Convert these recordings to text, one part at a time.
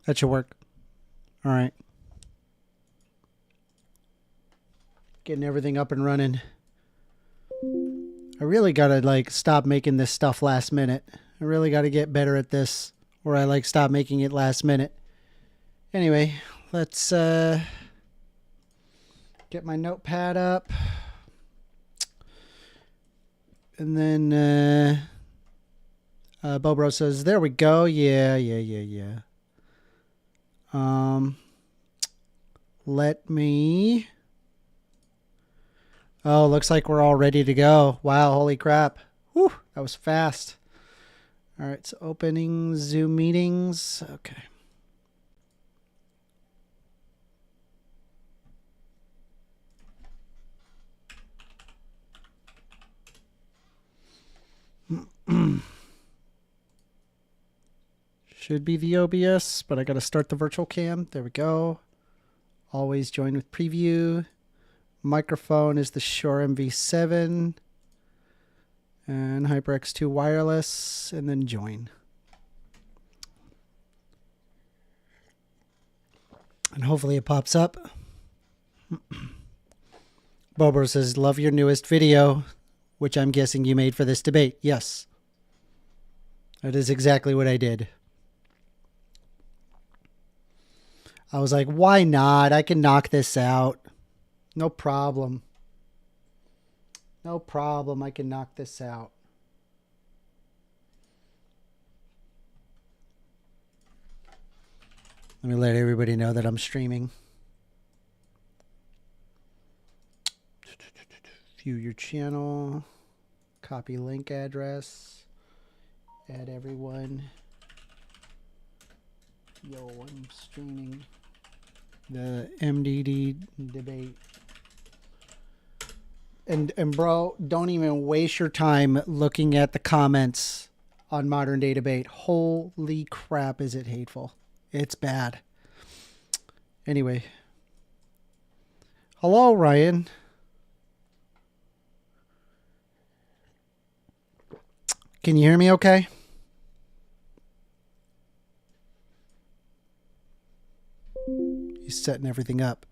That should work. All right. Getting everything up and running. I really got to stop making this stuff last minute. I really got to get better at this where I stop making it last minute. Anyway, let's get my notepad up. And then Bobro says, there we go. Yeah. Let me... Oh, looks like we're all ready to go. Wow, holy crap. Whew, that was fast. All right, so opening Zoom meetings. Okay. Should be the OBS, but I got to start the virtual cam. There we go. Always join with preview. Microphone is the Shure MV7 and HyperX 2 wireless, and then join. And hopefully it pops up. Bobo says, love your newest video, which I'm guessing you made for this debate. Yes. That is exactly what I did. I was like, why not? I can knock this out. No problem. No problem. I can knock this out. Let me let everybody know that I'm streaming. View your channel. Copy link address. Add everyone. Yo, I'm streaming the MDD debate. And bro, don't even waste your time looking at the comments on Modern Day Debate. Holy crap, is it hateful. It's bad. Anyway. Hello, Ryan. Can you hear me okay? He's setting everything up.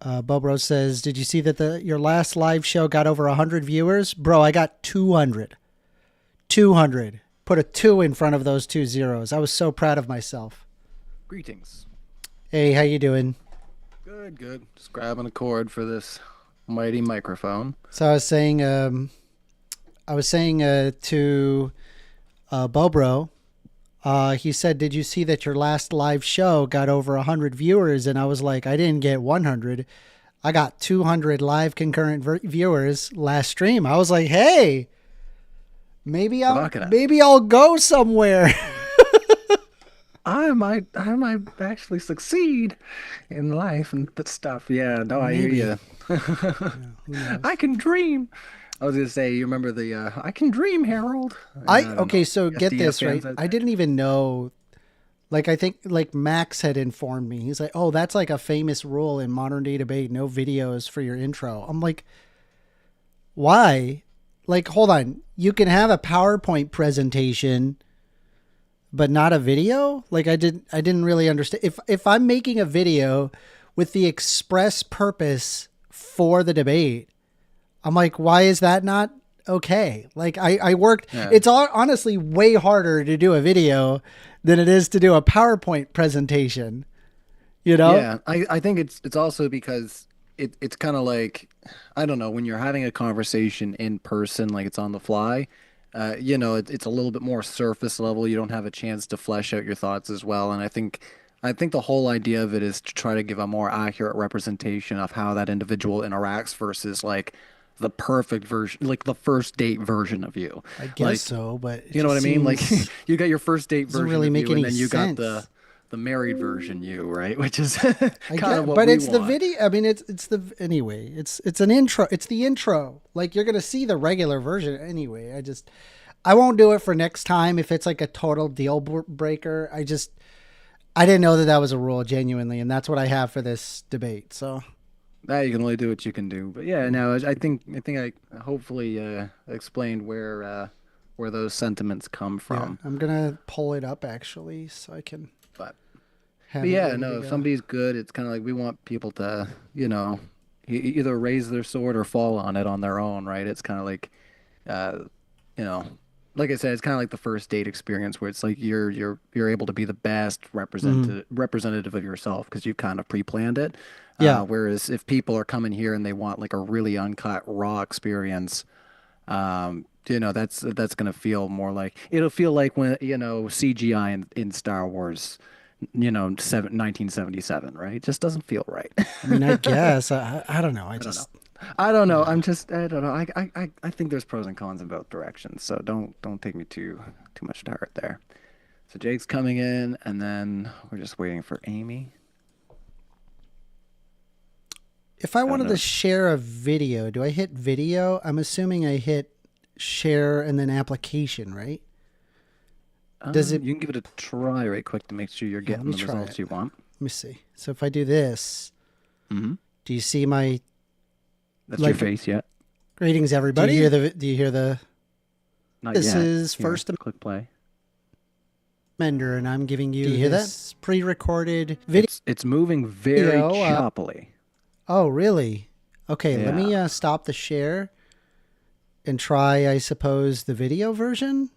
Bobro says, did you see that your last live show got over 100 viewers? Bro, I got 200. 200. Put a 2 in front of those 2 zeros. I was so proud of myself. Greetings. Hey, how you doing? Good, good. Just grabbing a cord for this mighty microphone. So I was saying to Bobro, he said, did you see that your last live show got over 100 viewers? And I was like, I didn't get 100. I got 200 live concurrent viewers last stream. I was like, hey, maybe I'll go somewhere. I might actually succeed in life and that stuff. Yeah, no, I hear you. Yeah, I can dream. I was gonna say, you remember the I can dream, Harold? Okay, so get this right. I didn't even know. I think Max had informed me. He's like, oh, that's like a famous rule in Modern Day Debate. No videos for your intro. I'm like, why? Hold on. You can have a PowerPoint presentation, but not a video? I didn't really understand. If I'm making a video with the express purpose for the debate, I'm like, why is that not okay? I worked, yeah. It's honestly way harder to do a video than it is to do a PowerPoint presentation, you know? Yeah, I think it's also because it's kind of like, I don't know, when you're having a conversation in person, like it's on the fly, it's a little bit more surface level. You don't have a chance to flesh out your thoughts as well. And I think the whole idea of it is to try to give a more accurate representation of how that individual interacts versus the perfect version, like the first date version of you. I guess so, but you know what I mean? Like you got your first date version really of you, and then you sense. got the married version you, right? Which is kind of what but we it's want. The video. I mean, anyway. It's an intro. It's the intro. You're gonna see the regular version anyway. I won't do it for next time if it's like a total deal breaker. I didn't know that was a rule genuinely, and that's what I have for this debate. So. You can only do what you can do. But yeah, no, I think I hopefully explained where where those sentiments come Yeah, from. I'm gonna pull it up actually so I can But have but it yeah, ready to no, if go. somebody's good, it's kind of like we want people to, either raise their sword or fall on it on their own, right? It's kind of like, uh, you know, like I said, it's kind of like the first date experience where it's like you're able to be the best Hmm. representative of yourself because you've kind of pre-planned it. Yeah. Whereas if people are coming here and they want like a really uncut raw experience, that's gonna feel more like it'll feel like when CGI in Star Wars, 1977, right? It just doesn't feel right. I mean, I guess I don't know. I I don't know. just I don't know. yeah. I don't know. I think there's pros and cons in both directions. So don't take me too much to heart there. So Jake's coming in, and then we're just waiting for Amy. If I I don't wanted to know. share a video, do I hit video? I'm assuming I hit share and then application, right? Does it? You can give it a try right quick to make sure you're Yeah, let getting me the try results it. you want. Let me see. So if I do this, Mm-hmm. do you see my That's your like face yet? greetings everybody? Do you hear the Not this yet. is Here, first click play. amender and I'm giving you, do you hear this pre-recorded It's moving very video. choppily. Oh, really? Okay, let Yeah. me stop the share and try, I suppose, the video version.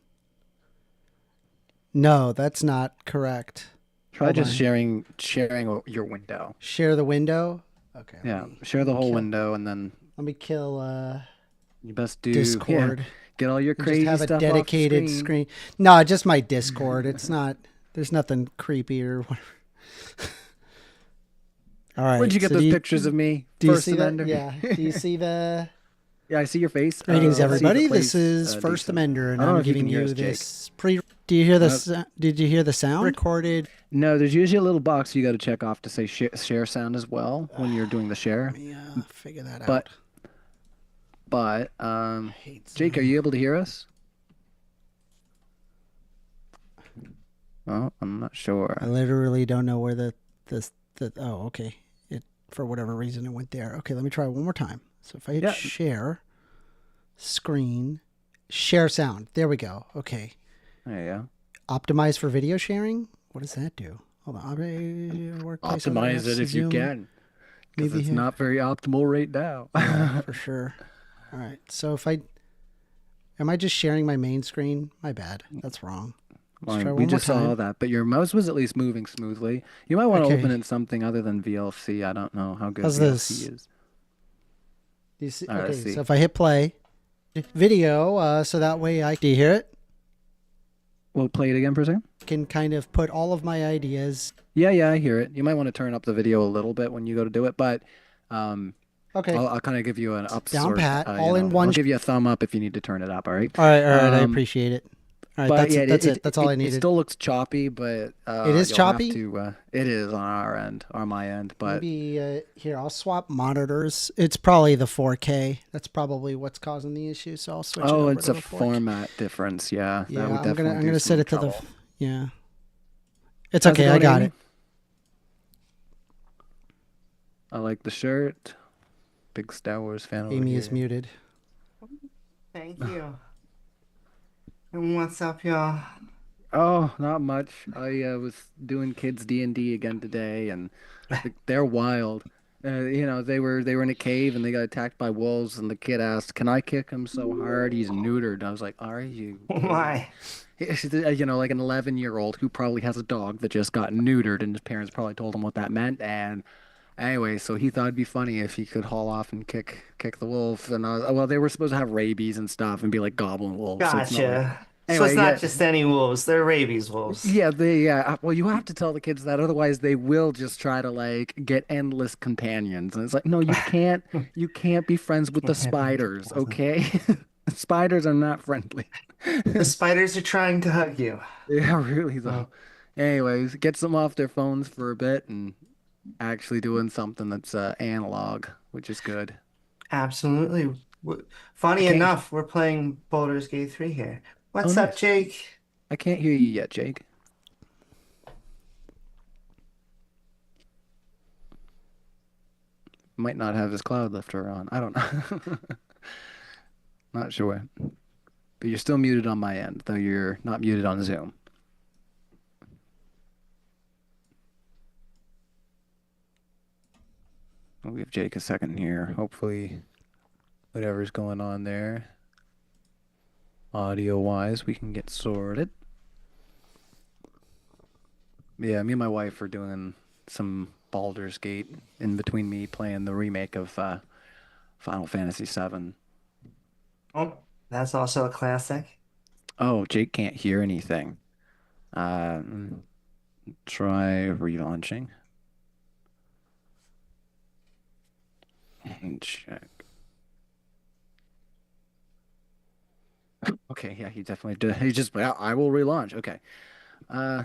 No, that's not correct. Try Hold just on. sharing your window. Share the window. Okay. Yeah, share the whole window, and then Let me kill you best do Discord. get all your And just crazy have a stuff off the dedicated screen. screen. No, just my Discord. It's not. There's nothing creepy or whatever. All right. Where'd you get so those pictures of me? Do you First see that? Amender? Yeah. Do you see the? Yeah, I see your face. Greetings, Let's see if everybody. it This plays is First decent. Amender, and I don't know I'm if you giving can hear you us, Jake. this pre. Do you hear Uh, this? Did you hear the sound? Recorded. No, there's usually a little box you got to check off to say share sound as well when you're doing the share. Let me figure that But out. but Hate Jake, are Zoom. you able to hear us? Well, I'm not I sure. literally don't know where the. Oh, okay. It for whatever reason it went there. Okay, let me try one more time. So if I hit Yeah. share, screen, share sound. There we go. Okay. There you go. Optimize for video sharing. What does that do? Hold on. Workplace other Optimize apps, it if you Zoom, can, because maybe it's here. not very optimal right now. Yeah, for sure. All right. So if I am I just sharing my main screen? My bad. That's wrong. Let's try Well, one we more just saw time. that, but your mouse was at least moving smoothly. You might want to open Okay. it in something other than VLC. I don't know how good How's VLC this? is. Do you see? All right, Okay. let's see. So if I hit play, video, so that way do you hear it? We'll play it again for a second. Can kind of put all of my ideas. Yeah, I hear it. You might want to turn up the video a little bit when you go to do it, but Okay. I'll kind of give you an up Down sort. pat, all in I'll one. give you a thumb up if you need to turn it up. All right. All right. I Um, appreciate it. All right. but That's yeah, it. That's it. That's all I it needed. still looks choppy, but It is you'll have choppy? to. It is on our end, on my end, but Maybe here I'll swap monitors. It's probably the 4K. That's probably what's causing the issue. So I'll switch it over it's to a the 4K. format difference. Yeah, Yeah, that would I'm definitely gonna do set some it to the. trouble. Yeah, it's How's okay. I going, got Amy? it. I like the shirt. Big Star Wars fan over Amy here. is muted. Thank you. And what's up, y'all? Oh, not much. I was doing kids D&D again today, and they're wild. They were in a cave and they got attacked by wolves, and the kid asked, "Can I kick him so hard he's neutered?" And I was like, "Are you kidding?" Why? Like an 11-year-old who probably has a dog that just got neutered, and his parents probably told him what that meant. And anyway, so he thought it'd be funny if he could haul off and kick the wolf. And well, they were supposed to have rabies and stuff and be like goblin wolves. So it's not like Gotcha. So it's anyway, not yeah. just any wolves, they're rabies wolves. Yeah. Well, you have to tell the kids that, otherwise they will just try to like get endless companions. And it's like, no, you can't. You can't be friends with the spiders, okay? Spiders are not friendly. The spiders are trying to hug you. Yeah, really though. Oh, Anyways, gets them off their phones for a bit and actually doing something that's analog, which is good. absolutely. I Funny can't. enough, we're playing Baldur's Gate 3 here. Oh, What's up, nice. Jake? I can't hear you yet, Jake. Might not have his cloud lifter on. I don't know. Not sure. But you're still muted on my end, though you're not muted on Zoom. We'll give Jake a second here. Hopefully, whatever's going on there, audio-wise, we can get sorted. Yeah, me and my wife are doing some Baldur's Gate in between me playing the remake of Final Fantasy VII. Oh, that's also a classic. Oh, Jake can't hear anything. Uh, Try relaunching. And check. Okay, yeah, he definitely did. He just, well, I will relaunch. Okay.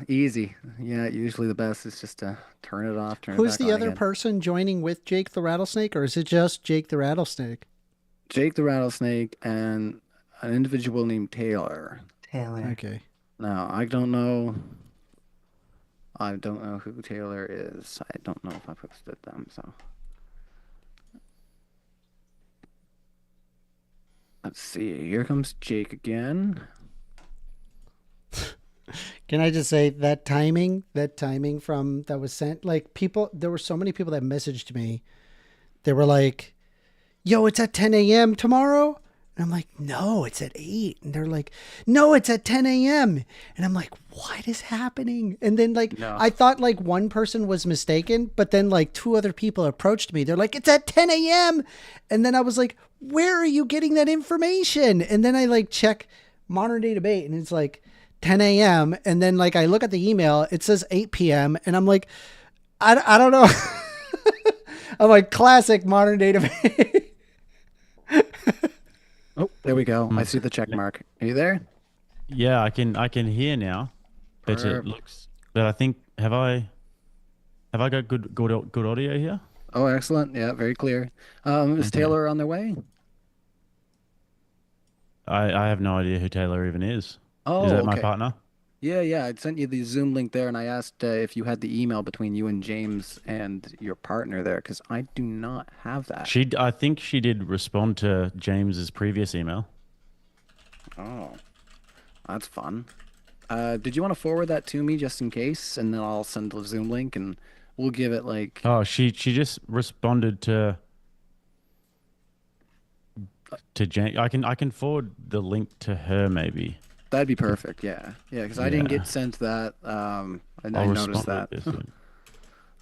Easy. Yeah, usually the best is just to turn it off, turn it Who's back the on other again. person joining with Jake the Rattlesnake, or is it just Jake the Rattlesnake? Jake the Rattlesnake and an individual named Taylor. Taylor. Okay. Now, I don't know. I don't know who Taylor is. I don't know if I posted them, so. Let's see. Here comes Jake again. Can I just say that timing from that was sent, like people, there were so many people that messaged me. They were like, yo, it's at 10 a.m. tomorrow. And I'm like, no, it's at 8. And they're like, no, it's at 10 a.m. And I'm like, what is happening? And then like, No. I thought like one person was mistaken, but then like two other people approached me. They're like, it's at 10 a.m. And then I was like, where are you getting that information? And then I like check Modern Day Debate and it's like 10 a.m. And then like, I look at the email, it says 8 p.m. And I'm like, I don't know. I'm like, classic Modern Day Debate. Oh, there we go. I see the check mark. Are you there? Yeah, I can hear now, but it Perfect. looks. But I think have I got good audio here? Oh, excellent. Yeah, very clear. Is Okay. Taylor on their way? I have no idea who Taylor even is. Is Oh, that my okay. partner? Yeah. I sent you the Zoom link there, and I asked if you had the email between you and James and your partner there, because I do not have that. I think she did respond to James's previous email. Oh, that's fun. Did you want to forward that to me just in case, and then I'll send the Zoom link, and we'll give it like Oh, she just responded to James. I can forward the link to her maybe. that'd be perfect. Yeah, because I didn't Yeah, get sent that. I I'll noticed respond that. with this. I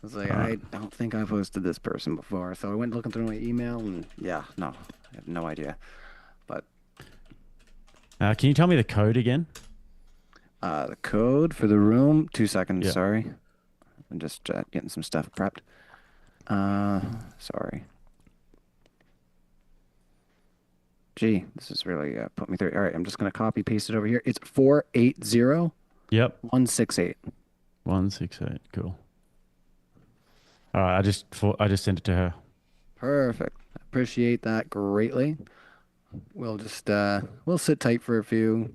was like, All right. I don't think I posted this person before, so I went looking through my email, and yeah, no, I have no idea. But Can you tell me the code again? the code for the room. 2 seconds. Yeah. Sorry, I'm just getting some stuff prepped. Sorry. Gee, this is really put me through. All right, I'm just gonna copy paste it over here. It's 480 Yep. 168. 168. Cool. All right. I just sent it to her. Perfect. Appreciate that greatly. We'll just we'll sit tight for a few,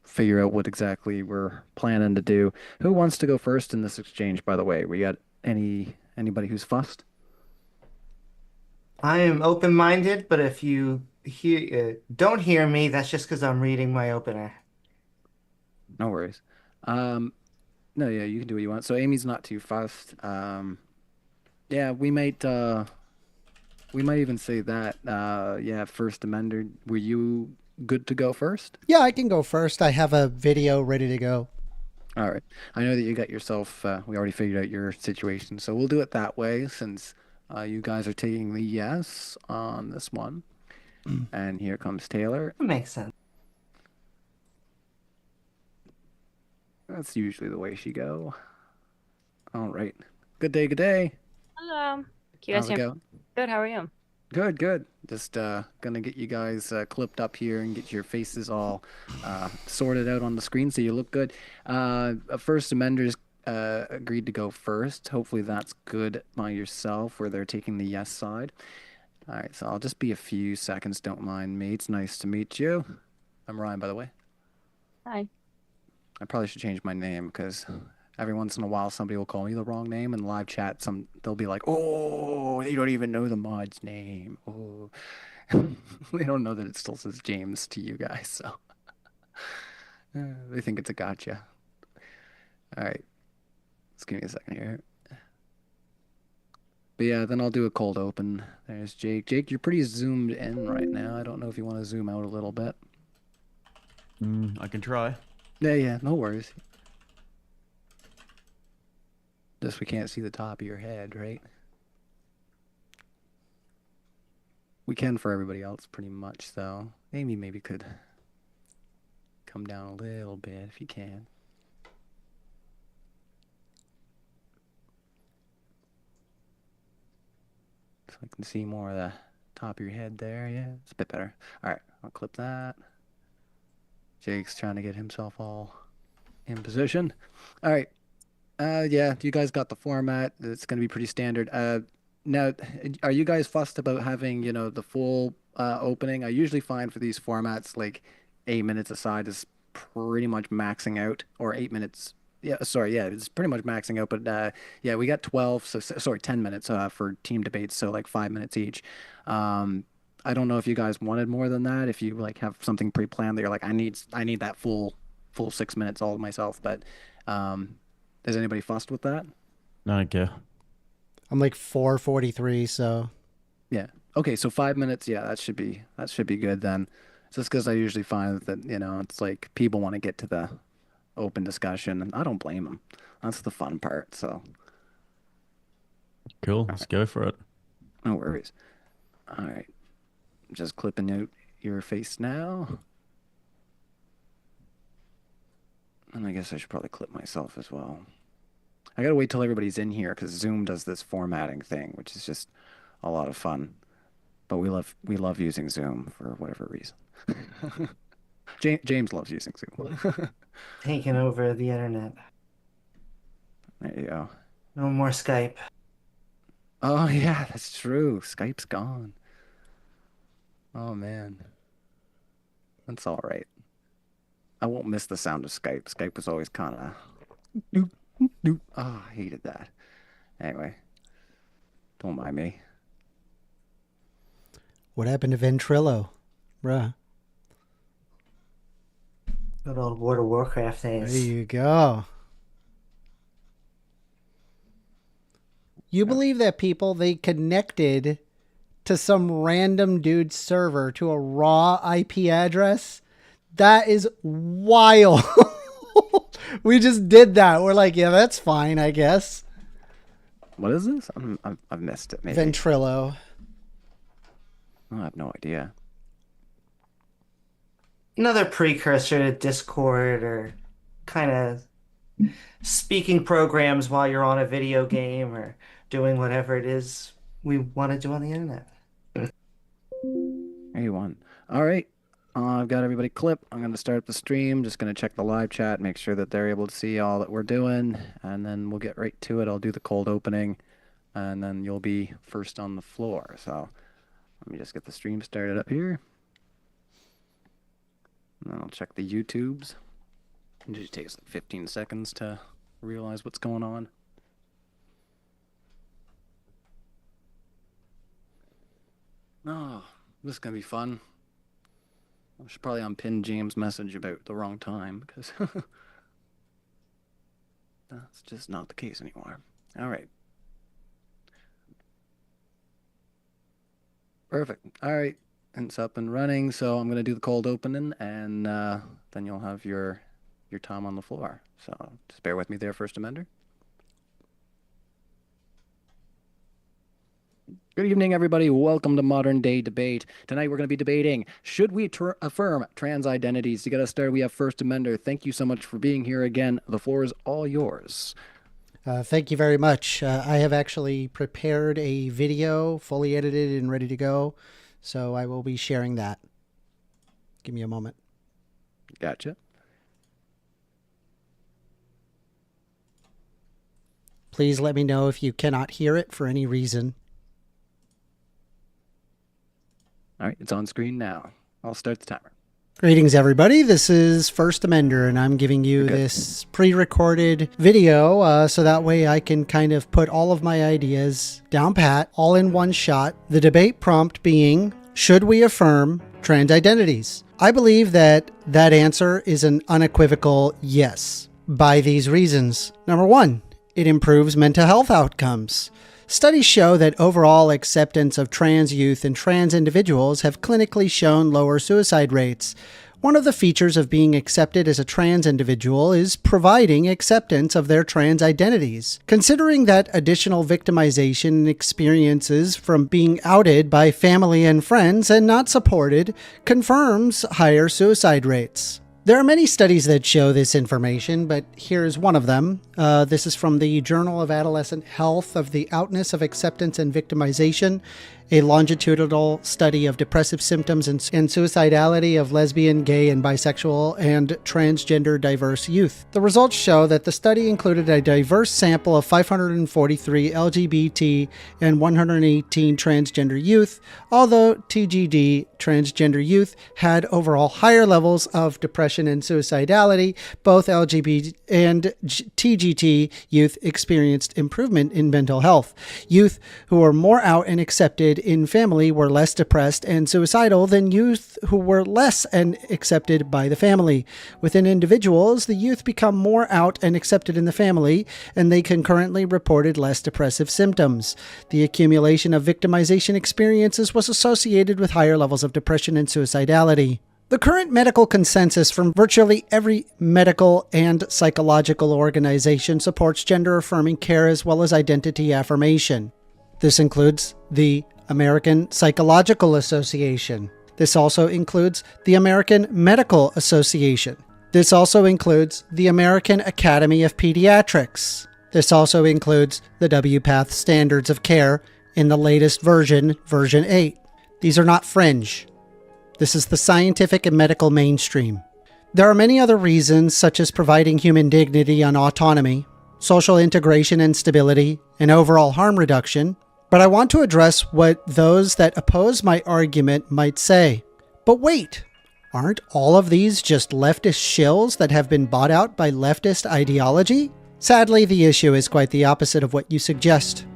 figure out what exactly we're planning to do. Who wants to go first in this exchange, by the way? We got anybody who's fussed? I am open-minded, but if you don't hear me, that's just because I'm reading my opener. No worries. Um, no, yeah, you can do what you want. So Amy's not too fussed. Yeah, we might even say that. Yeah, first amender. Were you good to go first? Yeah, I can go first. I have a video ready to go. All right. I know that you got yourself, we already figured out your situation, so we'll do it that way since you guys are taking the yes on this one. And here comes Taylor. That makes sense. That's usually the way she go. All right. Good day, good day. Hello. Can you guys How's it hear me? go? Good. How are you? Good. Just gonna get you guys clipped up here and get your faces all sorted out on the screen so you look good. First amenders agreed to go first. Hopefully that's good by yourself where they're taking the yes side. All right, so I'll just be a few seconds. Don't mind me. It's nice to meet you. I'm Ryan, by the way. Hi. I probably should change my name because every once in a while somebody will call me the wrong name in live chat. They'll be like, "Oh, you don't even know the mod's name." Oh, They don't know that it still says James to you guys, so they think it's a gotcha. All right, just give me a second here. But yeah, then I'll do a cold open. There's Jake. Jake, you're pretty zoomed in right now. I don't know if you want to zoom out a little bit. I can try. Yeah, no worries. Just we can't see the top of your head, right? We can for everybody else pretty much, though. Amy maybe could come down a little bit if you can. So I can see more of the top of your head there. Yeah, it's a bit better. All right, I'll clip that. Jake's trying to get himself all in position. All right. Yeah, you guys got the format. It's going to be pretty standard. Now, are you guys fussed about having, the full opening? I usually find for these formats, like 8 minutes aside is pretty much maxing out, or 8 minutes. Yeah, sorry, yeah, it's pretty much maxing out. But yeah, we got 12, sorry, 10 minutes for team debates, so like 5 minutes each. I don't know if you guys wanted more than that. If you like have something pre-planned that you're like, I need that full 6 minutes all to myself. But is anybody fussed with that? No, I don't care. I'm like 4:43, so yeah. Okay, so 5 minutes. Yeah, that should be good then. Just because I usually find that it's like people want to get to the open discussion, and I don't blame them. That's the fun part. So cool. Let's go for it. no worries. All right, just clipping out your face now. And I guess I should probably clip myself as well. I gotta wait till everybody's in here because Zoom does this formatting thing, which is just a lot of fun. But we love using Zoom for whatever reason. James loves using Zoom. Taking over the internet. There you go. No more Skype. Oh yeah, that's true. Skype's gone. Oh man. That's all right. I won't miss the sound of Skype. Skype was always kind of doop, doop, doop. Oh, I hated that. Anyway, don't mind me. what happened to Ventrilo? Bruh. Good old World of Warcraft There days. you go. You believe that people, they connected to some random dude's server to a raw IP address? That is wild. We just did that. We're like, yeah, that's fine, I guess. What is this? I've missed it. Maybe. Ventrilo. Oh, I have no idea. Another precursor to Discord or kind of speaking programs while you're on a video game or doing whatever it is we want to do on the internet. A1. All right. I've got everybody clipped. I'm going to start the stream. Just going to check the live chat, make sure that they're able to see all that we're doing, and then we'll get right to it. I'll do the cold opening, and then you'll be first on the floor. So let me just get the stream started up here. And then I'll check the YouTubes. It just takes like 15 seconds to realize what's going on. Oh, this is going to be fun. I should probably unpin James' message about the wrong time because that's just not the case anymore. All right. Perfect. All right. It's up and running. So I'm going to do the cold opening and then you'll have your time on the floor. So just bear with me there, First Amender. Good evening, everybody. Welcome to Modern Day Debate. Tonight we're going to be debating, should we affirm trans identities? To get us started, we have First Amender. Thank you so much for being here again. The floor is all yours. Thank you very much. I have actually prepared a video, fully edited and ready to go, so I will be sharing that. Give me a moment. Gotcha. Please let me know if you cannot hear it for any reason. All right, it's on screen now. I'll start the timer. Greetings, everybody. This is First Amender, and I'm giving you this pre-recorded video so that way I can kind of put all of my ideas down pat, all in one shot. The debate prompt being, Should we affirm trans identities? I believe that answer is an unequivocal yes, by these reasons. Number one, it improves mental health outcomes. Studies show that overall acceptance of trans youth and trans individuals have clinically shown lower suicide rates. One of the features of being accepted as a trans individual is providing acceptance of their trans identities. Considering that additional victimization and experiences from being outed by family and friends and not supported confirms higher suicide rates. There are many studies that show this information, but here's one of them. This is from the Journal of Adolescent Health of the Outness of Acceptance and Victimization, a longitudinal study of depressive symptoms and suicidality of lesbian, gay, and bisexual and transgender diverse youth. The results show that the study included a diverse sample of 543 LGBT and 118 transgender youth, although TGD, transgender youth, had overall higher levels of depression and suicidality. Both LGBT and TGT youth experienced improvement in mental health. Youth who were more out and accepted in family were less depressed and suicidal than youth who were less and accepted by the family. Within individuals, the youth become more out and accepted in the family, and they concurrently reported less depressive symptoms. The accumulation of victimization experiences was associated with higher levels of depression and suicidality. The current medical consensus from virtually every medical and psychological organization supports gender-affirming care as well as identity affirmation. This includes the American Psychological Association. This also includes the American Medical Association. This also includes the American Academy of Pediatrics. This also includes the WPATH Standards of Care in the latest version, version 8. These are not fringe. This is the scientific and medical mainstream. There are many other reasons, such as providing human dignity and autonomy, social integration and stability, and overall harm reduction, but I want to address what those that oppose my argument might say. But wait, aren't all of these just leftist shills that have been bought out by leftist ideology? Sadly, the issue is quite the opposite of what you suggest.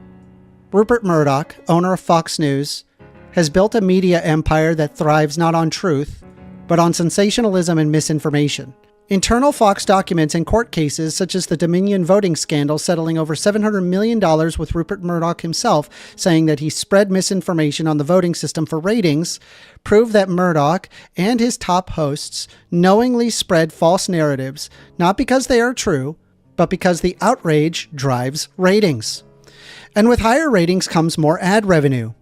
Rupert Murdoch, owner of Fox News, has built a media empire that thrives not on truth, but on sensationalism and misinformation. Internal Fox documents and court cases, such as the Dominion voting scandal settling over $700 million with Rupert Murdoch himself saying that he spread misinformation on the voting system for ratings, prove that Murdoch and his top hosts knowingly spread false narratives, not because they are true, but because the outrage drives ratings. And with higher ratings comes more ad revenue.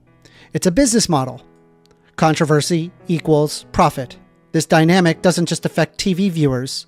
It's a business model. Controversy equals profit. This dynamic doesn't just affect TV viewers.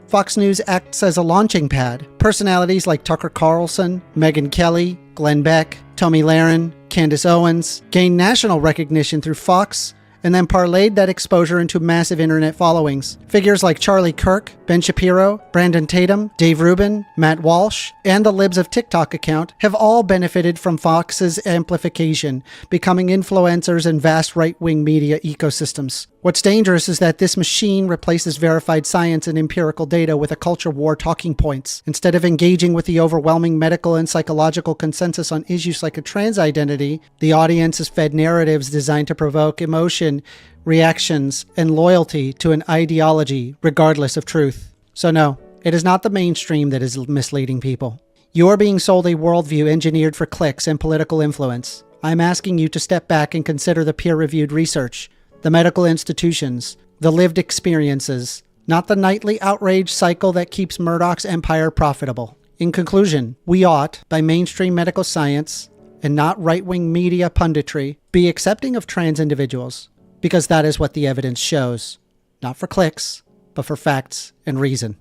Fox News acts as a launching pad. Personalities like Tucker Carlson, Megyn Kelly, Glenn Beck, Tomi Lahren, Candace Owens gained national recognition through Fox and then parlayed that exposure into massive internet followings. Figures like Charlie Kirk, Ben Shapiro, Brandon Tatum, Dave Rubin, Matt Walsh, and the Libs of TikTok account have all benefited from Fox's amplification, becoming influencers in vast right-wing media ecosystems. What's dangerous is that this machine replaces verified science and empirical data with a culture war talking points. Instead of engaging with the overwhelming medical and psychological consensus on issues like a trans identity, the audience is fed narratives designed to provoke emotion, reactions, and loyalty to an ideology, regardless of truth. So no, it is not the mainstream that is misleading people. You are being sold a worldview engineered for clicks and political influence. I'm asking you to step back and consider the peer-reviewed research, the medical institutions, the lived experiences, not the nightly outrage cycle that keeps Murdoch's empire profitable. In conclusion, we ought, by mainstream medical science and not right-wing media punditry, be accepting of trans individuals, because that is what the evidence shows. Not for clicks, but for facts and reason.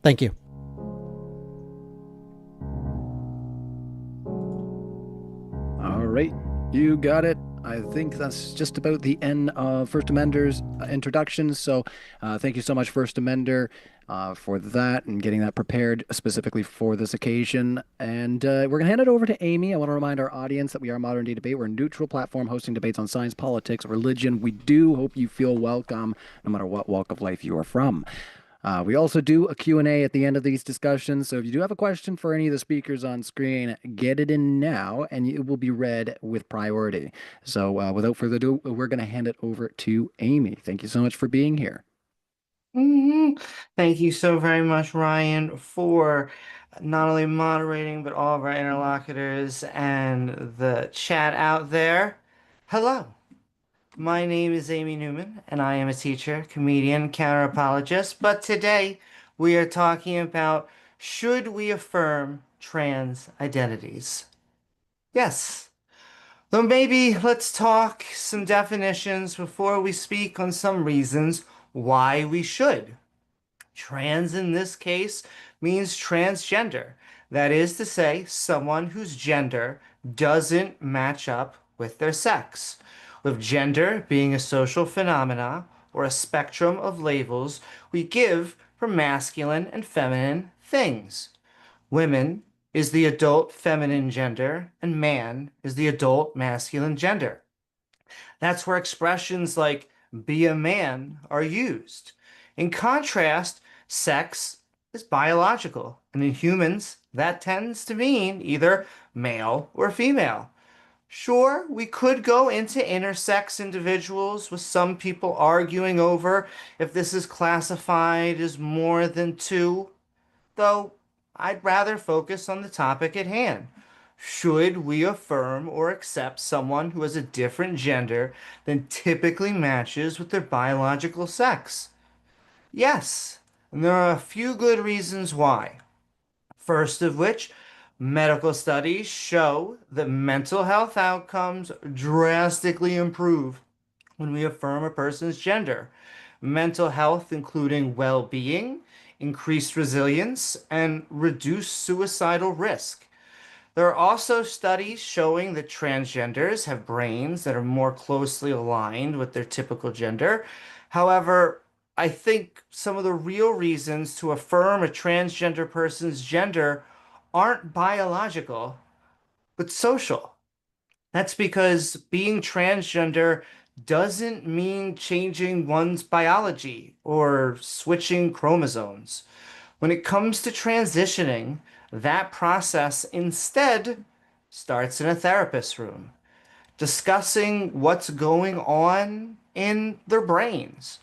Thank you. All right, you got it. I think that's just about the end of First Amender's introduction. So thank you so much, First Amender, for that and getting that prepared specifically for this occasion. And we're going to hand it over to Amy. I want to remind our audience that we are Modern Day Debate. We're a neutral platform hosting debates on science, politics, religion. We do hope you feel welcome no matter what walk of life you are from. We also do a Q&A at the end of these discussions, so if you do have a question for any of the speakers on screen, get it in now, and it will be read with priority. So without further ado, we're going to hand it over to Amy. Thank you so much for being here. Thank you so very much, Ryan, for not only moderating, but all of our interlocutors and the chat out there. Hello. My name is Amy Newman, and I am a teacher, comedian, counter-apologist. But today we are talking about, should we affirm trans identities? Yes. Though maybe let's talk some definitions before we speak on some reasons why we should. Trans in this case means transgender. That is to say, someone whose gender doesn't match up with their sex. With gender being a social phenomena or a spectrum of labels we give for masculine and feminine things. Women is the adult feminine gender, and man is the adult masculine gender. That's where expressions like be a man are used. In contrast, sex is biological, and in humans, that tends to mean either male or female. Sure, we could go into intersex individuals, with some people arguing over if this is classified as more than two, though I'd rather focus on the topic at hand. Should we affirm or accept someone who has a different gender than typically matches with their biological sex? Yes, and there are a few good reasons why. First of which, medical studies show that mental health outcomes drastically improve when we affirm a person's gender. Mental health, including well-being, increased resilience, and reduced suicidal risk. There are also studies showing that transgenders have brains that are more closely aligned with their typical gender. However, I think some of the real reasons to affirm a transgender person's gender aren't biological, but social. That's because being transgender doesn't mean changing one's biology or switching chromosomes. When it comes to transitioning, that process instead starts in a therapist's room, discussing what's going on in their brains.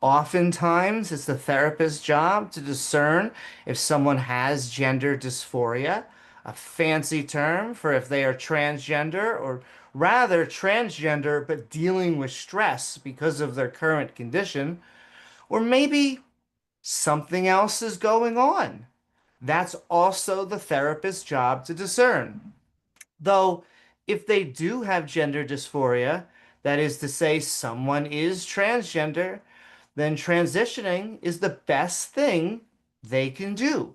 Oftentimes, it's the therapist's job to discern if someone has gender dysphoria, a fancy term for if they are transgender, or rather transgender but dealing with stress because of their current condition, or maybe something else is going on. That's also the therapist's job to discern. Though, if they do have gender dysphoria, that is to say, someone is transgender, then transitioning is the best thing they can do.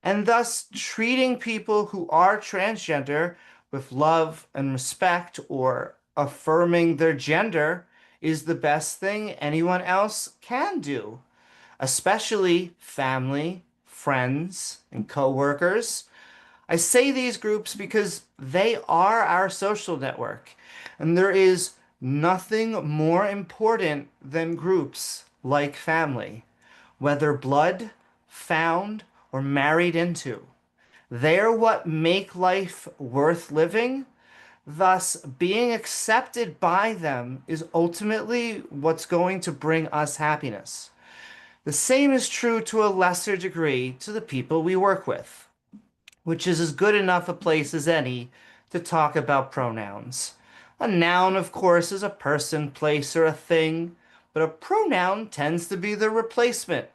And thus, treating people who are transgender with love and respect or affirming their gender is the best thing anyone else can do, especially family, friends, and coworkers. I say these groups because they are our social network, and there is nothing more important than groups like family, whether blood, found, or married into. They're what make life worth living. Thus, being accepted by them is ultimately what's going to bring us happiness. The same is true to a lesser degree to the people we work with, which is as good enough a place as any to talk about pronouns. A noun, of course, is a person, place, or a thing, but a pronoun tends to be the replacement.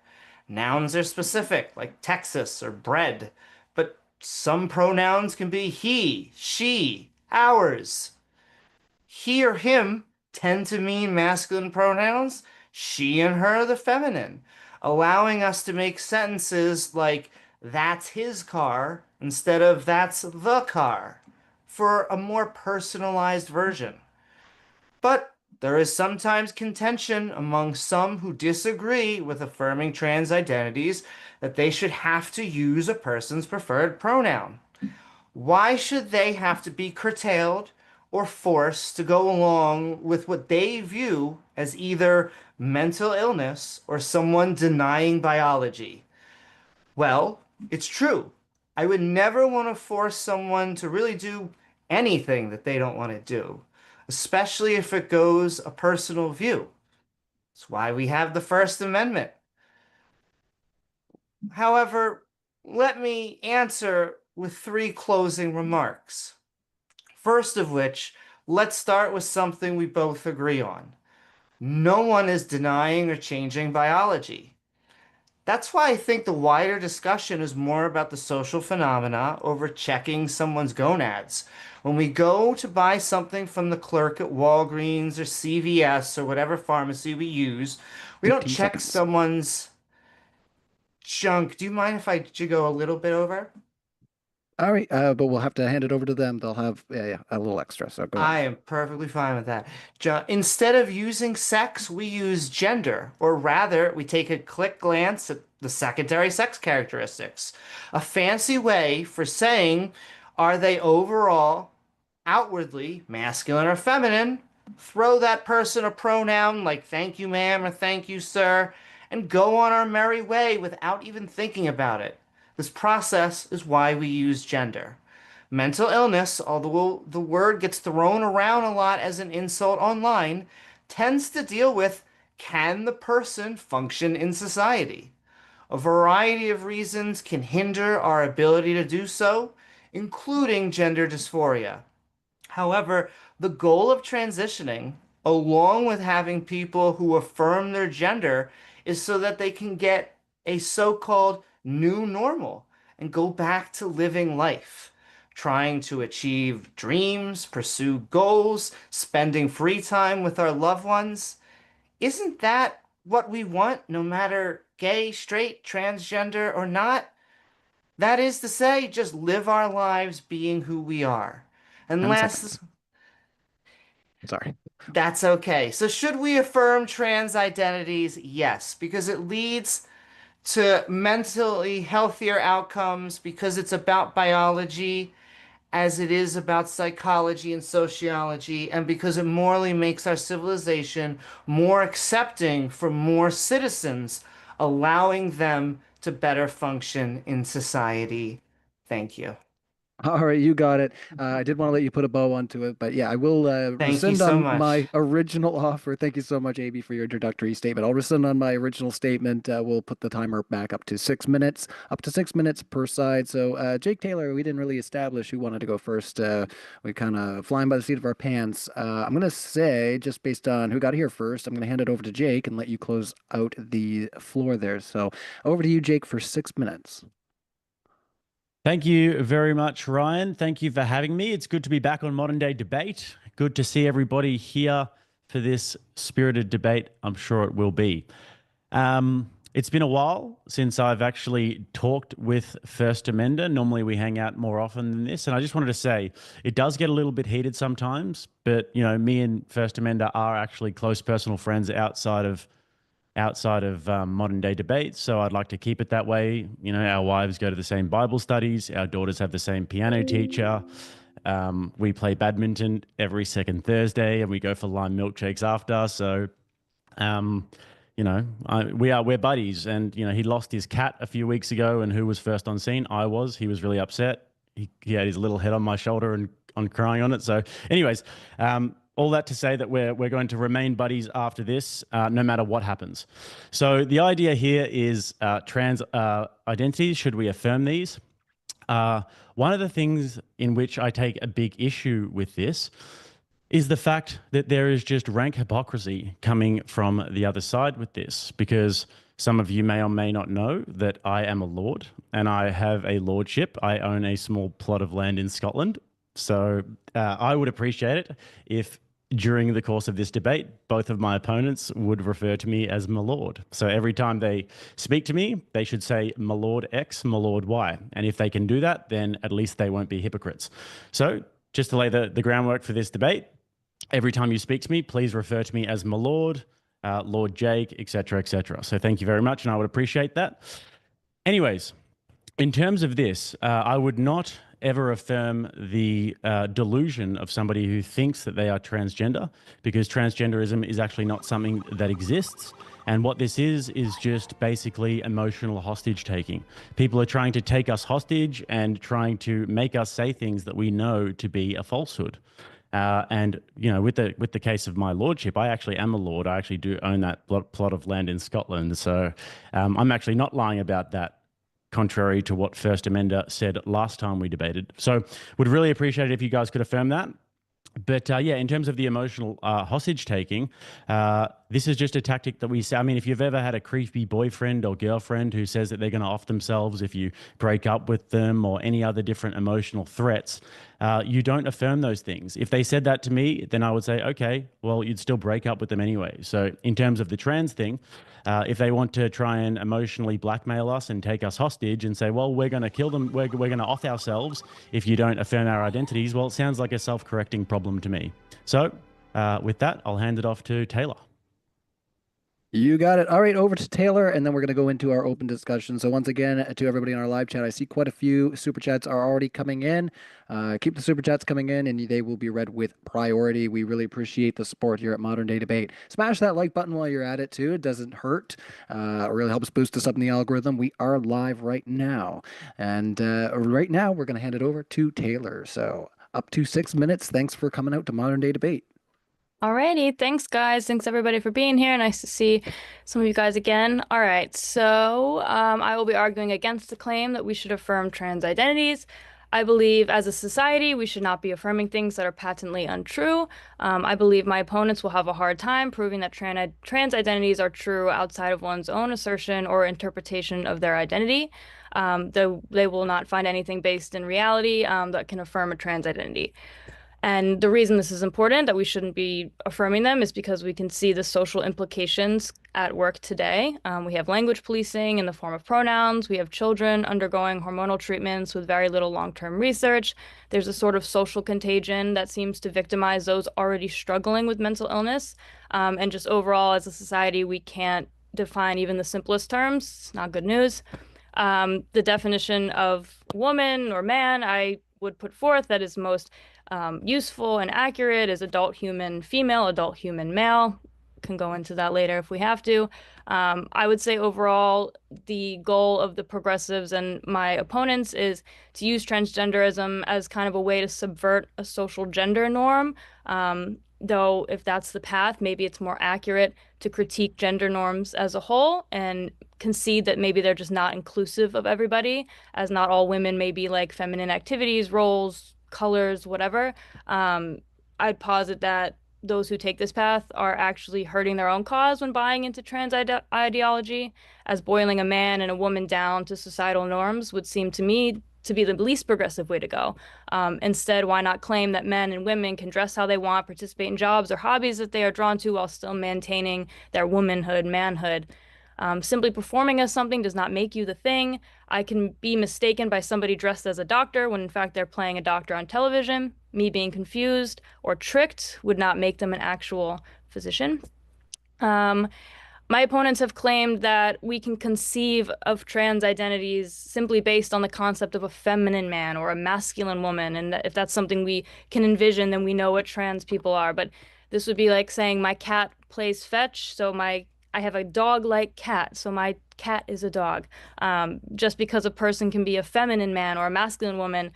Nouns are specific, like Texas or bread, but some pronouns can be he, she, ours. He or him tend to mean masculine pronouns, she and her the feminine, allowing us to make sentences like that's his car instead of that's the car, for a more personalized version. But there is sometimes contention among some who disagree with affirming trans identities that they should have to use a person's preferred pronoun. Why should they have to be curtailed or forced to go along with what they view as either mental illness or someone denying biology. Well, it's true. I would never want to force someone to really do anything that they don't want to do, especially if it goes a personal view. That's why we have the First Amendment. However, let me answer with three closing remarks. First of which, let's start with something we both agree on. No one is denying or changing biology. That's why I think the wider discussion is more about the social phenomena over checking someone's gonads. When we go to buy something from the clerk at Walgreens or CVS or whatever pharmacy we use, we don't 15 check seconds. someone's junk. Do you mind if I go a little bit over? All right, but we'll have to hand it over to them. They'll have a little extra. So go I on. am perfectly fine with that. Instead of using sex, we use gender, or rather, we take a quick glance at the secondary sex characteristics. A fancy way for saying, are they overall, outwardly, masculine or feminine? Throw that person a pronoun like thank you, ma'am, or thank you, sir, and go on our merry way without even thinking about it. This process is why we use gender. Mental illness, although the word gets thrown around a lot as an insult online, tends to deal with can the person function in society? A variety of reasons can hinder our ability to do so, including gender dysphoria. However, the goal of transitioning, along with having people who affirm their gender, is so that they can get a so-called new normal and go back to living life, trying to achieve dreams, pursue goals, spending free time with our loved ones. Isn't that what we want, no matter gay, straight, transgender, or not? That is to say, just live our lives being who we are. And 10 last, seconds. Sorry. that's okay. So should we affirm trans identities? Yes, because it leads to mentally healthier outcomes, because it's about biology as it is about psychology and sociology, and because it morally makes our civilization more accepting for more citizens, allowing them to better function in society. Thank you. All right, you got it. I did want to let you put a bow onto it, but yeah, I will Thank you rescind so on much. my original offer. Thank you so much, AB, for your introductory statement. I'll rescind on my original statement. We'll put the timer back up to 6 minutes, up to 6 minutes per side. So, Jake Taylor, we didn't really establish who wanted to go first. We kind of flying by the seat of our pants. I'm gonna say, just based on who got here first, I'm gonna hand it over to Jake and let you close out the floor there. So, over to you, Jake, for 6 minutes. Thank you very much, Ryan. Thank you for having me. It's good to be back on Modern Day Debate. Good to see everybody here for this spirited debate. I'm sure it will be. It's been a while since I've actually talked with First Amender. Normally we hang out more often than this. And I just wanted to say, it does get a little bit heated sometimes, but you know, me and First Amender are actually close personal friends outside of modern day debates. So I'd like to keep it that way. You know, our wives go to the same Bible studies. Our daughters have the same piano teacher. We play badminton every second Thursday and we go for lime milkshakes after. So, you know, we're buddies. And, you know, he lost his cat a few weeks ago, and who was first on scene? I was. He was really upset. He had his little head on my shoulder and on crying on it. So anyways, all that to say that we're going to remain buddies after this, no matter what happens. So the idea here is trans identities. Should we affirm these? One of the things in which I take a big issue with this is the fact that there is just rank hypocrisy coming from the other side with this, because some of you may or may not know that I am a lord and I have a lordship. I own a small plot of land in Scotland. So I would appreciate it if during the course of this debate, both of my opponents would refer to me as my lord. So every time they speak to me, they should say my lord X, my lord Y. And if they can do that, then at least they won't be hypocrites. So just to lay the groundwork for this debate, every time you speak to me, please refer to me as my lord, Lord Jake, etc., etc. So thank you very much, and I would appreciate that. Anyways, in terms of this, I would not ever affirm the delusion of somebody who thinks that they are transgender, because transgenderism is actually not something that exists. And what this is just basically emotional hostage taking. People are trying to take us hostage and trying to make us say things that we know to be a falsehood. And with the case of my lordship, I actually am a lord. I actually do own that plot of land in Scotland. So I'm actually not lying about that, contrary to what First Amender said last time we debated. So would really appreciate it if you guys could affirm that. But yeah, in terms of the emotional hostage taking, this is just a tactic that we say. I mean, if you've ever had a creepy boyfriend or girlfriend who says that they're going to off themselves if you break up with them, or any other different emotional threats, you don't affirm those things. If they said that to me, then I would say, okay, well, you'd still break up with them anyway. So in terms of the trans thing, if they want to try and emotionally blackmail us and take us hostage and say, well, we're going to kill them, we're going to off ourselves if you don't affirm our identities, well, it sounds like a self-correcting problem to me. So with that, I'll hand it off to Taylor. You got it. All right, over to Taylor, and then we're going to go into our open discussion. So once again, to everybody in our live chat, I see quite a few super chats are already coming in. Keep the super chats coming in, and they will be read with priority. We really appreciate the support here at Modern Day Debate. Smash that like button while you're at it, too. It doesn't hurt. It really helps boost us up in the algorithm. We are live right now. And right now, we're going to hand it over to Taylor. So up to 6 minutes. Thanks for coming out to Modern Day Debate. Alrighty, thanks guys. Thanks everybody for being here. Nice to see some of you guys again. All right, so I will be arguing against the claim that we should affirm trans identities. I believe as a society, we should not be affirming things that are patently untrue. I believe my opponents will have a hard time proving that trans identities are true outside of one's own assertion or interpretation of their identity. They will not find anything based in reality that can affirm a trans identity. And the reason this is important, that we shouldn't be affirming them, is because we can see the social implications at work today. We have language policing in the form of pronouns. We have children undergoing hormonal treatments with very little long-term research. There's a sort of social contagion that seems to victimize those already struggling with mental illness. And just overall, as a society, we can't define even the simplest terms. It's not good news. The definition of woman or man I would put forth that is most useful and accurate is adult human female, adult human male. Can go into that later if we have to. I would say overall, the goal of the progressives and my opponents is to use transgenderism as kind of a way to subvert a social gender norm. Though if that's the path, maybe it's more accurate to critique gender norms as a whole and concede that maybe they're just not inclusive of everybody, as not all women may be like feminine activities, roles, colors, whatever. I'd posit that those who take this path are actually hurting their own cause when buying into trans ideology, as boiling a man and a woman down to societal norms would seem to me to be the least progressive way to go. Instead, why not claim that men and women can dress how they want, participate in jobs or hobbies that they are drawn to while still maintaining their womanhood, manhood. Simply performing as something does not make you the thing. I can be mistaken by somebody dressed as a doctor when in fact they're playing a doctor on television. Me being confused or tricked would not make them an actual physician. My opponents have claimed that we can conceive of trans identities simply based on the concept of a feminine man or a masculine woman, and that if that's something we can envision, then we know what trans people are. But this would be like saying my cat plays fetch, so I have a dog-like cat, so my cat is a dog. Just because a person can be a feminine man or a masculine woman,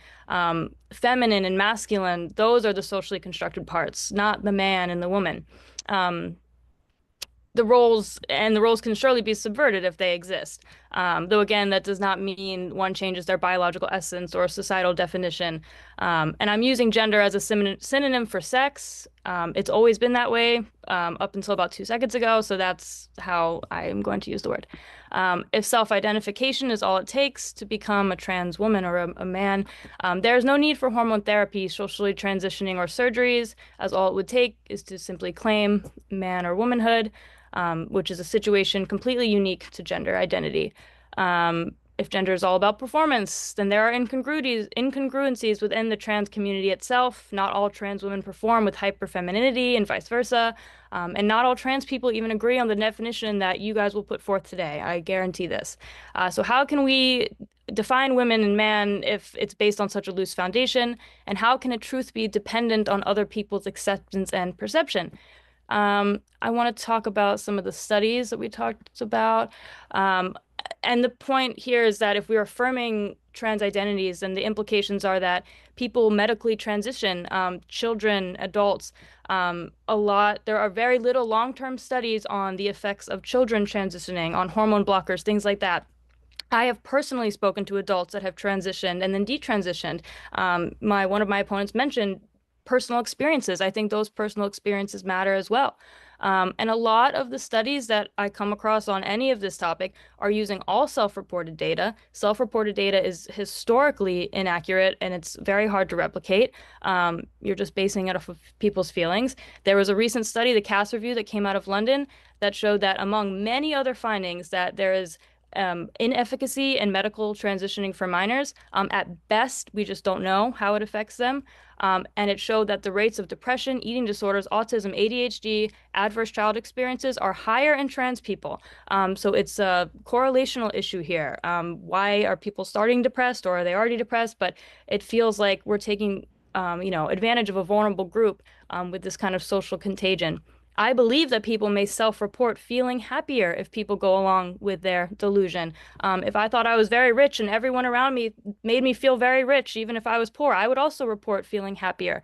feminine and masculine, those are the socially constructed parts, not the man and the woman. The roles can surely be subverted if they exist. Though again, that does not mean one changes their biological essence or societal definition. And I'm using gender as a synonym for sex. It's always been that way up until about 2 seconds ago, so that's how I am going to use the word. If self-identification is all it takes to become a trans woman or a man, there is no need for hormone therapy, socially transitioning, or surgeries, as all it would take is to simply claim man or womanhood, which is a situation completely unique to gender identity. If gender is all about performance, then there are incongruencies within the trans community itself. Not all trans women perform with hyperfemininity and vice versa. And not all trans people even agree on the definition that you guys will put forth today. I guarantee this. So how can we define women and man if it's based on such a loose foundation? And how can a truth be dependent on other people's acceptance and perception? I want to talk about some of the studies that we talked about. And the point here is that if we're affirming trans identities, then the implications are that people medically transition, children, adults, there are very little long-term studies on the effects of children transitioning, on hormone blockers, things like that. I have personally spoken to adults that have transitioned and then detransitioned. One of my opponents mentioned personal experiences. I think those personal experiences matter as well. And a lot of the studies that I come across on any of this topic are using all self-reported data. Self-reported data is historically inaccurate and it's very hard to replicate. You're just basing it off of people's feelings. There was a recent study, the Cass Review, that came out of London that showed that among many other findings that there is inefficacy in medical transitioning for minors. At best, we just don't know how it affects them. And it showed that the rates of depression, eating disorders, autism, ADHD, adverse child experiences are higher in trans people. So it's a correlational issue here. Why are people starting depressed, or are they already depressed? But it feels like we're taking advantage of a vulnerable group with this kind of social contagion. I believe that people may self-report feeling happier if people go along with their delusion. If I thought I was very rich and everyone around me made me feel very rich, even if I was poor, I would also report feeling happier,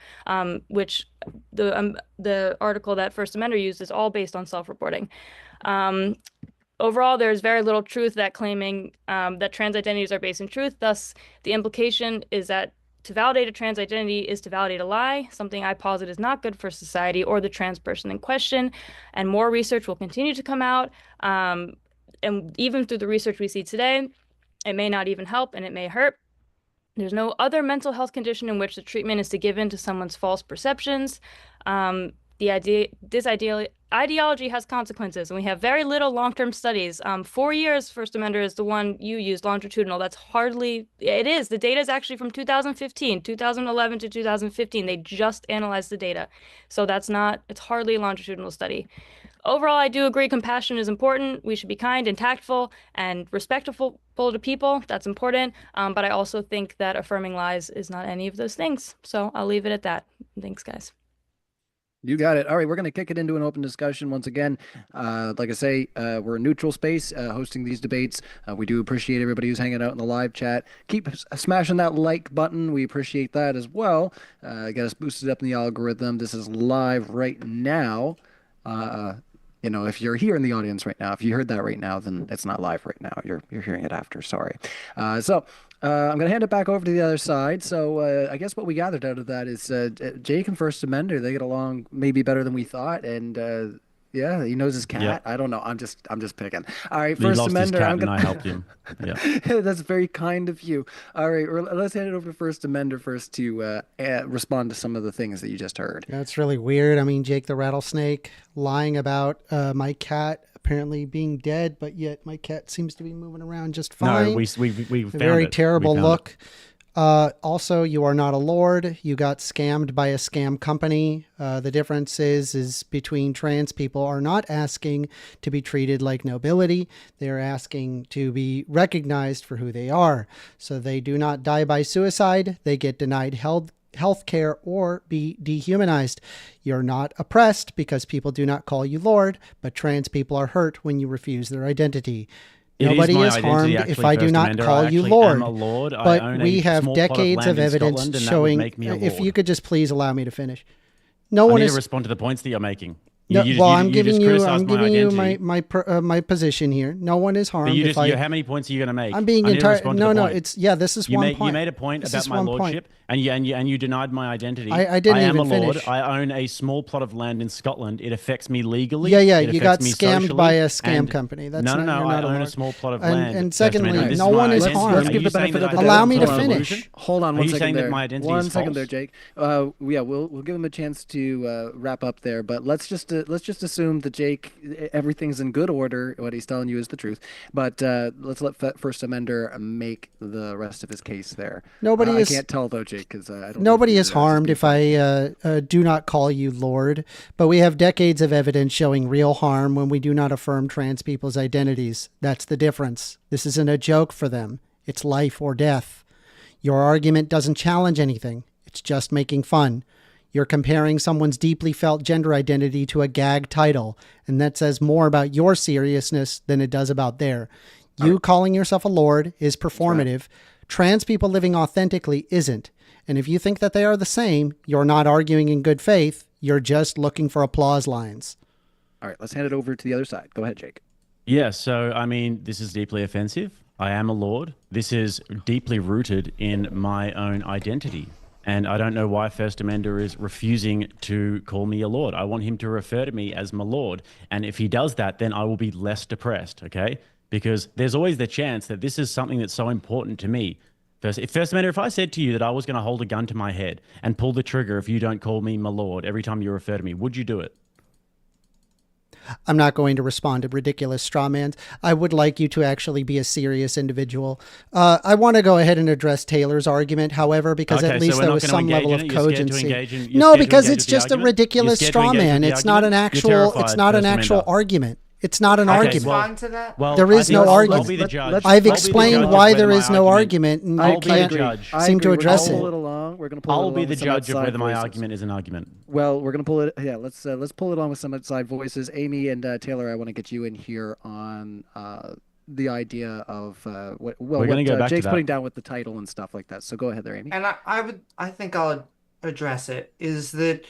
which the article that First Amender used is all based on self-reporting. Overall, there's very little truth that claiming that trans identities are based in truth. Thus, the implication is that to validate a trans identity is to validate a lie, something I posit is not good for society or the trans person in question. And more research will continue to come out. And even through the research we see today, it may not even help and it may hurt. There's no other mental health condition in which the treatment is to give in to someone's false perceptions. This ideology has consequences, and we have very little long-term studies. 4 years, First Amender, is the one you used, longitudinal. That's hardly, it is. The data is actually from 2015, 2011 to 2015. They just analyzed the data. So it's hardly a longitudinal study. Overall, I do agree compassion is important. We should be kind and tactful and respectful to people. That's important. But I also think that affirming lies is not any of those things. So I'll leave it at that. Thanks, guys. You got it. All right, we're going to kick it into an open discussion once again. Like I say, we're a neutral space hosting these debates. We do appreciate everybody who's hanging out in the live chat. Keep smashing that like button. We appreciate that as well. Get us boosted up in the algorithm. This is live right now. If you're here in the audience right now, if you heard that right now, then it's not live right now. You're hearing it after. Sorry. I'm going to hand it back over to the other side. So I guess what we gathered out of that is Jake and First Amender, they get along maybe better than we thought. And yeah, he knows his cat. Yep. I don't know. I'm just picking. All right, First Amender. And I helped him. Yeah, that's very kind of you. All right, let's hand it over to First Amender first to respond to some of the things that you just heard. That's really weird. I mean, Jake the Rattlesnake lying about my cat apparently being dead, but yet my cat seems to be moving around just fine. No, we found a very it. terrible look. Also, you are not a lord. You got scammed by a scam company. The difference is between trans people are not asking to be treated like nobility. They're asking to be recognized for who they are. So they do not die by suicide. They get denied health care or be dehumanized. You're not oppressed because people do not call you Lord, but trans people are hurt when you refuse their identity. Nobody is harmed if I do not call you Lord. But we have decades of evidence showing, if you could just please allow me to finish. I need to respond to the points that you're making. I'm giving you my position here. No one is harmed. How many points are you going to make? I'm being entirely this is one point. You made a point about my lordship, and you denied my identity. I didn't even finish. I am a lord. I own a small plot of land in Scotland. It affects me legally. Yeah. You got scammed by a scam company. No. I own a small plot of land. And secondly, no one is harmed. Let's give the benefit of the doubt. Allow me to finish. Hold on one second there. One second there, Jake. We'll give him a chance to wrap up there, but let's just just assume that Jake, everything's in good order. What he's telling you is the truth. But let's let First Amender make the rest of his case there. I can't tell though, Jake, because I don't. Nobody is harmed if I do not call you Lord. But we have decades of evidence showing real harm when we do not affirm trans people's identities. That's the difference. This isn't a joke for them. It's life or death. Your argument doesn't challenge anything. It's just making fun. You're comparing someone's deeply felt gender identity to a gag title, and that says more about your seriousness than it does about their. You calling yourself a lord is performative. Right. Trans people living authentically isn't. And if you think that they are the same, you're not arguing in good faith. You're just looking for applause lines. All right, let's hand it over to the other side. Go ahead, Jake. Yeah, so, I mean, this is deeply offensive. I am a lord. This is deeply rooted in my own identity. And I don't know why First Amender is refusing to call me a lord. I want him to refer to me as my lord. And if he does that, then I will be less depressed, okay? Because there's always the chance that this is something that's so important to me. First Amender, if I said to you that I was going to hold a gun to my head and pull the trigger if you don't call me my lord every time you refer to me, would you do it? I'm not going to respond to ridiculous straw mans. I would like you to actually be a serious individual. I want to go ahead and address Taylor's argument, however, because at least there was some level of cogency. No, because it's just a ridiculous straw man. It's not an actual argument. It's not an argument. There is no argument. I've explained why there is no argument, and you can't seem to address it. I'll be the judge of whether my argument is an argument. Well, we're gonna pull it. Yeah, let's pull it on with some outside voices. Amy and Taylor, I want to get you in here on the idea of what Jake's putting down with the title and stuff like that. So go ahead there, Amy. And I think I'll address it. Is that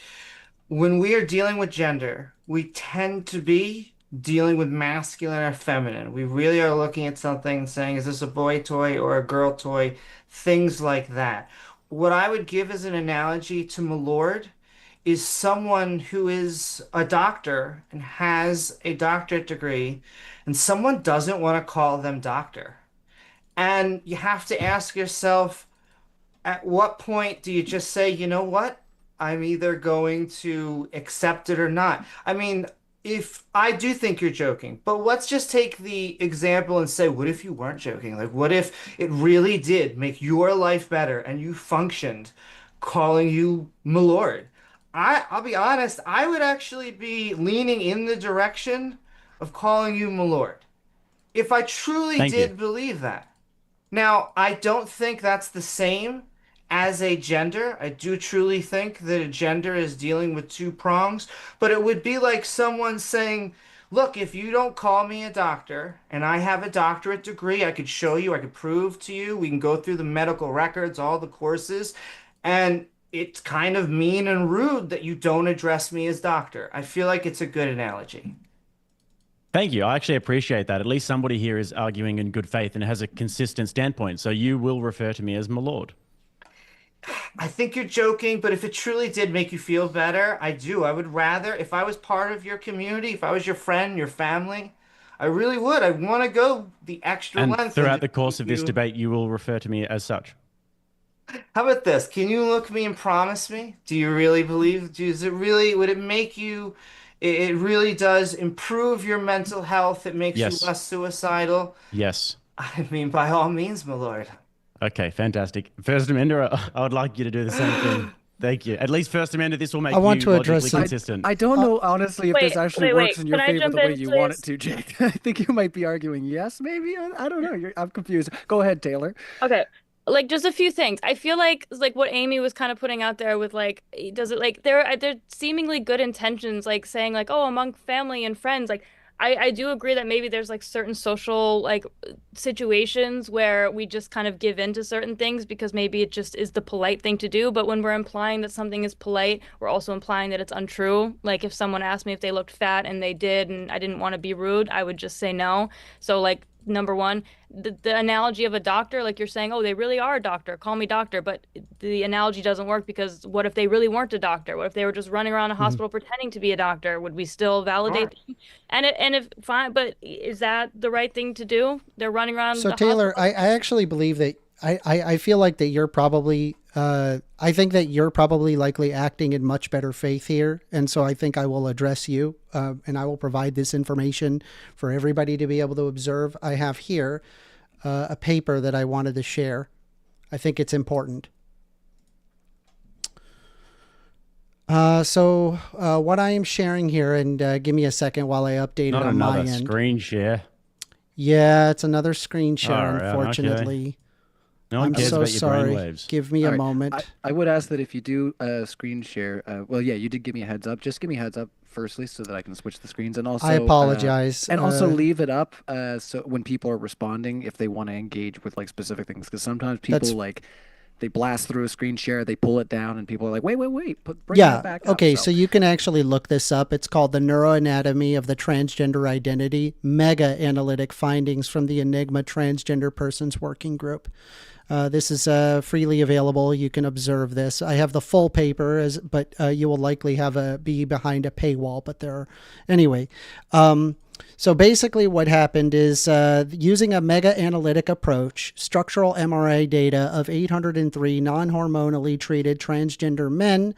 when we are dealing with gender, we tend to be dealing with masculine or feminine. We really are looking at something and saying, is this a boy toy or a girl toy? Things like that. What I would give as an analogy to my lord is someone who is a doctor and has a doctorate degree, and someone doesn't want to call them doctor. And you have to ask yourself, at what point do you just say, you know what? I'm either going to accept it or not. I mean, if I do think you're joking, but let's just take the example and say, what if you weren't joking? Like, what if it really did make your life better and you functioned calling you my lord? I'll be honest, I would actually be leaning in the direction of calling you my lord if I truly did believe that. Now, I don't think that's the same as a gender. I do truly think that a gender is dealing with two prongs, but it would be like someone saying, look, if you don't call me a doctor and I have a doctorate degree, I could show you, I could prove to you, we can go through the medical records, all the courses, and it's kind of mean and rude that you don't address me as doctor. I feel like it's a good analogy. Thank you. I actually appreciate that. At least somebody here is arguing in good faith and has a consistent standpoint. So you will refer to me as my lord. I think you're joking, but if it truly did make you feel better, I do. I would rather, if I was part of your community, if I was your friend, your family, I really would. I want to go the extra length. And throughout the course of this debate, you will refer to me as such. How about this? Can you look me and promise me? Do you really believe? Does it really, would it make you, it really does improve your mental health? It makes you less suicidal? Yes. I mean, by all means, my lord. Okay, fantastic. First Amender, I would like you to do the same thing. Thank you. At least First Amender, this will make you logically consistent. I don't know, honestly, if this actually works in your favor the way you want it to, Jake. I think you might be arguing yes, maybe. I don't know. I'm confused. Go ahead, Taylor. Okay. Like, just a few things. I feel like what Amy was kind of putting out there with, like, does it, like, there seemingly good intentions, like saying, like, oh, among family and friends, like, I do agree that maybe there's like certain social like situations where we just kind of give in to certain things because maybe it just is the polite thing to do. But when we're implying that something is polite, we're also implying that it's untrue. Like if someone asked me if they looked fat and they did, and I didn't want to be rude, I would just say no. So like, number one, the analogy of a doctor, like you're saying, oh, they really are a doctor, call me doctor, but the analogy doesn't work because what if they really weren't a doctor? What if they were just running around a hospital pretending to be a doctor? Would we still validate them? And if fine, but is that the right thing to do? They're running around. So Taylor, I actually believe that I feel like that you're probably, I think that you're probably likely acting in much better faith here. And so I think I will address you, and I will provide this information for everybody to be able to observe. I have here a paper that I wanted to share. I think it's important. So what I am sharing here, and give me a second while I update it on my end. Not another screen share. Yeah, it's another screen share, All right, unfortunately. okay. No one I'm cares so about your sorry. brainwaves. Give me a moment. I would ask that if you do a screen share, well, yeah, you did give me a heads up. Just give me a heads up firstly so that I can switch the screens. And also, I apologize. and also leave it up so when people are responding, if they want to engage with like specific things, because sometimes people like they blast through a screen share, they pull it down, and people are like, wait, bring that back up. Okay, so you can actually look this up. It's called The Neuroanatomy of the Transgender Identity, Mega-Analytic Findings from the Enigma Transgender Persons Working Group. This is freely available. You can observe this. I have the full paper, but you will likely be behind a paywall. But anyway. So basically what happened is using a mega-analytic approach, structural MRI data of 803 non-hormonally treated transgender men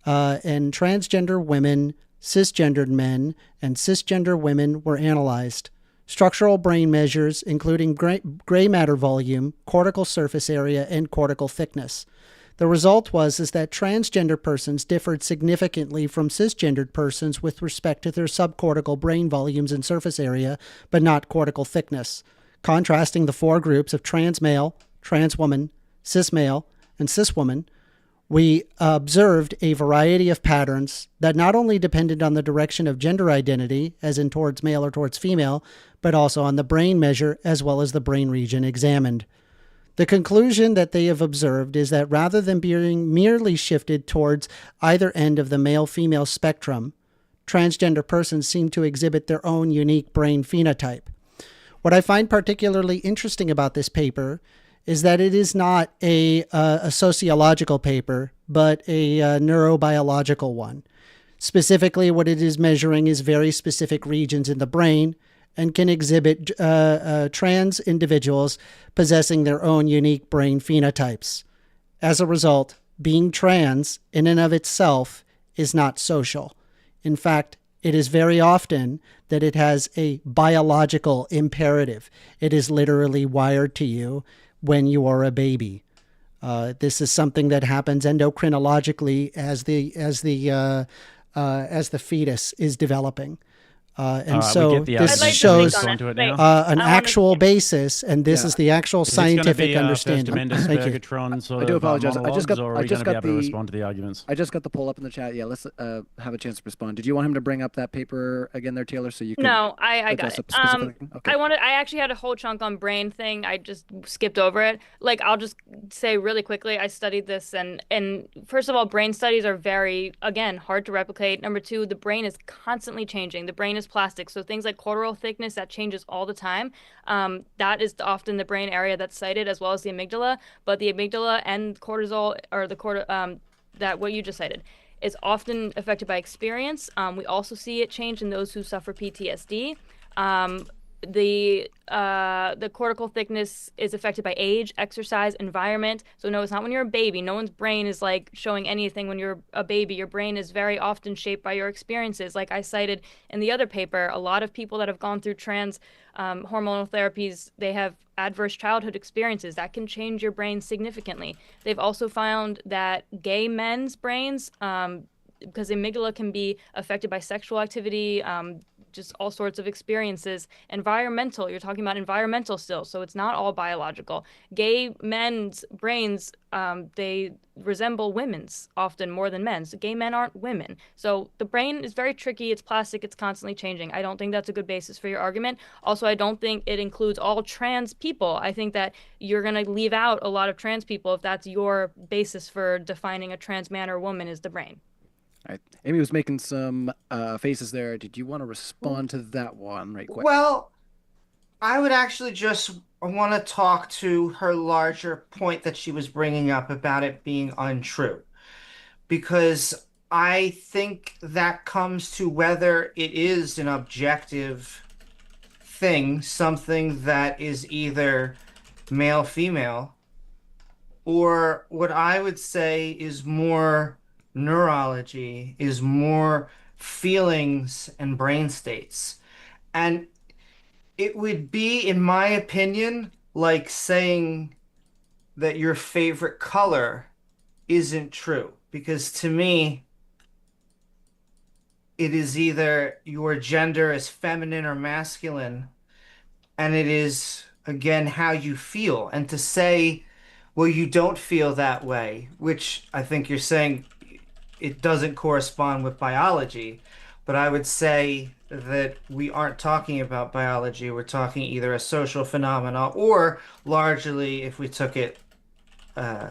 and transgender women, cisgendered men, and cisgender women were analyzed. Structural brain measures, including gray matter volume, cortical surface area, and cortical thickness. The result was that transgender persons differed significantly from cisgendered persons with respect to their subcortical brain volumes and surface area, but not cortical thickness. Contrasting the four groups of trans male, trans woman, cis male, and cis woman, we observed a variety of patterns that not only depended on the direction of gender identity, as in towards male or towards female, but also on the brain measure as well as the brain region examined. The conclusion that they have observed is that rather than being merely shifted towards either end of the male-female spectrum, transgender persons seem to exhibit their own unique brain phenotype. What I find particularly interesting about this paper is that it is not a sociological paper, but a neurobiological one. Specifically, what it is measuring is very specific regions in the brain and can exhibit trans individuals possessing their own unique brain phenotypes. As a result, being trans in and of itself is not social. In fact, it is very often that it has a biological imperative. It is literally wired to you when you are a baby. This is something that happens endocrinologically as the fetus is developing. And so this shows an actual basis, and this is the actual scientific understanding. Thank you. I do apologize. I just got the the poll up in the chat. Yeah, let's have a chance to respond. Did you want him to bring up that paper again there, Taylor, so you can? No, I got it. Okay. I actually had a whole chunk on brain thing. I just skipped over it. Like, I'll just say really quickly, I studied this, and first of all, brain studies are very, again, hard to replicate. Number two, the brain is constantly changing. The brain is plastic, so things like cortical thickness, that changes all the time. That is often the brain area that's cited, as well as the amygdala. But the amygdala and cortisol, or that what you just cited, is often affected by experience. We also see it change in those who suffer PTSD. The cortical thickness is affected by age, exercise, environment. So no, it's not when you're a baby. No one's brain is like showing anything when you're a baby. Your brain is very often shaped by your experiences. Like I cited in the other paper, a lot of people that have gone through trans hormonal therapies, they have adverse childhood experiences that can change your brain significantly. They've also found that gay men's brains, because the amygdala can be affected by sexual activity, just all sorts of experiences. Environmental, you're talking about environmental still, so it's not all biological. Gay men's brains, they resemble women's often more than men's. Gay men aren't women. So the brain is very tricky. It's plastic. It's constantly changing. I don't think that's a good basis for your argument. Also, I don't think it includes all trans people. I think that you're going to leave out a lot of trans people if that's your basis for defining a trans man or woman is the brain. All right. Amy was making some faces there. Did you want to respond to that one right quick? Well, I would actually just want to talk to her larger point that she was bringing up about it being untrue. Because I think that comes to whether it is an objective thing, something that is either male, female, or what I would say is more neurology, is more feelings and brain states. And it would be, in my opinion, like saying that your favorite color isn't true. Because to me, it is either your gender is feminine or masculine, and it is, again, how you feel. And to say, well, you don't feel that way, which I think you're saying it doesn't correspond with biology, but I would say that we aren't talking about biology. We're talking either a social phenomena or largely, if we took it uh,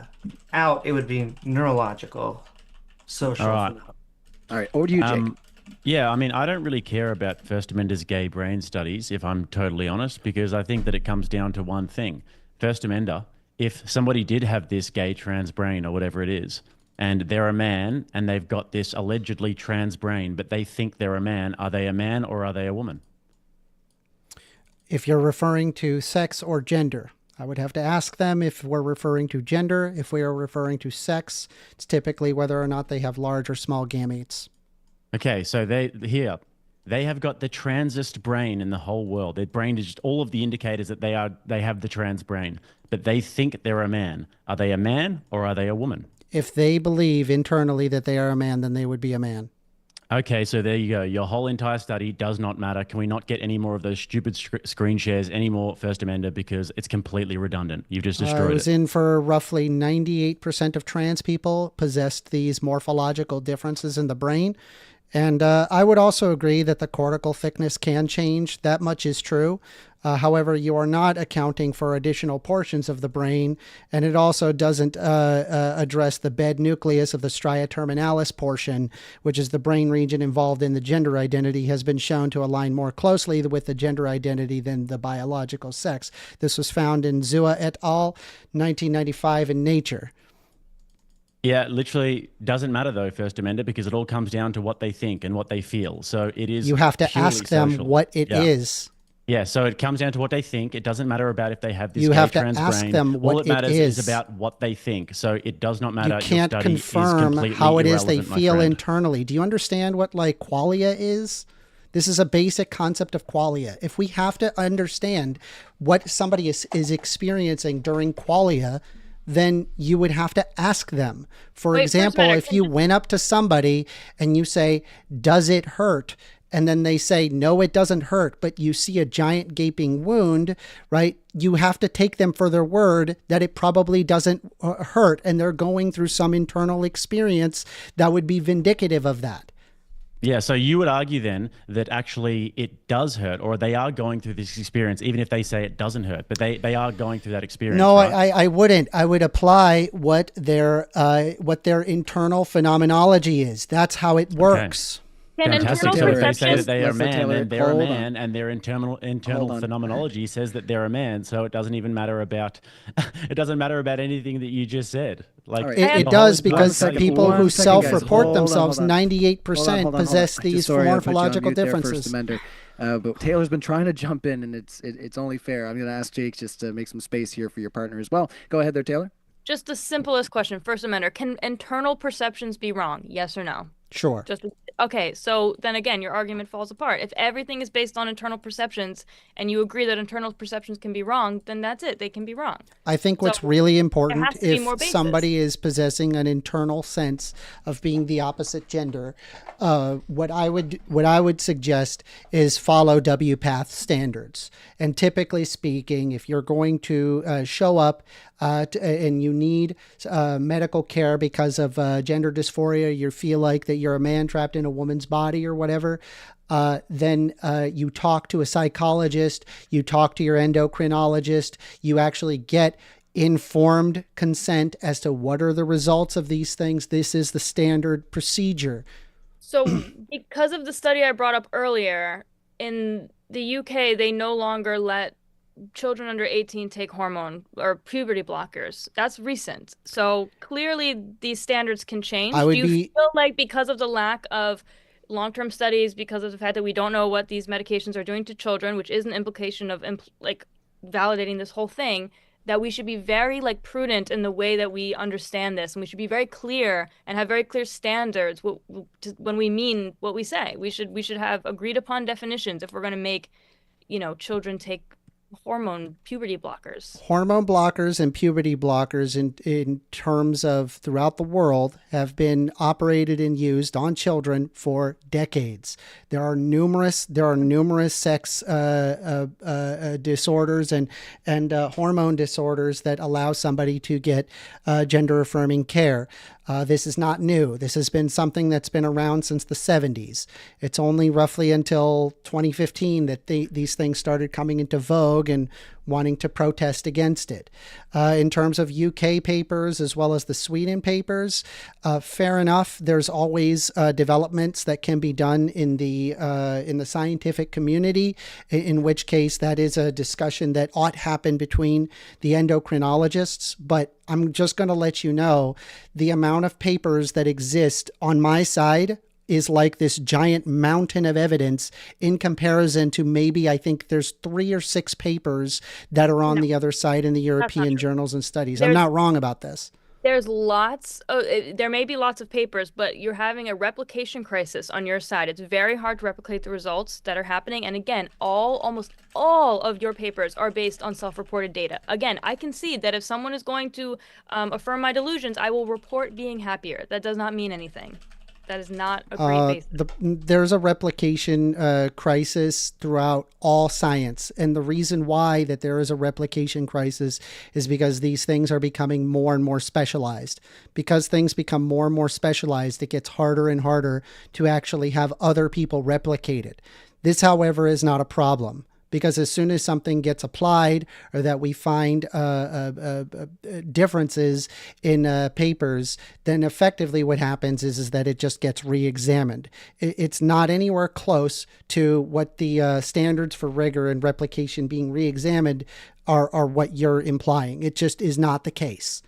out, it would be neurological, social All right. phenomena. All right, over to you, Jake. Yeah, I mean, I don't really care about First Amenders gay brain studies, if I'm totally honest, because I think that it comes down to one thing. First Amender, if somebody did have this gay trans brain or whatever it is, and they're a man and they've got this allegedly trans brain, but they think they're a man, are they a man or are they a woman? If you're referring to sex or gender, I would have to ask them if we're referring to gender. If we are referring to sex, it's typically whether or not they have large or small gametes. Okay, so they have got the transest brain in the whole world. Their brain is just all of the indicators that they have the trans brain, but they think they're a man. Are they a man or are they a woman? If they believe internally that they are a man, then they would be a man. Okay, so there you go. Your whole entire study does not matter. Can we not get any more of those stupid screen shares anymore, First Amender, because it's completely redundant. You've just destroyed I was in for roughly 98% of trans people possessed these morphological differences in the brain. And I would also agree that the cortical thickness can change. That much is true. However, you are not accounting for additional portions of the brain, and it also doesn't address the bed nucleus of the stria terminalis portion, which is the brain region involved in the gender identity, has been shown to align more closely with the gender identity than the biological sex. This was found in Zua et al., 1995 in Nature. Yeah, literally doesn't matter though, First Amendment, because it all comes down to what they think and what they feel. So it is. You have to ask them social. what it is. Yeah, so it comes down to what they think. It doesn't matter about if they have this you gay have to trans ask brain. them what all it matters is about what they think. So it does not matter. You can't confirm how it is they feel internally. Do you understand what like qualia is? This is a basic concept of qualia. If we have to understand what somebody is experiencing during qualia, then you would have to ask them. For example, if you went up to somebody and you say, "Does it hurt?" and then they say, "No, it doesn't hurt," but you see a giant gaping wound, right? You have to take them for their word that it probably doesn't hurt, and they're going through some internal experience that would be vindicative of that. Yeah, so you would argue then that actually it does hurt, or they are going through this experience, even if they say it doesn't hurt, but they are going through that experience. No, right? I wouldn't. I would apply what their internal phenomenology is. That's how it works. Okay. Fantastic. So if they say that they are a man, and they're a man, and their internal phenomenology says that they're a man, so it doesn't even matter about anything that you just said. Like right. it does, because the people who self-report themselves, 98% possess these morphological differences. But Taylor's been trying to jump in, and it's only fair. I'm going to ask Jake just to make some space here for your partner as well. Go ahead there, Taylor. Just the simplest question, First Amendment. Can internal perceptions be wrong? Yes or no? Sure. Okay, so then again, your argument falls apart. If everything is based on internal perceptions and you agree that internal perceptions can be wrong, then that's it. They can be wrong. I think what's really important, if somebody is possessing an internal sense of being the opposite gender, what I would suggest is follow WPATH standards. And typically speaking, if you're going to show up and you need medical care because of gender dysphoria, you feel like that you're a man trapped in a woman's body or whatever, then you talk to a psychologist, you talk to your endocrinologist, you actually get informed consent as to what are the results of these things. This is the standard procedure. So because of the study I brought up earlier, in the UK, they no longer let children under 18 take hormone or puberty blockers. That's recent. So clearly these standards can change. Do you feel like because of the lack of long-term studies, because of the fact that we don't know what these medications are doing to children, which is an implication of like validating this whole thing, that we should be very like prudent in the way that we understand this, and we should be very clear and have very clear standards when we mean what we say. We should have agreed upon definitions if we're going to make, children take puberty blockers. Hormone blockers and puberty blockers in terms of throughout the world have been operated and used on children for decades. There are numerous sex disorders and hormone disorders that allow somebody to get gender affirming care. This is not new. This has been something that's been around since the 70s. It's only roughly until 2015 that these things started coming into vogue and wanting to protest against it. In terms of UK papers as well as the Sweden papers, fair enough. There's always developments that can be done in the scientific community, in which case that is a discussion that ought happen between the endocrinologists. But I'm just going to let you know the amount of papers that exist on my side is like this giant mountain of evidence in comparison to maybe I think there's 3 or 6 papers that are on the other side in the European journals and studies. I'm not wrong about this. There's there may be lots of papers, but you're having a replication crisis on your side. It's very hard to replicate the results that are happening. And again, almost all of your papers are based on self-reported data. Again, I concede that if someone is going to affirm my delusions, I will report being happier. That does not mean anything. That is not a great basis. There's a replication crisis throughout all science. And the reason why that there is a replication crisis is because these things are becoming more and more specialized. Because things become more and more specialized, it gets harder and harder to actually have other people replicate it. This, however, is not a problem. Because as soon as something gets applied or that we find differences in papers, then effectively what happens is that it just gets re-examined. It's not anywhere close to what the standards for rigor and replication being re-examined are what you're implying. It just is not the case.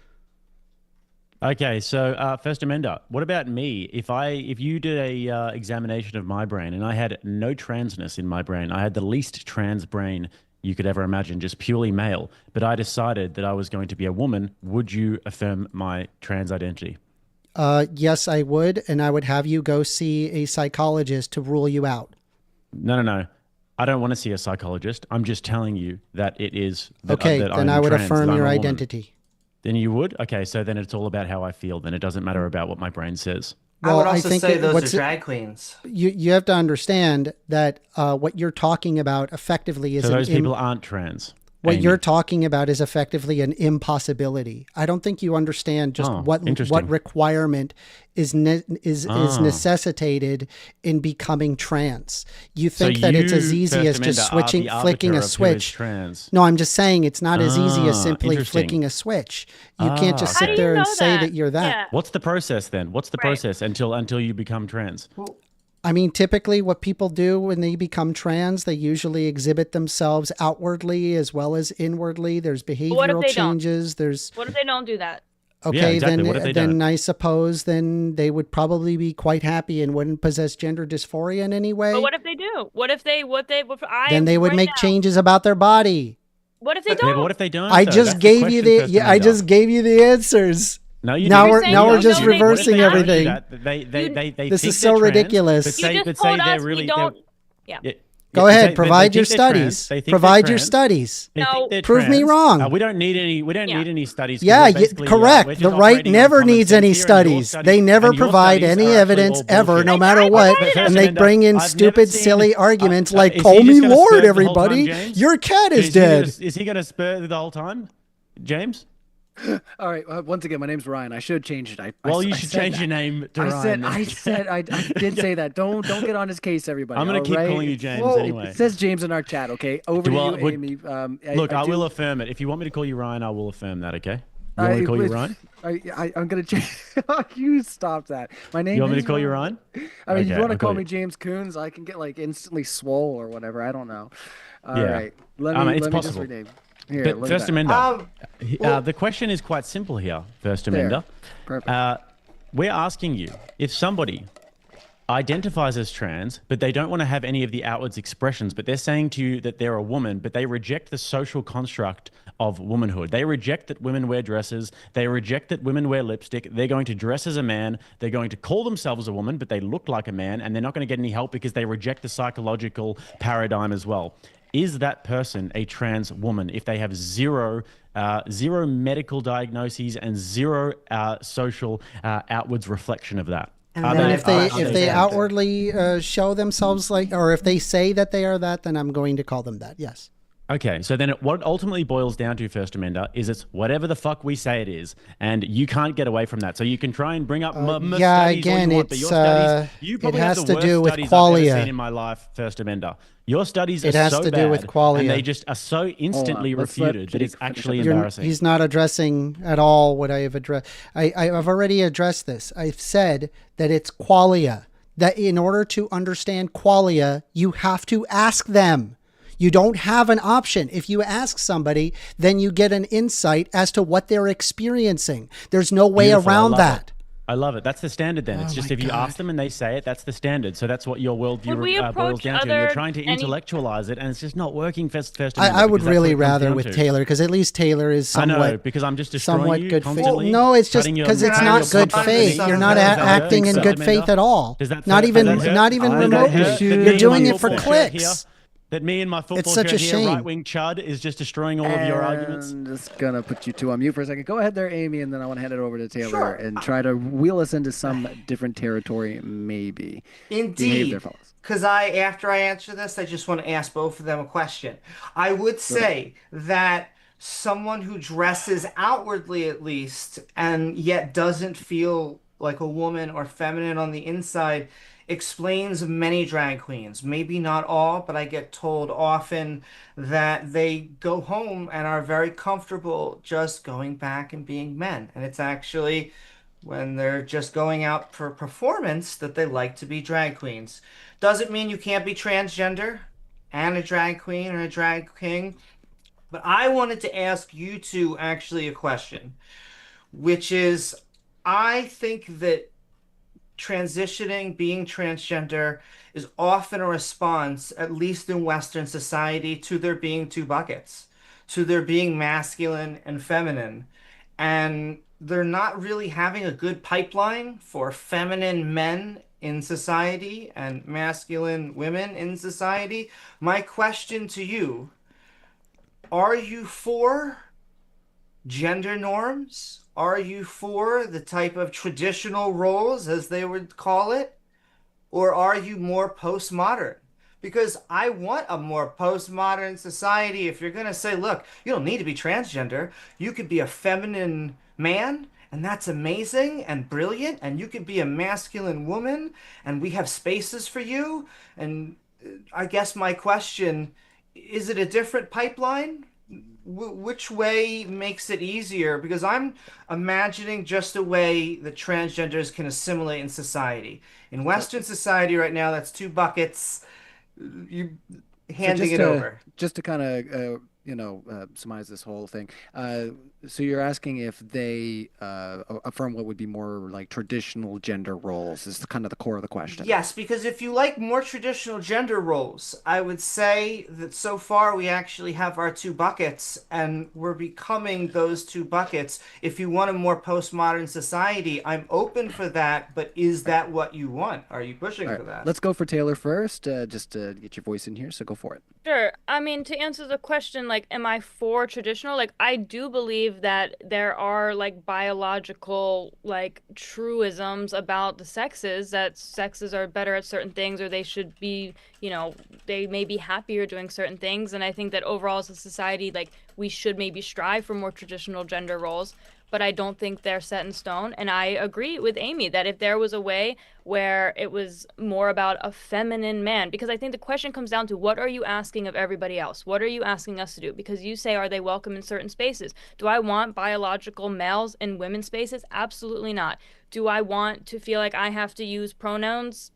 Okay, so First Amender, what about me? If you did a examination of my brain and I had no transness in my brain, I had the least trans brain you could ever imagine, just purely male, but I decided that I was going to be a woman, would you affirm my trans identity? Yes, I would, and I would have you go see a psychologist to rule you out. No. I don't want to see a psychologist. I'm just telling you that it is that, okay, that then I'm I would trans, affirm your identity. Then you would? Okay, so then it's all about how I feel. Then it doesn't matter about what my brain says. Well, I would also say those are drag queens. You have to understand that what you're talking about effectively is... So those people aren't trans. What you're talking about is effectively an impossibility. I don't think you understand just what requirement is necessitated in becoming trans. You think that it's as easy as just flicking a switch. No, I'm just saying it's not as easy as simply flicking a switch. You can't just sit there and say that you're that. Yeah. What's the process then? What's the process until you become trans? Well, I mean, typically what people do when they become trans, they usually exhibit themselves outwardly as well as inwardly. There's behavioral changes. What if they don't do that? Okay, yeah, exactly. then I suppose then they would probably be quite happy and wouldn't possess gender dysphoria in any way. But what if they do? Then they would make changes about their body. What if they don't? Yeah, but what if they don't? I just gave you the answers. No, you now didn't. we're just reversing everything. This is so ridiculous. But say they're really don't. Yeah. Go ahead, provide your studies. Provide your studies. No, prove me wrong. We don't need any. We don't need any studies. Yeah, correct. The right never needs any studies. They never provide any evidence ever, no matter what. And they bring in stupid, silly arguments like "Call me Lord, everybody. Your cat is dead." Is he going to spur the whole time, James? All right. Once again, my name's Ryan. I should have changed it. You should change your name to Ryan. I did say that. Don't get on his case, everybody. I'm going to keep calling you James anyway. It says James in our chat. Okay. Over to you, Amy. Look, I will affirm it. If you want me to call you Ryan, I will affirm that. Okay. You want me to call you Ryan? I'm going to change. You stop that. My name. You want me to call you Ryan? I mean, you want to call me James Coons? I can get like instantly swole or whatever. I don't know. All right. Let me just rename. Here, but First Amender, the question is quite simple here, First Amender. Perfect. We're asking you, if somebody identifies as trans, but they don't want to have any of the outwards expressions, but they're saying to you that they're a woman, but they reject the social construct of womanhood. They reject that women wear dresses. They reject that women wear lipstick. They're going to dress as a man. They're going to call themselves a woman, but they look like a man, and they're not going to get any help because they reject the psychological paradigm as well. Is that person a trans woman if they have zero medical diagnoses and zero social outwards reflection of that? And And then if they gender. outwardly show themselves like, or if they say that they are that, then I'm going to call them that. Yes. Okay, so then what it ultimately boils down to, First Amender, is it's whatever the fuck we say it is, and you can't get away from that. So you can try and bring up yeah, studies all again, you want, but it's, your studies, you it probably has have the to worst do with studies I've ever qualia. seen in my life, First Amender. Your studies It are has so to do bad, with qualia. and they just are so instantly Let's let refuted that it's Jake finish actually up. embarrassing. He's not addressing at all what I have addressed. I've already addressed this. I've said that it's qualia. That in order to understand qualia, you have to ask them. You don't have an option. If you ask somebody, then you get an insight as to what they're experiencing. There's no way Beautiful. I around love that. it. I love it. That's the standard then. It's Oh just my if you God. ask them and they say it, that's the standard. So that's what your worldview Would we boils approach down to. And you're other- trying to any- intellectualialize it, and it's just not working, First Amendment, I would because that's really what it comes rather down with to. Taylor, because at least Taylor is I know, somewhat because I'm just destroying somewhat you good faith. constantly. No, it's just cutting your- because it's Can I not just good respond to faith. something You're not that I acting in think good so? faith at all. Does that Not hurt? even, Does that hurt? not even I remotely. hurt That You're me and doing my it for football shirt clicks. here- That me and my football such shirt a here, shame. right-wing chud, is just destroying all of your arguments. I'm just gonna put you two on mute for a second. Go ahead there, Amy, and then I want to hand it over to Taylor Sure. and try to wheel us into some different territory, maybe. Behave Indeed. there, fellas. Because after I answer this, I just want to ask both of them a question. I would say that someone who dresses outwardly, at least, and yet doesn't feel like a woman or feminine on the inside, explains many drag queens. Maybe not all, but I get told often that they go home and are very comfortable just going back and being men. And it's actually when they're just going out for performance that they like to be drag queens. Doesn't mean you can't be transgender and a drag queen or a drag king. But I wanted to ask you two actually a question, which is I think that transitioning, being transgender, is often a response, at least in Western society, to there being two buckets, to there being masculine and feminine. And they're not really having a good pipeline for feminine men in society and masculine women in society. My question to you, are you for gender norms? Are you for the type of traditional roles, as they would call it? Or are you more postmodern? Because I want a more postmodern society. If you're going to say, look, you don't need to be transgender, you could be a feminine man, and that's amazing and brilliant, and you could be a masculine woman, and we have spaces for you. And I guess my question, is it a different pipeline? Which way makes it easier? Because I'm imagining just a way that transgenders can assimilate in society. In Western society right now, that's two buckets. You handing it over. Just to kind of, surmise this whole thing. So you're asking if they affirm what would be more like traditional gender roles is kind of the core of the question. Yes, because if you like more traditional gender roles, I would say that so far we actually have our two buckets and we're becoming those two buckets. If you want a more postmodern society, I'm open for that, but is that what you want? Are you pushing All for right, that? let's go for Taylor first, just to get your voice in here, so go for it. Sure. I mean, to answer the question, like, am I for traditional? Like, I do believe that there are, like, biological, like, truisms about the sexes, that sexes are better at certain things, or they should be, they may be happier doing certain things. And I think that overall as a society, like, we should maybe strive for more traditional gender roles. But I don't think they're set in stone. And I agree with Amy that if there was a way where it was more about a feminine man, because I think the question comes down to, what are you asking of everybody else? What are you asking us to do? Because you say, are they welcome in certain spaces? Do I want biological males in women's spaces? Absolutely not. Do I want to feel like I have to use pronouns?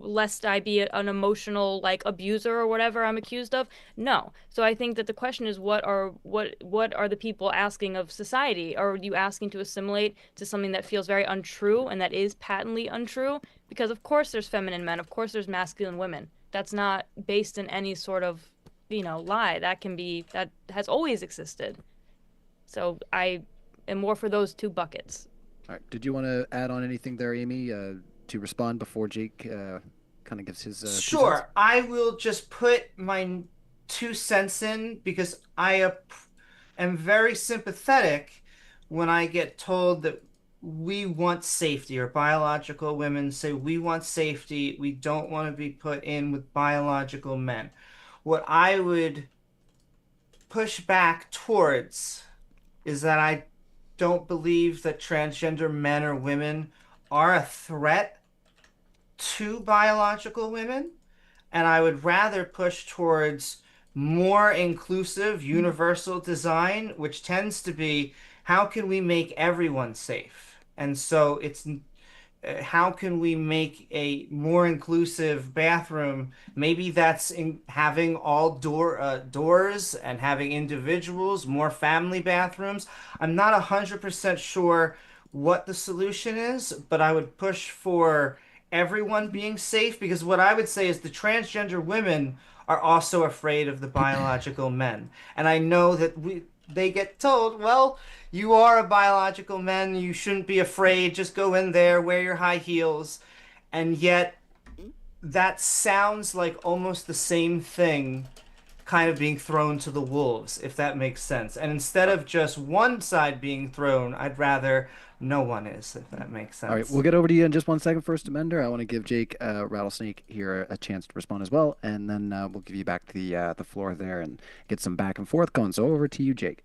lest I be an emotional like abuser or whatever I'm accused of. No. So I think that the question is, what are the people asking of society? Are you asking to assimilate to something that feels very untrue and that is patently untrue? Because of course there's feminine men, of course there's masculine women. That's not based in any sort of, lie. That has always existed. So I am more for those two buckets. All right. Did you want to add on anything there, Amy, to respond before Jake kind of gives his 2 cents? Sure. I will just put my 2 cents in because I am very sympathetic when I get told that we want safety, or biological women say we want safety. We don't want to be put in with biological men. What I would push back towards is that I don't believe that transgender men or women are a threat to biological women, and I would rather push towards more inclusive, universal design, which tends to be how can we make everyone safe? And so it's how can we make a more inclusive bathroom? Maybe that's in having all doors and having individuals, more family bathrooms. I'm not 100% sure what the solution is, but I would push for everyone being safe, because what I would say is the transgender women are also afraid of the biological men. And I know that they get told, well, you are a biological man, you shouldn't be afraid, just go in there, wear your high heels. And yet that sounds like almost the same thing kind of being thrown to the wolves, if that makes sense. And instead of just one side being thrown, I'd rather no one is, if that makes sense. All right, we'll get over to you in just 1 second, First Amender. I want to give Jake Rattlesnake here a chance to respond as well, and then we'll give you back the floor there and get some back and forth going. So over to you, Jake.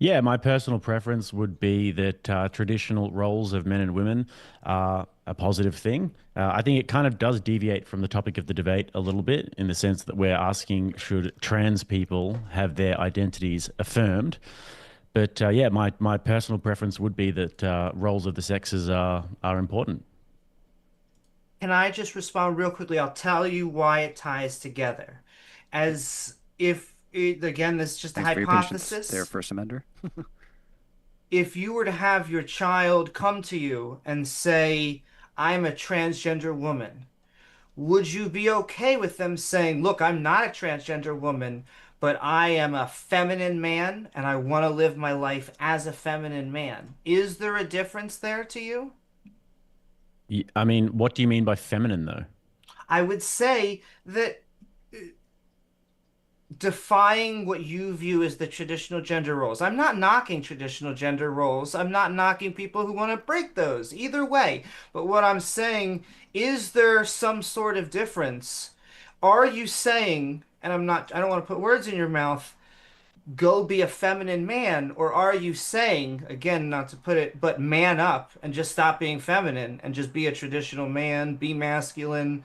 Yeah, my personal preference would be that traditional roles of men and women are a positive thing. I think it kind of does deviate from the topic of the debate a little bit, in the sense that we're asking, should trans people have their identities affirmed? But yeah, my personal preference would be that roles of the sexes are important. Can I just respond real quickly? I'll tell you why it ties together. As if, again, this is just a Thanks for your patience hypothesis. there, First Amender. If you were to have your child come to you and say, I'm a transgender woman, would you be okay with them saying, look, I'm not a transgender woman, but I am a feminine man and I want to live my life as a feminine man? Is there a difference there to you? I mean, what do you mean by feminine, though? I would say that defying what you view as the traditional gender roles. I'm not knocking traditional gender roles. I'm not knocking people who want to break those either way. But what I'm saying, is there some sort of difference? Are you saying, and I don't want to put words in your mouth, go be a feminine man, or are you saying, again, not to put it, but man up and just stop being feminine and just be a traditional man, be masculine?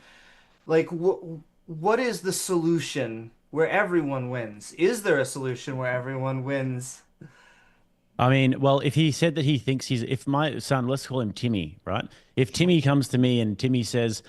Like, what is the solution where everyone wins? Is there a solution where everyone wins? I mean, well, if he said that he thinks if my son, let's call him Timmy, right? If Timmy comes to me and Timmy says,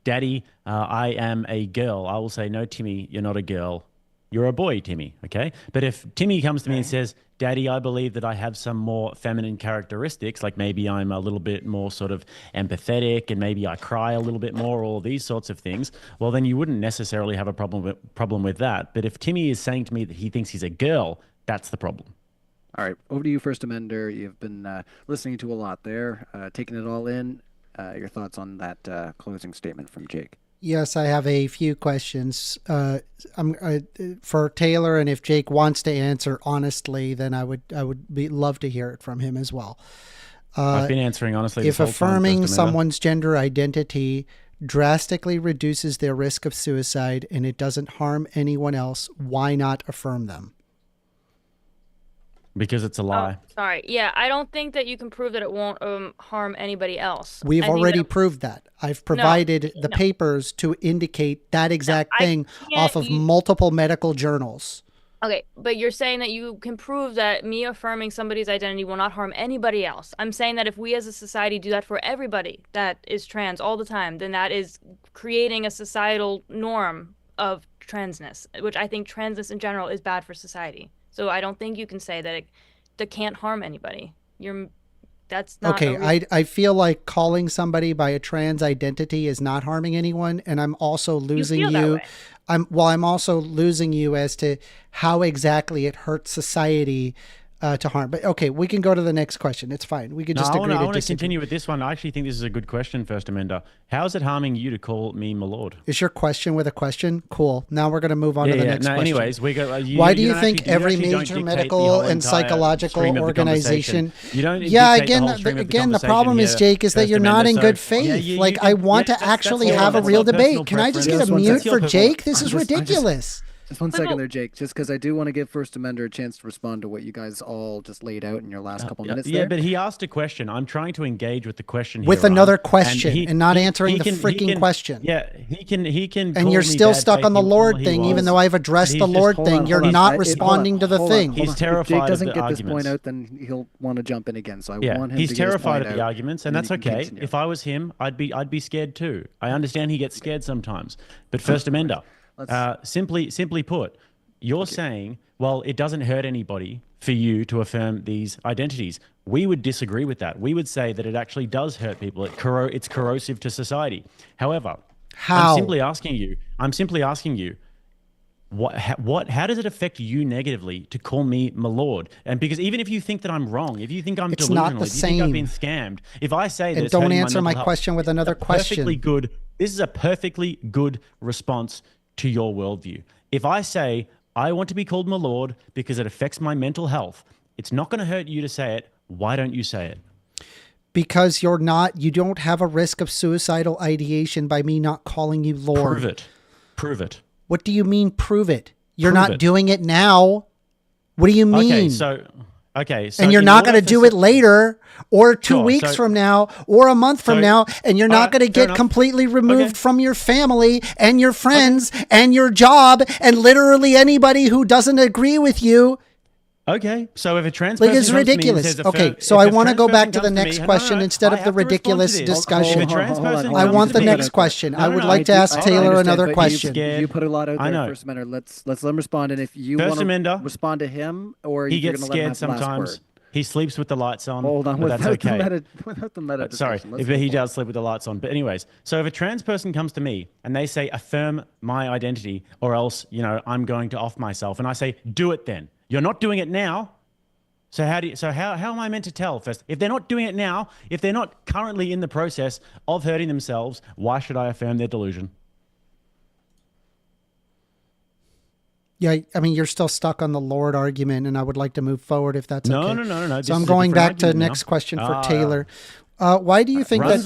Daddy, I am a girl, I will say, no, Timmy, you're not a girl. You're a boy, Timmy, okay? But if Timmy comes to me and says, Daddy, I believe that I have some more feminine characteristics, like maybe I'm a little bit more sort of empathetic and maybe I cry a little bit more, all these sorts of things, well, then you wouldn't necessarily have a problem with that. But if Timmy is saying to me that he thinks he's a girl, that's the problem. All right, over to you, First Amender. You've been listening to a lot there, taking it all in. Your thoughts on that closing statement from Jake? Yes, I have a few questions for Taylor, and if Jake wants to answer honestly, then I would love to hear it from him as well. I've been answering honestly. If affirming someone's gender identity drastically reduces their risk of suicide and it doesn't harm anyone else, why not affirm them? Because it's a lie. Oh, sorry. Yeah, I don't think that you can prove that it won't harm anybody else. We've already proved that. I've provided the papers to indicate that exact thing off of multiple medical journals. Okay, but you're saying that you can prove that me affirming somebody's identity will not harm anybody else. I'm saying that if we as a society do that for everybody that is trans all the time, then that is creating a societal norm of transness, which I think transness in general is bad for society. So I don't think you can say that that can't harm anybody. That's not Okay, I feel like calling somebody by a trans identity is not harming anyone, and I'm also losing feel that you. way. I'm also losing you as to how exactly it hurts society to harm. But okay, we can go to the next question. It's fine. We can just agree to I want to disagree. continue with this one. I actually think this is a good question, First Amender. How is it harming you to call me my lord? Is your question with a question? Cool. Now we're going to move on to the next question. Anyways, we go. Why do you think every major medical and psychological organization? You don't. Yeah, again, the problem is, Jake, is that you're not in good faith. Like, I want to actually have a real debate. Can I just get a mute for Jake? This is ridiculous. Just one second there, Jake, just because I do want to give First Amender a chance to respond to what you guys all just laid out in your last couple minutes there. Yeah, but he asked a question. I'm trying to engage with the question with here, another question and not answering the freaking question. Yeah, he can. And you're still stuck on the Lord thing, even though I've addressed the Lord thing. You're not responding to the thing. He's terrified. If Jake doesn't of the get this arguments. point out, then he'll want to jump in again. So I want him he's to get terrified his of the arguments, and that's okay. If I was him, I'd be scared too. I understand he gets scared sometimes. But First Amender, simply put, you're saying, well, it doesn't hurt anybody for you to affirm these identities. We would disagree with that. We would say that it actually does hurt people. It's corrosive to society. However, how? I'm simply asking you, how does it affect you negatively to call me my lord? And because even if you think that I'm wrong, if you think I'm delusional, if you think I've been scammed, if I say that, and don't answer my question with another question. This is a perfectly good response to your worldview. If I say I want to be called my lord because it affects my mental health, it's not going to hurt you to say it. Why don't you say it? Because you don't have a risk of suicidal ideation by me not calling you Lord. Prove it. What do you mean prove it? You're not doing it now. What do you mean? Okay, so and you're not going to do it later or 2 weeks from now or a month from now, and you're not going to get completely removed from your family and your friends and your job and literally anybody who doesn't agree with you. Okay, so if a trans person it's ridiculous. Okay, so I want to go back to the next question instead of the ridiculous discussion. I want the next question. I would like to ask Taylor another question. You put a lot out there, First Amender. Let's let him respond, and if you want to respond to him, or he gets scared sometimes. He sleeps with the lights on. Hold on, that's okay. Without the meta sorry, if he does sleep with the lights on. But anyways, so if a trans person comes to me and they say, affirm my identity, or else, I'm going to off myself, and I say, do it then. You're not doing it now. So how am I meant to tell first? If they're not doing it now, if they're not currently in the process of hurting themselves, why should I affirm their delusion? Yeah, I mean, you're still stuck on the Lord argument, and I would like to move forward if that's okay. No. So I'm going back to the next question for Taylor. Why do you think that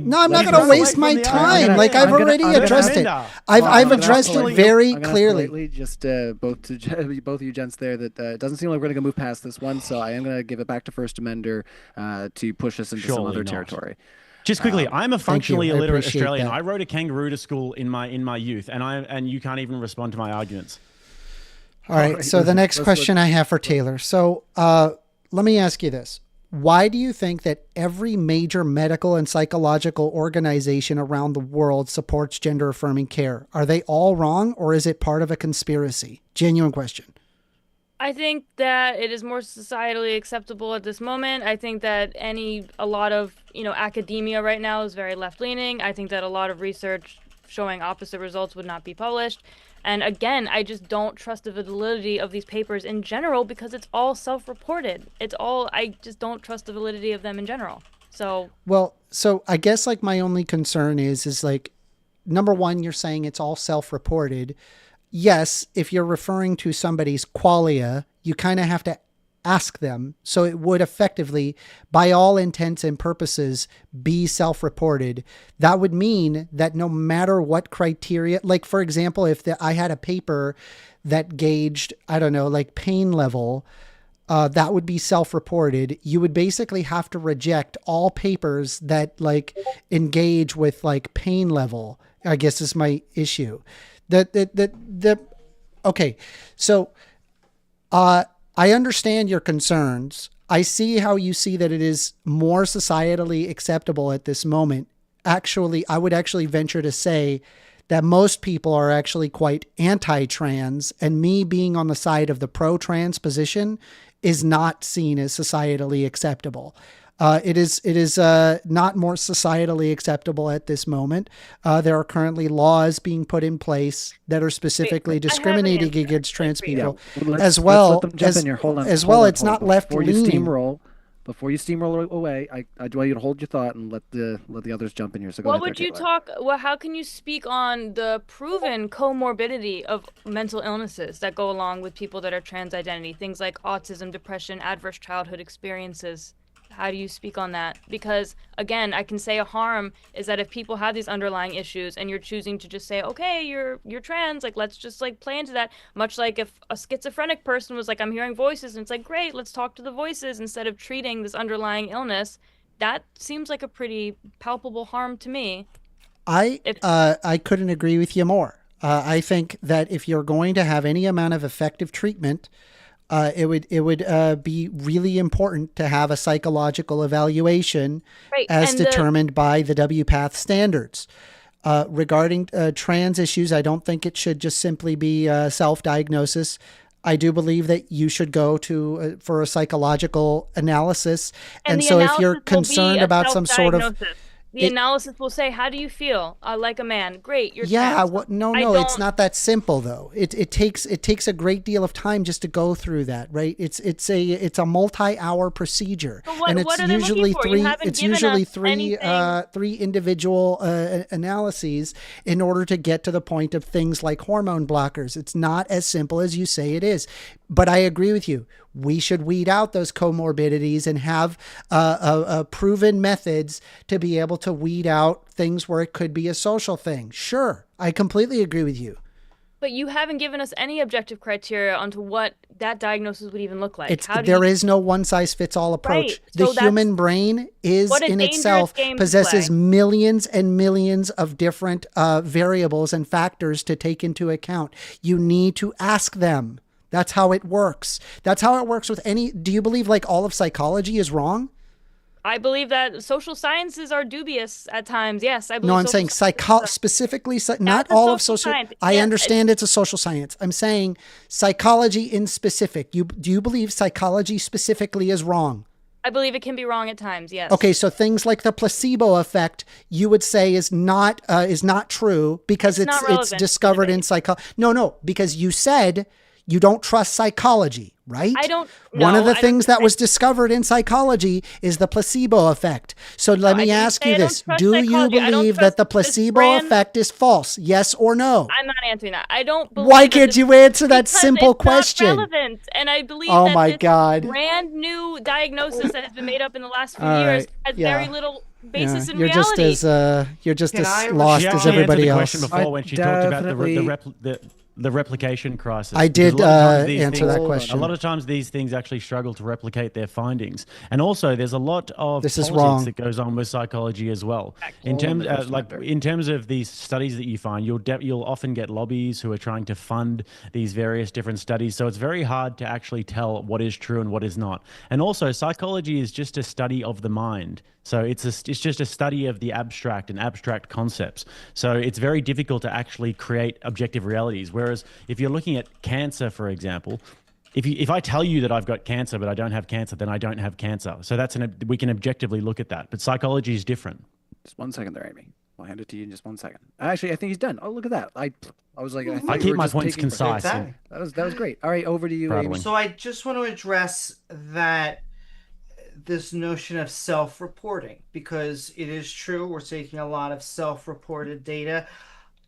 No, I'm not going to waste my time. I've already addressed it. I've addressed it very clearly. Just both of you gents there that it doesn't seem like we're going to move past this one, so I am going to give it back to First Amender to push us into some other territory. Just quickly, I'm a functionally illiterate Australian. I rode a kangaroo to school in my youth, and you can't even respond to my arguments. All right. So the next question I have for Taylor. So let me ask you this. Why do you think that every major medical and psychological organization around the world supports gender affirming care? Are they all wrong, or is it part of a conspiracy? Genuine question. I think that it is more societally acceptable at this moment. I think that a lot of, academia right now is very left-leaning. I think that a lot of research showing opposite results would not be published. And again, I just don't trust the validity of these papers in general because it's all self-reported. I just don't trust the validity of them in general. So I guess my only concern is number one, you're saying it's all self-reported. Yes, if you're referring to somebody's qualia, you kind of have to ask them. So it would effectively, by all intents and purposes, be self-reported. That would mean that no matter what criteria, for example, if I had a paper that gauged, pain level, that would be self-reported. You would basically have to reject all papers that engage with pain level, I guess is my issue. Okay, so I understand your concerns. I see how you see that it is more societally acceptable at this moment. Actually, I would actually venture to say that most people are actually quite anti-trans, and me being on the side of the pro-trans position is not seen as societally acceptable. It is not more societally acceptable at this moment. There are currently laws being put in place that are specifically discriminating against trans people, as well let them jump in here. Hold on, it's not left leaning. Before you steamroll away, I want you to hold your thought and let the others jump in here. So go What ahead. would you talk? Well, how can you speak on the proven comorbidity of mental illnesses that go along with people that are trans identity? Things like autism, depression, adverse childhood experiences. How do you speak on that? Because again, I can say a harm is that if people have these underlying issues and you're choosing to just say, okay, you're trans, like let's just like play into that. Much like if a schizophrenic person was like, I'm hearing voices, and it's like, great, let's talk to the voices instead of treating this underlying illness. That seems like a pretty palpable harm to me. I couldn't agree with you more. I think that if you're going to have any amount of effective treatment, it would be really important to have a psychological evaluation as determined by the WPATH standards. Regarding trans issues, I don't think it should just simply be self-diagnosis. I do believe that you should go to for a psychological analysis. And so if you're concerned about some sort of... The analysis will say, how do you feel? Like a man. Great, you're trans. trans. No, it's not that simple though. It takes a great deal of time just to go through that, right? It's a multi-hour procedure. And it's usually three individual analyses in order to get to the point of things like hormone blockers. It's not as simple as you say it is. But I agree with you. We should weed out those comorbidities and have proven methods to be able to weed out things where it could be a social thing. Sure, I completely agree with you. But you haven't given us any objective criteria onto what that diagnosis would even look like. There is no one-size-fits-all approach. Right. The human brain is in itself possesses millions and millions of different variables and factors to take into account. You need to ask them. That's how it works. That's how it works with any... Do you believe like all of psychology is wrong? I believe that social sciences are dubious at times. Yes, I believe. No, I'm saying specifically, not all of social science. I understand it's a social science. I'm saying psychology in specific. Do you believe psychology specifically is wrong? I believe it can be wrong at times, yes. Okay, so things like the placebo effect, you would say is not true because it's discovered in psychology. No, because you said you don't trust psychology, right? One of the things that was discovered in psychology is the placebo effect. So let me ask you this. Do you believe that the placebo effect is false? Yes or no? I'm not answering that. I don't believe. Why can't you answer that simple question? It's not relevant. And I believe this brand new diagnosis that has been made up in the last few years has very little basis in reality. You're just as lost as everybody else. Question before when she talked about the replication crisis. I did answer that question. A lot of times these things actually struggle to replicate their findings. And also there's a lot of politics that goes on with psychology as well. In terms of these studies that you find, you'll often get lobbies who are trying to fund these various different studies. So it's very hard to actually tell what is true and what is not. And also psychology is just a study of the mind. So it's just a study of the abstract and abstract concepts. So it's very difficult to actually create objective realities. Whereas if you're looking at cancer, for example, if I tell you that I've got cancer but I don't have cancer, then I don't have cancer. So we can objectively look at that. But psychology is different. Just 1 second there, Amy. I'll hand it to you in just 1 second. Actually, I think he's done. Oh, look at that. I was like, I keep my points concise. That was great. All right, over to you, Amy. So I just want to address that. This notion of self-reporting, because it is true we're taking a lot of self-reported data.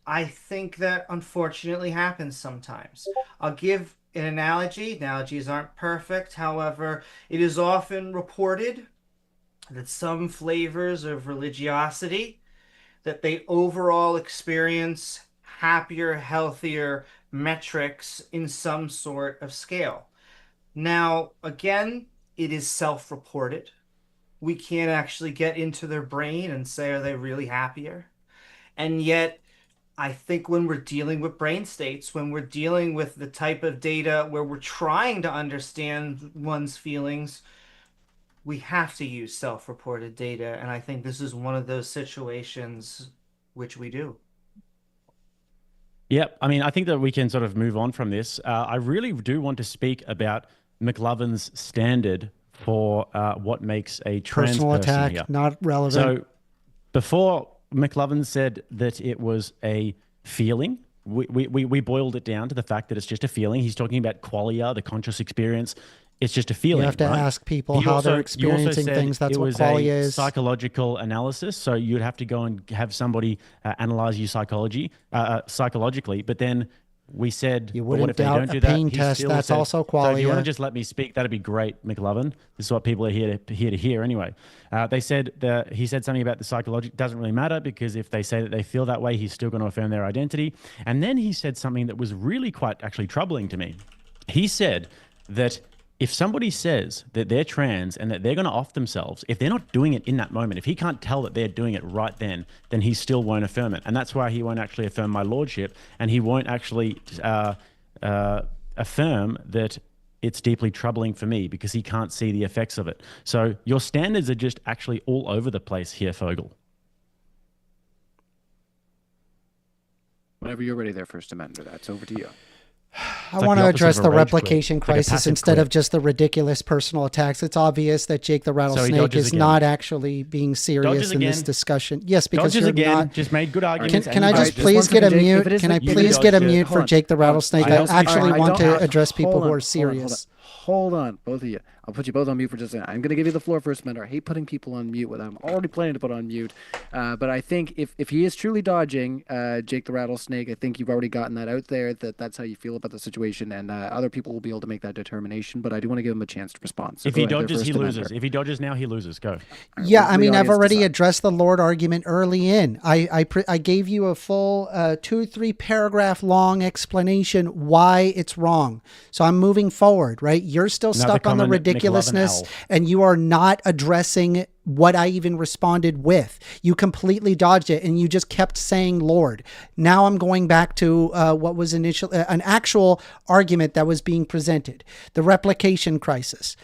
I think that unfortunately happens sometimes. I'll give an analogy. Analogies aren't perfect. However, it is often reported that some flavors of religiosity, that they overall experience happier, healthier metrics in some sort of scale. Now, again, it is self-reported. We can't actually get into their brain and say, are they really happier? And yet, I think when we're dealing with brain states, when we're dealing with the type of data where we're trying to understand one's feelings, we have to use self-reported data. And I think this is one of those situations which we do. Yep. I mean, I think that we can sort of move on from this. I really do want to speak about McLovin's standard for what makes a trans Personal person attack, here. not relevant. So before McLovin said that it was a feeling, we boiled it down to the fact that it's just a feeling. He's talking about qualia, the conscious experience. It's just a feeling. You have to right? ask people how they're experiencing things. That's what qualia is. Psychological analysis. So you'd have to go and have somebody analyze you psychologically. But then we said, you what wouldn't if they doubt don't do a that? pain He test. still That's said, also so if you want qualia. to just let me speak, that'd be great, McLovin. This is what people are here to hear anyway. They said that he said something about the psychological. Doesn't really matter because if they say that they feel that way, he's still going to affirm their identity. And then he said something that was really quite actually troubling to me. He said that if somebody says that they're trans and that they're going to off themselves, if they're not doing it in that moment, if he can't tell that they're doing it right then he still won't affirm it. And that's why he won't actually affirm my lordship, and he won't actually affirm that it's deeply troubling for me because he can't see the effects of it. So your standards are just actually all over the place here, Fogel. Whenever you're ready there, First Amendment, that's over to you. I want to address the replication crisis instead of just the ridiculous personal attacks. It's obvious that Jake the Rattlesnake is not actually being serious in this discussion. Yes, because you're not. Just made good arguments. Can I just please get a mute? Can I please get a mute for Jake the Rattlesnake? I actually want to address people who are serious. Hold on, both of you. I'll put you both on mute for just a second. I'm going to give you the floor First Amendment. I hate putting people on mute when I'm already planning to put on mute. But I think if he is truly dodging Jake the Rattlesnake, I think you've already gotten that out there, that's how you feel about the situation, and other people will be able to make that determination. But I do want to give him a chance to respond. So if he dodges, he loses. If he dodges now, he loses. Go. Yeah, I mean, I've already addressed the Lord argument early in. I gave you a full 2-3 paragraph long explanation why it's wrong. So I'm moving forward, right? You're still stuck on the ridiculousness, and you are not addressing what I even responded with. You completely dodged it, and you just kept saying Lord. Now I'm going back to what was an actual argument that was being presented, the replication crisis.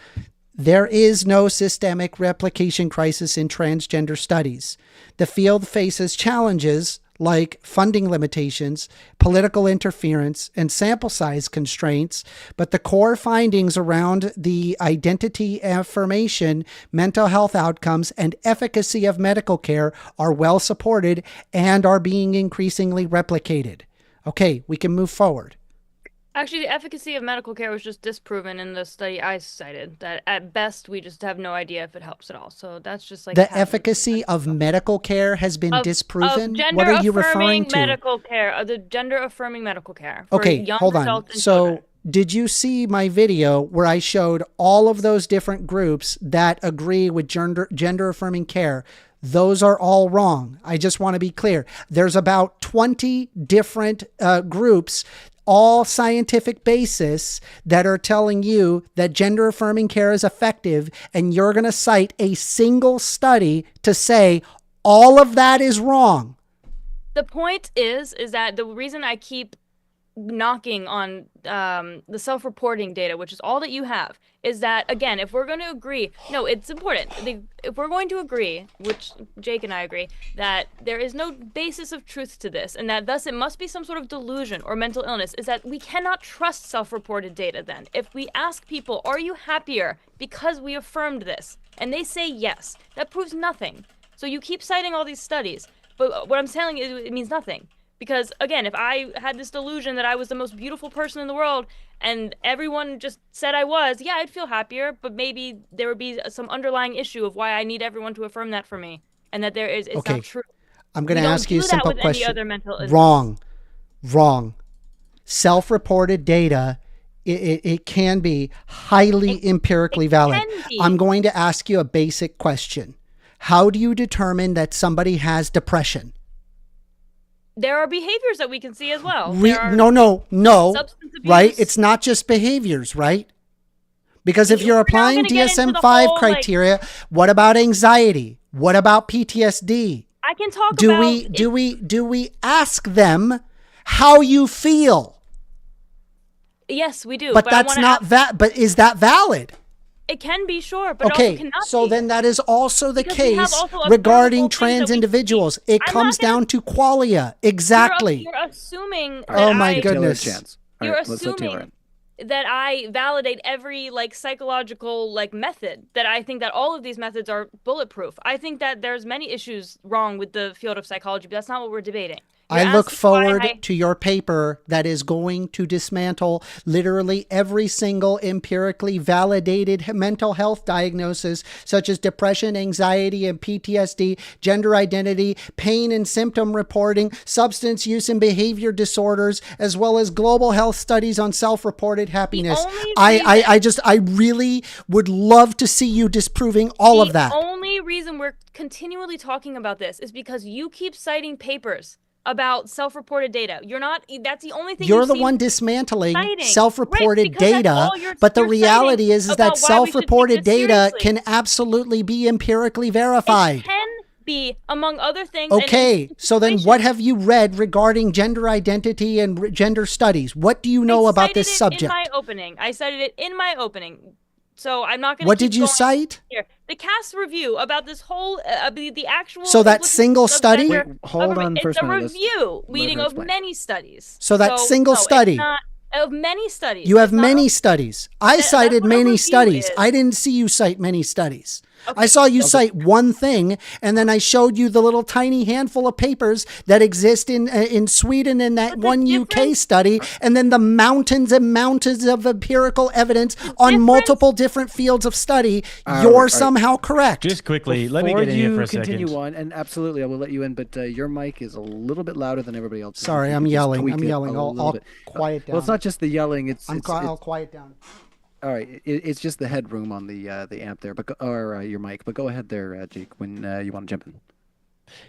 There is no systemic replication crisis in transgender studies. The field faces challenges like funding limitations, political interference, and sample size constraints, but the core findings around the identity affirmation, mental health outcomes, and efficacy of medical care are well supported and are being increasingly replicated. Okay, we can move forward. Actually, the efficacy of medical care was just disproven in the study I cited, that at best we just have no idea if it helps at all. So that's just like the efficacy of medical care has been disproven. Of what are you referring to? Medical care, the gender affirming medical care. For okay, young hold on. adults and so children. Did you see my video where I showed all of those different groups that agree with gender affirming care? Those are all wrong. I just want to be clear. There's about 20 different groups, all scientific basis, that are telling you that gender affirming care is effective, and you're going to cite a single study to say all of that is wrong. The point is that the reason I keep knocking on the self-reporting data, which is all that you have, is that, again, if we're going to agree, no, it's important. If we're going to agree, which Jake and I agree, that there is no basis of truth to this, and that thus it must be some sort of delusion or mental illness, is that we cannot trust self-reported data then. If we ask people, are you happier because we affirmed this? And they say yes, that proves nothing. So you keep citing all these studies, but what I'm saying is it means nothing. Because, again, if I had this delusion that I was the most beautiful person in the world and everyone just said I was, yeah, I'd feel happier, but maybe there would be some underlying issue of why I need everyone to affirm that for me, and that it's not true. I'm going to ask you a simple question. Wrong. Self-reported data, it can be highly empirically valid. I'm going to ask you a basic question. How do you determine that somebody has depression? There are behaviors that we can see as well. No. Right? It's not just behaviors, right? Because if you're applying DSM-5 criteria, what about anxiety? What about PTSD? I can talk do about do we ask them how you feel? Yes, we do. But that's not but is that valid? It can be, sure, but okay, it also cannot so be. then that is also the Because we have case also regarding observable things trans that we individuals. see. It I'm comes not gonna- down to qualia. Exactly. You're assuming that Oh my Give Taylor a goodness. chance. You're All right, let's let Taylor assuming in. that I validate every like psychological like method, that I think that all of these methods are bulletproof. I think that there's many issues wrong with the field of psychology, but that's not what we're debating. You're I look asking why forward to your paper that is going to dismantle literally every single empirically validated mental health diagnosis, such as depression, anxiety, and PTSD, gender identity, pain and symptom reporting, substance use and behavior disorders, as well as global health studies on self-reported happiness. I really would love to see you disproving all of that. The only reason we're continually talking about this is because you keep citing papers about self-reported data. That's the only thing You're the one dismantling citing. self-reported Right, because that's data, all but the you're reality citing is that about why we should take self-reported this data seriously. can absolutely be empirically verified. It can be, among other things. Okay, so then what have you read regarding gender identity and gender studies? What do you know about this subject? I cited it in my opening. So I'm not going to What did you cite? Here. The CAS review about this whole, the actual... So that single study? Wait, hold on it's first a a minute. review leading of explain. many studies. So that single study? It's not, of many studies. You have It's not many a- studies. I that's cited what a many review studies. is. I didn't see you cite many studies. Okay. I saw you cite one thing, and then I showed you the little tiny handful of papers that exist in Sweden in that But the one UK difference- study, and then the mountains and mountains of empirical evidence on difference- multiple different fields of study. All You're right. somehow correct. Just quickly, let me Before get in here you for a continue second. on, and absolutely, I will let you in, but your mic is a little bit louder than everybody else. Sorry, If you I'm could just yelling. tweak I'm it yelling. a I'll little bit. quiet down. Well, it's not just the yelling. I'll quiet down. All right, it's just the headroom on the amp there, or your mic. But go ahead there, Jake, when you want to jump in.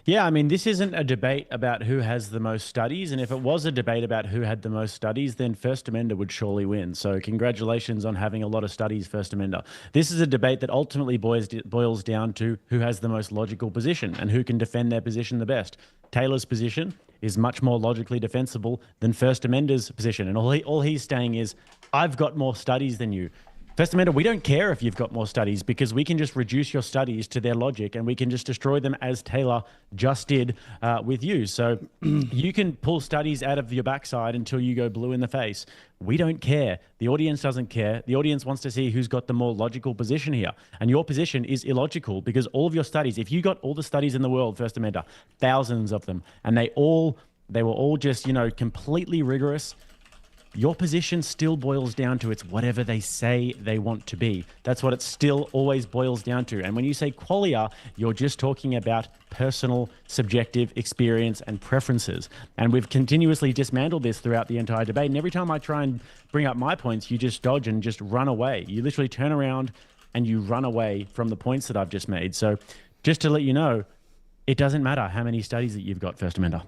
Yeah, I mean, this isn't a debate about who has the most studies. And if it was a debate about who had the most studies, then First Amender would surely win. So congratulations on having a lot of studies, First Amender. This is a debate that ultimately boils down to who has the most logical position and who can defend their position the best. Taylor's position is much more logically defensible than First Amender's position. And all he's saying is, I've got more studies than you. First Amendment, we don't care if you've got more studies because we can just reduce your studies to their logic and we can just destroy them as Taylor just did with you. So you can pull studies out of your backside until you go blue in the face. We don't care. The audience doesn't care. The audience wants to see who's got the more logical position here. And your position is illogical because all of your studies, if you got all the studies in the world, First Amendment, thousands of them, and they were all just, completely rigorous, your position still boils down to it's whatever they say they want to be. That's what it still always boils down to. And when you say qualia, you're just talking about personal, subjective experience and preferences. And we've continuously dismantled this throughout the entire debate. And every time I try and bring up my points, you just dodge and just run away. You literally turn around and you run away from the points that I've just made. So just to let you know, it doesn't matter how many studies that you've got, First Amender.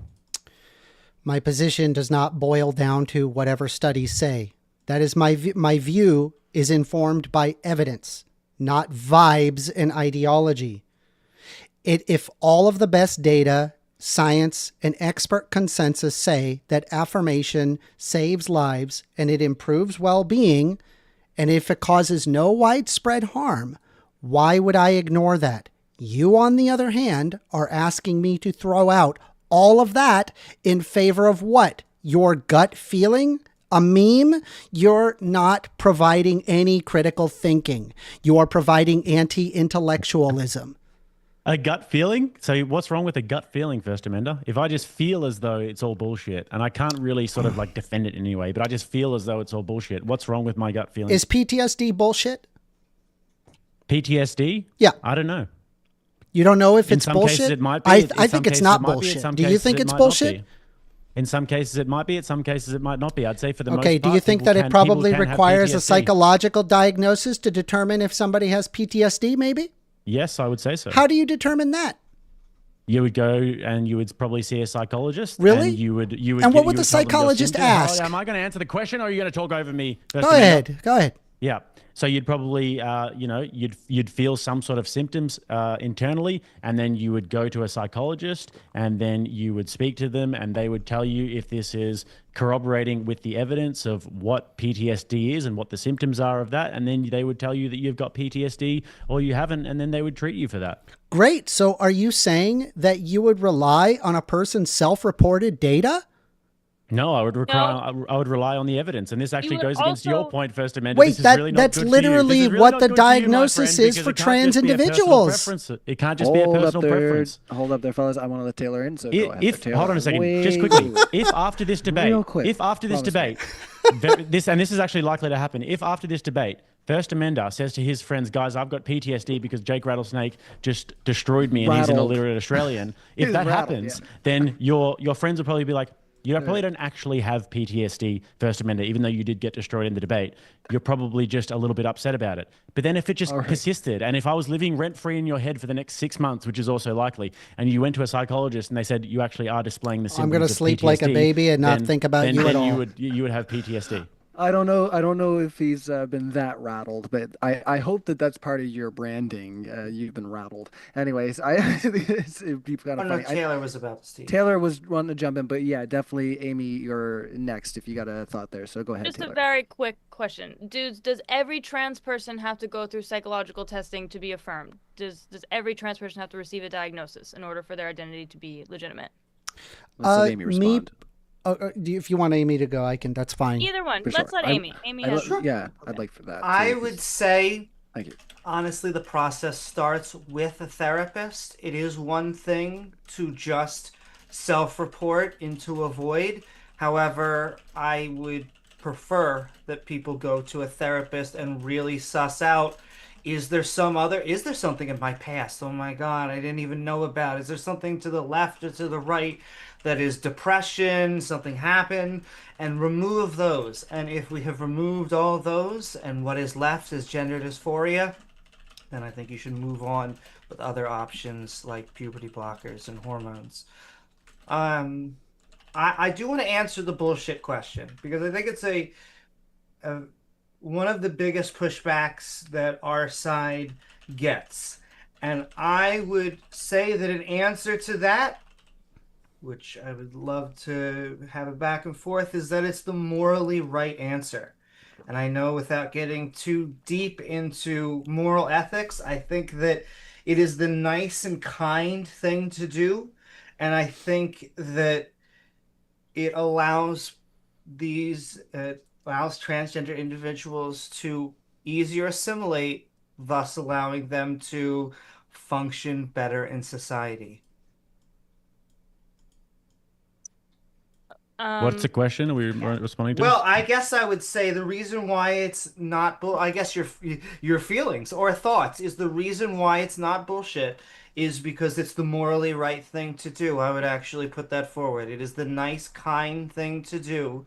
My position does not boil down to whatever studies say. That is my view is informed by evidence, not vibes and ideology. If all of the best data, science, and expert consensus say that affirmation saves lives and it improves well-being, and if it causes no widespread harm, why would I ignore that? You, on the other hand, are asking me to throw out all of that in favor of what? Your gut feeling? A meme? You're not providing any critical thinking. You are providing anti-intellectualism. A gut feeling? So what's wrong with a gut feeling, First Amender? If I just feel as though it's all bullshit, and I can't really sort of like defend it in any way, but I just feel as though it's all bullshit, what's wrong with my gut feeling? Is PTSD bullshit? PTSD? Yeah. I don't know. You don't know if In it's some bullshit? cases it might be. I In some think it's cases not it might be. In bullshit. some Do you cases think it it's might not bullshit? be. In some cases it might be. In some cases it might not be. I'd say for the most Okay, part. do you think people that it can- probably people can have requires a PTSD. psychological diagnosis to determine if somebody has PTSD, maybe? Yes, I would say so. How do you determine that? You would go and you would probably see a psychologist. Really? And you would. And what would the psychologist ask? Am I going to answer the question, or are you going to talk over me? Go ahead. Go ahead. Yeah. So you'd probably, you'd feel some sort of symptoms internally, and then you would go to a psychologist, and then you would speak to them, and they would tell you if this is corroborating with the evidence of what PTSD is and what the symptoms are of that, and then they would tell you that you've got PTSD or you haven't, and then they would treat you for that. Great. So are you saying that you would rely on a person's self-reported data? No, I would rely on the evidence, and this actually goes against your point, First Amendment. Wait, that's literally what the diagnosis is for trans individuals. It can't just be a personal preference. Hold up there, fellas. I want to let Taylor in. So go ahead, hold on a second, just quickly. If after this debate, this is actually likely to happen. If after this debate, First Amender says to his friends, guys, I've got PTSD because Jake Rattlesnake just destroyed me and he's an illiterate Australian. If that happens, then your friends will probably be like, you probably don't actually have PTSD, First Amendment, even though you did get destroyed in the debate. You're probably just a little bit upset about it. But then if it just persisted, and if I was living rent-free in your head for the next 6 months, which is also likely, and you went to a psychologist and they said you actually are displaying the symptoms I'm going to sleep like a baby and not think about you at all. You would have PTSD. I don't know if he's been that rattled, but I hope that that's part of your branding. You've been rattled. Anyways, it'd be kind of funny. Taylor was about to speak. Taylor was wanting to jump in, but yeah, definitely, Amy, you're next if you got a thought there. So go ahead, Just Taylor. a very quick question. Dudes, does every trans person have to go through psychological testing to be affirmed? Does every trans person have to receive a diagnosis in order for their identity to be legitimate? Let's let Amy respond. If you want Amy to go, I can. That's fine. Either one. For Let's sure. let Amy. Yeah, I'd like for that. I would say, thank you. Honestly, the process starts with a therapist. It is one thing to just self-report into a void. However, I would prefer that people go to a therapist and really suss out, is there something in my past? Oh my God, I didn't even know about. Is there something to the left or to the right that is depression, something happened, and remove those. And if we have removed all those and what is left is gender dysphoria, then I think you should move on with other options like puberty blockers and hormones. I do want to answer the bullshit question because I think it's one of the biggest pushbacks that our side gets. And I would say that an answer to that, which I would love to have a back and forth, is that it's the morally right answer. And I know without getting too deep into moral ethics, I think that it is the nice and kind thing to do. And I think that it allows transgender individuals to easier assimilate, thus allowing them to function better in society. What's the question? Are we responding to? Well, I guess I would say the reason why it's not I guess your feelings or thoughts is the reason why it's not bullshit is because it's the morally right thing to do. I would actually put that forward. It is the nice, kind thing to do.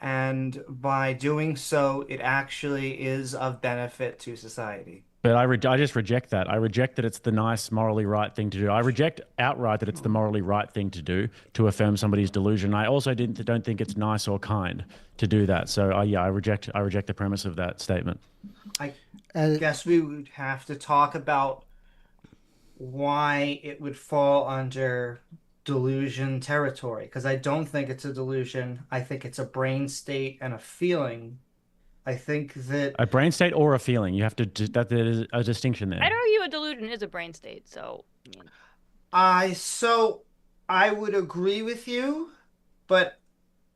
And by doing so, it actually is of benefit to society. But I just reject that. I reject that it's the nice, morally right thing to do. I reject outright that it's the morally right thing to do to affirm somebody's delusion. I also don't think it's nice or kind to do that. So I reject the premise of that statement. I guess we would have to talk about why it would fall under delusion territory, because I don't think it's a delusion. I think it's a brain state and a feeling. I think that a brain state or a feeling, you have to that there is a distinction there. I'd argue a delusion is a brain state. So I would agree with you, but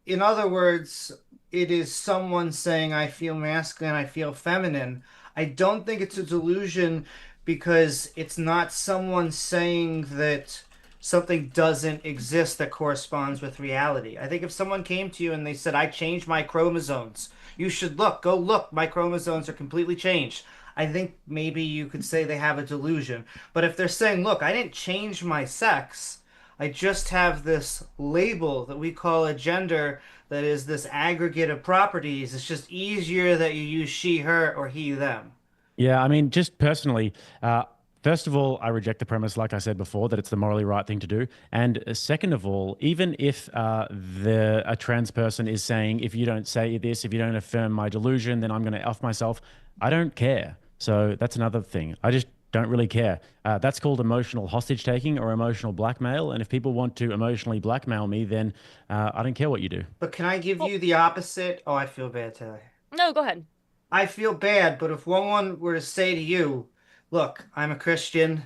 in other words, it is someone saying I feel masculine, I feel feminine. I don't think it's a delusion because it's not someone saying that something doesn't exist that corresponds with reality. I think if someone came to you and they said, I changed my chromosomes, you should go look, my chromosomes are completely changed. I think maybe you could say they have a delusion. But if they're saying, look, I didn't change my sex, I just have this label that we call a gender that is this aggregate of properties. It's just easier that you use she, her, or he, them. Yeah, I mean, just personally, First of all, I reject the premise, like I said before, that it's the morally right thing to do. And second of all, even if a trans person is saying, if you don't say this, if you don't affirm my delusion, then I'm going to off myself, I don't care. So that's another thing. I just don't really care. That's called emotional hostage taking or emotional blackmail. And if people want to emotionally blackmail me, then I don't care what you do. But can I give you the opposite? Oh, I feel bad, Taylor. No, go ahead. I feel bad, but if one were to say to you, look, I'm a Christian.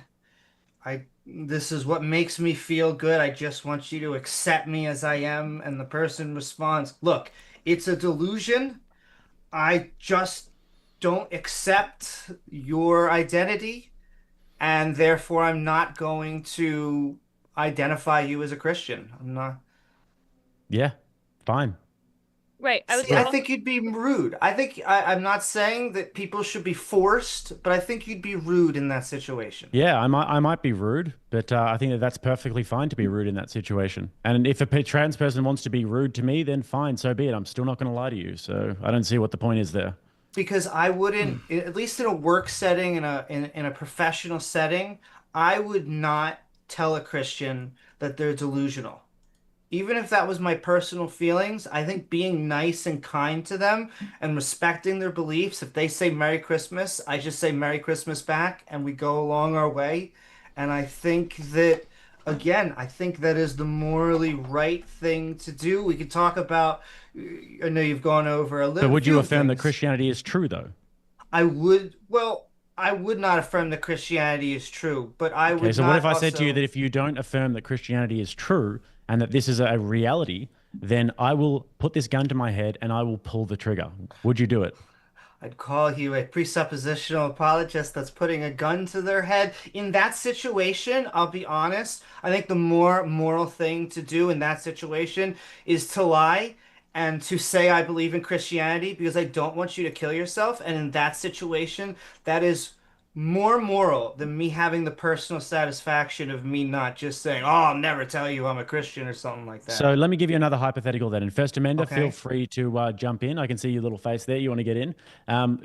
This is what makes me feel good. I just want you to accept me as I am. And the person responds, look, it's a delusion. I just don't accept your identity, and therefore I'm not going to identify you as a Christian. I'm not. Yeah, fine. Right. I think you'd be rude. I'm not saying that people should be forced, but I think you'd be rude in that situation. Yeah, I might be rude, but I think that that's perfectly fine to be rude in that situation. And if a trans person wants to be rude to me, then fine, so be it. I'm still not going to lie to you. So I don't see what the point is there. Because I wouldn't, at least in a work setting, in a professional setting, I would not tell a Christian that they're delusional. Even if that was my personal feelings, I think being nice and kind to them and respecting their beliefs, if they say Merry Christmas, I just say Merry Christmas back and we go along our way. And I think that, again, I think that is the morally right thing to do. We could talk about, I know you've gone over a little. But would you affirm that Christianity is true, though? I would not affirm that Christianity is true, but I would. Okay, so what if I said to you that if you don't affirm that Christianity is true and that this is a reality, then I will put this gun to my head and I will pull the trigger? Would you do it? I'd call you a presuppositional apologist that's putting a gun to their head. In that situation, I'll be honest, I think the more moral thing to do in that situation is to lie and to say I believe in Christianity because I don't want you to kill yourself. And in that situation, that is more moral than me having the personal satisfaction of me not just saying, oh, I'll never tell you I'm a Christian or something like that. So let me give you another hypothetical then. In First Amendment, Okay. feel free to jump in. I can see your little face there. You want to get in.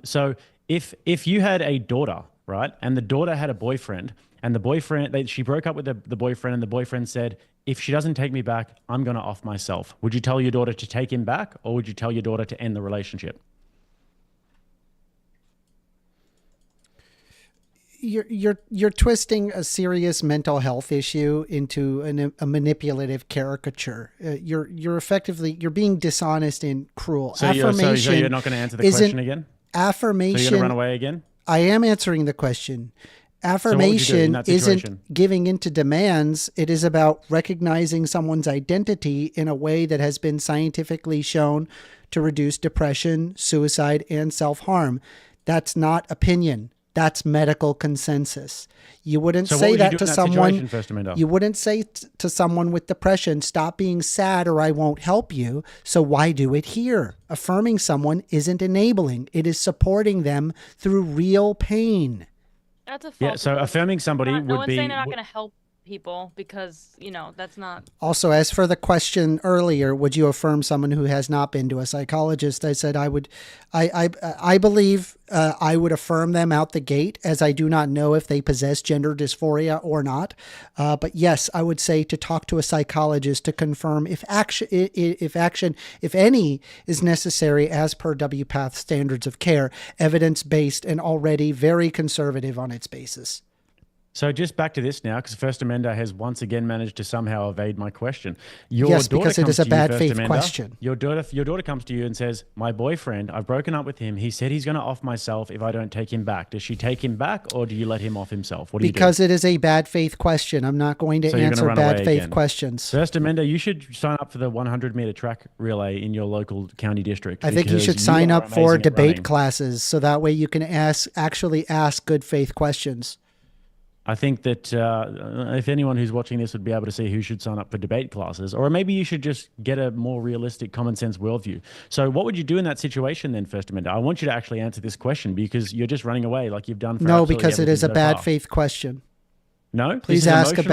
So if you had a daughter, right, and the daughter had a boyfriend, and the boyfriend, she broke up with the boyfriend, and the boyfriend said, if she doesn't take me back, I'm going to off myself. Would you tell your daughter to take him back, or would you tell your daughter to end the relationship? You're twisting a serious mental health issue into a manipulative caricature. You're effectively being dishonest and cruel. So you're not going to answer the question again? Affirmation. So you're going to run away again? I am answering the question. Affirmation isn't giving into demands. It is about recognizing someone's identity in a way that has been scientifically shown to reduce depression, suicide, and self-harm. That's not opinion. That's medical consensus. You wouldn't say that to someone. You wouldn't say to someone with depression, stop being sad or I won't help you. So why do it here? Affirming someone isn't enabling. It is supporting them through real pain. That's a false. Yeah, so affirming somebody would be... No one's saying they're not going to help people because, that's not... Also, as for the question earlier, would you affirm someone who has not been to a psychologist? I said I would. I believe I would affirm them out the gate, as I do not know if they possess gender dysphoria or not. But yes, I would say to talk to a psychologist to confirm if action, if any, is necessary as per WPATH standards of care, evidence-based and already very conservative on its basis. So just back to this now, because First Amendment has once again managed to somehow evade my question. Yes, because it is a bad faith question. Your daughter comes to you and says, my boyfriend, I've broken up with him. He said he's going to off myself if I don't take him back. Does she take him back or do you let him off himself? What do you do? Because it is a bad faith question. I'm not going to answer bad faith questions. First Amendment, you should sign up for the 100-meter track relay in your local county district. I think you should sign up for debate classes so that way you can actually ask good faith questions. I think that if anyone who's watching this would be able to see who should sign up for debate classes, or maybe you should just get a more realistic, common sense worldview. So what would you do in that situation then, First Amendment? I want you to actually answer this question because you're just running away like you've done for No, because it is a bad faith question. No, Please ask a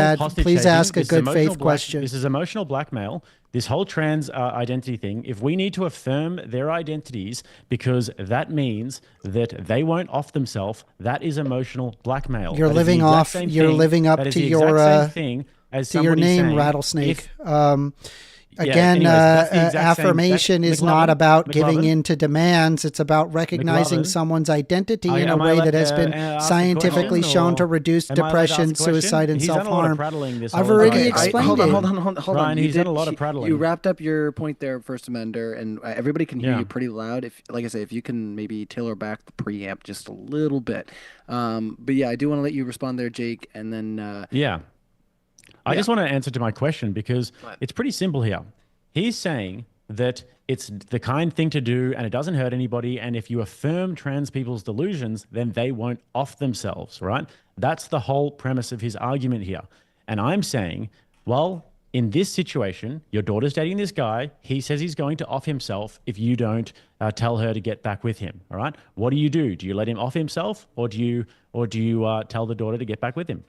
good faith question. This is emotional blackmail. This whole trans identity thing, if we need to affirm their identities because that means that they won't off themselves, that is emotional blackmail. You're living off, you're living up to your name, Rattlesnake. Again, affirmation is not about giving in to demands. It's about recognizing someone's identity in a way that has been scientifically shown to reduce depression, suicide, and self-harm. I've already explained it. Hold on. Ryan, he's done a lot of prattling. You wrapped up your point there, First Amender, and everybody can hear you pretty loud. Like I say, if you can maybe tailor back the preamp just a little bit. But yeah, I do want to let you respond there, Jake, and then... I just want to answer to my question because it's pretty simple here. He's saying that it's the kind thing to do and it doesn't hurt anybody. And if you affirm trans people's delusions, then they won't off themselves, right? That's the whole premise of his argument here. And I'm saying, well, in this situation, your daughter's dating this guy. He says he's going to off himself if you don't tell her to get back with him, all right? What do? Do you let him off himself or do you tell the daughter to get back with him?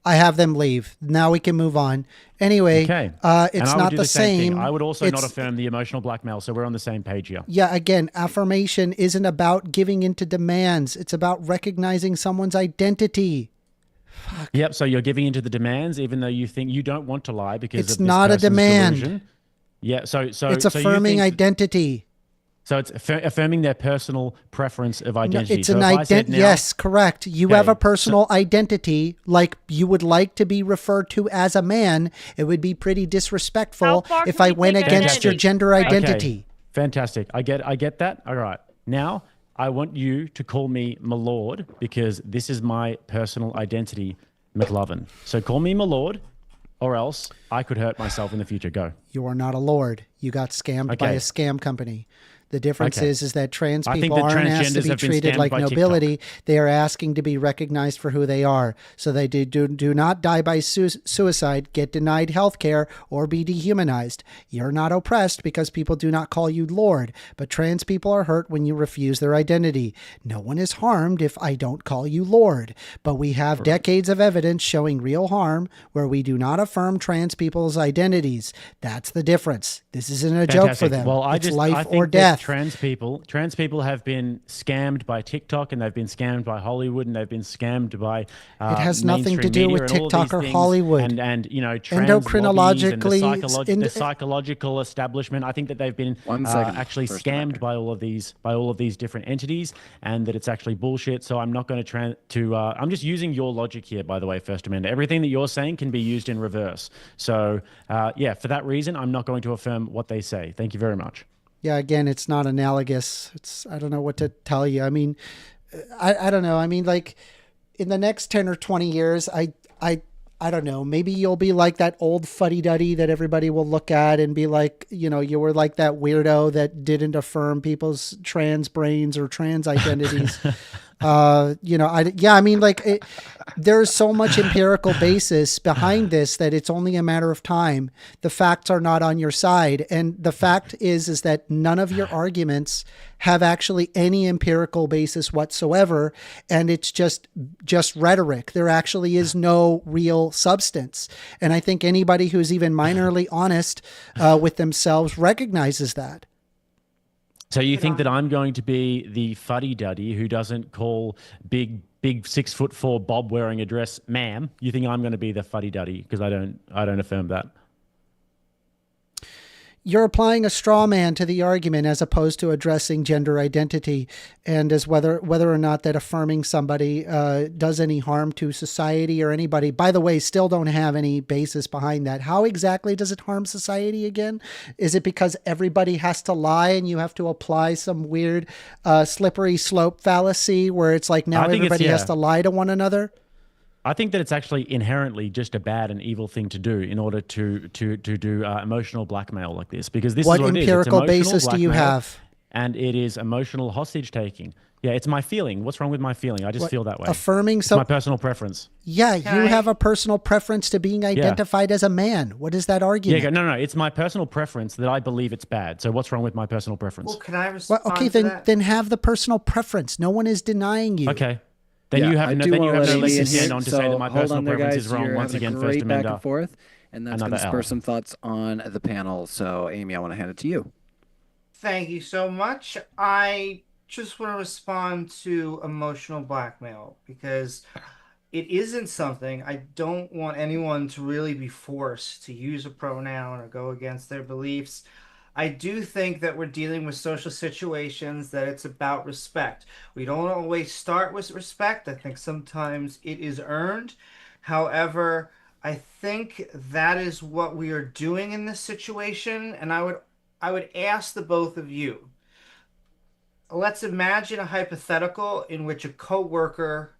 I have them leave. Now we can move on. Anyway, it's not the same. I would also not affirm the emotional blackmail, so we're on the same page here. Yeah, again, affirmation isn't about giving into demands. It's about recognizing someone's identity. Fuck. Yep, so you're giving into the demands even though you think you don't want to lie because it's not a demand. Delusion. Yeah, so it's affirming identity. So it's affirming their personal preference of identity. No, it's an identity. Yes, correct. You have a personal identity, like you would like to be referred to as a man. It would be pretty disrespectful if I went against your gender identity. Okay. Fantastic. I get that. All right. Now I want you to call me my lord because this is my personal identity, McLovin. So call me my lord, or else I could hurt myself in the future. Go. You are not a lord. You got scammed by a scam company. The difference is that trans people aren't asked to be treated like nobility. They are asking to be recognized for who they are. So they do not die by suicide, get denied health care, or be dehumanized. You're not oppressed because people do not call you Lord, but trans people are hurt when you refuse their identity. No one is harmed if I don't call you Lord, but we have decades of evidence showing real harm where we do not affirm trans people's identities. That's the difference. This isn't a joke for them. Well, it's life or death. Trans people have been scammed by TikTok and they've been scammed by Hollywood and they've been scammed by it has nothing to do with TikTok or Hollywood and you know trans endocrinologically and the psychological establishment. I think that they've been actually scammed by all of these different entities and that it's actually bullshit. So I'm not going to I'm just using your logic here, by the way, First Amendment. Everything that you're saying can be used in reverse. So for that reason, I'm not going to affirm what they say. Thank you very much. Yeah, again, it's not analogous. I don't know what to tell you. I mean, I don't know. I mean, like in the next 10 or 20 years, I don't know. Maybe you'll be like that old fuddy-duddy that everybody will look at and be like, you know, you were like that weirdo that didn't affirm people's trans brains or trans identities. There's so much empirical basis behind this that it's only a matter of time. The facts are not on your side. And the fact is that none of your arguments have actually any empirical basis whatsoever. And it's just rhetoric. There actually is no real substance. And I think anybody who's even minorly honest with themselves recognizes that. So you think that I'm going to be the fuddy-duddy who doesn't call big 6'4" Bob wearing a dress ma'am? You think I'm going to be the fuddy-duddy because I don't affirm that? You're applying a straw man to the argument as opposed to addressing gender identity and as whether or not that affirming somebody does any harm to society or anybody. By the way, still don't have any basis behind that. How exactly does it harm society again? Is it because everybody has to lie and you have to apply some weird slippery slope fallacy where it's like now everybody has to lie to one another? I think that it's actually inherently just a bad and evil thing to do in order to do emotional blackmail like this, because this is what it is. What empirical basis do you have? And it is emotional hostage taking. Yeah, it's my feeling. What's wrong with my feeling? I just feel that way. Affirming it's my personal preference. Yeah, you have a personal preference to being identified as a man. What is that argument? Yeah, no, it's my personal preference that I believe it's bad. So what's wrong with my personal preference? Well, can I respond to that? Then have the personal preference. No one is denying you. Okay. Then Yeah, you have I no do then you want to have let no leg Amy to in stand here. on to say that So my hold personal on there, preference guys. is wrong. You're Once having a again, First great back and Amender, forth, and that's going another to spur L. some thoughts on the panel. So, Amy, I want to hand it to you. Thank you so much. I just want to respond to emotional blackmail because it isn't something I don't want anyone to really be forced to use a pronoun or go against their beliefs. I do think that we're dealing with social situations that it's about respect. We don't always start with respect. I think sometimes it is earned. However, I think that is what we are doing in this situation, and I would ask the both of you. Let's imagine a hypothetical in which a coworker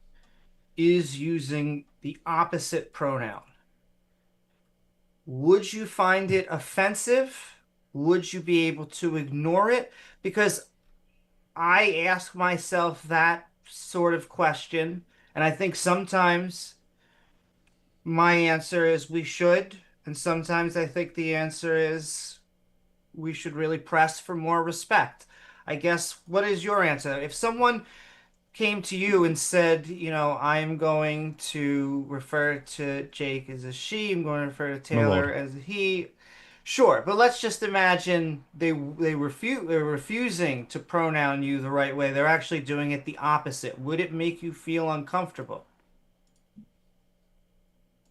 is using the opposite pronoun. Would you find it offensive? Would you be able to ignore it? Because I ask myself that sort of question, and I think sometimes my answer is we should, and sometimes I think the answer is we should really press for more respect. I guess, what is your answer? If someone came to you and said, I'm going to refer to Jake as a she, I'm going to refer to My Taylor lord. as a he. Sure, but let's just imagine they're refusing to pronoun you the right way. They're actually doing it the opposite. Would it make you feel uncomfortable?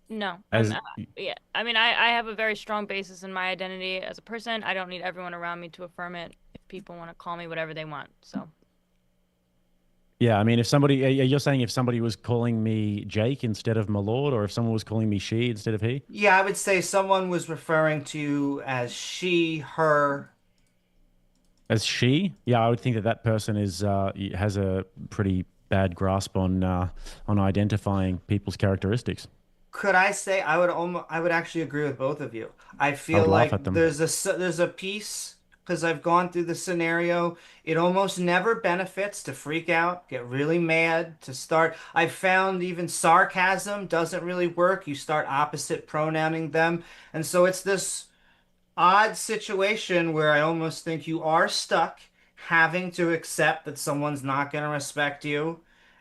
No, As yeah. I mean, I have a very strong basis in my identity as a person. I don't need everyone around me to affirm it. If people want to call me whatever they want, so. Yeah, I mean, if somebody, you're saying if somebody was calling me Jake instead of my lord, or if someone was calling me she instead of he? Yeah, I would say someone was referring to you as she, her. As she? Yeah, I would think that that person has a pretty bad grasp on identifying people's characteristics. Could I say I would actually agree with both of you. I I would feel laugh like at them. there's a piece because I've gone through the scenario. It almost never benefits to freak out, get really mad, to start. I've found even sarcasm doesn't really work. You start opposite pronouncing them. And so it's this odd situation where I almost think you are stuck having to accept that someone's not going to respect you.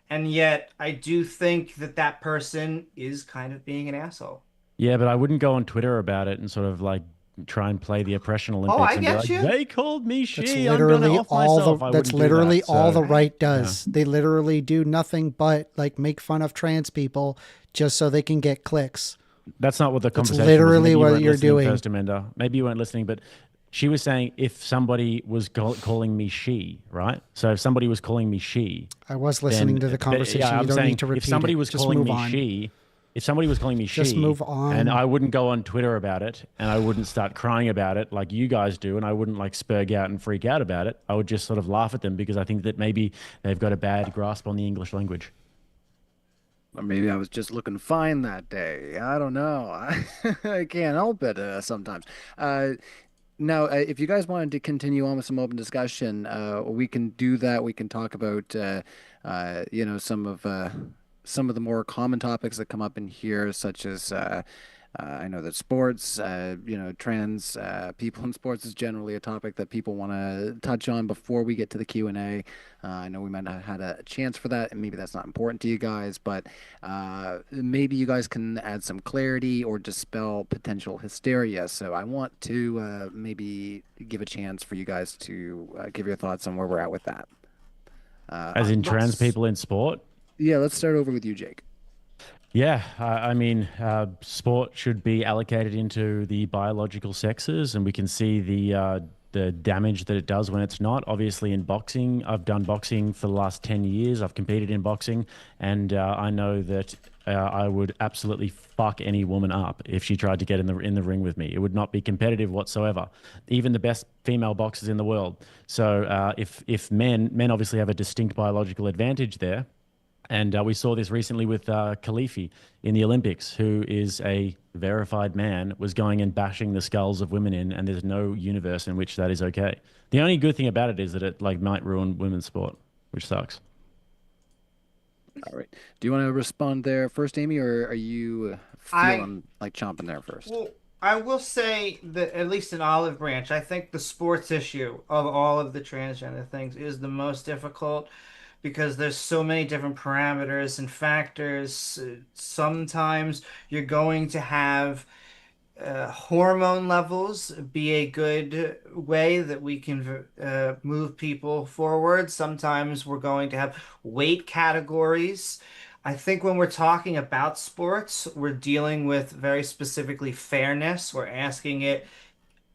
And yet, I do think that that person is kind of being an asshole. Yeah, but I wouldn't go on Twitter about it and sort of like try and play the oppression Oh, Olympics I and be get like, you. they called me That's she, I'm gonna literally off myself. I that's wouldn't do that. literally all the So, Right. right yeah. does. They literally do nothing but like make fun of trans people just so they can get clicks. That's not what the That's conversation was. literally Maybe you what weren't you're listening, doing. First Amender. Maybe you weren't listening, but she was saying if somebody was calling me she, right? So if somebody was calling me she, I was listening then to the but conversation. yeah, You I'm don't need saying to if repeat somebody it. was Just calling move me on. she, if somebody was calling me Just she, move and on. I wouldn't go on Twitter about it, and I wouldn't start crying about it like you guys do, and I wouldn't like spurg out and freak out about it. I would just sort of laugh at them because I think that maybe they've got a bad grasp on the English language. Or maybe I was just looking fine that day. I don't know. I can't help it sometimes. Now, if you guys wanted to continue on with some open discussion, we can do that. We can talk about, some of the more common topics that come up in here, such as I know that sports, trans people in sports is generally a topic that people want to touch on before we get to the Q&A. I know we might not have had a chance for that, and maybe that's not important to you guys, but maybe you guys can add some clarity or dispel potential hysteria. So I want to maybe give a chance for you guys to give your thoughts on where we're at with that. As in trans Let's people in sport. Yeah, let's start over with you, Jake. Yeah, I mean, sport should be allocated into the biological sexes, and we can see the damage that it does when it's not. Obviously, in boxing, I've done boxing for the last 10 years. I've competed in boxing, and I know that I would absolutely fuck any woman up if she tried to get in the ring with me. It would not be competitive whatsoever, even the best female boxers in the world. So if men obviously have a distinct biological advantage there. And we saw this recently with Khalifi in the Olympics, who is a verified man, was going and bashing the skulls of women in, and there's no universe in which that is okay. The only good thing about it is that it like might ruin women's sport, which sucks. All right. Do you want to respond there first, Amy, or are you I feeling like chomping there first? well, I will say that at least in Olive Branch, I think the sports issue of all of the transgender things is the most difficult because there's so many different parameters and factors. Sometimes you're going to have hormone levels be a good way that we can move people forward. Sometimes we're going to have weight categories. I think when we're talking about sports, we're dealing with very specifically fairness. We're asking it,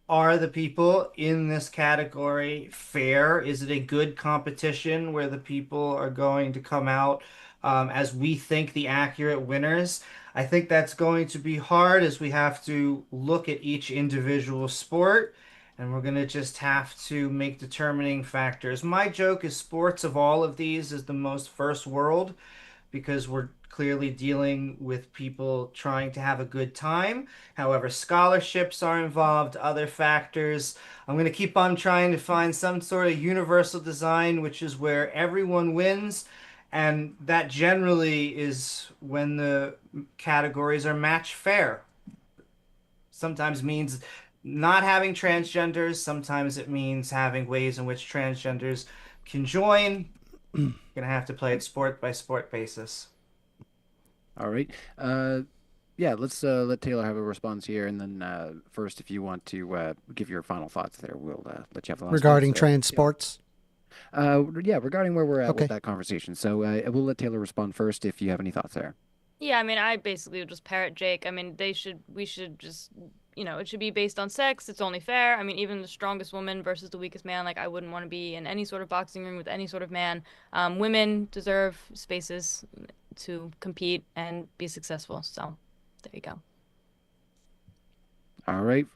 are the people in this category fair? Is it a good competition where the people are going to come out as we think the accurate winners? I think that's going to be hard as we have to look at each individual sport and we're going to just have to make determining factors. My joke is sports of all of these is the most first world because we're clearly dealing with people trying to have a good time. However, scholarships are involved, other factors. I'm going to keep on trying to find some sort of universal design, which is where everyone wins. And that generally is when the categories are match fair. Sometimes means not having transgenders. Sometimes it means having ways in which transgenders can join. You're going to have to play it sport by sport basis. All right. Yeah, let's let Taylor have a response here, and then first, if you want to give your final thoughts there, we'll let you have the last regarding one. So, trans sports. Yeah, regarding where we're at Okay. with that conversation. So we'll let Taylor respond first if you have any thoughts there. Yeah, I mean, I basically would just parrot Jake. I mean, we should just, it should be based on sex. It's only fair. I mean, even the strongest woman versus the weakest man, like I wouldn't want to be in any sort of boxing room with any sort of man. Women deserve spaces to compete and be successful. So there you go. All right.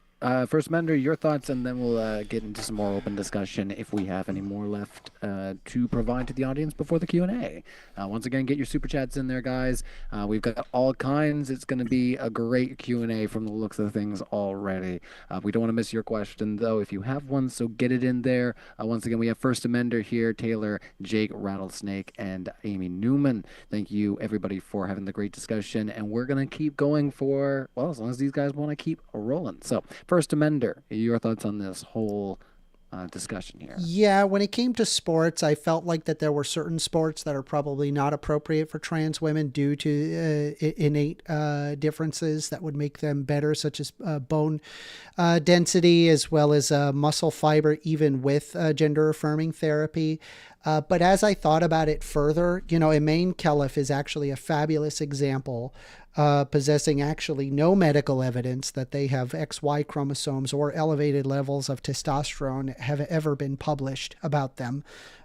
First Mender, your thoughts, and then we'll get into some more open discussion if we have any more left to provide to the audience before the Q&A. Once again, get your super chats in there, guys. We've got all kinds. It's going to be a great Q&A from the looks of things already. We don't want to miss your question, though, if you have one, so get it in there. Once again, we have First Amender here, Taylor, Jake Rattlesnake, and Amy Newman. Thank you, everybody, for having the great discussion, and we're going to keep going for, well, as long as these guys want to keep rolling. So, First Amender, your thoughts on this whole discussion here? Yeah, when it came to sports, I felt like that there were certain sports that are probably not appropriate for trans women due to innate differences that would make them better, such as bone density as well as muscle fiber, even with gender affirming therapy. But as I thought about it further, Emaine Kelif is actually a fabulous example, possessing actually no medical evidence that they have XY chromosomes or elevated levels of testosterone have ever been published about them.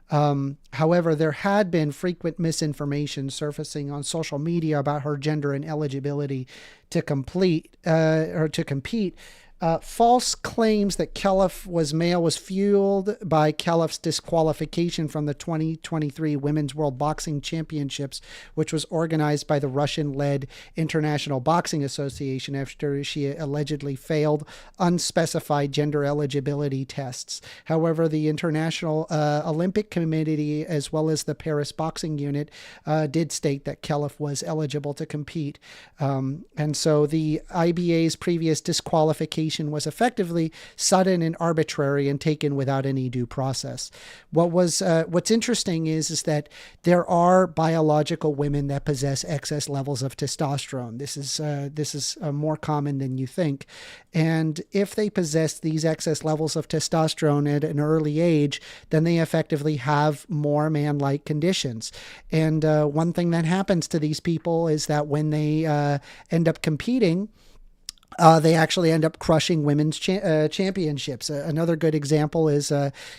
However, there had been frequent misinformation surfacing on social media about her gender and eligibility to compete. False claims that Kelif was male was fueled by Kelif's disqualification from the 2023 Women's World Boxing Championships, which was organized by the Russian-led International Boxing Association after she allegedly failed unspecified gender eligibility tests. However, the International Olympic Committee, as well as the Paris Boxing Unit, did state that Kelif was eligible to compete. And so the IBA's previous disqualification was effectively sudden and arbitrary and taken without any due process. What's interesting is that there are biological women that possess excess levels of testosterone. This is more common than you think. And if they possess these excess levels of testosterone at an early age, then they effectively have more man-like conditions. And one thing that happens to these people is that when they end up competing, they actually end up crushing women's championships. Another good example is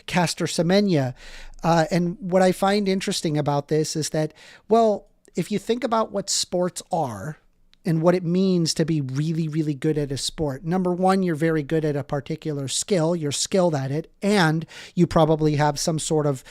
Caster Semenya. And what I find interesting about this is that, well, if you think about what sports are and what it means to be really, really good at a sport. Number one, you're very good at a particular skill. You're skilled at it, and you probably have some sort of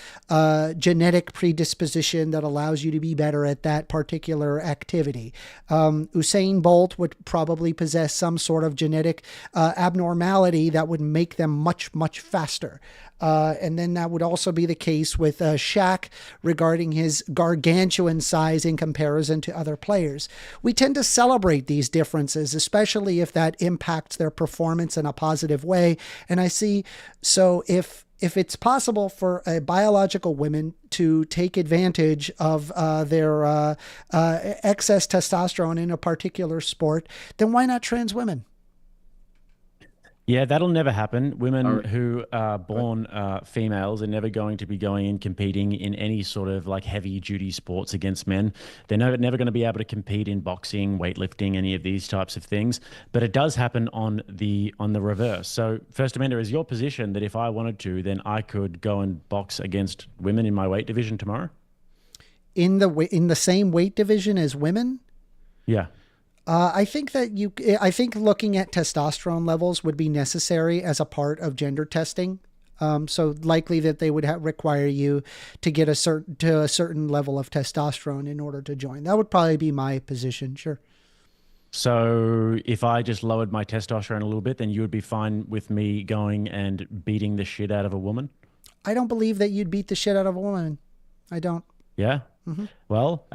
genetic predisposition that allows you to be better at that particular activity. Usain Bolt would probably possess some sort of genetic abnormality that would make them much, much faster. And then that would also be the case with Shaq regarding his gargantuan size in comparison to other players. We tend to celebrate these differences, especially if that impacts their performance in a positive way. And I see, so if if it's possible for a biological woman to take advantage of their excess testosterone in a particular sport, then why not trans women? Yeah, that'll never happen. Women who are born females are never going to be going and competing in any sort of like heavy duty sports against men. They're never going to be able to compete in boxing, weightlifting, any of these types of things. But it does happen on the reverse. So First Amendment, is your position that if I wanted to, then I could go and box against women in my weight division tomorrow? In the same weight division as women? Yeah. I think looking at testosterone levels would be necessary as a part of gender testing. So likely that they would require you to get a certain level of testosterone in order to join. That would probably be my position. Sure. So if I just lowered my testosterone a little bit, then you would be fine with me going and beating the shit out of a woman? I don't believe that you'd beat the shit out of a woman. I don't. Yeah. Mm-hmm. Well,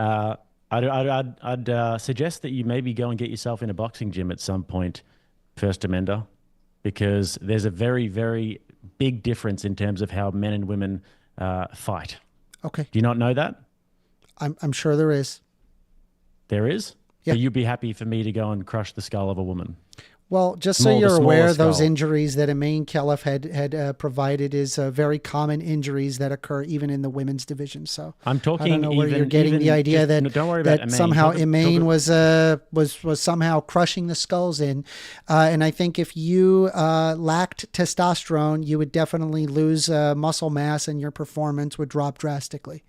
I'd suggest that you maybe go and get yourself in a boxing gym at some point, First Amender, because there's a very, very big difference in terms of how men and women fight. Okay. Do you not know that? I'm sure there is. There is? Yeah. So you'd be happy for me to go and crush the skull of a woman? Well, just so you're aware, those injuries that Emain Khalif had provided is very common injuries that occur even in the women's division. So I'm talking. I don't know where you're getting the idea that don't worry about that somehow Emain was somehow crushing the skulls in. And I think if you lacked testosterone, you would definitely lose muscle mass and your performance would drop drastically.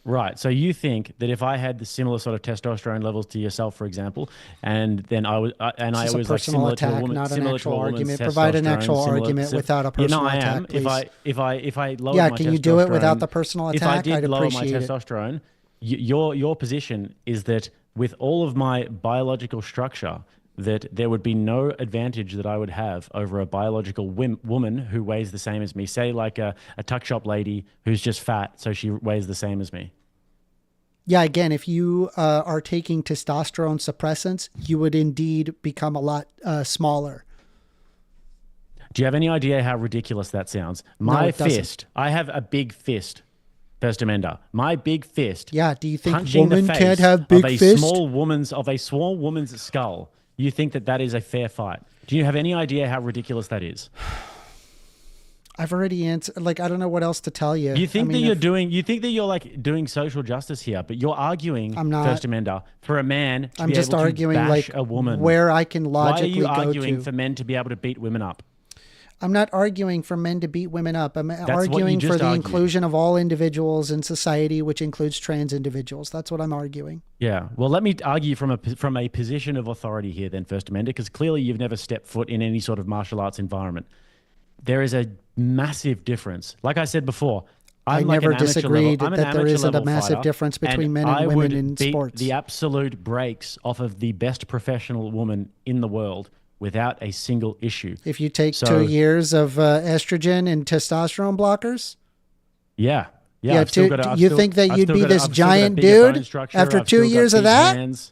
Right. So you think that if I had the similar sort of testosterone levels to yourself, for example, and then I was like similar to a woman, not an similar actual to a argument. woman's Provide an actual testosterone, argument without a personal attack, please. If I lower yeah, my can you do it without testosterone- the personal If I attack? did I'd lower my appreciate it. testosterone, your position is that with all of my biological structure, that there would be no advantage that I would have over a biological woman who weighs the same as me. Say like a tuck shop lady who's just fat, so she weighs the same as me. Yeah, again, if you are taking testosterone suppressants, you would indeed become a lot smaller. Do you have any idea how ridiculous that sounds? No, it doesn't. Fist, I have a big fist, First Amender. My big fist. Yeah, do you think punching women the face can't have big of a fists? of a small woman's skull. You think that is a fair fight? Do you have any idea how ridiculous that is? I've already answered. Like, I don't know what else to tell you. You think you think that you're like doing social justice here, but you're arguing, I'm not. First Amender, for a man to I'm be just able arguing to bash like a woman. where I can logically Why are you go arguing to. for men to be able to beat women up? I'm not arguing for men to beat women up. I'm what you arguing for just the argued. inclusion of all individuals in society, which includes trans individuals. That's what I'm arguing. Yeah. Well, let me argue from a position of authority here then, First Amender, because clearly you've never stepped foot in any sort of martial arts environment. There is a massive difference. Like I said before, I never disagreed that there isn't a massive difference between men and women in sports. The absolute brakes off of the best professional woman in the world without a single issue. If you take 2 years of estrogen and testosterone blockers? Yeah. Yeah, you think that you'd be this giant dude after 2 years of that? Hands.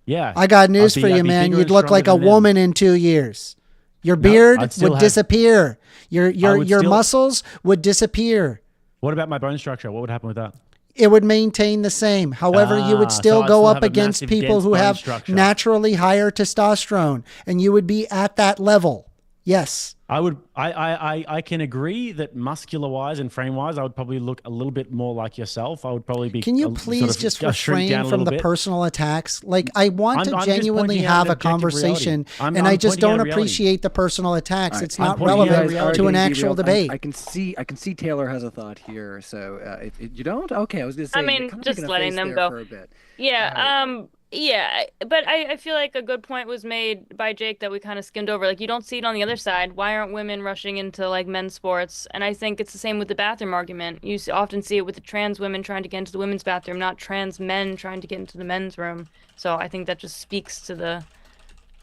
Yeah. I got news for you, man. You'd look like a woman in 2 years. Your beard would disappear. Your muscles would disappear. What about my bone structure? What would happen with that? It would maintain the same. However, you would still go up against people who have naturally higher testosterone, and you would be at that level. Yes. I can agree that muscular wise and frame wise, I would probably look a little bit more like yourself. I would probably be. Can you please just refrain from the personal attacks? Like, I want to genuinely have a conversation, and I just don't appreciate the personal attacks. It's not relevant to an actual debate. I can see Taylor has a thought here. So if you don't, okay. I was going to say. I mean, just letting them go for a bit. Yeah. Yeah, but I feel like a good point was made by Jake that we kind of skimmed over. Like, you don't see it on the other side. Why aren't women rushing into, like, men's sports? And I think it's the same with the bathroom argument. You often see it with the trans women trying to get into the women's bathroom, not trans men trying to get into the men's room. So I think that just speaks to the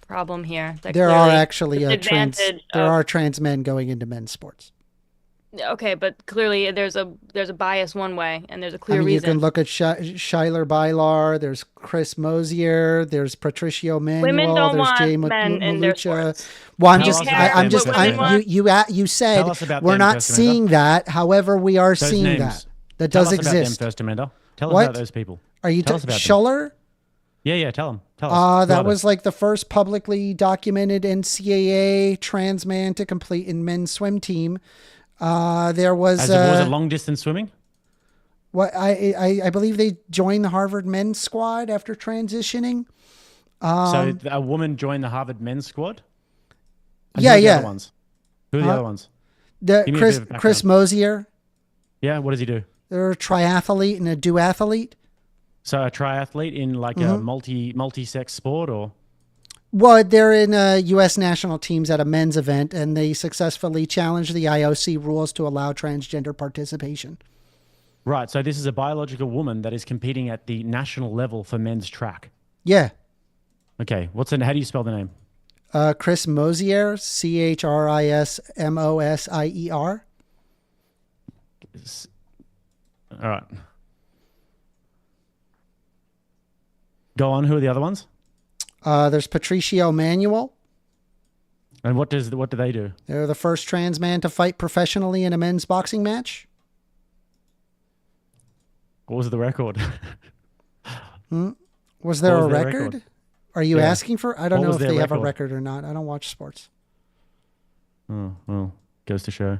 problem here. There are actually trans men going into men's sports. Okay, but clearly there's a bias one way, and there's a I clear mean, you reason. can look at Schuyler Bylar, there's Chris Mosier, there's Patricio Women Manuel, don't there's Jay want men in their Malucha. sports. Well, Do you care I'm what just, women want? you said Tell us about we're them not first, Amanda. seeing that. However, we are Those seeing names. that. That Tell does us about them exist. first, Amanda. Tell us What? about those people. Are you Tell us about them. Schuller? Yeah, tell them. Tell us. Who That are they? was like the first publicly documented NCAA trans man to complete in men's swim team. There was Was it long distance swimming? what I believe they joined the Harvard men's squad after transitioning. So a woman joined the Harvard men's squad? And Yeah, who are the yeah. other ones? Who are the other ones? The Give me a Chris bit of background. Chris Mosier, Yeah, what does he do? they're a triathlete and a duathlete. So a triathlete in like a multi-sex sport, or Well, they're in U.S. national teams at a men's event, and they successfully challenged the IOC rules to allow transgender participation. right? So this is a biological woman that is competing at the national level for men's track. Yeah. Okay, how do you spell the name? Chris Mosier, Chrissmosier. All right. Go on. Who are the other ones? There's Patricio Manuel. And what do they do? They're the first trans man to fight professionally in a men's boxing match. What was the record? Was there What a was their record? record? Are you Yeah. asking for? I don't What know was if their they have a record? record or not. I don't watch sports. Oh, well, goes to show.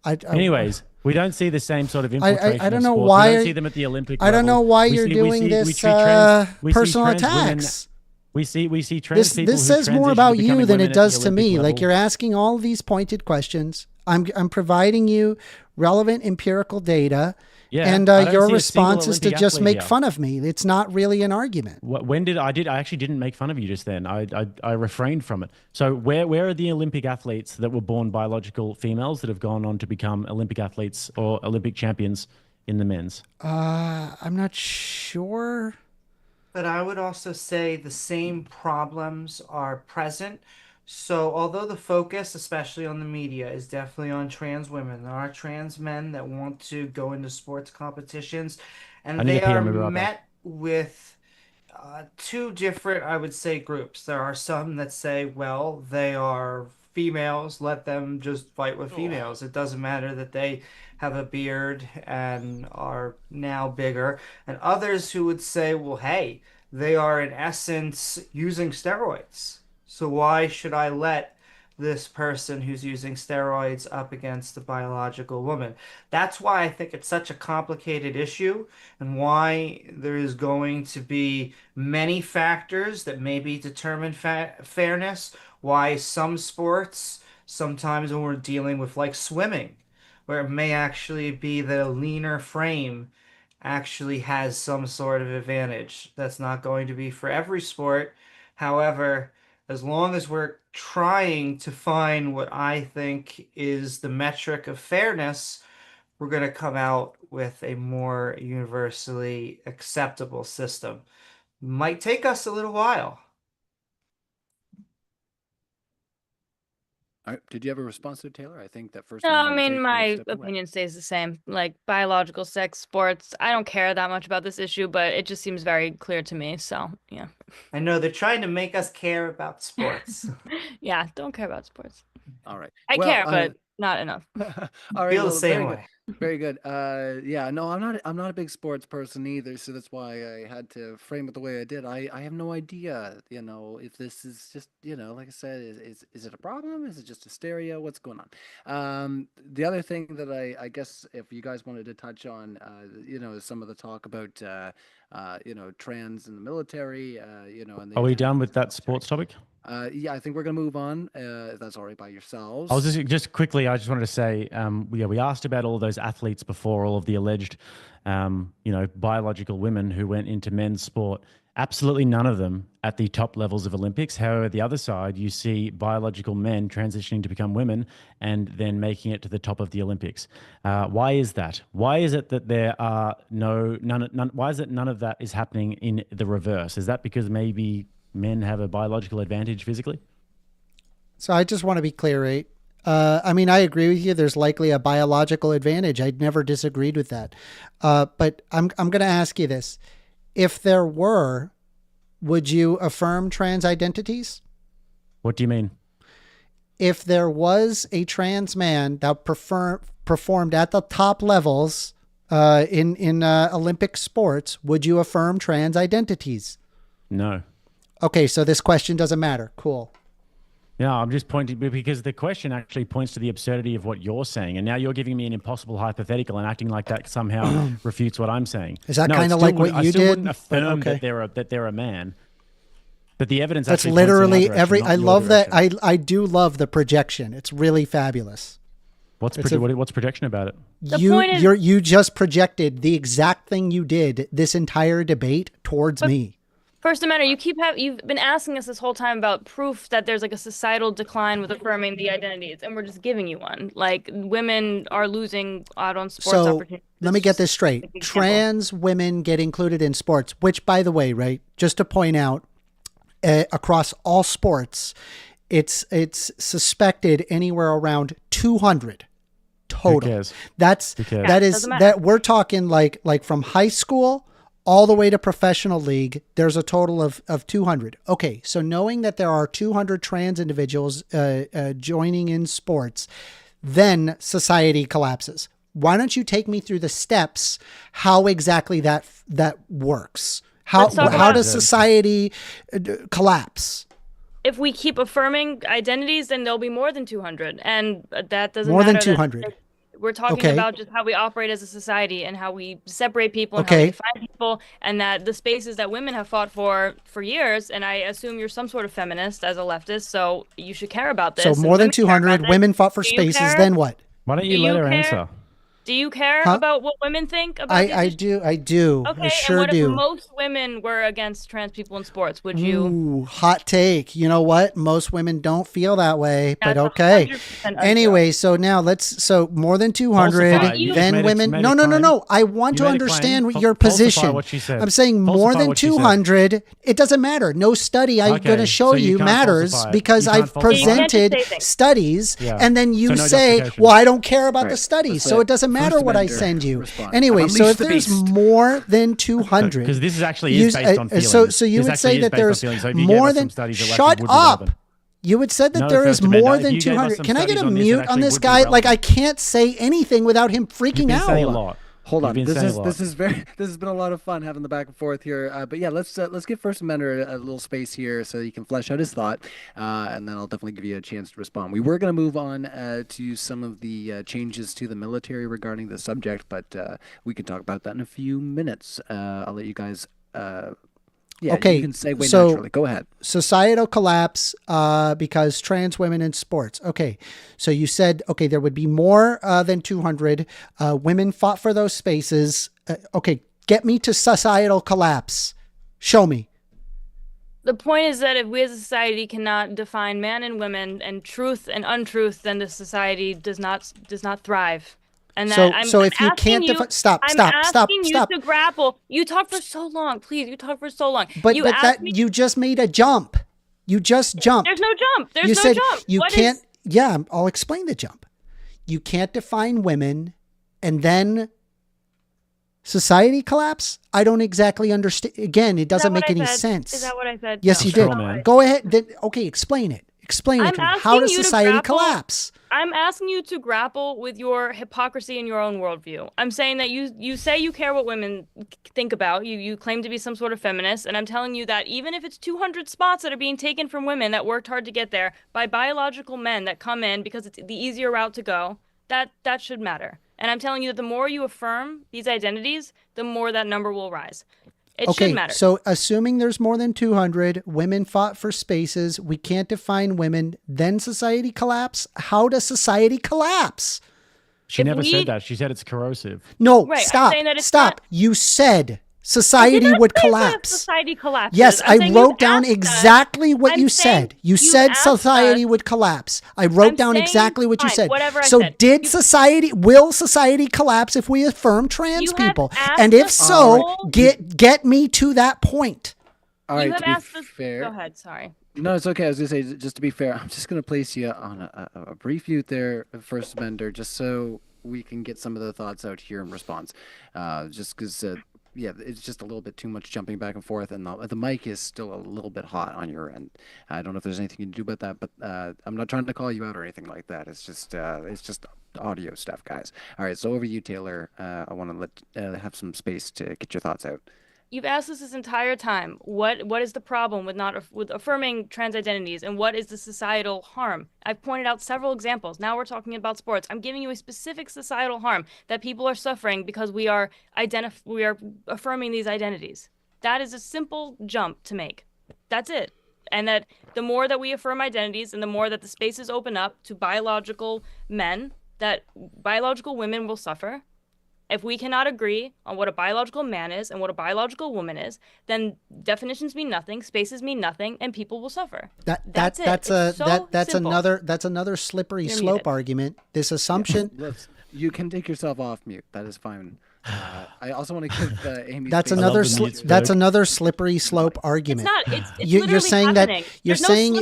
I Anyways, we don't see the same sort of infiltration. I don't of know sports. why We don't are- see them at the Olympic I don't level. know why We you're see- we doing see- we this see trans- we see personal trans women- attacks. We see trans people This who says more transition about to becoming you than women it at does the to Olympic me. Like level. you're asking all of these pointed questions. I'm providing you relevant empirical data, Yeah, and I don't your see a single response is to Olympic just athlete make here. fun of me. It's not really an argument. When did I actually didn't make fun of you just then. I refrained from it. So where are the Olympic athletes that were born biological females that have gone on to become Olympic athletes or Olympic champions in the men's? I'm not sure. But I would also say the same problems are present. So, although the focus, especially on the media, is definitely on trans women, there are trans men that want to go into sports competitions, I and need they to pee, are I'll be right back. met with two different, I would say, groups. There are some that say, well, they are females, let them just fight with females. It doesn't matter that they have a beard and are now bigger. And others who would say, well, hey, they are in essence using steroids. So why should I let this person who's using steroids up against the biological woman? That's why I think it's such a complicated issue and why there is going to be many factors that maybe determine fairness. Why some sports, sometimes when we're dealing with like swimming, where it may actually be that a leaner frame actually has some sort of advantage. That's not going to be for every sport. However, as long as we're trying to find what I think is the metric of fairness, we're going to come out with a more universally acceptable system. Might take us a little while. Did you have a response to it, Taylor? I think that first No, one I had mean, Jake my step away. opinion stays the same. Like biological sex, sports, I don't care that much about this issue, but it just seems very clear to me. So, yeah. I know they're trying to make us care about sports. Yeah, don't care about sports. All right. I Well, care, but not enough. all right. Feel the Well, same very good. way. Very good. Yeah, no, I'm not a big sports person either, so that's why I had to frame it the way I did. I have no idea, if this is just, like I said, is it a problem? Is it just hysteria? What's going on? The other thing that I guess if you guys wanted to touch on, some of the talk about, trans in the military, and Are we done with that sports topic? Yeah, I think we're gonna move on. If that's all right by yourselves. I was just quickly. I just wanted to say, we asked about all those athletes before, all of the alleged, biological women who went into men's sport. Absolutely none of them at the top levels of Olympics. However, the other side, you see biological men transitioning to become women and then making it to the top of the Olympics. Why is that? Why is it that there are none? Why is it none of that is happening in the reverse? Is that because maybe men have a biological advantage physically? So I just want to be clear, right? I mean, I agree with you. There's likely a biological advantage. I'd never disagreed with that. But I'm going to ask you this. If there were, would you affirm trans identities? What do you mean? If there was a trans man that performed at the top levels in Olympic sports, would you affirm trans identities? No. Okay, so this question doesn't matter. Cool. Yeah, I'm just pointing because the question actually points to the absurdity of what you're saying, and now you're giving me an impossible hypothetical and acting like that somehow refutes what I'm saying. Is that kind of like what you did? I wouldn't affirm that they're a man, but the evidence. That's actually literally points in our direction, I love that. direction. I do love the projection. It's really fabulous. What's projection about it? You just projected the exact thing you did this entire debate towards me. First Amendment, you've been asking us this whole time about proof that there's like a societal decline with affirming the identities, and we're just giving you one. Like, women are losing out on sports opportunities. Let me get this straight. Trans women get included in sports, which, by the way, right, just to point out, across all sports, it's suspected anywhere around 200 total. Who cares? That we're talking like from high school all the way to professional league. There's a total of 200. Okay, so knowing that there are 200 trans individuals joining in sports, then society collapses. Why don't you take me through the steps how exactly that works? How does society collapse? If we keep affirming identities, then there'll be more than 200, and that doesn't more matter. Than 200. We're talking about just how we operate as a society and how we separate people and how we define people, and that the spaces that women have fought for years. And I assume you're some sort of feminist as a leftist, so you should care about this. So more than 200 women fought for spaces. Then what? Why don't you let her answer? Do you care about what women think about I do. Okay, I sure and what do. if most women were against trans people in sports? Would you? Ooh, hot take. You know what? Most women don't feel that way, but okay. Anyway, so now so more than 200, then women. No. I want to understand your position. What she said. I'm saying more than 200. It doesn't matter. No study I'm going to show you matters because I've presented studies, and then you say, well, I don't care about the studies, so it doesn't matter what I send you. Anyway, so if there's more than 200, because this is actually based on feelings. So you would say that there's more than. Shut up. You would say that there is more than 200. Can I get a mute on this guy? Like, I can't say anything without him freaking out. Hold on. This has been a lot of fun having the back and forth here. But yeah, let's give First Amendment a little space here so he can flesh out his thought, and then I'll definitely give you a chance to respond. We were going to move on to some of the changes to the military regarding the subject, but we can talk about that in a few minutes. I'll let you guys. Okay, you can segue naturally. Go ahead. Societal collapse because trans women in sports. Okay, so you said, there would be more than 200. Women fought for those spaces. Okay, get me to societal collapse. Show me. The point is that if we as a society cannot define man and women and truth and untruth, then the society does not thrive. And so if you can't stop. To grapple. You talk for so long, please. You talk for so long. But you just made a jump. You just jumped. There's no jump. There's no jump. You can't. Yeah, I'll explain the jump. You can't define women, and then society collapse. I don't exactly understand. Again, it doesn't make any sense. Is that what I said? Yes, you did. Go ahead. Then explain it. Explain it to me. How does society collapse? I'm asking you to grapple with your hypocrisy in your own worldview. I'm saying that you say you care what women think about. You claim to be some sort of feminist, and I'm telling you that even if it's 200 spots that are being taken from women that worked hard to get there by biological men that come in because it's the easier route to go, that should matter. And I'm telling you that the more you affirm these identities, the more that number will rise. It should matter. So assuming there's more than 200, women fought for spaces, we can't define women, then society collapse. How does society collapse? She never said that. She said it's corrosive. No, right. Stop. You said society would collapse. Society collapses. Yes, I wrote down exactly what you said. You said society would collapse. I wrote down exactly what you said. So will society collapse if we affirm trans people? And if so, get me to that point. All right, to be fair. Go ahead, sorry. No, it's okay. I was gonna say, just to be fair, I'm just gonna place you on a brief mute there, First Bender, just so we can get some of the thoughts out here in response. Just because, yeah, it's just a little bit too much jumping back and forth, and the mic is still a little bit hot on your end. I don't know if there's anything you can do about that, but I'm not trying to call you out or anything like that. It's just audio stuff, guys. All right, so over to you, Taylor. I want to have some space to get your thoughts out. You've asked us this entire time, what is the problem with with affirming trans identities, and what is the societal harm? I've pointed out several examples. Now we're talking about sports. I'm giving you a specific societal harm that people are suffering because we are affirming these identities. That is a simple jump to make. That's it. And that the more that we affirm identities and the more that the spaces open up to biological men, that biological women will suffer. If we cannot agree on what a biological man is and what a biological woman is, then definitions mean nothing, spaces mean nothing, and people will suffer. That's another slippery slope argument. This assumption. Yeah, you can take yourself off mute. That is fine. I also want to give Amy. That's another slippery slope argument. It's you're saying happening. that you're There's saying no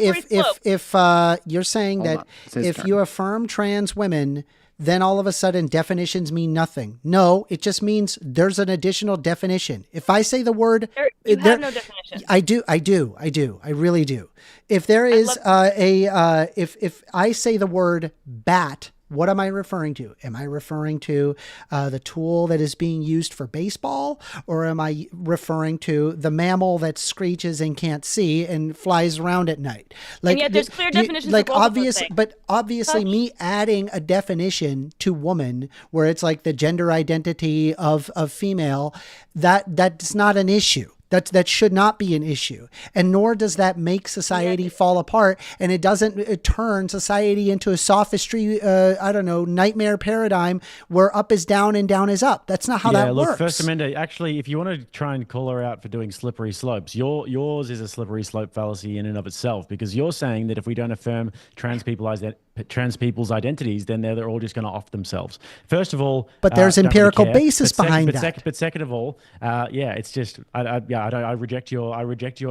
you're saying that if you affirm trans women, then all of a sudden definitions mean nothing. No, it just means there's an additional definition. If I say the word, you have no definition. I do. I really do. If there is if I say the word bat, what am I referring to? Am I referring to the tool that is being used for baseball, or am I referring to the mammal that screeches and can't see and flies around at night? Like, and yet there's clear definitions. Like obviously, me adding a definition to woman, where it's like the gender identity of female, that's not an issue. That should not be an issue. And nor does that make society fall apart. And it doesn't turn society into a sophistry, nightmare paradigm where up is down and down is up. That's not how that works. Look, First Amendment, actually, if you want to try and call her out for doing slippery slopes, yours is a slippery slope fallacy in and of itself, because you're saying that if we don't affirm trans people's identities, then they're all just going to off themselves. First of all, but there's empirical basis behind that. But second of all, it's just I reject your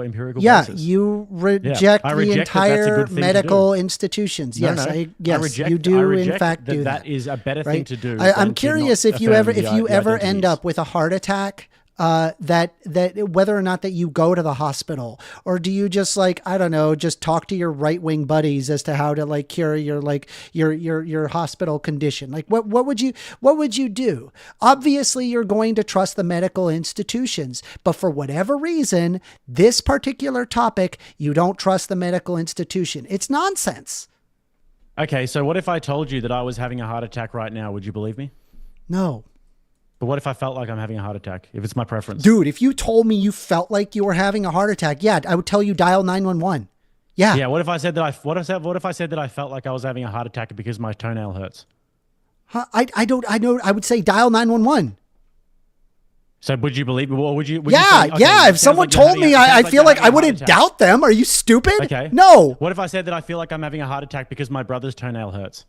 empirical basis. Yeah, you reject the entire medical institutions. Yes, you do in fact do that. That is a better thing to do. I'm curious if you ever end up with a heart attack. That whether or not that you go to the hospital, or do you just just talk to your right-wing buddies as to how to cure your hospital condition? Like what would you do? Obviously you're going to trust the medical institutions, but for whatever reason, this particular topic, you don't trust the medical institution. It's nonsense. Okay, so what if I told you that I was having a heart attack right now? Would you believe me? No. But what if I felt like I'm having a heart attack? If it's my preference, dude. If you told me you felt like you were having a heart attack, yeah, I would tell you dial 911. Yeah. Yeah. What if I said that what if I said that I felt like I was having a heart attack because my toenail hurts? Huh? I know. I would say dial 911. So would you believe me? Or would you? Yeah. Yeah. If someone told me, I feel like I wouldn't doubt them. Are you stupid? Okay. No. What if I said that I feel like I'm having a heart attack because my brother's toenail hurts?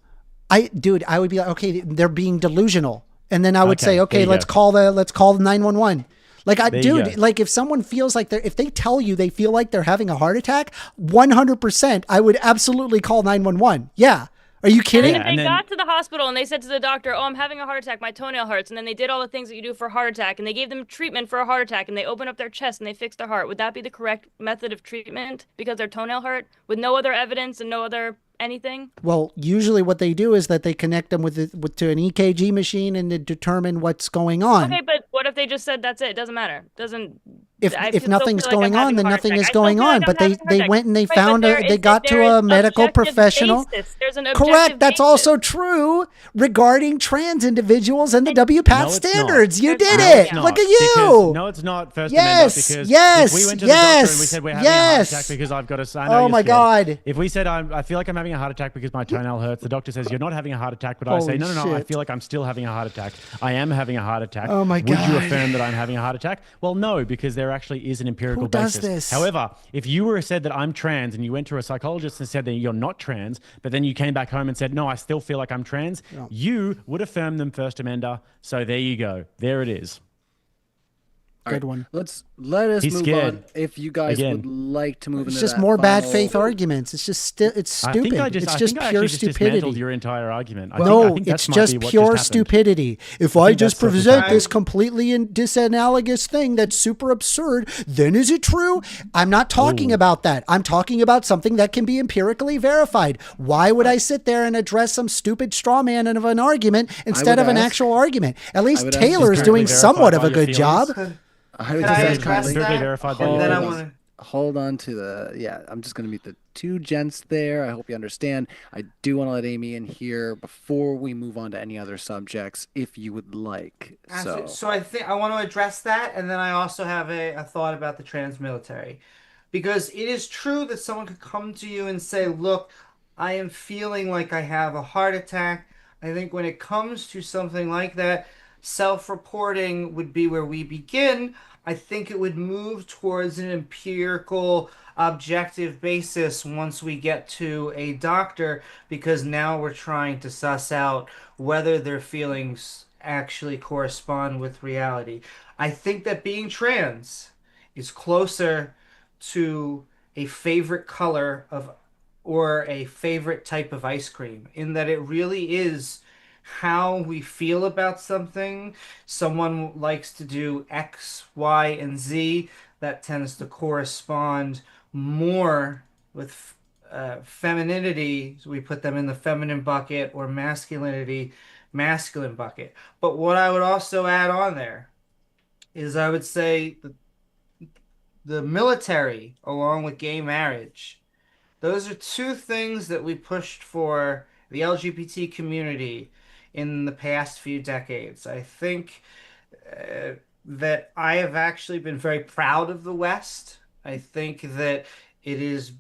I would be like, okay, they're being delusional. And then I would say, okay, let's call the 911. If someone feels like if they tell you they feel like they're having a heart attack, 100%, I would absolutely call 911. Yeah. Are you kidding? And if they got to the hospital and they said to the doctor, oh, I'm having a heart attack, my toenail hurts, and then they did all the things that you do for a heart attack, and they gave them treatment for a heart attack, and they opened up their chest and they fixed their heart, would that be the correct method of treatment because their toenail hurt with no other evidence and no other anything? Well, usually what they do is that they connect them to an EKG machine and to determine what's going on. Okay, but what if they just said that's it? It doesn't matter. If nothing's going on, then nothing is going on. But they went and they found they got to a medical professional. Correct. That's also true regarding trans individuals and the WPATH standards. You did it. Look at you. No, it's not. First yes. Amendment, yes. If we went to the doctor and we said we're having a heart attack because I've got a. Oh my God. If we said I feel like I'm having a heart attack because my toenail hurts, the doctor says you're not having a heart attack, but I say no, I feel like I'm still having a heart attack. I am having a heart attack. Oh my God. Would you affirm that I'm having a heart attack? Well, no, because there actually is an empirical basis. Who does this? However, if you were said that I'm trans and you went to a psychologist and said that you're not trans, but then you came back home and said, no, I still feel like I'm trans, you would affirm them First Amendment. So there you go. There it is. Good one. Let us He's move scared. on. If you guys Again. would like to move It's into just that more bad final- faith arguments. It's just it's stupid. It's I just think I pure actually just dismantled stupidity. your entire argument. I No, think that it's might just be what pure happened. stupidity. If I I think just that's what just present happened. this completely disanalogous thing that's super absurd, then is it true? I'm not talking Ooh. about that. I'm talking about something that can be empirically verified. Why would I sit there and address some stupid straw man of an argument instead of an actual argument? At least would ask- Taylor's Just doing verify somewhat of by a your good job. Could, I would could just I ask address kindly- Empirically that? verified by And your then I feelings. want to. Hold on to I'm just going to meet the two gents there. I hope you understand. I do want to let Amy in here before we move on to any other subjects, if you would like. So I think I want to address that, and then I also have a thought about the trans military. Because it is true that someone could come to you and say, look, I am feeling like I have a heart attack. I think when it comes to something like that, self-reporting would be where we begin. I think it would move towards an empirical, objective basis once we get to a doctor, because now we're trying to suss out whether their feelings actually correspond with reality. I think that being trans is closer to a favorite color of or a favorite type of ice cream, in that it really is how we feel about something. Someone likes to do X, Y, and Z. That tends to correspond more with femininity. So we put them in the feminine bucket, or masculinity, masculine bucket. But what I would also add on there is I would say the military, along with gay marriage, those are two things that we pushed for the LGBT community in the past few decades. I think uh, that I have actually been very proud of the West. I think that it has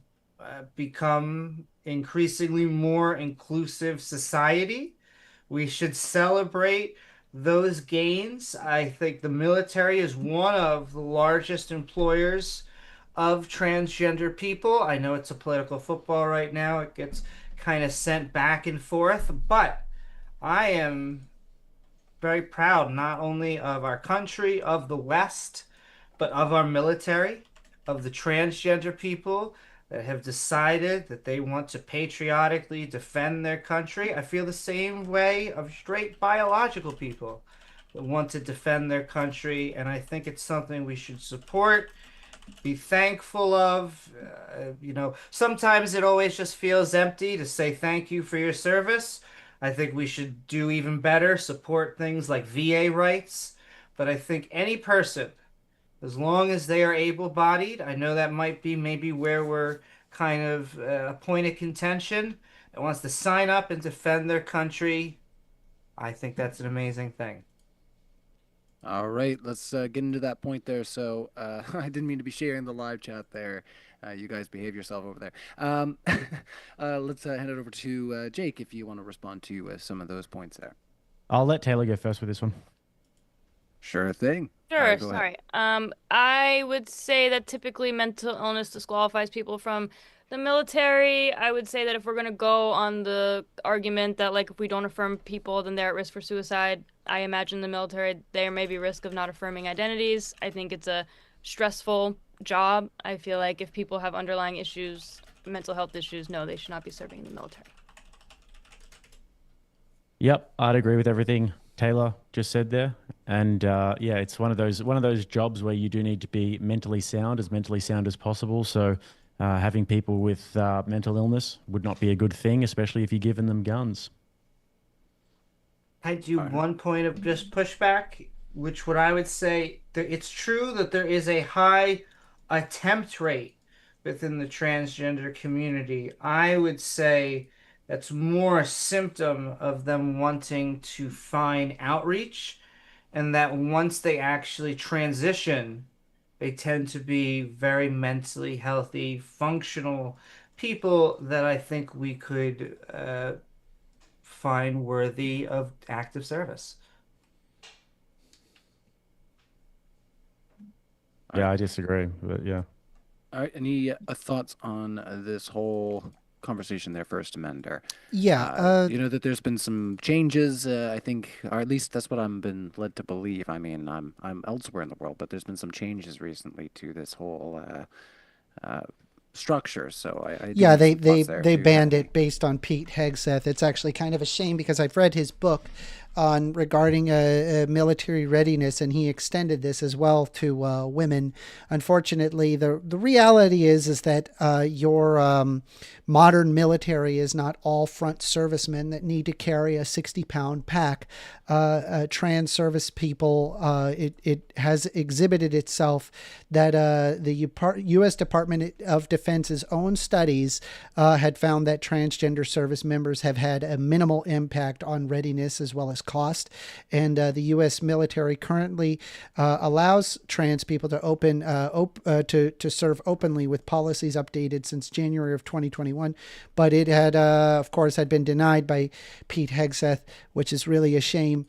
become increasingly more inclusive society. We should celebrate those gains. I think the military is one of the largest employers of transgender people. I know it's a political football right now. It gets kind of sent back and forth, but I am very proud not only of our country, of the West, but of our military, of the transgender people that have decided that they want to patriotically defend their country. I feel the same way of straight biological people that want to defend their country, and I think it's something we should support, be thankful of. Sometimes it always just feels empty to say thank you for your service. I think we should do even better, support things like VA rights. But I think any person, as long as they are able-bodied, I know that might be maybe where we're kind of a point of contention, that wants to sign up and defend their country, I think that's an amazing thing. All right, let's get into that point there. So I didn't mean to be sharing the live chat there. You guys behave yourself over there. Let's hand it over to Jake if you want to respond to some of those points there. I'll let Taylor go first with this one. Sure thing. Sure, Go sorry. I would say that typically mental illness disqualifies people from the military. I would say that if we're going to go on the argument that, like, if we don't affirm people, then they're at risk for suicide, I imagine the military, there may be risk of not affirming identities. I think it's a stressful job. I feel like if people have underlying issues, mental health issues, no, they should not be serving in the military. Yep, I'd agree with everything Taylor just said there. And yeah, it's one of those jobs where you do need to be mentally sound as possible. So having people with mental illness would not be a good thing, especially if you're giving them guns. I do one point of just pushback, which what I would say, it's true that there is a high attempt rate within the transgender community. I would say that's more a symptom of them wanting to find outreach, and that once they actually transition, they tend to be very mentally healthy, functional people that I think we could find worthy of active service. Yeah, I disagree, but yeah. All right, any thoughts on this whole conversation there, First Amender. Yeah. That there's been some changes. I think, or at least that's what I've been led to believe. I mean, I'm elsewhere in the world, but there's been some changes recently to this whole structure. So I do Yeah, have they some thoughts they there, they if you have banned any. it based on Pete Hegseth. It's actually kind of a shame because I've read his book on regarding military readiness, and he extended this as well to women. Unfortunately, the reality is that your modern military is not all front servicemen that need to carry a 60-pound pack. Trans service people, it has exhibited itself that the U.S. Department of Defense's own studies had found that transgender service members have had a minimal impact on readiness as well as cost. And the U.S. military currently allows trans people to to serve openly with policies updated since January of 2021. But it had, of course, had been denied by Pete Hegseth, which is really a shame.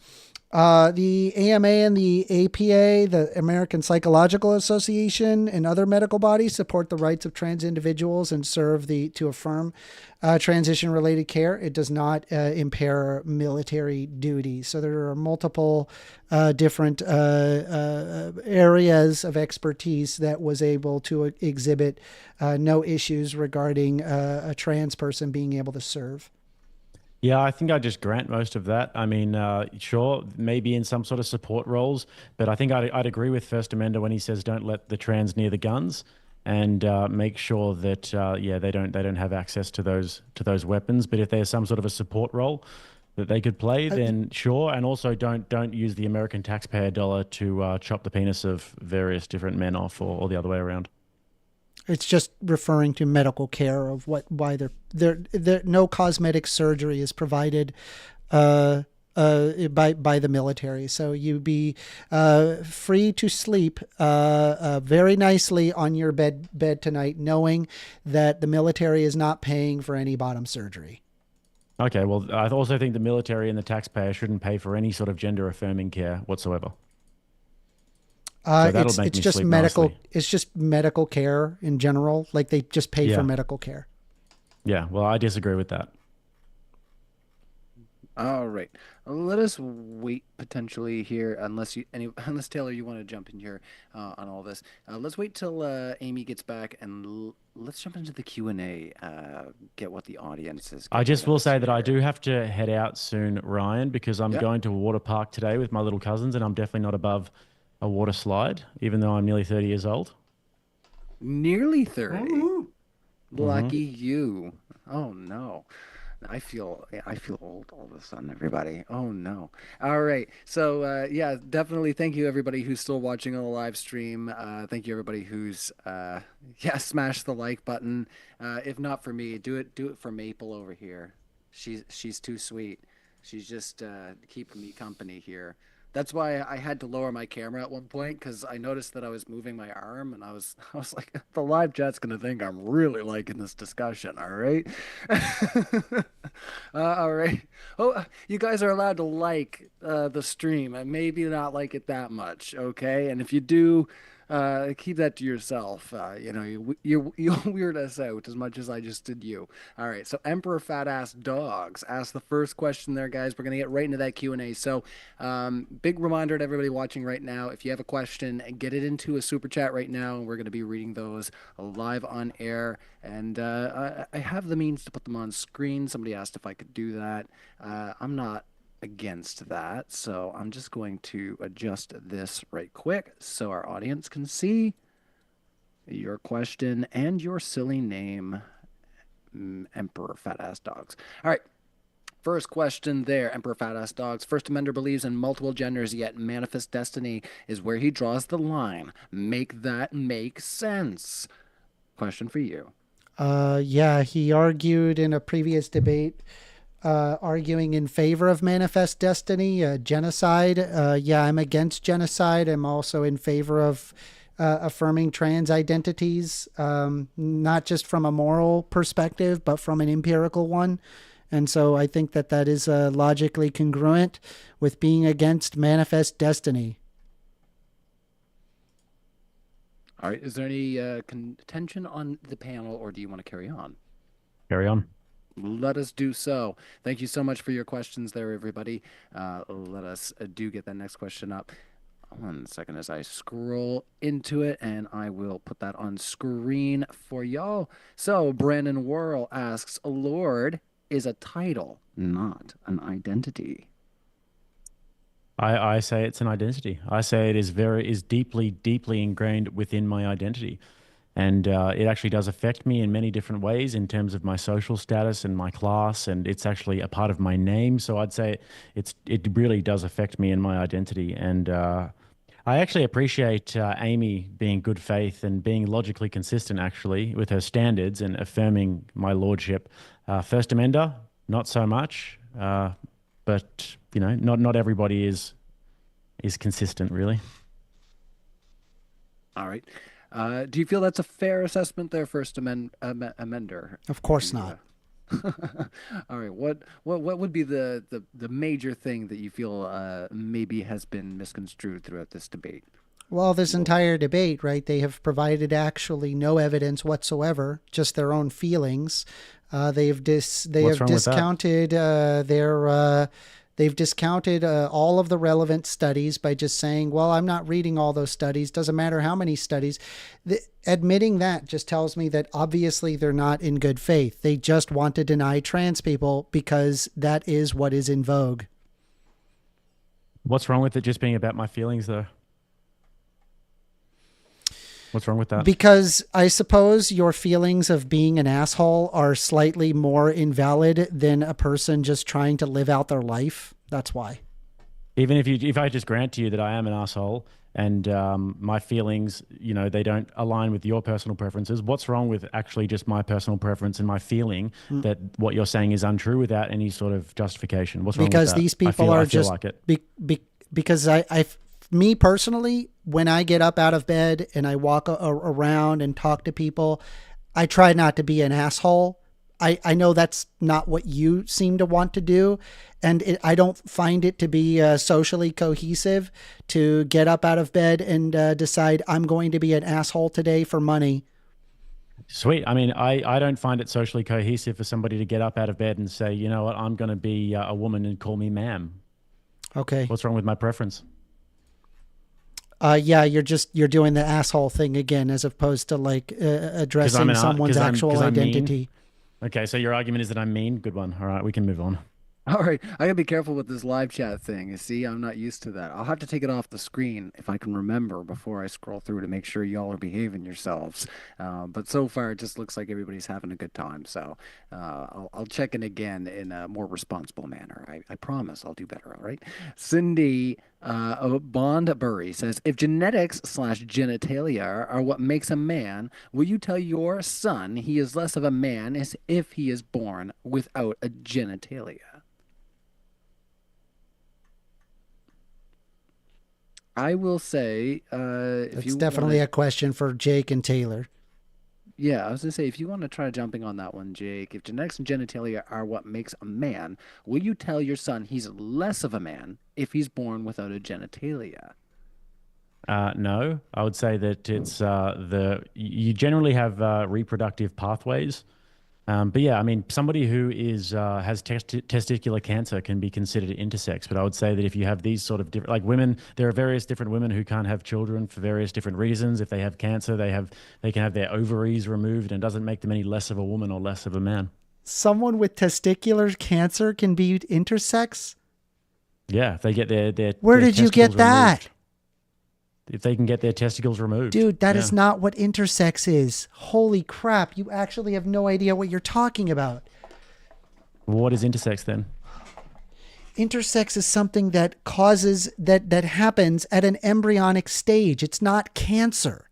The AMA and the APA, the American Psychological Association, and other medical bodies support the rights of trans individuals and serve to affirm transition-related care. It does not impair military duty. So there are multiple different areas of expertise that was able to exhibit no issues regarding a trans person being able to serve. Yeah, I think I just grant most of that. I mean, sure, maybe in some sort of support roles, but I think I'd agree with First Amender when he says don't let the trans near the guns, and make sure that they don't have access to those weapons. But if there's some sort of a support role that they could play, then sure. And also don't use the American taxpayer dollar to chop the penis of various different men off, or the other way around. It's just referring to medical care of why no cosmetic surgery is provided by the military. So you be free to sleep very nicely on your bed tonight, knowing that the military is not paying for any bottom surgery. Okay, well, I also think the military and the taxpayer shouldn't pay for any sort of gender affirming care whatsoever. So that'll make me just sleep medical. nicely. It's just medical care in general. Like they just pay for medical care. Yeah, well, I disagree with that. All right. Let us wait potentially here, unless Taylor, you want to jump in here on all this. Let's wait till Amy gets back, and let's jump into the Q&A. Get what the audience is. I just will say that I here. do have to head out soon, Ryan, because I'm going to a water park today with my little cousins, and I'm definitely not above a water slide, even though I'm nearly 30 years old. Nearly 30. Lucky you. Oh no. I feel old all of a sudden, everybody. Oh no. All right. So definitely thank you everybody who's still watching on the live stream. Thank you everybody who's smash the like button. If not for me, do it for Maple over here. She's too sweet. She's just keeping me company here. That's why I had to lower my camera at one point, because I noticed that I was moving my arm, and I was like, the live chat's gonna think I'm really liking this discussion. All right, all right. Oh, you guys are allowed to like the stream, and maybe not like it that much, okay? And if you do, keep that to yourself. You weird us out as much as I just did you. All right, so Emperor Fat Ass Dogs asked the first question there, guys. We're gonna get right into that Q&A. So, big reminder to everybody watching right now: if you have a question, get it into a super chat right now, and we're gonna be reading those live on air. And I have the means to put them on screen. Somebody asked if I could do that. I'm not against that, so I'm just going to adjust this right quick so our audience can see your question and your silly name, Emperor Fat Ass Dogs. All right, first question there, Emperor Fat Ass Dogs. First Amender believes in multiple genders, yet manifest destiny is where he draws the line. Make that make sense. Question for you. He argued in a previous debate arguing in favor of manifest destiny, genocide. I'm against genocide. I'm also in favor of affirming trans identities, not just from a moral perspective, but from an empirical one. And so I think that is logically congruent with being against manifest destiny. All right. Is there any contention on the panel, or do you want to carry on? Carry on. Let us do so. Thank you so much for your questions there, everybody. Let us do get that next question up. 1 second as I scroll into it, and I will put that on screen for y'all. So Brandon Worrell asks, Lord is a title, not an identity. I say it's an identity. I say it is deeply, deeply ingrained within my identity. And it actually does affect me in many different ways in terms of my social status and my class, and it's actually a part of my name. So I'd say it really does affect me in my identity. And I actually appreciate Amy being good faith and being logically consistent, actually, with her standards and affirming my lordship. First Amender, not so much, but not everybody is consistent, really. All right. Do you feel that's a fair assessment there, First Amender? Of course not. All right. What would be the major thing that you feel maybe has been misconstrued throughout this debate? Well, this entire debate, right? They have provided actually no evidence whatsoever, just their own feelings. They've discounted They've discounted all of the relevant studies by just saying, well, I'm not reading all those studies. Doesn't matter how many studies. Admitting that just tells me that obviously they're not in good faith. They just want to deny trans people because that is what is in vogue. What's wrong with it just being about my feelings, though? What's wrong with that? Because I suppose your feelings of being an asshole are slightly more invalid than a person just trying to live out their life. That's why. Even if I just grant to you that I am an asshole and my feelings, they don't align with your personal preferences, what's wrong with actually just my personal preference and my feeling that what you're saying is untrue without any sort of justification? What's wrong with that? Because these people are just like it. Because me personally, when I get up out of bed and I walk around and talk to people, I try not to be an asshole. I know that's not what you seem to want to do. And I don't find it to be socially cohesive to get up out of bed and decide I'm going to be an asshole today for money. Sweet. I mean, I don't find it socially cohesive for somebody to get up out of bed and say, you know what, I'm going to be a woman and call me ma'am. Okay. What's wrong with my preference? Yeah, you're doing the asshole thing again, as opposed to like addressing someone's actual identity. Okay, so your argument is that I'm mean. Good one. All right, we can move on. All right, I gotta be careful with this live chat thing. You see, I'm not used to that. I'll have to take it off the screen if I can remember before I scroll through to make sure y'all are behaving yourselves. But so far, it just looks like everybody's having a good time. So I'll check in again in a more responsible manner. I promise I'll do better. All right. Cindy Bondbury says, if genetics/genitalia are what makes a man, will you tell your son he is less of a man as if he is born without a genitalia? I will say, it's definitely a question for Jake and Taylor. Yeah, I was going to say, if you want to try jumping on that one, Jake, if genetics and genitalia are what makes a man, will you tell your son he's less of a man if he's born without a genitalia? No, I would say that it's you generally have reproductive pathways. But yeah, I mean, somebody who has testicular cancer can be considered intersex. But I would say that if you have these sort of different, like women, there are various different women who can't have children for various different reasons. If they have cancer, they can have their ovaries removed, and it doesn't make them any less of a woman or less of a man. Someone with testicular cancer can be intersex? Yeah, if they get their Where did you get that? Removed. If they can get their testicles removed. Dude, that is not what intersex is. Holy crap. You actually have no idea what you're talking about. What is intersex then? Intersex is something that that happens at an embryonic stage. It's not cancer.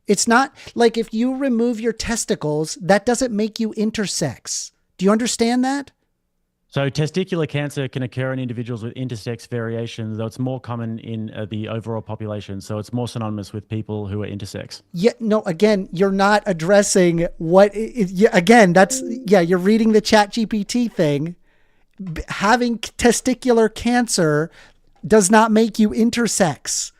It's not like if you remove your testicles, that doesn't make you intersex. Do you understand that? So testicular cancer can occur in individuals with intersex variation, though it's more common in the overall population. So it's more synonymous with people who are intersex. Yeah, no, again, you're not addressing what, again, you're reading the ChatGPT thing. Having testicular cancer does not make you intersex.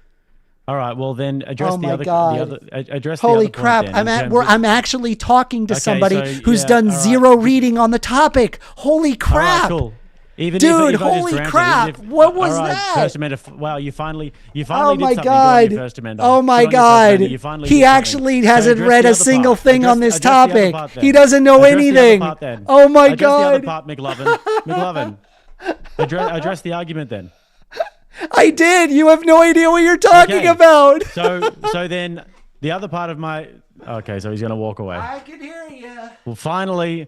All right. Well, then address Oh the my other. God. Address Holy the other crap! point then, I'm actually talking to Okay, somebody so, who's yeah, done all right. zero reading on the topic. Holy All right, crap! cool. Even Dude, if I just holy granted, crap! even if, What was all right, that? First Amendment. Wow, you finally Oh did my something. Good on God! your First Amendment. Oh my Good on your First Amendment. God! You finally He did something. actually So hasn't address read the a other single part. thing on this Address the other topic. part then. He doesn't know Address the other anything. part then. Oh my Address the other God! part, McLovin. McLovin. Address the argument then. I did. You have no idea what you're talking Okay. about. So then the other part of my okay, so he's gonna walk away. I can hear you. Well, finally,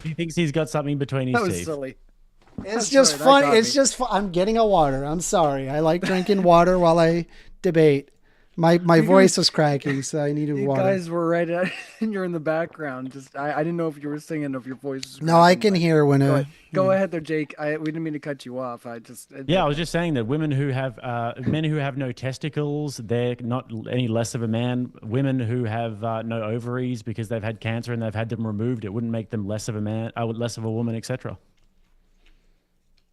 he thinks he's got something between his That was teeth. silly. It's just right, that fun. got It's me. just fun. I'm getting a water. I'm sorry. I like drinking water while I debate. My voice was cracking, so I needed You water. guys were right at, and you're in the background. Just I didn't know if you were singing or if your voice was No, I cracking, can but hear when Go ahead there, Jake. We didn't mean to cut you off. Yeah, I was just saying that women who have men who have no testicles, they're not any less of a man. Women who have no ovaries because they've had cancer and they've had them removed, it wouldn't make them less of a man, less of a woman, etc.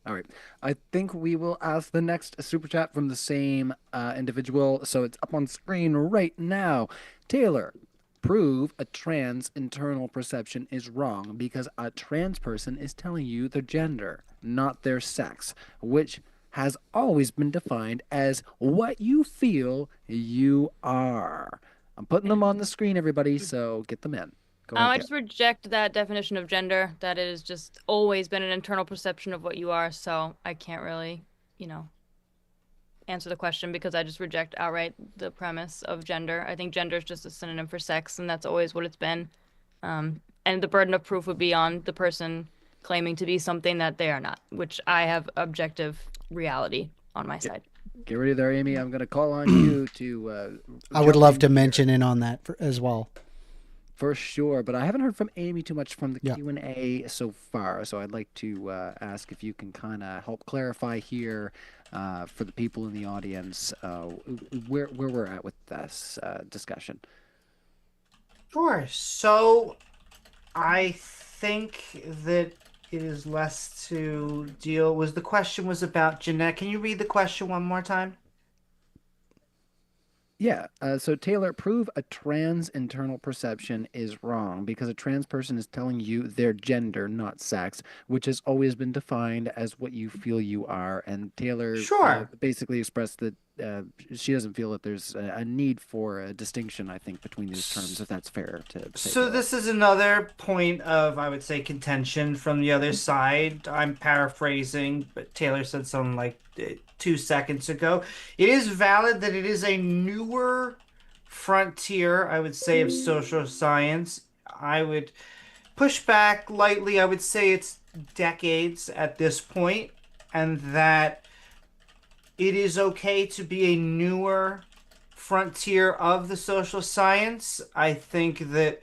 All right. I think we will ask the next super chat from the same individual. So it's up on screen right now. Taylor, prove a trans internal perception is wrong because a trans person is telling you their gender, not their sex, which has always been defined as what you feel you are. I'm putting them on the screen, everybody, so get them in. Go ahead. I just reject that definition of gender, that it has just always been an internal perception of what you are, so I can't really, answer the question because I just reject outright the premise of gender. I think gender is just a synonym for sex, and that's always what it's been. And the burden of proof would be on the person claiming to be something that they are not, which I have objective reality on my side. Get ready there, Amy. I'm going to call on you to... I would jump love in to here. mention in on that as well. For sure, but I haven't heard from Amy too much from the Yeah. Q&A so far, so I'd like to ask if you can kind of help clarify here for the people in the audience where we're at with this discussion. Sure. So I think that it is less to deal. The question was about Jeanette. Can you read the question one more time? Yeah, so Taylor, prove a trans internal perception is wrong because a trans person is telling you their gender, not sex, which has always been defined as what you feel you are. And Taylor Sure. basically expressed that she doesn't feel that there's a need for a distinction, I think, between these terms, if that's fair to say. So Taylor. this is another point of, I would say, contention from the other side. I'm paraphrasing, but Taylor said something like 2 seconds ago. It is valid that it is a newer frontier, I would say, of social science. I would push back lightly. I would say it's decades at this point, and that it is okay to be a newer frontier of the social science. I think that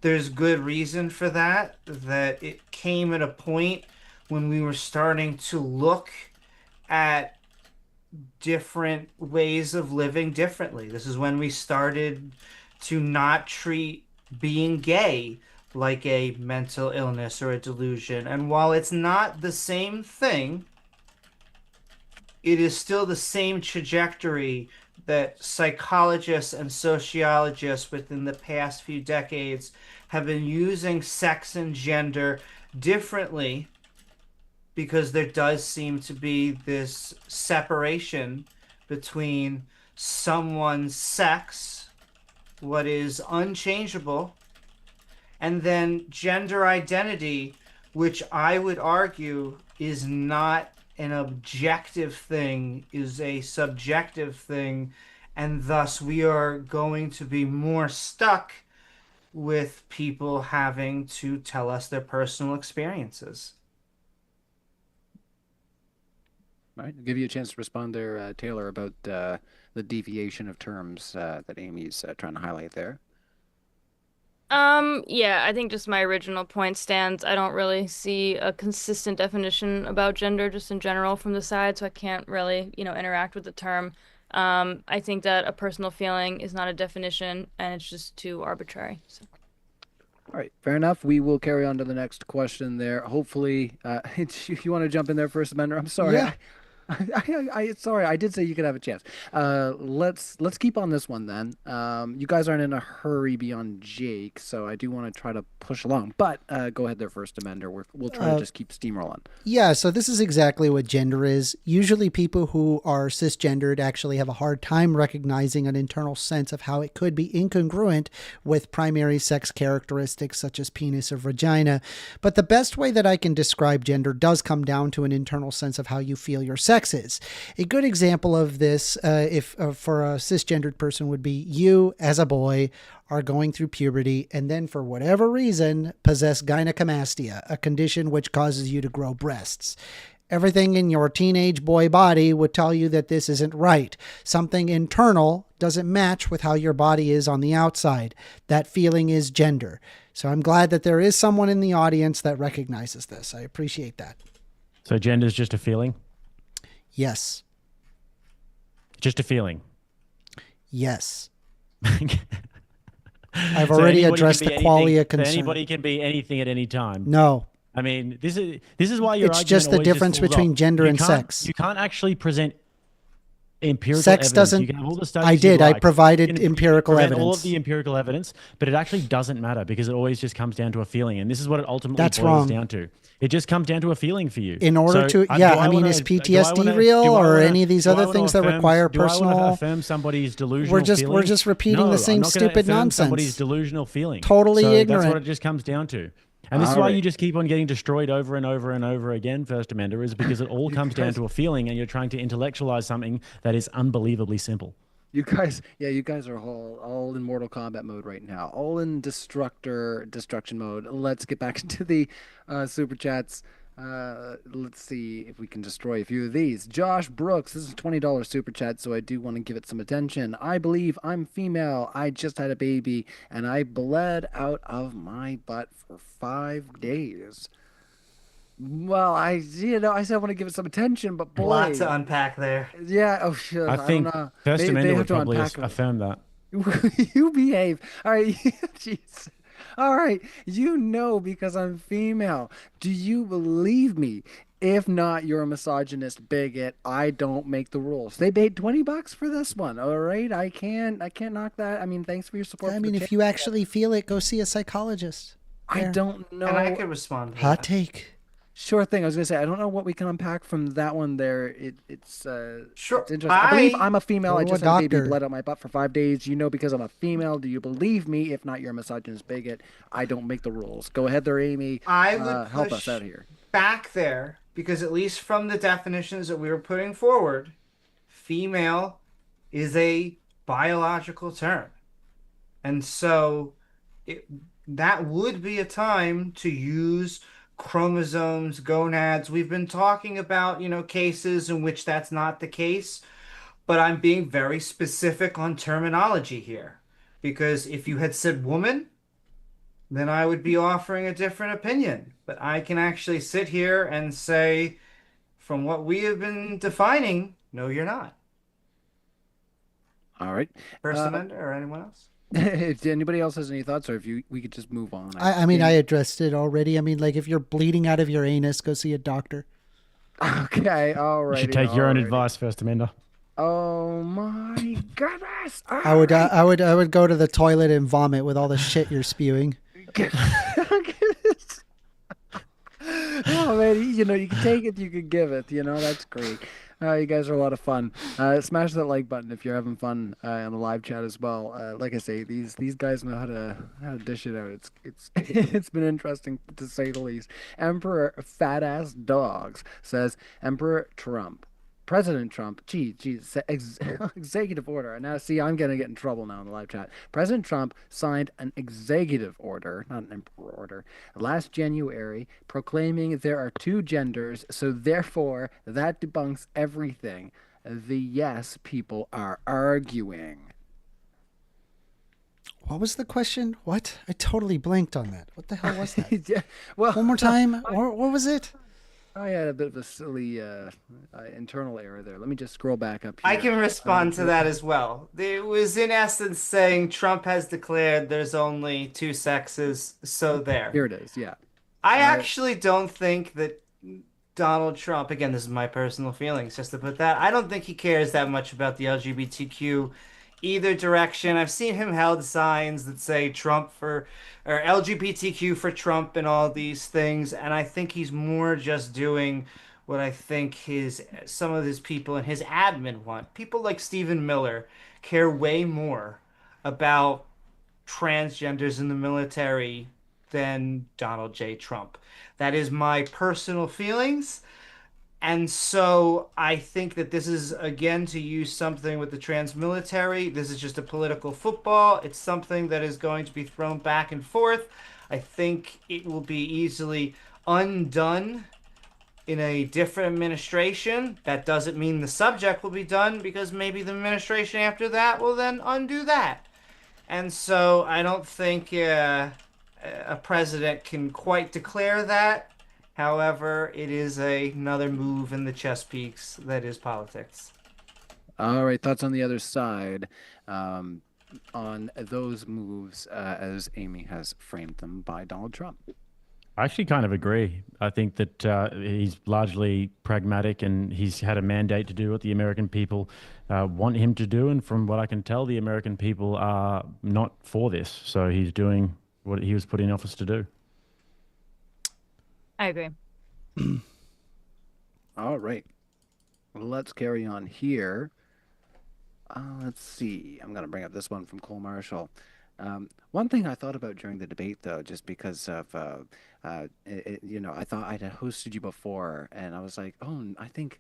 there's good reason for that it came at a point when we were starting to look at different ways of living differently. This is when we started to not treat being gay like a mental illness or a delusion. And while it's not the same thing, it is still the same trajectory that psychologists and sociologists within the past few decades have been using sex and gender differently, because there does seem to be this separation between someone's sex, what is unchangeable, and then gender identity, which I would argue is not an objective thing, is a subjective thing, and thus we are going to be more stuck with people having to tell us their personal experiences. All right, I'll give you a chance to respond there, Taylor, about the deviation of terms that Amy's trying to highlight there. Yeah, I think just my original point stands. I don't really see a consistent definition about gender just in general from the side, so I can't really, interact with the term. I think that a personal feeling is not a definition, and it's just too arbitrary. So. All right, fair enough. We will carry on to the next question there. Hopefully, you want to jump in there first, Amender? I'm sorry. Yeah. Sorry, I did say you could have a chance. Let's keep on this one then. You guys aren't in a hurry beyond Jake, so I do want to try to push along. But go ahead there, First Amender. We'll try to just keep steamrolling. Yeah, so this is exactly what gender is. Usually people who are cisgendered actually have a hard time recognizing an internal sense of how it could be incongruent with primary sex characteristics such as penis or vagina. But the best way that I can describe gender does come down to an internal sense of how you feel your sex is. A good example of this, if for a cisgendered person, would be you as a boy are going through puberty and then for whatever reason possess gynecomastia, a condition which causes you to grow breasts. Everything in your teenage boy body would tell you that this isn't right. Something internal doesn't match with how your body is on the outside. That feeling is gender. So I'm glad that there is someone in the audience that recognizes this. I appreciate that. So gender is just a feeling? Yes. Just a feeling? Yes. I've already addressed the qualia concern. So anybody can be anything at any time. No. I mean, this is why your it's argument just the always difference falls between off. gender and sex. You can't actually present empirical sex evidence. doesn't. You can have all the studies I did. you like. I provided You can empirical present evidence. all of the empirical evidence, but it actually doesn't matter because it always just comes down to a feeling, and this is what it ultimately That's boils wrong. down to. It just comes down to a feeling for you. In order So, to, yeah, I mean, wanna- is PTSD real or any of these other things that require Do I want personal? to affirm somebody's delusional We're feeling? just repeating No, the same I'm not gonna stupid affirm nonsense. Somebody's delusional feeling. Totally so ignorant. That's what it just comes down to. And this is All why right. you just keep on getting destroyed over and over and over again, First Amender, is because it all comes down to a feeling and you're trying to intellectualize something that is unbelievably simple. You guys are all in Mortal Kombat mode right now, all in destruction mode. Let's get back into the super chats. Let's see if we can destroy a few of these. Josh Brooks, this is $20 super chat, so I do want to give it some attention. I believe I'm female. I just had a baby, and I bled out of my butt for 5 days. Well, I said I want to give it some attention, but boy, Lots to unpack there. yeah. Oh shit. I think don't know. First They Amender have would to probably unpack it. affirm that. You behave. All right. Jeez. All right. You know because I'm female. Do you believe me? If not, you're a misogynist bigot. I don't make the rules. They paid $20 for this one. All right. I can't knock that. I mean, thanks for your support. I for mean, the if channel. you actually feel it, go see a psychologist. I There. don't know. And I could respond to Hot that. take. Sure thing. I was gonna say I don't know what we can unpack from that one there. It's Sure. it's interesting. I believe I- I'm a female. Go I to just a had a baby, doctor. bled out my butt for 5 days. You know because I'm a female. Do you believe me? If not, you're a misogynist bigot. I don't make the rules. Go ahead there, Amy. I would help push us out here. back there because at least from the definitions that we were putting forward, female is a biological term. And so that would be a time to use chromosomes, gonads. We've been talking about, cases in which that's not the case, but I'm being very specific on terminology here. Because if you had said woman, then I would be offering a different opinion. But I can actually sit here and say, from what we have been defining, no, you're not. All right. First Amendment or anyone else? If anybody else has any thoughts, or if we could just move on. I mean, I addressed it already. I mean, like if you're bleeding out of your anus, go see a doctor. Okay. All right. You should take your own advice, First Amender. Oh my goodness! I would go to the toilet and vomit with all the shit you're spewing. Oh man, you can take it, you can give it. That's great. You guys are a lot of fun. Smash that like button if you're having fun on the live chat as well. Like I say, these guys know how to dish it out. It's been interesting to say the least. Emperor Fat Ass Dogs says Emperor Trump. President Trump, executive order. Now, see, I'm going to get in trouble now in the live chat. President Trump signed an executive order, not an emperor order, last January, proclaiming there are 2 genders, so therefore that debunks everything the yes people are arguing. What was the question? What? I totally blanked on that. What the hell was that? Yeah, well, One more time. What was it? I had a bit of a silly internal error there. Let me just scroll back up here. I can respond to that as well. It was in essence saying Trump has declared there's only 2 sexes, so there. Here it is, yeah. I actually don't think that Donald Trump, again, this is my personal feelings, just to put that, I don't think he cares that much about the LGBTQ either direction. I've seen him held signs that say Trump for, or LGBTQ for Trump and all these things, and I think he's more just doing what I think some of his people and his admin want. People like Stephen Miller care way more about transgenders in the military than Donald J. Trump. That is my personal feelings. And so I think that this is, again, to use something with the trans military. This is just a political football. It's something that is going to be thrown back and forth. I think it will be easily undone in a different administration. That doesn't mean the subject will be done, because maybe the administration after that will then undo that. And so I don't think a president can quite declare that. However, it is another move in the chess piece that is politics. All right, thoughts on the other side on those moves as Amy has framed them by Donald Trump? I actually kind of agree. I think that he's largely pragmatic, and he's had a mandate to do what the American people want him to do. And from what I can tell, the American people are not for this. So he's doing what he was put in office to do. I agree. All right. Let's carry on here. Let's see. I'm going to bring up this one from Cole Marshall. One thing I thought about during the debate, though, just because of, you know, I thought I'd hosted you before, and I was like, oh, I think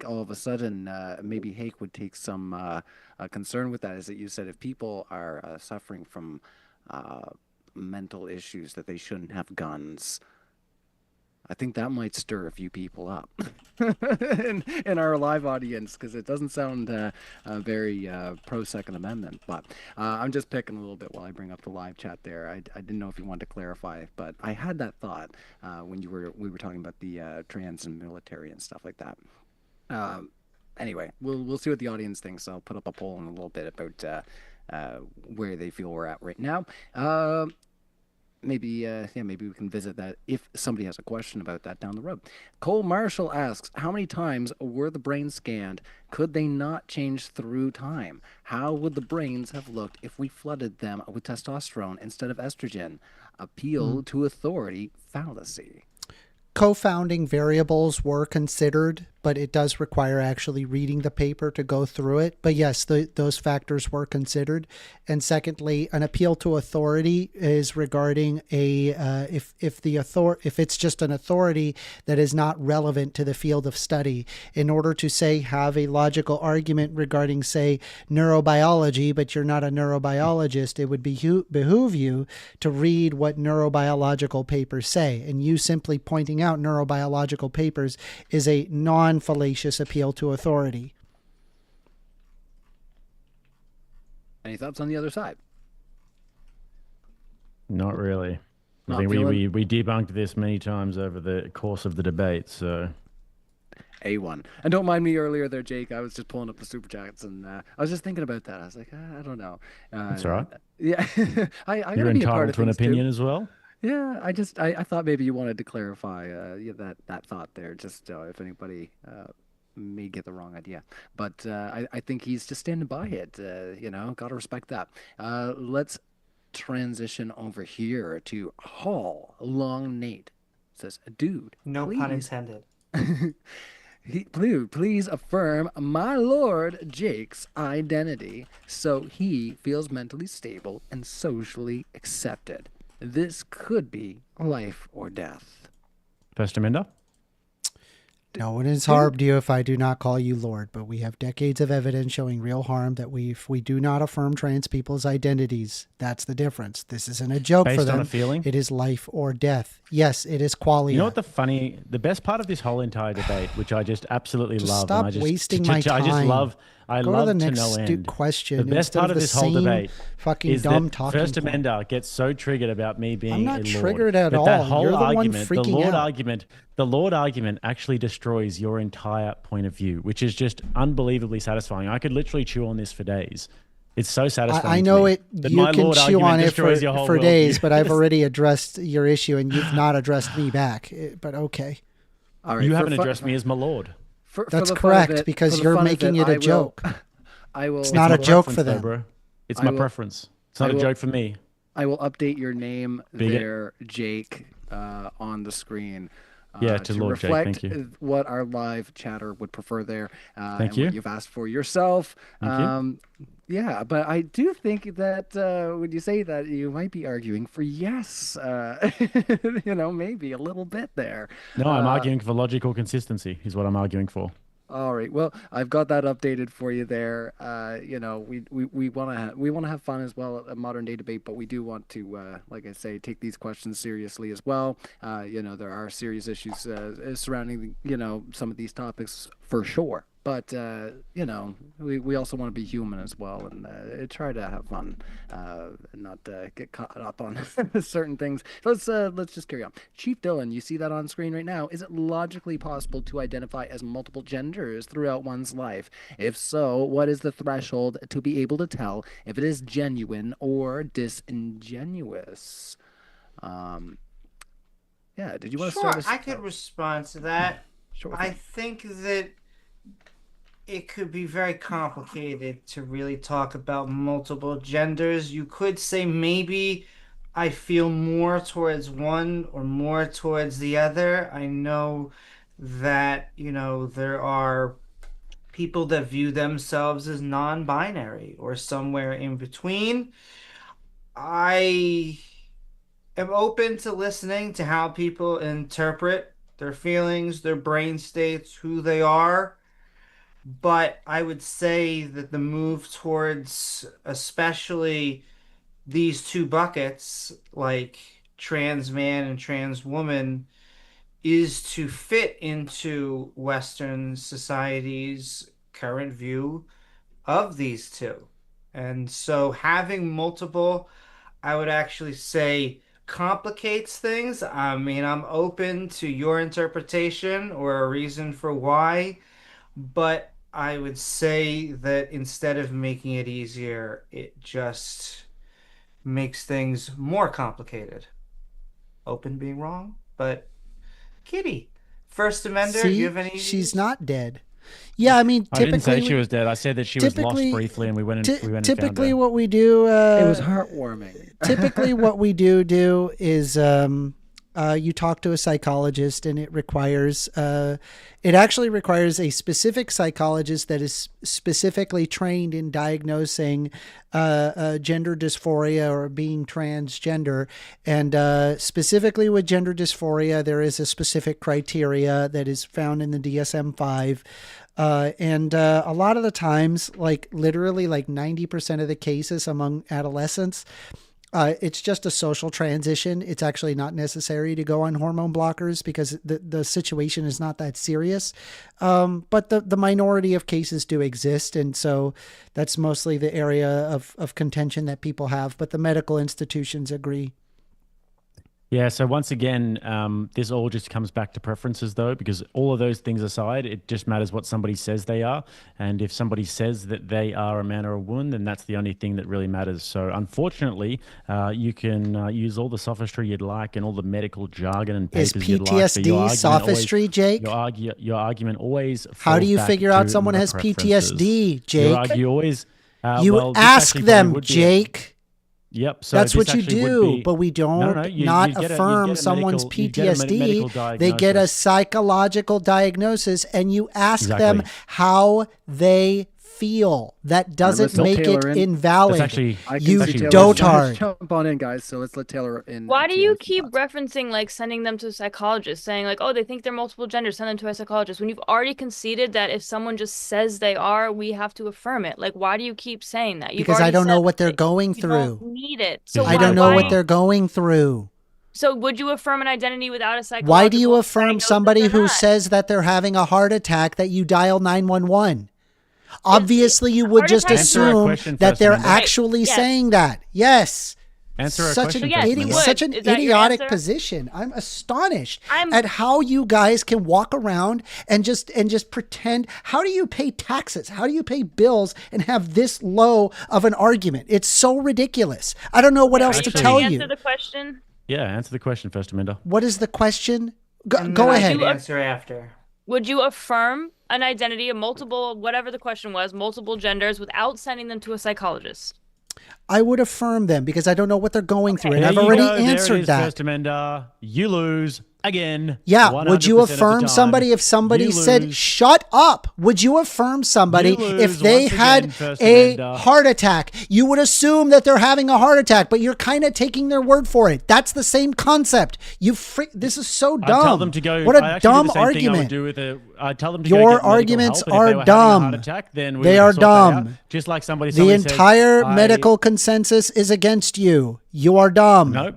all of a sudden maybe Hake would take some concern with that. Is that you said if people are suffering from mental issues that they shouldn't have guns. I think that might stir a few people up in our live audience, because it doesn't sound very pro Second Amendment. But I'm just picking a little bit while I bring up the live chat there. I didn't know if you wanted to clarify, but I had that thought when we were talking about the trans and military and stuff like that. Anyway, we'll see what the audience thinks. I'll put up a poll in a little bit about where they feel we're at right now. Maybe we can visit that if somebody has a question about that down the road. Cole Marshall asks, how many times were the brains scanned? Could they not change through time? How would the brains have looked if we flooded them with testosterone instead of estrogen? Appeal to authority fallacy. Co-founding variables were considered, but it does require actually reading the paper to go through it. But yes, those factors were considered. And secondly, an appeal to authority is regarding if it's just an authority that is not relevant to the field of study. In order to say have a logical argument regarding, say, neurobiology, but you're not a neurobiologist, it would behoove you to read what neurobiological papers say. And you simply pointing out neurobiological papers is a non-fallacious appeal to authority. Any thoughts on the other side? Not really. I think we debunked this many times over the course of the debate, so... A1. And don't mind me earlier there, Jake. I was just pulling up the super chats, and I was just thinking about that. I was like, I don't know. That's all right. Yeah. You're entitled to an opinion as well? Yeah, I thought maybe you wanted to clarify that thought there, just if anybody may get the wrong idea. But I think he's just standing by it. Got to respect that. Let's transition over here to Hall Long Nate. Says, dude. No please. pun intended. Please affirm my Lord Jake's identity so he feels mentally stable and socially accepted. This could be life or death. First Amender? No one has harmed you if I do not call you Lord, but we have decades of evidence showing real harm that if we do not affirm trans people's identities, that's the difference. This isn't a joke for them. Based on a feeling? It is life or death. Yes, it is qualia. You know what the best part of this whole entire debate, which I just absolutely love. Stop wasting my time. I love to the to next no end. Question. The best part of this whole debate is that First Amender gets so triggered about me being I'm not a Lord. triggered at all. That whole You're the argument, one freaking out. The Lord argument actually destroys your entire point of view, which is just unbelievably satisfying. I could literally chew on this for days. It's so satisfying. I know it. You can chew on it for days, but I've already addressed your issue, and you've not addressed me back. But okay. All right. You haven't addressed me as my lord. That's correct, because you're making it a joke. It's not a joke for them, bro. It's my preference. It's not a joke for me. I will update your name there, Jake, on the screen. To Lord reflect Jake, thank you. What our live chatter would prefer there. Thank you. What you've asked for yourself. Thank you. Yeah, but I do think that when you say that, you might be arguing for yes. Maybe a little bit there. No, I'm arguing for logical consistency is what I'm arguing for. All right. Well, I've got that updated for you there. We want to have fun as well at modern day debate, but we do want to, like I say, take these questions seriously as well. There are serious issues surrounding some of these topics for sure. But we also want to be human as well and try to have fun, and not get caught up on certain things. So let's just carry on. Chief Dylan, you see that on screen right now. Is it logically possible to identify as multiple genders throughout one's life? If so, what is the threshold to be able to tell if it is genuine or disingenuous? Did you want to start? Sure, I could respond to that. Sure. I think that it could be very complicated to really talk about multiple genders. You could say maybe I feel more towards one or more towards the other. I know that, there are people that view themselves as non-binary or somewhere in between. I am open to listening to how people interpret their feelings, their brain states, who they are. But I would say that the move towards especially these two buckets, like trans man and trans woman, is to fit into Western society's current view of these two. And so having multiple, I would actually say, complicates things. I mean, I'm open to your interpretation or a reason for why, but I would say that instead of making it easier, it just makes things more complicated. Open being wrong, but Kitty, First Amender, See, you have any? She's not dead. Yeah, I mean, typically I didn't say she was dead. I said that she was lost briefly, and we went and typically found her. what we do. It was heartwarming. Typically, what we do is you talk to a psychologist, and it actually requires a specific psychologist that is specifically trained in diagnosing gender dysphoria or being transgender. And specifically with gender dysphoria, there is a specific criteria that is found in the DSM-5. And a lot of the times, literally 90% of the cases among adolescents, it's just a social transition. It's actually not necessary to go on hormone blockers because the situation is not that serious. But the minority of cases do exist. And so that's mostly the area of contention that people have. But the medical institutions agree. Yeah, so once again, this all just comes back to preferences, though, because all of those things aside, it just matters what somebody says they are. And if somebody says that they are a man or a woman, then that's the only thing that really matters. So unfortunately, you can use all the sophistry you'd like and all the medical jargon and papers you'd like. Is PTSD sophistry, Jake? Your argument always How do you figure out someone has PTSD, Jake? You ask them, Jake. Yep. So that's what you do, but we don't affirm someone's PTSD. They get a psychological diagnosis, and you ask them how they feel. That doesn't make it invalid. You dotard. Jump on in, guys. So let's let Taylor in. Why do you keep referencing sending them to a psychologist, saying oh, they think they're multiple genders, send them to a psychologist, when you've already conceded that if someone just says they are, we have to affirm it? Why do you keep saying that? Because I don't know what they're going through. You don't need it. So I don't know what they're going through. So would you affirm an identity without a psychologist? Why do you affirm somebody who says that they're having a heart attack that you dial 911? Obviously, you would just assume that they're actually saying that. Yes. Answer a such question. Such an idiotic position. I'm astonished at how you guys can walk around and just pretend. How do you pay taxes? How do you pay bills and have this low of an argument? It's so ridiculous. I don't know what else to tell you. Answer the question. Yeah, answer the question, First Amender. What is the question? And Go then I ahead. can answer after. Would you affirm an identity of multiple, whatever the question was, multiple genders without sending them to a psychologist? I would affirm them because I don't know what they're going through, and There I've you already go. There it answered is, that. First Amender. You lose again. Yeah, would you 100% of the affirm time. somebody if somebody You said, lose. "Shut up"? Would you affirm somebody You lose if they once had again, First a Amender. heart attack? You would assume that they're having a heart attack, but you're kind of taking their word for it. That's the same concept. This is so dumb. I tell them to go. What I a actually do dumb the same thing I would argument. do with I tell them to Your go get medical arguments help. And if are they were having a dumb. heart attack, then we They would are sort that out. dumb. Just like The says, entire medical consensus is against you. You are dumb. Nope.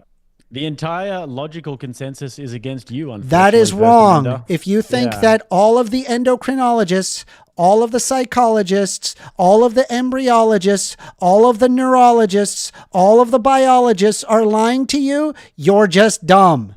The entire logical consensus is against you, unfortunately. That is First wrong. Amender. If you think Yeah. that all of the endocrinologists, all of the psychologists, all of the embryologists, all of the neurologists, all of the biologists are lying to you, you're just dumb.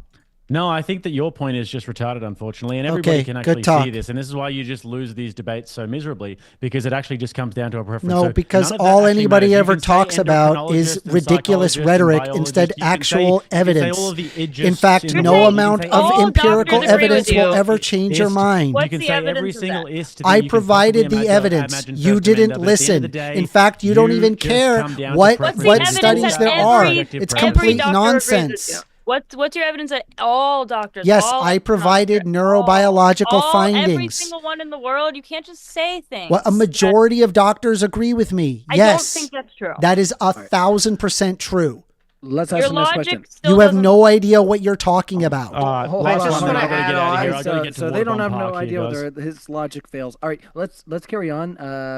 No, I think that your point is just retarded, unfortunately, and everybody Okay, can good actually talk. see this, and this is why you just lose these debates so miserably, because it actually just comes down to a preference. No, So because none of that all actually anybody matters. You ever can say talks about endocrinologist is and ridiculous psychologist and rhetoric biologist. instead You can say- actual you can say evidence. all of the idiots In fact, in the no world. You amount can say of all empirical doctors agree evidence with will you. ever change your mind. What's You can the say evidence every of single that? ist that I you can provided possibly the evidence. imagine, You First didn't Amender, but at the end of listen. the day, In fact, you don't even just care come down to what preference. what What's the studies evidence there that are. every- It's every complete doctor agrees with nonsense. you? What's your evidence that all doctors? Yes, all I provided doctors, neurobiological every findings. single one in the world. You can't just say things. Well, a majority of doctors agree with me. I Yes, don't think that's true. that is 1,000% true. Let's ask Your the next logic question. still You have doesn't- no idea what you're talking about. Hold I on, just hold on, wanna I gotta add get out of on. here. I gotta get to So they don't have Watergate no Park idea here, what his logic fails. All right, let's carry on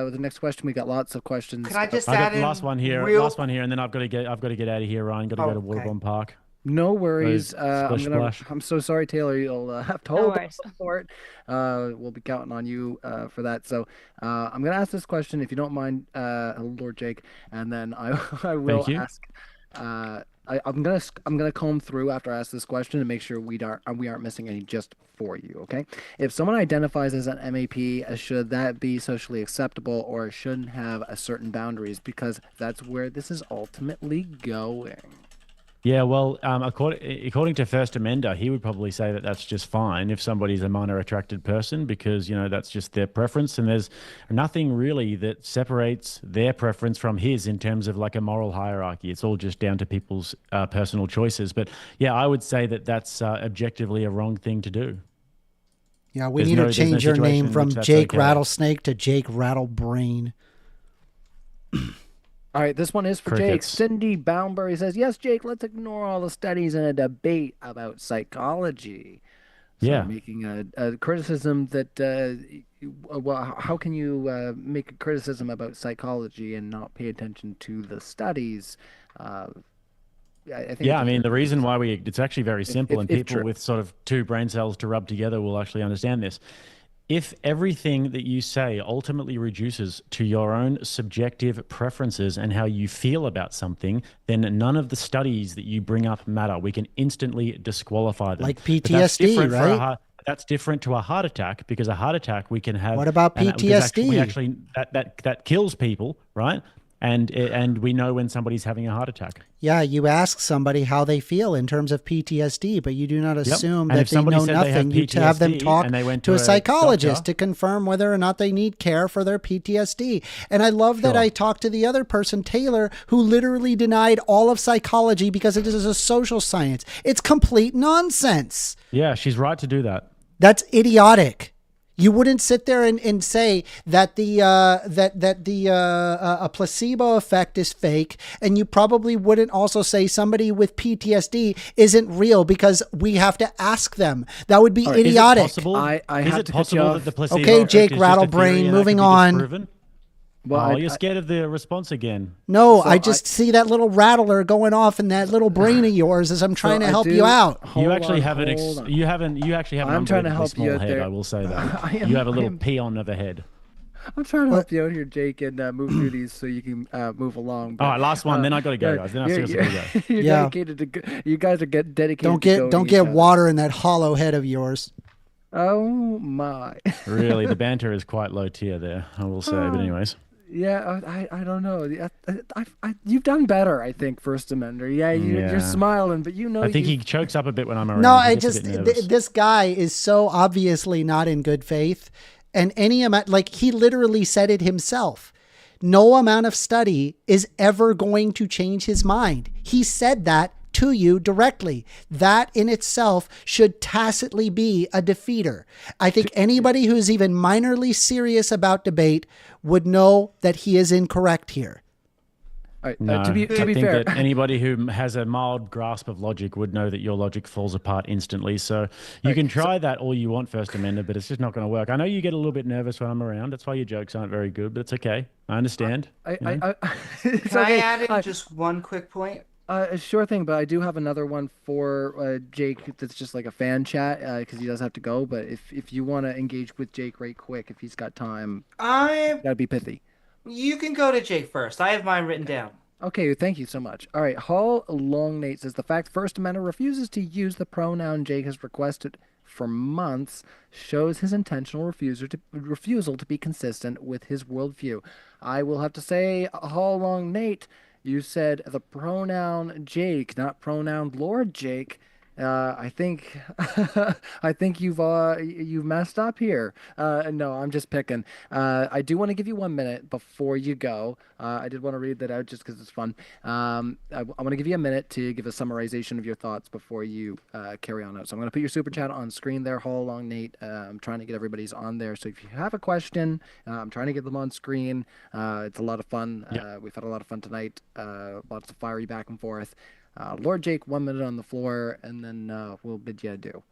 with the next question. We got lots of questions. Could I just I got add the in last one here, and then I've got to get out of here, Ryan. Got to go to okay. Watergate Park. No worries. Splish, splash. I'm so sorry, Taylor. You'll have to No hold worries. on for it. We'll be counting on you for that. So I'm gonna ask this question, if you don't mind, Lord Jake, and then I will Thank you. ask. I'm gonna comb through after I ask this question and make sure we aren't missing any just for you. Okay. If someone identifies as an MAP, should that be socially acceptable, or shouldn't have a certain boundaries? Because that's where this is ultimately going. Yeah, well, according to First Amender, he would probably say that that's just fine if somebody's a minor attracted person, because, that's just their preference, and there's nothing really that separates their preference from his in terms of like a moral hierarchy. It's all just down to people's personal choices. But yeah, I would say that that's objectively a wrong thing to do. Yeah, we There's need no- to there's no change your situation name in from which that's Jake okay. Rattlesnake to Jake Rattlebrain. All right, this one is for Jake. Crickets. Cindy Boundbury says, "Yes, Jake, let's ignore all the studies and a debate about psychology." So Yeah. making a criticism that, well, how can you make a criticism about psychology and not pay attention to the studies? I think Yeah, it's I mean, the reason why it's actually very simple, and if people true. with sort of two brain cells to rub together will actually understand this. If everything that you say ultimately reduces to your own subjective preferences and how you feel about something, then none of the studies that you bring up matter. We can instantly disqualify them. Like But that's PTSD, different for a right? that's different to a heart attack, because a heart attack we can have. What about and because PTSD? we actually that kills people, right? And we know when somebody's having a heart attack. Yeah, you ask somebody how they feel in terms of PTSD, but you do not assume And that if they somebody know said they have nothing. You have them PTSD talk and they went to a to a psychologist doctor- to confirm whether or not they need care for their PTSD. And I love that Sure. I talked to the other person, Taylor, who literally denied all of psychology because it is a social science. It's complete nonsense. Yeah, she's right to do that. That's idiotic. You wouldn't sit there and say that a placebo effect is fake, and you probably wouldn't also say somebody with PTSD isn't real because we have to ask them. That would be right, idiotic. Is it possible, I is have it to cut you possible off. that the placebo Okay, effect Jake is just a theory Rattlebrain, and that moving can be on. disproven? Well, You're scared of the response again. No, So I just see that little rattler going off in that little brain of yours as I'm trying to help you out. You actually have an hold on. you actually have an I'm trying to unbelievably help you small out head. there. I will say that. I am- You have a I little am- peon of a head. I'm trying to help you out here, Jake, and move through these so you can move along. All right, last one. Then I got to go, guys. Then I seriously got to go. You're Yeah. dedicated to. You guys are dedicated. Don't to going get each other. water in that hollow head of yours. Oh my. Really, the banter is quite low tier there, I will say. But anyways, Yeah, I don't know. Yeah, you've done better, I think, First Amender. Yeah, you're Yeah. smiling, but you know I think you. he chokes up a bit when I'm No, around. He I gets a bit just nervous. this guy is so obviously not in good faith, and any amount, like he literally said it himself. No amount of study is ever going to change his mind. He said that to you directly. That in itself should tacitly be a defeater. I think anybody who's even minorly serious about debate would know that he is incorrect here. All right, No, to be I think fair, that anybody who has a mild grasp of logic would know that your logic falls apart instantly. So you can try that all you want, First Amendment, but it's just not going to work. I know you get a little bit nervous when I'm around. That's why your jokes aren't very good, but it's okay. I understand. it's Can I okay. add in just one quick point? Sure thing, but I do have another one for Jake that's just like a fan chat because he does have to go. But if you want to engage with Jake right quick, if he's got time, that'd be pithy. You can go to Jake first. I have mine written down. Okay, thank you so much. All right, Hall Long Nate says the fact First Amendment refuses to use the pronoun Jake has requested for months shows his intentional refusal to be consistent with his worldview. I will have to say, Hall Long Nate, you said the pronoun Jake, not pronoun Lord Jake. I think I think you've messed up here. No, I'm just picking. I do want to give you 1 minute before you go. I did want to read that out just because it's fun. I want to give you a minute to give a summarization of your thoughts before you carry on out. So I'm going to put your super chat on screen there, Hall Long Nate. I'm trying to get everybody's on there. So if you have a question, I'm trying to get them on screen. It's a lot of fun. We've had a lot of fun tonight. Lots of fiery back and forth. Lord Jake, 1 minute on the floor, and then we'll bid you adieu.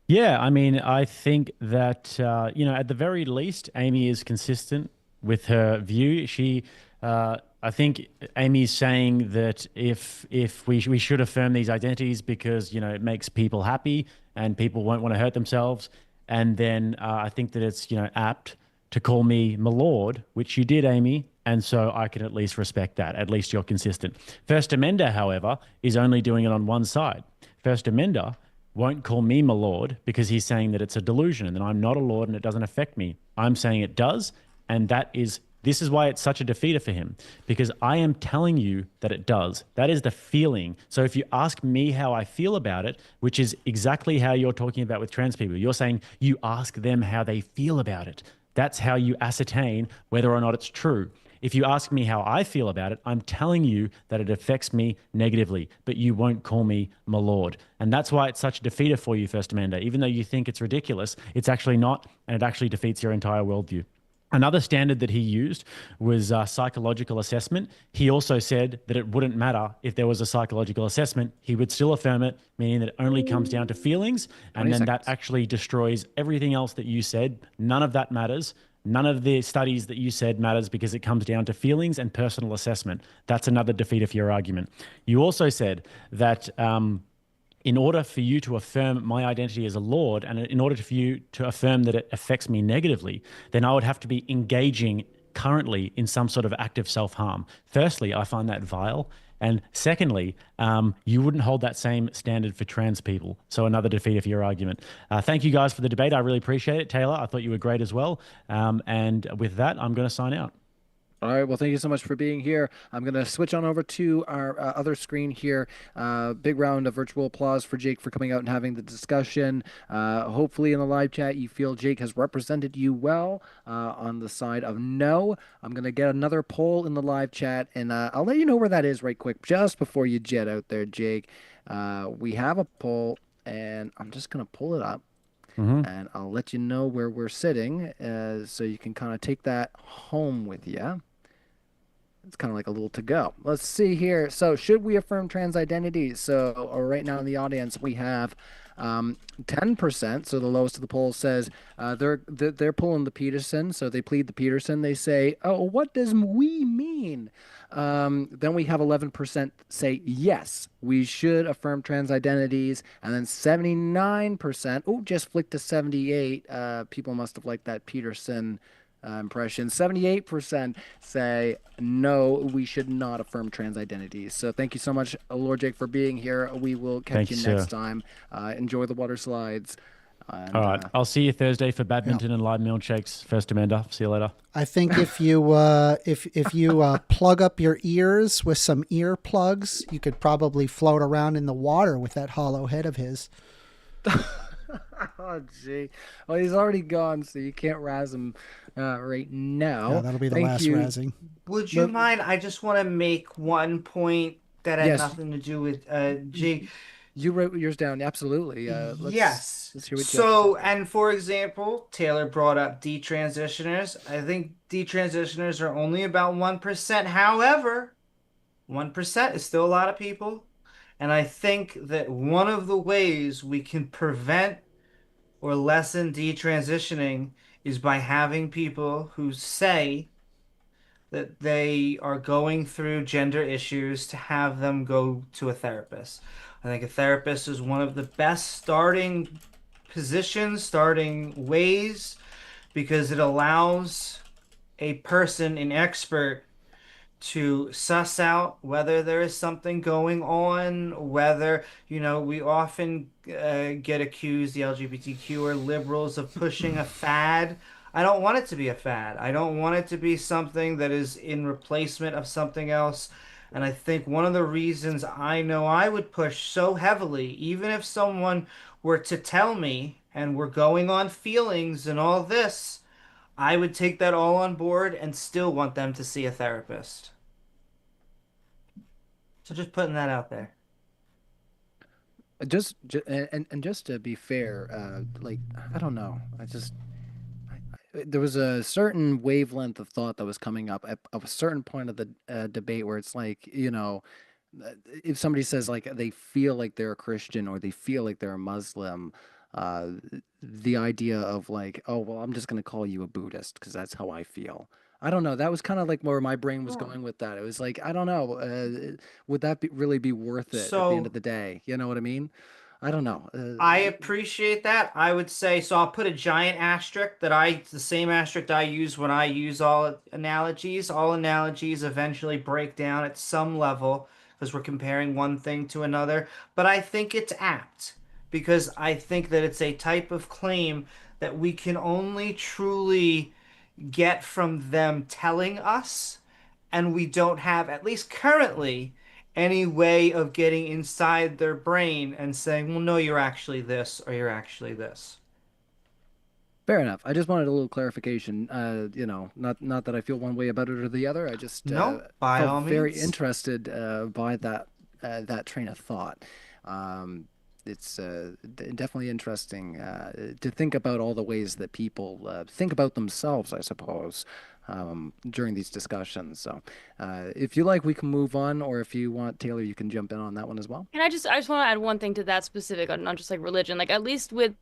Yeah, I mean, I think that at the very least, Amy is consistent with her view. I think Amy's saying that if we should affirm these identities because it makes people happy and people won't want to hurt themselves, and then I think that it's apt to call me my lord, which you did, Amy, and so I can at least respect that. At least you're consistent. First Amender, however, is only doing it on one side. First Amender won't call me my lord because he's saying that it's a delusion and that I'm not a lord and it doesn't affect me. I'm saying it does, and this is why it's such a defeater for him, because I am telling you that it does. That is the feeling. So if you ask me how I feel about it, which is exactly how you're talking about with trans people, you're saying you ask them how they feel about it. That's how you ascertain whether or not it's true. If you ask me how I feel about it, I'm telling you that it affects me negatively, but you won't call me my lord. And that's why it's such a defeater for you, First Amender. Even though you think it's ridiculous, it's actually not, and it actually defeats your entire worldview. Another standard that he used was psychological assessment. He also said that it wouldn't matter if there was a psychological assessment. He would still affirm it, meaning that it only comes down to feelings. And then that actually destroys everything else that you said. None of that matters. None of the studies that you said matters because it comes down to feelings and personal assessment. That's another defeater for your argument. You also said that in order for you to affirm my identity as a lord, and in order for you to affirm that it affects me negatively, then I would have to be engaging currently in some sort of active self-harm. Firstly, I find that vile. And secondly, you wouldn't hold that same standard for trans people. So another defeater for your argument. Thank you guys for the debate. I really appreciate it. Taylor, I thought you were great as well. And with that, I'm going to sign out. All right. Well, thank you so much for being here. I'm going to switch on over to our other screen here. Big round of virtual applause for Jake for coming out and having the discussion. Hopefully in the live chat, you feel Jake has represented you well on the side of no. I'm going to get another poll in the live chat, and I'll let you know where that is right quick, just before you jet out there, Jake. We have a poll, and I'm just going to pull it up. And I'll let you know where we're sitting so you can kind of take that home with you. It's kind of like a little to go. Let's see here. So should we affirm trans identities? So right now in the audience, we have 10%. So the lowest of the poll says they're pulling the Peterson. So they plead the Peterson. They say, oh, what does we mean? Then we have 11% say yes, we should affirm trans identities. And then 79%, just flicked to 78. People must have liked that Peterson impression. 78% say no, we should not affirm trans identities. So thank you so much, Lord Jake, for being here. We will catch you next time. Enjoy the water slides. And, All right. I'll see you Thursday for badminton and live milkshakes. First Amanda. See you later. I think if you if you plug up your ears with some ear plugs, you could probably float around in the water with that hollow head of his. Oh, gee. Well, he's already gone, so you can't razz him right now. Yeah, that'll be the last razzing. Would you mind? I just want to make one point that had Yes. nothing to do with Jake. You wrote yours down, absolutely. Yes. Let's hear what you have to So, say. and for example, Taylor brought up detransitioners. I think detransitioners are only about 1%. However, 1% is still a lot of people. And I think that one of the ways we can prevent or lessen detransitioning is by having people who say that they are going through gender issues to have them go to a therapist. I think a therapist is one of the best starting positions, starting ways, because it allows a person, an expert, to suss out whether there is something going on, whether, we often get accused, the LGBTQ or liberals, of pushing a fad. I don't want it to be a fad. I don't want it to be something that is in replacement of something else. And I think one of the reasons I know I would push so heavily, even if someone were to tell me and we're going on feelings and all this, I would take that all on board and still want them to see a therapist. So just putting that out there. Just to be fair, I don't know. There was a certain wavelength of thought that was coming up at a certain point of the debate where it's like, if somebody says like they feel like they're a Christian or they feel like they're a Muslim, the idea of like, oh, well, I'm just going to call you a Buddhist because that's how I feel. I don't know. That was kind of like where my brain was going with that. It was like, I don't know. Would that really be worth it at the end of the day? You know what I mean? I don't know. I appreciate that. I would say, so I'll put a giant asterisk the same asterisk I use when I use all analogies. All analogies eventually break down at some level because we're comparing one thing to another. But I think it's apt because I think that it's a type of claim that we can only truly get from them telling us, and we don't have, at least currently, any way of getting inside their brain and saying, well, no, you're actually this or you're actually this. Fair enough. I just wanted a little clarification. Not that I feel one way about it or the other. I just No, by all felt very means. interested by that train of thought. It's definitely interesting to think about all the ways that people think about themselves, I suppose, during these discussions. So if you like, we can move on, or if you want, Taylor, you can jump in on that one as well. And I just want to add one thing to that specific, not just like religion, like at least with,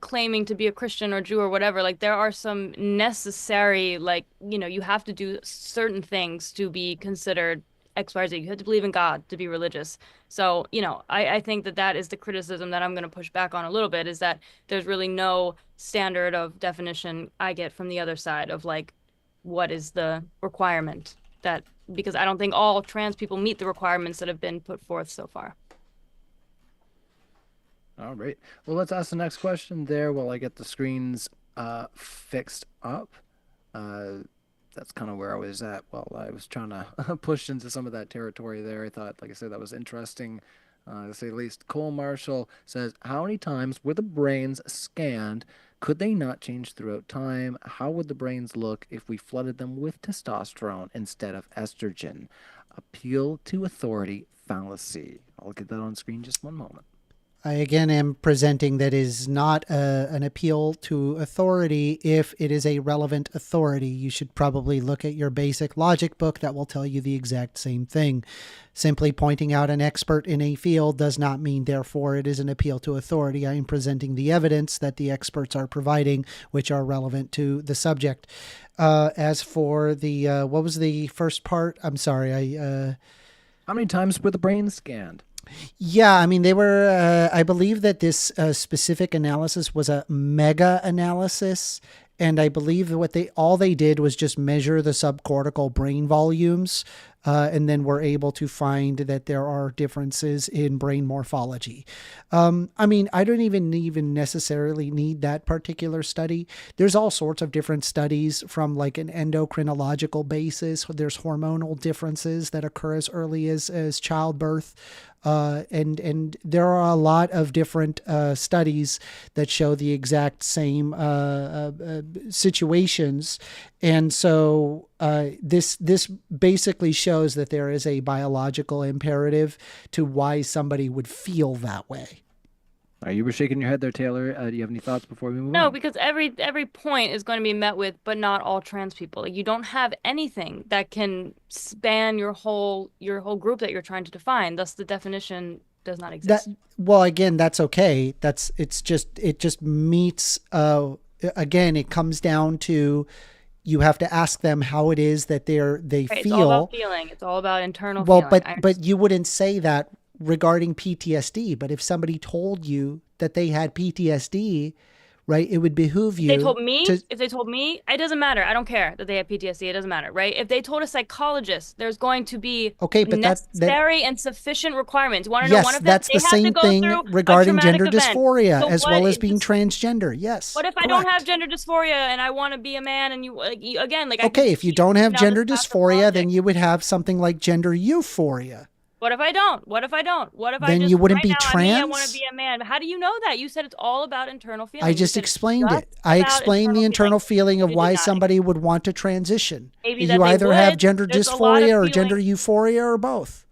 claiming to be a Christian or Jew or whatever, like there are some necessary, like, you have to do certain things to be considered X, Y, Z. You have to believe in God to be religious. So, I think that is the criticism that I'm going to push back on a little bit, is that there's really no standard of definition I get from the other side of like, what is the requirement because I don't think all trans people meet the requirements that have been put forth so far. All right. Well, let's ask the next question there while I get the screens fixed up. That's kind of where I was at while I was trying to push into some of that territory there. I thought, like I said, that was interesting, to say the least. Cole Marshall says, how many times were the brains scanned? Could they not change throughout time? How would the brains look if we flooded them with testosterone instead of estrogen? Appeal to authority fallacy. I'll get that on screen just one moment. I again am presenting that is not an appeal to authority. If it is a relevant authority, you should probably look at your basic logic book that will tell you the exact same thing. Simply pointing out an expert in a field does not mean, therefore, it is an appeal to authority. I am presenting the evidence that the experts are providing, which are relevant to the subject. As for the, what was the first part? I'm sorry. How many times were the brains scanned? Yeah, I mean, they were, I believe that this specific analysis was a mega analysis. And I believe what all they did was just measure the subcortical brain volumes and then we're able to find that there are differences in brain morphology. I mean, I don't even necessarily need that particular study. There's all sorts of different studies from like an endocrinological basis. There's hormonal differences that occur as early as childbirth. And there are a lot of different studies that show the exact same situations. And so this basically shows that there is a biological imperative to why somebody would feel that way. You were shaking your head there, Taylor. Do you have any thoughts before we move on? No, because every point is going to be met with, but not all trans people. Like, you don't have anything that can span your whole group that you're trying to define. Thus, the definition does not exist. Well, again, that's okay. It just meets. Again, it comes down to you have to ask them how it is that they Right, feel. it's all about feeling. It's all about internal Well, feeling. but you wouldn't say that regarding PTSD, but if somebody told you that they had PTSD, right, it would behoove you. If they told me, it doesn't matter. I don't care that they have PTSD. It doesn't matter, right? If they told a psychologist, there's going to be necessary and sufficient requirements. You want to know one of them? That's the same thing regarding gender dysphoria as well as being transgender. Yes. What if I don't have gender dysphoria and I want to be a man and you again, like, okay, if you don't have gender dysphoria, then you would have something like gender euphoria. What if I don't? What if then you wouldn't be trans? I want to be a man. How do you know that? You said it's all about internal feelings. I just explained it. I explained the internal feeling of why somebody would want to transition. Maybe you either have gender dysphoria or gender euphoria or both.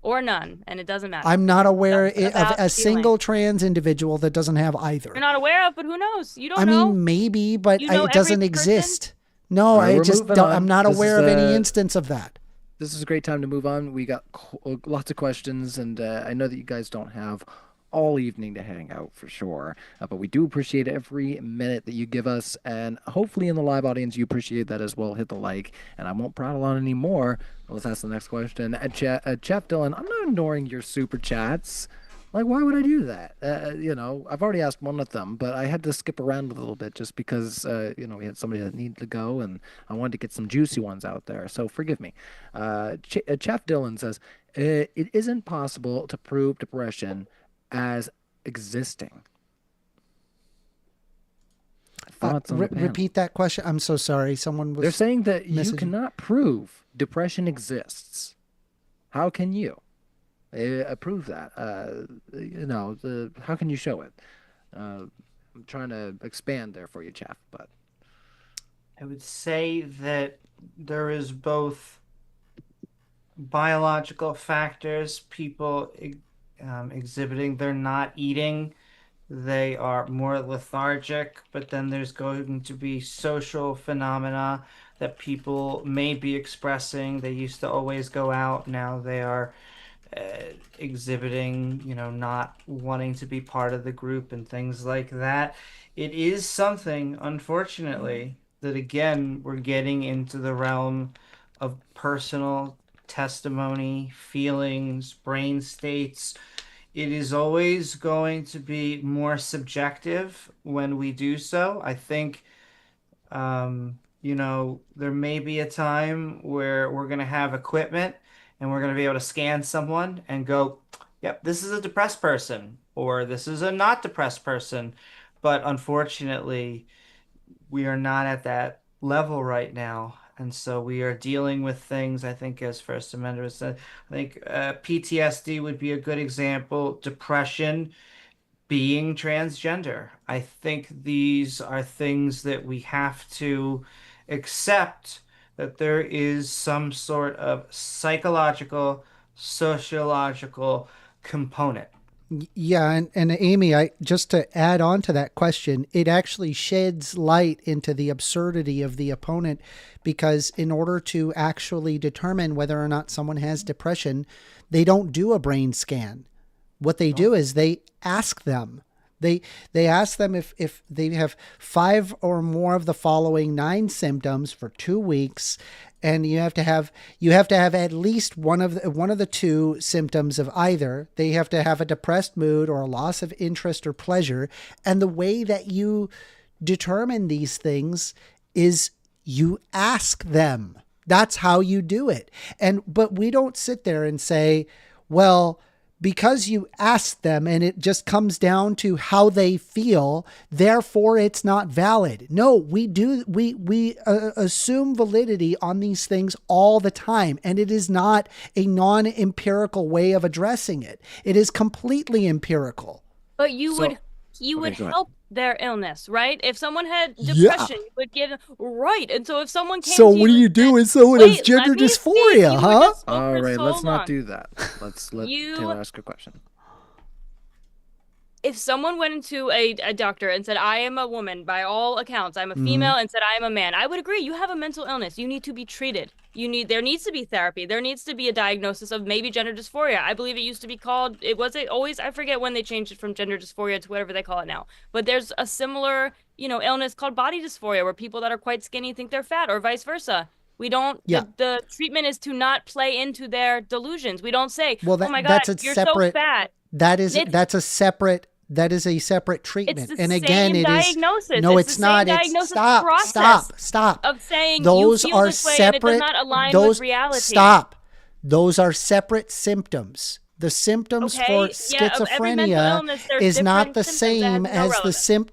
Or none, and it doesn't matter. I'm not aware of a single trans individual that doesn't have either. You're not aware of, but who knows? You don't know. I mean, maybe, but it doesn't exist. No, I just don't. I'm not aware of any instance of that. This is a great time to move on. We got lots of questions, and I know that you guys don't have all evening to hang out for sure, but we do appreciate every minute that you give us, and hopefully in the live audience you appreciate that as well. Hit the like, and I won't prattle on anymore. Let's ask the next question. Chef Dylan, I'm not ignoring your super chats. Like, why would I do that? I've already asked one of them, but I had to skip around a little bit just because, we had somebody that needed to go, and I wanted to get some juicy ones out there. So forgive me. Chef Dylan says, it isn't possible to prove depression as existing. Thoughts on the panel? Repeat that question. I'm so sorry. They're saying that you cannot prove depression exists. How can you? Prove that. How can you show it? I'm trying to expand there for you, Jeff, but I would say that there is both biological factors, people exhibiting, they're not eating, they are more lethargic, but then there's going to be social phenomena that people may be expressing. They used to always go out, now they are exhibiting, not wanting to be part of the group and things like that. It is something, unfortunately, that again, we're getting into the realm of personal testimony, feelings, brain states. It is always going to be more subjective when we do so. I think, there may be a time where we're going to have equipment and we're going to be able to scan someone and go, yep, this is a depressed person, or this is a not depressed person. But unfortunately, we are not at that level right now. And so we are dealing with things, I think, as First Amendment said. I think PTSD would be a good example. Depression, being transgender. I think these are things that we have to accept, that there is some sort of psychological, sociological component. Yeah, and Amy, just to add on to that question, it actually sheds light into the absurdity of the opponent, because in order to actually determine whether or not someone has depression, they don't do a brain scan. What they do is they ask them. They ask them if they have 5 or more of the following 9 symptoms for 2 weeks, and you have to have at least one of the 2 symptoms of either. They have to have a depressed mood or a loss of interest or pleasure. And the way that you determine these things is you ask them. That's how you do it. But we don't sit there and say, well, because you asked them and it just comes down to how they feel, therefore it's not valid. No, we assume validity on these things all the time. And it is not a non-empirical way of addressing it. It is completely empirical. But you would help their illness, right? If someone had depression, you would give them, right. And so if someone came so to what do you do if someone has gender dysphoria, huh? All right, let's not do that. Let's let Taylor ask a question. If someone went into a doctor and said, I am a woman, by all accounts, I'm a female, and said, I am a man, I would agree. You have a mental illness. You need to be treated. There needs to be therapy. There needs to be a diagnosis of maybe gender dysphoria. I believe it used to be called, I forget when they changed it from gender dysphoria to whatever they call it now. But there's a similar, illness called body dysphoria, where people that are quite skinny think they're fat, or vice versa. We don't, the treatment is to not play into their delusions. We don't say, oh my God, you're so fat. That's a separate treatment. It's the and again, same it diagnosis. is no, it's not. It's Stop. Of saying those you feel are this separate. Way and it does not align with reality. Stop. Those are separate symptoms. The symptoms for schizophrenia is not the same as the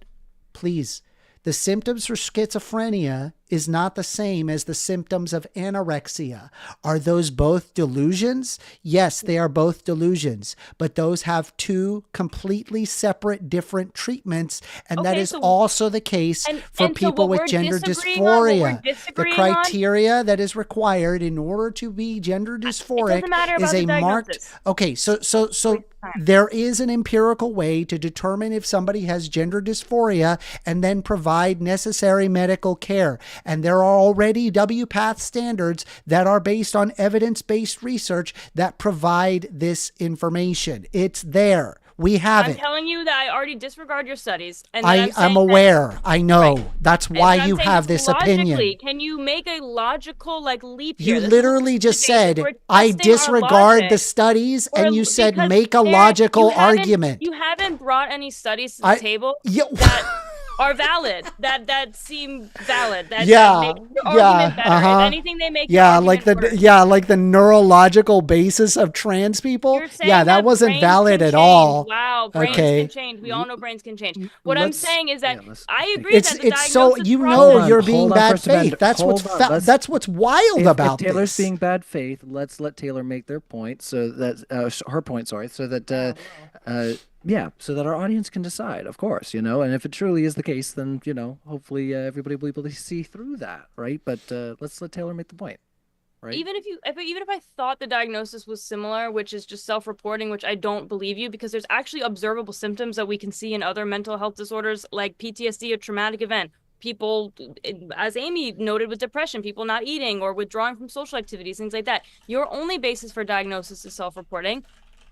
Please. The symptoms for schizophrenia is not the same as the symptoms of anorexia. Are those both delusions? Yes, they are both delusions, but those have two completely separate, different treatments. And that is also the case for people with gender dysphoria. The criteria that is required in order to be gender dysphoric is a marked. Okay, so there is an empirical way to determine if somebody has gender dysphoria and then provide necessary medical care. And there are already WPATH standards that are based on evidence-based research that provide this information. It's there. We have it. I'm telling you that I already disregard your studies. And I'm aware. I know. Right. That's why you have this opinion. Can you make a logical leap here? You literally just said, I disregard the studies, and you said, make a logical argument. You haven't brought any studies to the table that are valid, that seem valid, that make your argument better. If anything, they make like the neurological basis of trans people. That wasn't valid at all. Wow, brains can change. We all know brains can change. What I'm saying is that I agree that the diagnosis process, you're being bad faith. That's what's wild about this. If Taylor's being bad faith, let's let Taylor make their point, so that her point, so that so that our audience can decide, of course, and if it truly is the case, then, hopefully everybody will be able to see through that, right? But let's let Taylor make the point, right? Even if I thought the diagnosis was similar, which is just self-reporting, which I don't believe you, because there's actually observable symptoms that we can see in other mental health disorders like PTSD, a traumatic event. People, as Amy noted, with depression, people not eating or withdrawing from social activities, things like that. Your only basis for diagnosis is self-reporting.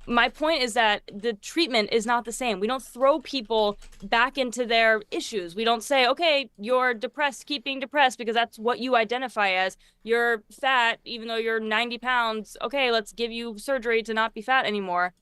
My point is that the treatment is not the same. We don't throw people back into their issues. We don't say, okay, you're depressed, keep being depressed because that's what you identify as. You're fat, even though you're 90 pounds. Okay, let's give you surgery to not be fat anymore.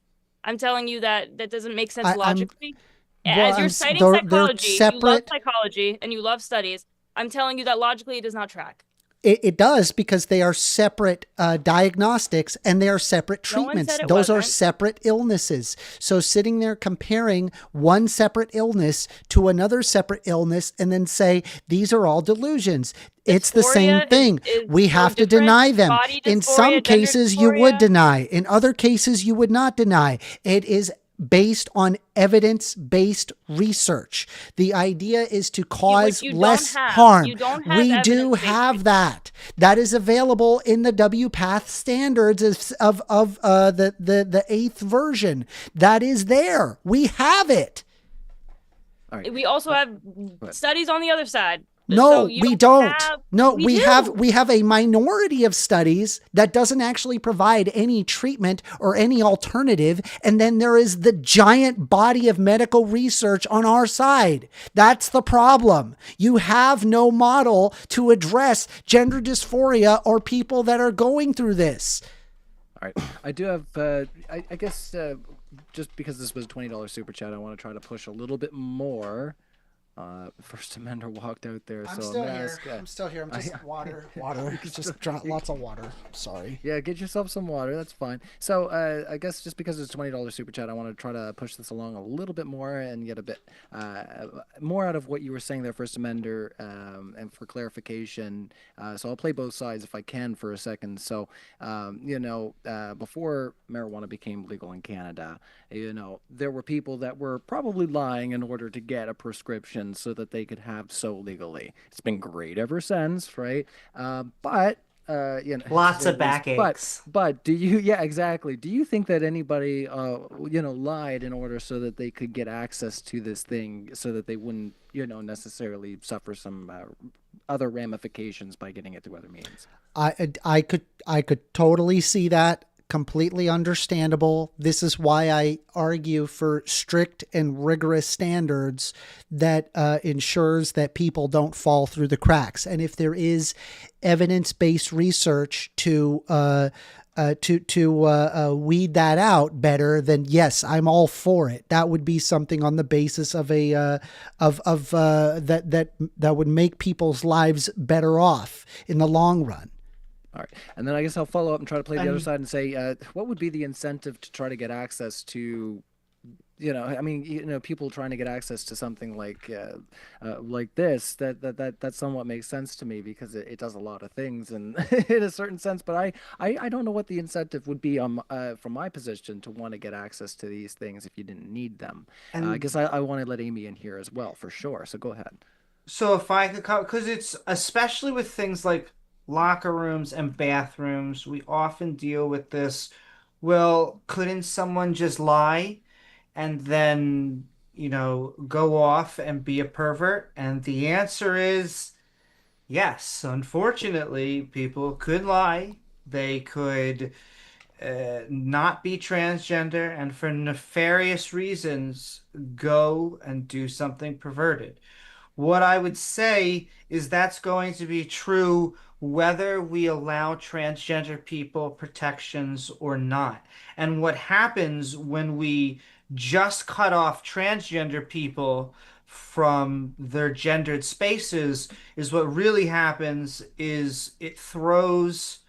I'm telling you that doesn't make sense logically. As you're citing psychology, you love psychology and you love studies. I'm telling you that logically it does not track. It does, because they are separate diagnostics and they are separate treatments. Those are separate illnesses. So sitting there comparing one separate illness to another separate illness and then say, these are all delusions. It's the same thing. We have to deny them. In some cases, you would deny. In other cases, you would not deny. It is based on evidence-based research. The idea is to cause less harm. We do have that. That is available in the WPATH standards of the 8th version. That is there. We have it. All right. We also have studies on the other side. No, we don't. We have a minority of studies that doesn't actually provide any treatment or any alternative. And then there is the giant body of medical research on our side. That's the problem. You have no model to address gender dysphoria or people that are going through this. All right. I do have, I guess, just because this was a $20 super chat, I want to try to push a little bit more First Amender walked out there. I'm so still I'm gonna here. ask, I'm still here. I'm just water. You Just drop lots of water. Sorry. Yeah, get yourself some water. That's fine. So I guess just because it's $20 super chat, I want to try to push this along a little bit more and get a bit more out of what you were saying there, First Amender, and for clarification. So I'll play both sides if I can for a second. So, before marijuana became legal in Canada, there were people that were probably lying in order to get a prescription so that they could have so legally. It's been great ever since, right? But Lots of at least, backaches. but do you, yeah, exactly. Do you think that anybody, lied in order so that they could get access to this thing so that they wouldn't, necessarily suffer some other ramifications by getting it through other means? I could totally see that. Completely understandable. This is why I argue for strict and rigorous standards that ensures that people don't fall through the cracks. And if there is evidence-based research to weed that out better, then yes, I'm all for it. That would be something on the basis of that would make people's lives better off in the long run. All right. And then I guess I'll follow up and try to play the other side and say, what would be the incentive to try to get access to, people trying to get access to something like this, that somewhat makes sense to me because it does a lot of things and in a certain sense, but I don't know what the incentive would be from my position to want to get access to these things if you didn't need them. And I guess I want to let Amy in here as well, for sure. So go ahead. So if I could come, because it's especially with things like locker rooms and bathrooms, we often deal with this. Well, couldn't someone just lie and then, go off and be a pervert? And the answer is yes. Unfortunately, people could lie. They could not be transgender and for nefarious reasons go and do something perverted. What I would say is that's going to be true whether we allow transgender people protections or not. And what happens when we just cut off transgender people from their gendered spaces is what really happens is it throws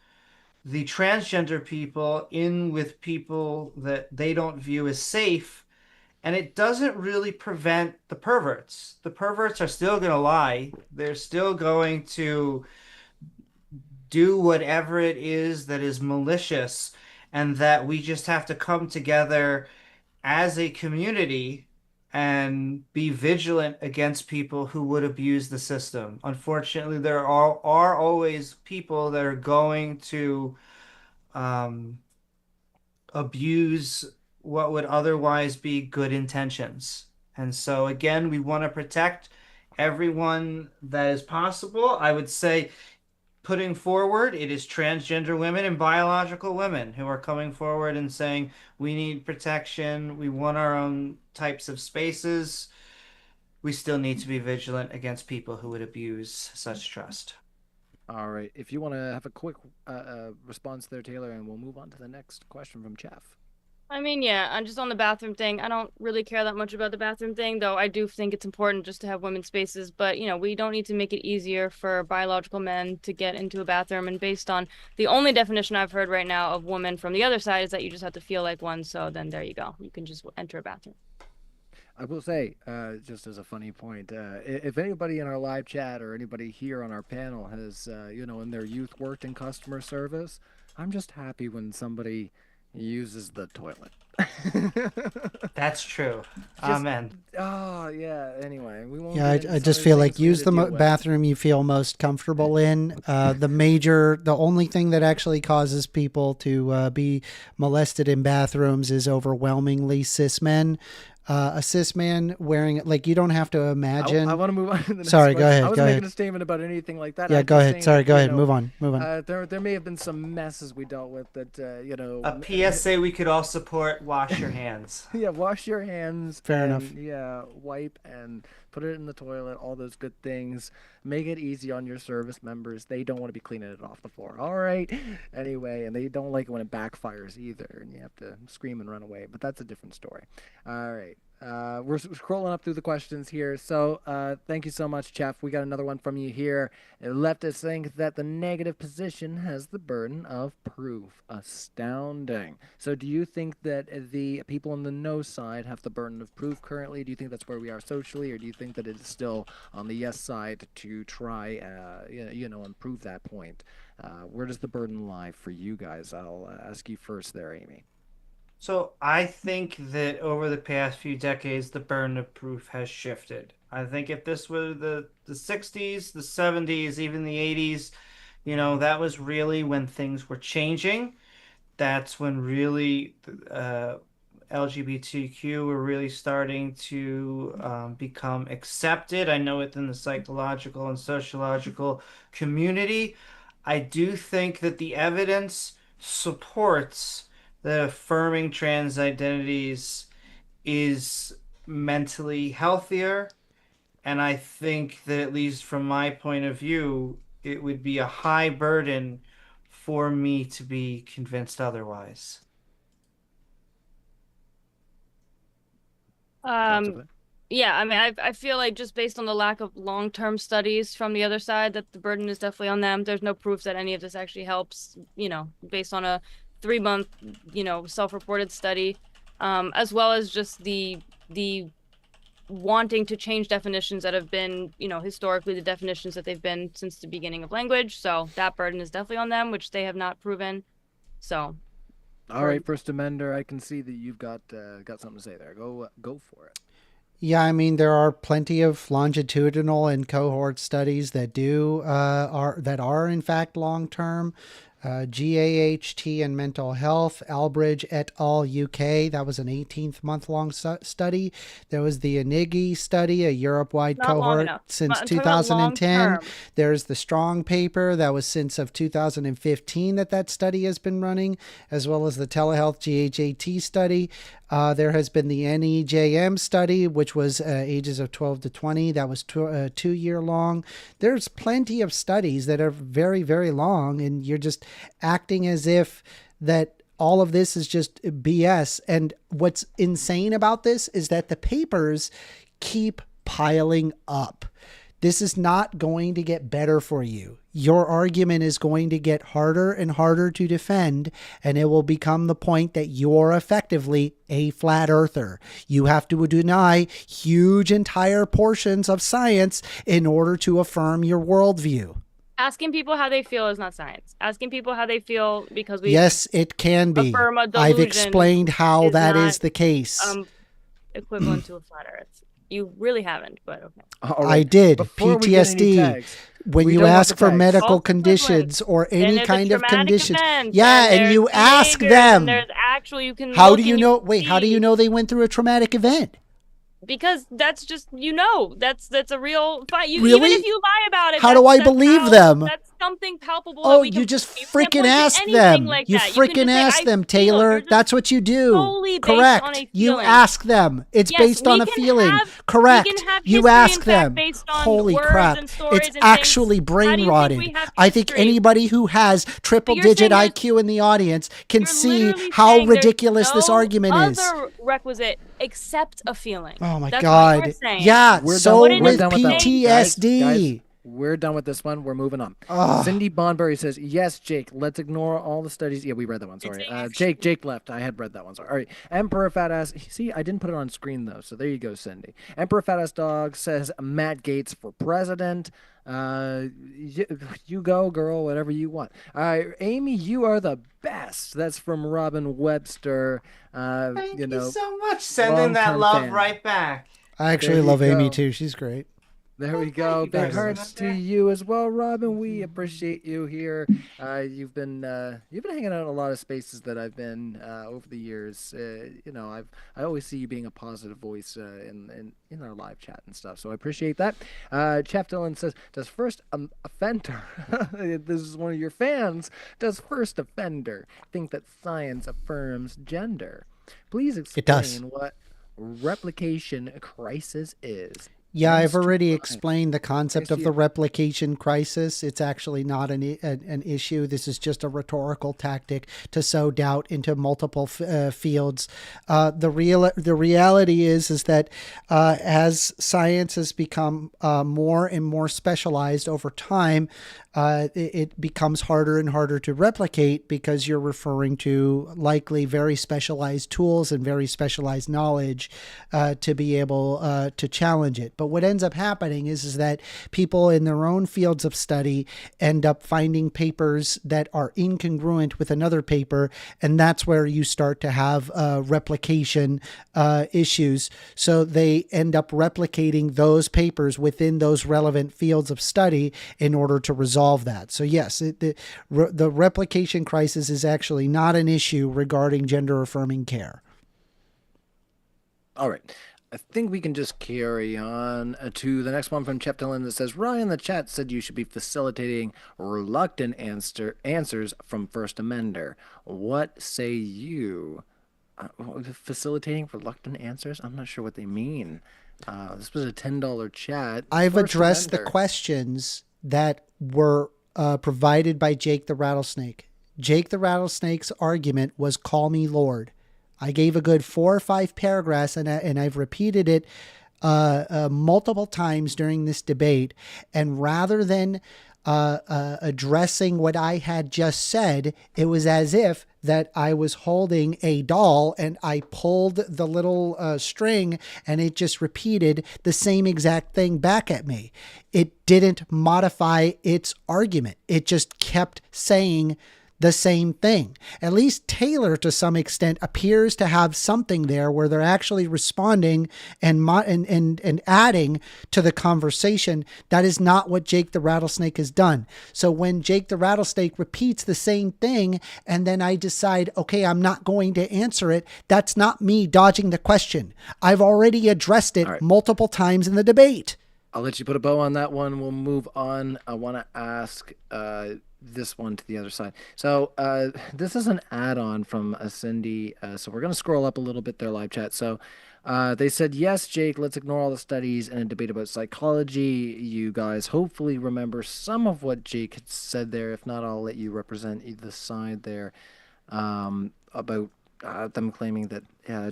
the transgender people in with people that they don't view as safe, and it doesn't really prevent the perverts. The perverts are still going to lie. They're still going to do whatever it is that is malicious, and that we just have to come together as a community and be vigilant against people who would abuse the system. Unfortunately, there are always people that are going to um, abuse what would otherwise be good intentions. And so, again, we want to protect everyone that is possible. I would say, putting forward, it is transgender women and biological women who are coming forward and saying, we need protection. We want our own types of spaces. We still need to be vigilant against people who would abuse such trust. All right. If you want to have a quick response there, Taylor, and we'll move on to the next question from Jeff. I mean, yeah, I'm just on the bathroom thing. I don't really care that much about the bathroom thing, though I do think it's important just to have women's spaces. But, we don't need to make it easier for biological men to get into a bathroom. And based on the only definition I've heard right now of woman from the other side is that you just have to feel like one. So then there you go. You can just enter a bathroom. I will say, just as a funny point, if anybody in our live chat or anybody here on our panel has, in their youth worked in customer service, I'm just happy when somebody uses the toilet. That's true. Amen. Oh yeah. Anyway, we won't. Yeah, I just feel like use the bathroom you feel most comfortable in. The only thing that actually causes people to be molested in bathrooms is overwhelmingly cis men. A cis man wearing, like, you don't have to imagine. I want to move on to the next Sorry, question. go ahead. I wasn't making a statement about anything like that. Yeah, go ahead. Sorry, go ahead. Move on. There may have been some messes we dealt with that, A PSA we could all support: wash your hands. Yeah, wash your hands. Fair enough. Yeah, wipe and put it in the toilet. All those good things. Make it easy on your service members. They don't want to be cleaning it off the floor. All right. Anyway, and they don't like it when it backfires either, and you have to scream and run away. But that's a different story. All right. We're scrolling up through the questions here. So thank you so much, Jeff. We got another one from you here. Leftists think that the negative position has the burden of proof. Astounding. So do you think that the people on the no side have the burden of proof currently? Do you think that's where we are socially, or do you think that it is still on the yes side to try, and prove that point? Where does the burden lie for you guys? I'll ask you first there, Amy. So I think that over the past few decades, the burden of proof has shifted. I think if this were the 60s, the 70s, even the 80s, that was really when things were changing. That's when really LGBTQ were really starting to become accepted. I know within the psychological and sociological community. I do think that the evidence supports that affirming trans identities is mentally healthier. And I think that, at least from my point of view, it would be a high burden for me to be convinced otherwise. Yeah, I mean, I feel like just based on the lack of long-term studies from the other side, that the burden is definitely on them. There's no proof that any of this actually helps, based on a 3-month, self-reported study, as well as just the wanting to change definitions that have been, historically the definitions that they've been since the beginning of language. So that burden is definitely on them, which they have not proven. So. All right, First Amender, I can see that you've got something to say there. Go for it. Yeah, I mean, there are plenty of longitudinal and cohort studies that are in fact long-term. GAHT and mental health, Albridge et al. UK. That was an 18-month-long study. There was the Inigi study, a Europe-wide cohort since 2010. There's the Strong paper that was since of 2015 that study has been running, as well as the telehealth GHAT study. There has been the NEJM study, which was ages of 12 to 20. That was 2 year long. There's plenty of studies that are very, very long, and you're just acting as if that all of this is just BS. And what's insane about this is that the papers keep piling up. This is not going to get better for you. Your argument is going to get harder and harder to defend, and it will become the point that you're effectively a flat earther. You have to deny huge entire portions of science in order to affirm your worldview. Asking people how they feel is not science. Asking people how they feel because we yes, it can be. I've explained how that is the case. Equivalent to a flat earth. You really haven't, but okay. Right. I did. Before PTSD. When you ask for medical conditions or any kind of conditions. Yeah, and you ask them. There's actual, you can how do you know? Wait, how do you know they went through a traumatic event? Because that's just, that's a real fight. Really? Even if you lie about it. How do I believe them? That's something palpable. Oh, you just freaking ask them. You freaking ask them, Taylor. That's what you do. Correct. You ask them. It's based on a feeling. Correct. You ask them. Holy crap. It's actually brain rotted. I think anybody who has triple-digit IQ in the audience can see how ridiculous this argument is. Requisite except a feeling. Oh my God. Yeah, so with PTSD. Guys, we're done with this one. We're moving on. Cindy Bonbury says, yes, Jake, let's ignore all the studies. Yeah, we read that one. Sorry. Jake left. I had read that one. Sorry. All right. Emperor Fat Ass. See, I didn't put it on screen, though. So there you go, Cindy. Emperor Fat Ass Dog says, Matt Gaetz for president. You go, girl, whatever you want. All right, Amy, you are the best. That's from Robin Webster. Thank you so much. Sending that love right back. I actually love Amy, too. She's great. There we go. Big hearts to you as well, Robin. We appreciate you here. You've been hanging out in a lot of spaces that I've been over the years. I always see you being a positive voice in our live chat and stuff. So I appreciate that. Chef Dylan says, "Does first offender?" This is one of your fans. Does first offender think that science affirms gender? Please explain what replication crisis is. Yeah, I've Tends to already rise. explained the I concept of see the it. replication crisis. It's actually not an issue. This is just a rhetorical tactic to sow doubt into multiple fields. The reality is that as science has become more and more specialized over time, it becomes harder and harder to replicate because you're referring to likely very specialized tools and very specialized knowledge to be able to challenge it. But what ends up happening is that people in their own fields of study end up finding papers that are incongruent with another paper, and that's where you start to have replication issues. So they end up replicating those papers within those relevant fields of study in order to resolve that. So yes, the replication crisis is actually not an issue regarding gender affirming care. All right. I think we can just carry on to the next one from Chep Dillon that says, Ryan in the chat said you should be facilitating reluctant answers from First Amender. What say you? Facilitating reluctant answers? I'm not sure what they mean. This was a $10 chat. I've First addressed the Amender. questions that were provided by Jake the Rattlesnake. Jake the Rattlesnake's argument was call me Lord. I gave a good 4 or 5 paragraphs, and I've repeated it multiple times during this debate. And rather than addressing what I had just said, it was as if that I was holding a doll and I pulled the little string and it just repeated the same exact thing back at me. It didn't modify its argument. It just kept saying the same thing. At least Taylor, to some extent, appears to have something there where they're actually responding and adding to the conversation. That is not what Jake the Rattlesnake has done. So when Jake the Rattlesnake repeats the same thing and then I decide, okay, I'm not going to answer it, that's not me dodging the question. I've already addressed it multiple times in the debate. I'll let you put a bow on that one. We'll move on. I want to ask this one to the other side. So this is an add-on from Cindy. So we're going to scroll up a little bit their live chat. So they said, yes, Jake, let's ignore all the studies and a debate about psychology. You guys hopefully remember some of what Jake had said there. If not, I'll let you represent the side there about them claiming that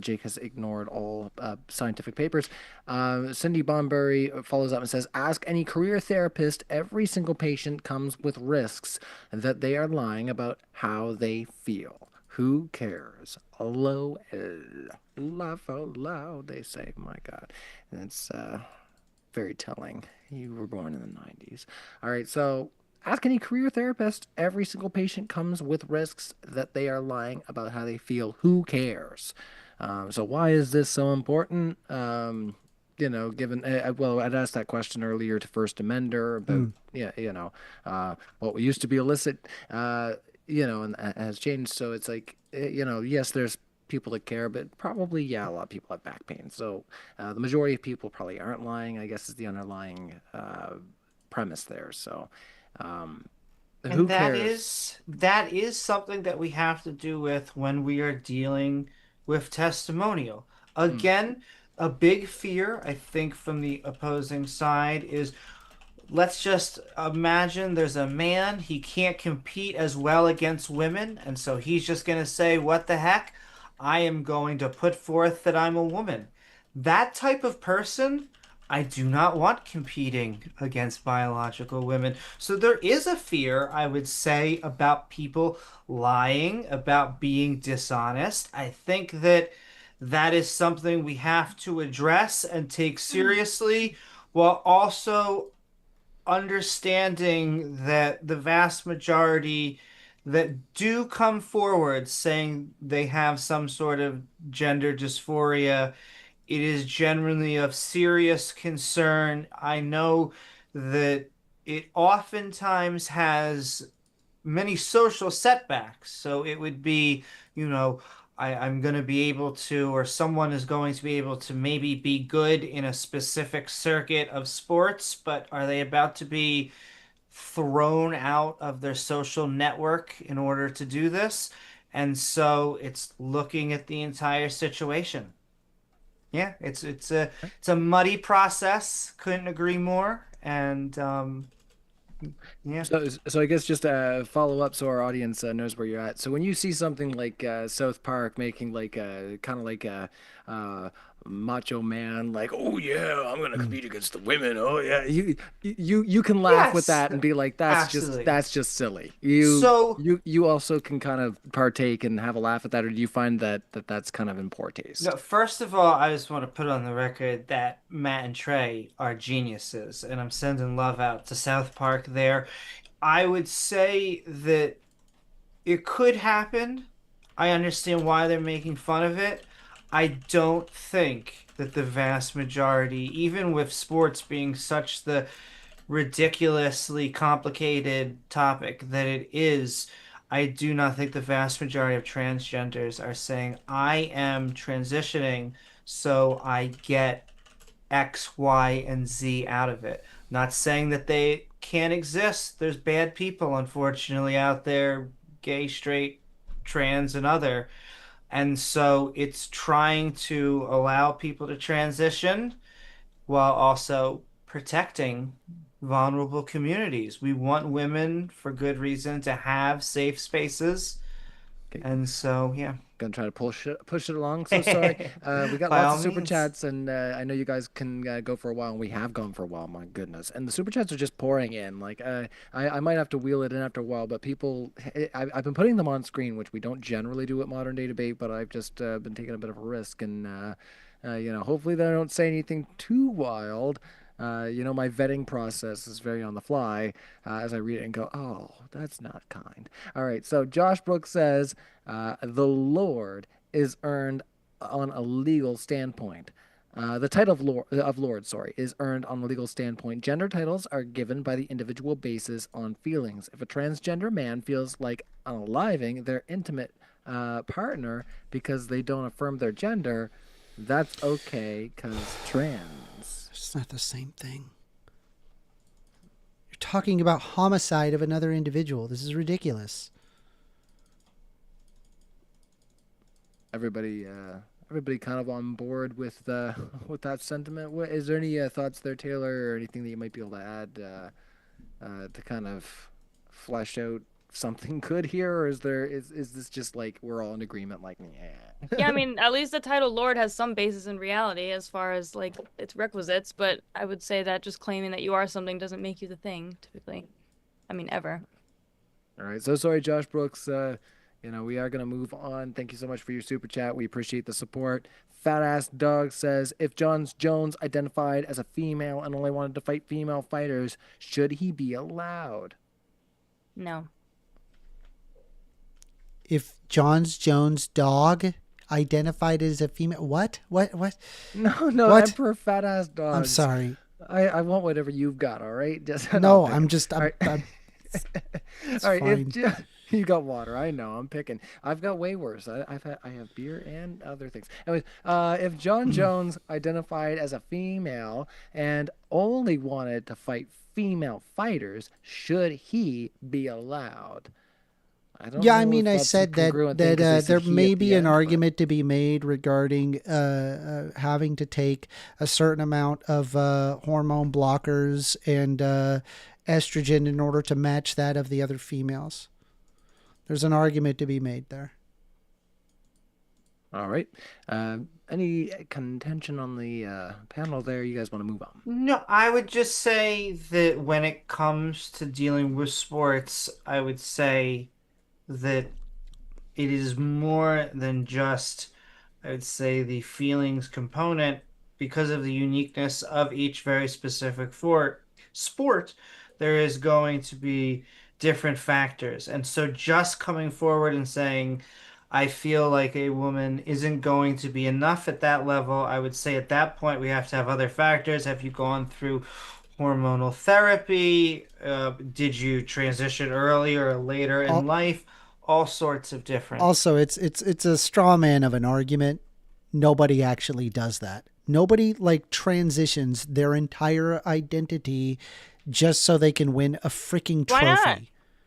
Jake has ignored all scientific papers. Cindy Bonbury follows up and says, ask any career therapist, every single patient comes with risks that they are lying about how they feel. Who cares? LOL. Laugh out loud, they say. My God. And it's very telling. You were born in the 90s. All right, so ask any career therapist. Every single patient comes with risks that they are lying about how they feel. Who cares? So why is this so important? Given, well, I'd asked that question earlier to First Amender about, what used to be illicit, and has changed. So it's like, yes, there's people that care, but probably, a lot of people have back pain. So the majority of people probably aren't lying, I guess, is the underlying premise there. So, And who that cares? is something that we have to do with when we are dealing with testimonial. Again, a big fear, I think, from the opposing side is, let's just imagine there's a man, he can't compete as well against women, and so he's just going to say, what the heck? I am going to put forth that I'm a woman. That type of person, I do not want competing against biological women. So there is a fear, I would say, about people lying, about being dishonest. I think that that is something we have to address and take seriously, while also understanding that the vast majority that do come forward saying they have some sort of gender dysphoria, it is generally of serious concern. I know that it oftentimes has many social setbacks. So it would be, I'm going to be able to, or someone is going to be able to maybe be good in a specific circuit of sports, but are they about to be thrown out of their social network in order to do this? And so it's looking at the entire situation. yeah, it's a muddy process. Couldn't agree more. And yeah. So I guess just a follow up so our audience knows where you're at. So when you see something like South Park making like a kind of like a macho man, like, oh yeah, I'm gonna compete against the women. Oh yeah, you can laugh with Yes, that and be like, absolutely. that's just silly. So You also can kind of partake and have a laugh at that, or do you find that's kind of in poor no, taste? first of all, I just want to put on the record that Matt and Trey are geniuses, and I'm sending love out to South Park there. I would say that it could happen. I understand why they're making fun of it. I don't think that the vast majority, even with sports being such the ridiculously complicated topic that it is, I do not think the vast majority of transgenders are saying, I am transitioning so I get X, Y, and Z out of it. Not saying that they can't exist. There's bad people, unfortunately, out there, gay, straight, trans, and other. And so it's trying to allow people to transition while also protecting vulnerable communities. We want women, for good reason, to have safe spaces. Okay. And so, yeah. Gonna try to push it along. So sorry. We got By lots all of super means. chats, and I know you guys can go for a while, and we have gone for a while. My goodness, and the super chats are just pouring in. Like I might have to wheel it in after a while, but people, I've been putting them on screen, which we don't generally do at Modern Day Debate, but I've just been taking a bit of a risk, and hopefully they don't say anything too wild. My vetting process is very on the fly as I read it and go, oh, that's not kind. All right, so Josh Brooks says, the Lord is earned on a legal standpoint. The title of Lord, sorry, is earned on a legal standpoint. Gender titles are given by the individual basis on feelings. If a transgender man feels like unaliving their intimate partner because they don't affirm their gender, that's okay because trans. It's not the same thing. You're talking about homicide of another individual. This is ridiculous. Everybody kind of on board with with that sentiment. Is there any thoughts there, Taylor, or anything that you might be able to add to kind of flesh out something good here, or is this just like we're all in agreement? Like, yeah. Yeah, I mean, at least the title Lord has some basis in reality as far as like its requisites, but I would say that just claiming that you are something doesn't make you the thing, typically. I mean, ever. All right. So sorry, Josh Brooks. We are gonna move on. Thank you so much for your super chat. We appreciate the support. Fat Ass Dog says, if John Jones identified as a female and only wanted to fight female fighters, should he be allowed? No. If John's Jones' dog identified as a female, what? No, What? Emperor Fat Ass Dog. I'm sorry. I want whatever you've got. All right. No, I'm just. All right. It's All right. fine. You got water. I know. I'm picking. I've got way worse. I have beer and other things. Anyways, if John Jones identified as a female and only wanted to fight female fighters, should he be allowed? I don't Yeah, know I mean, if I that's a said that congruent thing 'cause they said there he may at be the an end, but- argument to be made regarding having to take a certain amount of hormone blockers and estrogen in order to match that of the other females. There's an argument to be made there. All right. Any contention on the panel there? You guys want to move on? No, I would just say that when it comes to dealing with sports, I would say that it is more than just, I would say, the feelings component because of the uniqueness of each very specific sport. There is going to be different factors. And so just coming forward and saying, I feel like a woman isn't going to be enough at that level. I would say at that point we have to have other factors. Have you gone through hormonal therapy? Did you transition earlier or later in life? All sorts of different. Also, it's a straw man of an argument. Nobody actually does that. Nobody like transitions their entire identity just so they can win a freaking trophy. Why not?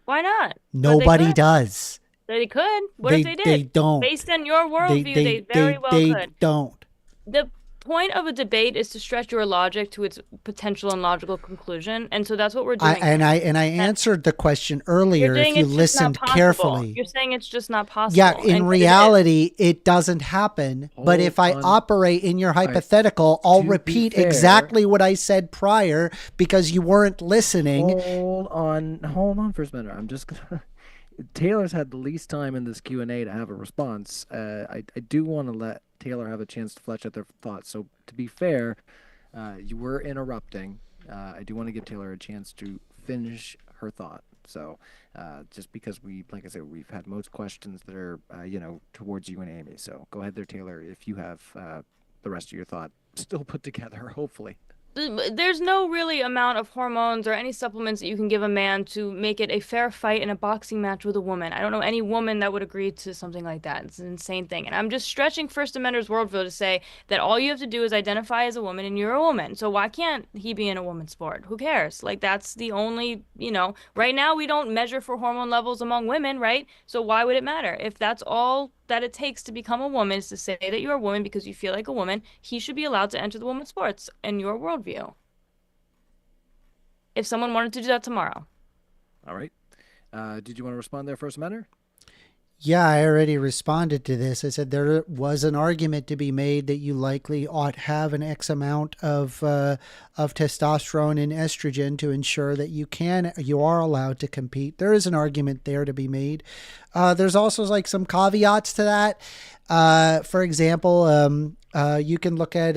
Why not? Nobody does. They could. What if they did? They don't. Based on your worldview, they very well they could. don't. The point of a debate is to stretch your logic to its potential and logical conclusion, and so that's what we're doing. I answered the question earlier if you listened carefully. You're saying it's just not possible. Yeah, in reality, it doesn't happen. But if I operate in your hypothetical, I'll repeat exactly what I said prior because you weren't listening. Hold on for a minute. I'm just gonna. Taylor's had the least time in this Q&A to have a response. I do want to let Taylor have a chance to flesh out their thoughts. So to be fair, you were interrupting. I do want to give Taylor a chance to finish her thought. So just because like I said, we've had most questions that are, towards you and Amy. So go ahead there, Taylor, if you have the rest of your thought still put together, hopefully. There's no really amount of hormones or any supplements that you can give a man to make it a fair fight in a boxing match with a woman. I don't know any woman that would agree to something like that. It's an insane thing. And I'm just stretching First Amenders' worldview to say that all you have to do is identify as a woman and you're a woman. So why can't he be in a woman's sport? Who cares? Like, that's the only, right now we don't measure for hormone levels among women, right? So why would it matter? If that's all that it takes to become a woman is to say that you're a woman because you feel like a woman, he should be allowed to enter the women's sports in your worldview. If someone wanted to do that tomorrow. All right. Did you want to respond there, First Amender? Yeah, I already responded to this. I said there was an argument to be made that you likely ought to have an X amount of testosterone and estrogen to ensure that you are allowed to compete. There is an argument there to be made. There's also like some caveats to that. For example, you can look at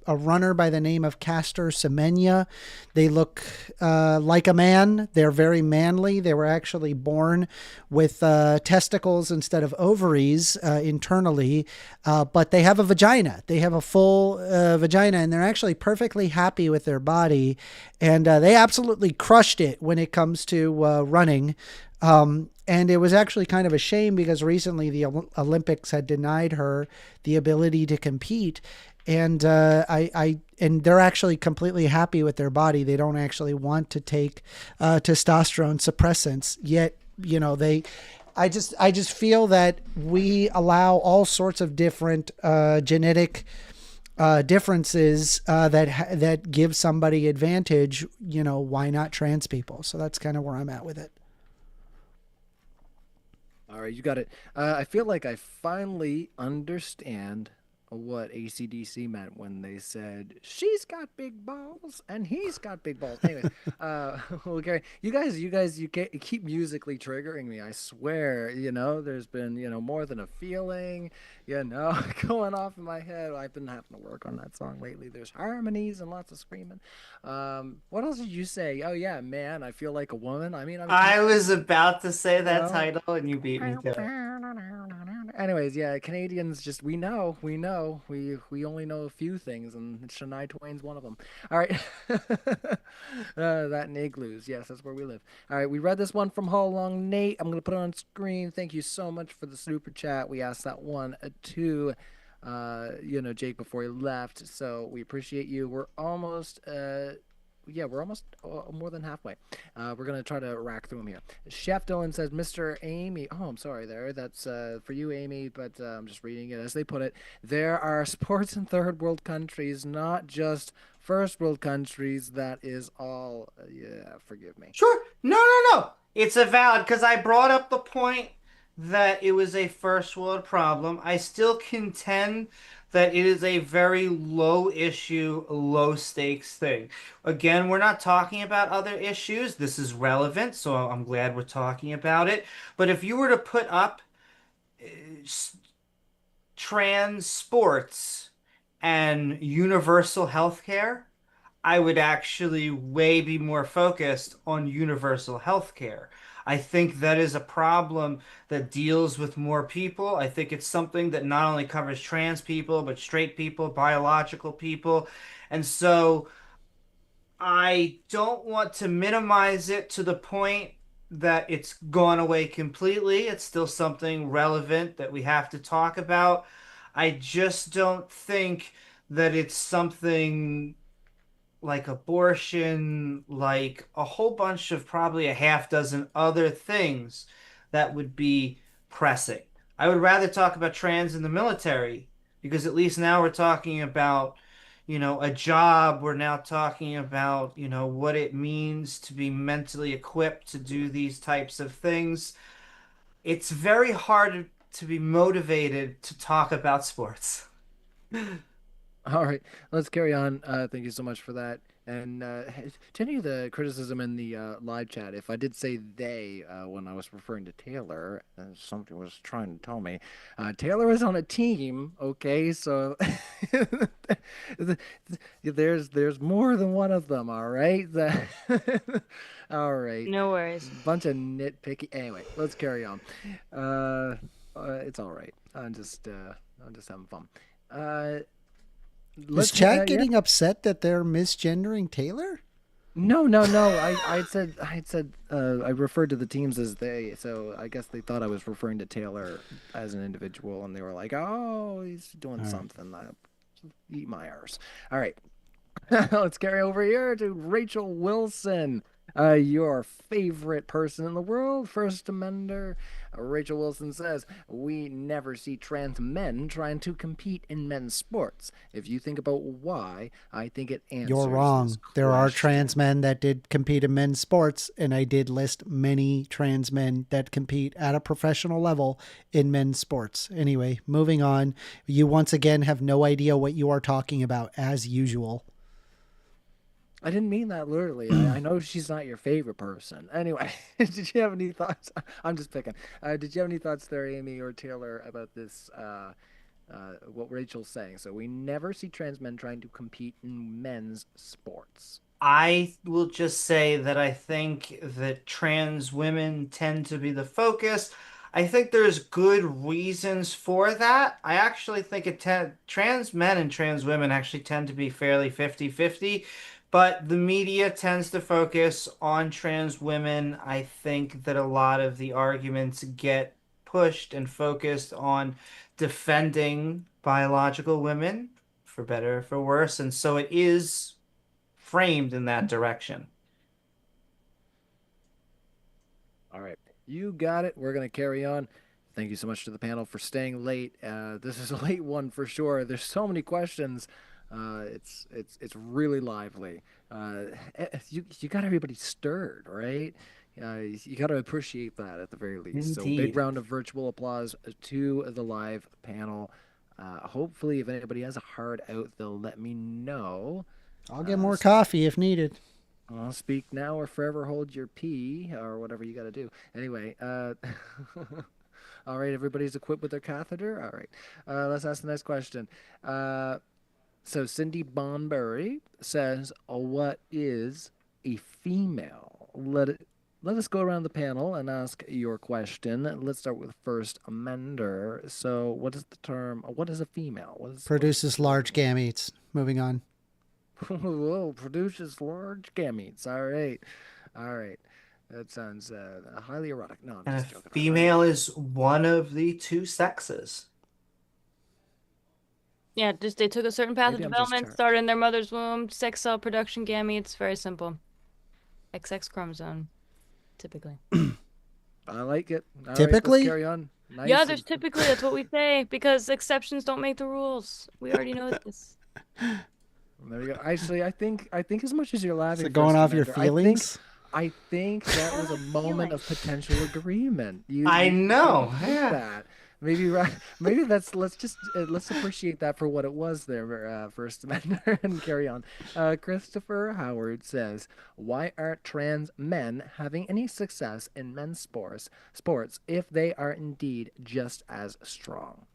a runner by the name of Castor Semenya. They look like a man. They're very manly. They were actually born with testicles instead of ovaries internally, but they have a vagina. They have a full vagina, and they're actually perfectly happy with their body, and they absolutely crushed it when it comes to running. And it was actually kind of a shame because recently the Olympics had denied her the ability to compete. And and they're actually completely happy with their body. They don't actually want to take testosterone suppressants. Yet, I just feel that we allow all sorts of different genetic differences that give somebody advantage. Why not trans people? So that's kind of where I'm at with it. All right, you got it. I feel like I finally understand what AC/DC meant when they said she's got big balls and he's got big balls. Anyways, okay, you guys, you keep musically triggering me. I swear, there's been more than a feeling, going off in my head. I've been having to work on that song lately. There's harmonies and lots of screaming. What else did you say? Oh yeah, man, I feel like a woman. I was about to say that title and you beat me to it. Anyways, yeah, Canadians we know. We only know a few things, and Shania Twain's one of them. All right. That and igloos. Yes, that's where we live. All right, we read this one from How Long Nate. I'm going to put it on screen. Thank you so much for the super chat. We asked that one to, Jake before he left, so we appreciate you. We're almost... we're almost more than halfway. We're going to try to rack through them here. Chef Dylan says, Mr. Amy. Oh, I'm sorry there. That's for you, Amy, but I'm just reading it as they put it. There are sports in third world countries, not just first world countries. That is all. Forgive me. Sure. No. It's a valid, because I brought up the point that it was a first world problem. I still contend that it is a very low issue, low stakes thing. Again, we're not talking about other issues. This is relevant, so I'm glad we're talking about it. But if you were to put up trans sports and universal health care, I would actually be more focused on universal health care. I think that is a problem that deals with more people. I think it's something that not only covers trans people, but straight people, biological people. And so I don't want to minimize it to the point that it's gone away completely. It's still something relevant that we have to talk about. I just don't think that it's something like abortion, like a whole bunch of probably a half dozen other things that would be pressing. I would rather talk about trans in the military because at least now we're talking about, a job. We're now talking about, what it means to be mentally equipped to do these types of things. It's very hard to be motivated to talk about sports. All right, let's carry on. Thank you so much for that. And to any of the criticism in the live chat, if I did say they when I was referring to Taylor, something was trying to tell me, Taylor is on a team. Okay, so there's more than one of them. All right, all right. No worries. Bunch of nitpicky. Anyway, let's carry on. It's all right. I'm just having fun. Is chat getting upset that they're misgendering Taylor? No. I said I referred to the teams as they, so I guess they thought I was referring to Taylor as an individual, and they were like, "Oh, he's doing something." Eat my arse. All right, let's carry over here to Rachel Wilson. Your favorite person in the world, First Amender. Rachel Wilson says, we never see trans men trying to compete in men's sports. If you think about why, I think it answers. You're wrong. There are trans men that did compete in men's sports, and I did list many trans men that compete at a professional level in men's sports. Anyway, moving on. You once again have no idea what you are talking about, as usual. I didn't mean that literally. I know she's not your favorite person. Anyway, did you have any thoughts? I'm just picking. Did you have any thoughts there, Amy or Taylor, about this, what Rachel's saying? So we never see trans men trying to compete in men's sports. I will just say that I think that trans women tend to be the focus. I think there's good reasons for that. I actually think trans men and trans women actually tend to be fairly 50-50. But the media tends to focus on trans women. I think that a lot of the arguments get pushed and focused on defending biological women, for better or for worse. And so it is framed in that direction. All right. You got it. We're going to carry on. Thank you so much to the panel for staying late. This is a late one for sure. There's so many questions. It's really lively. You got everybody stirred, right? You got to appreciate that at the very least. Indeed. So big round of virtual applause to the live panel. Hopefully, if anybody has a hard out, they'll let me know. I'll get more coffee if needed. I'll speak now or forever hold your pee or whatever you got to do. Anyway, all right, everybody's equipped with their catheter. All right, let's ask the next question. So Cindy Bonbury says, what is a female? Let us go around the panel and ask your question. Let's start with First Amender. So what is the term? What is a female? Produces large gametes. Moving on. Whoa, produces large gametes. All right. That sounds highly erotic. No, I'm just joking. Female is one of the two sexes. Yeah, just they took a certain path of development, started in their mother's womb, sex cell production gametes, very simple. XX chromosome, typically. I like it. All typically? Right, let's carry on. Nice. Yeah, there's typically, that's what we say, because exceptions don't make the rules. We already know this. There you go. Actually, I think as much as you're laughing, so going off your feelings? I think that was a moment of potential agreement. I know. Yeah. That. Maybe let's appreciate that for what it was there, First Amendment, and carry on. Christopher Howard says, why aren't trans men having any success in men's sports if they are indeed just as strong?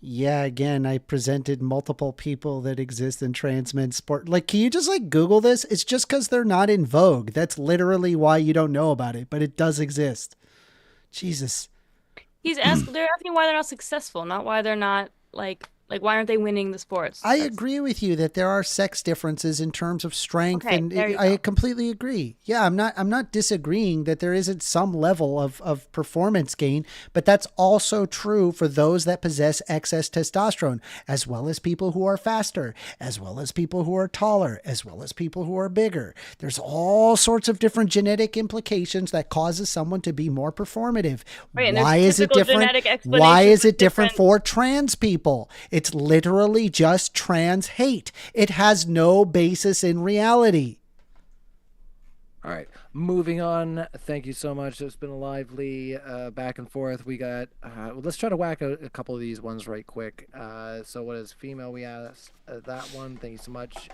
Yeah, again, I presented multiple people that exist in trans men's sport. Like, can you just Google this? It's just because they're not in vogue. That's literally why you don't know about it, but it does exist. Jesus. They're asking why they're not successful, not why they're not why aren't they winning the sports? I agree with you that there are sex differences in terms of strength, and I completely agree. Yeah, I'm not disagreeing that there isn't some level of performance gain, but that's also true for those that possess excess testosterone, as well as people who are faster, as well as people who are taller, as well as people who are bigger. There's all sorts of different genetic implications that causes someone to be more performative. Right, why is it different? Why is it different for trans people? It's literally just trans hate. It has no basis in reality. All right, moving on. Thank you so much. It's been a lively back and forth. We got, well, let's try to whack a couple of these ones right quick. So what is female? We asked that one. Thank you so much.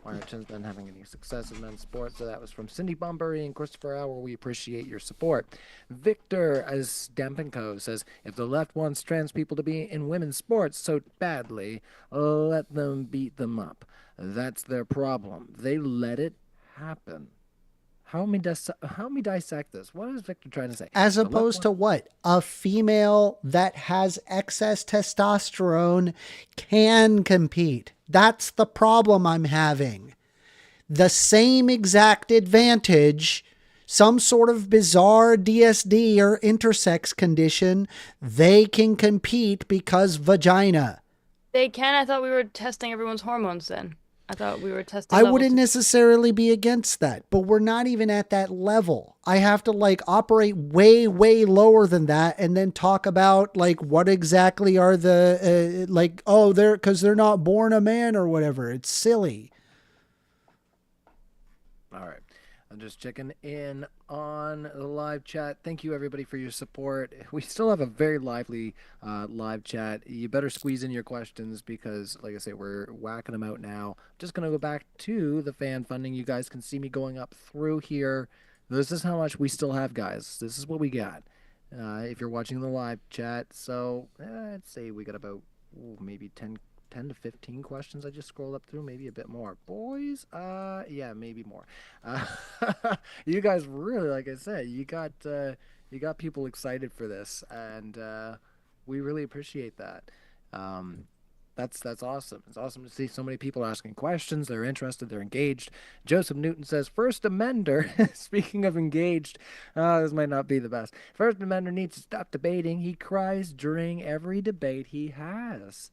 Warrington's been having any success in men's sports. So that was from Cindy Bunbury and Christopher Hour. We appreciate your support. Victor, as Dampenko says, if the left wants trans people to be in women's sports so badly, let them beat them up. That's their problem. They let it happen. How me dissect this? What is Victor trying to say? As opposed to what? A female that has excess testosterone can compete. That's the problem I'm having. The same exact advantage, some sort of bizarre DSD or intersex condition, they can compete because vagina. They can? I thought we were testing everyone's hormones then. I thought we were testing I levels. wouldn't necessarily be against that, but we're not even at that level. I have to like operate way, way lower than that and then talk about like what exactly are the, because they're not born a man or whatever. It's silly. All right. I'm just checking in on the live chat. Thank you, everybody, for your support. We still have a very lively live chat. You better squeeze in your questions because, like I say, we're whacking them out now. I'm just going to go back to the fan funding. You guys can see me going up through here. This is how much we still have, guys. This is what we got. If you're watching the live chat. So I'd say we got about maybe 10 to 15 questions. I just scrolled up through, maybe a bit more. Boys, yeah, maybe more. You guys really, like I said, you got people excited for this, and we really appreciate that. That's awesome. It's awesome to see so many people asking questions. They're interested. They're engaged. Joseph Newton says, First Amender, speaking of engaged, this might not be the best. First Amender needs to stop debating. He cries during every debate he has.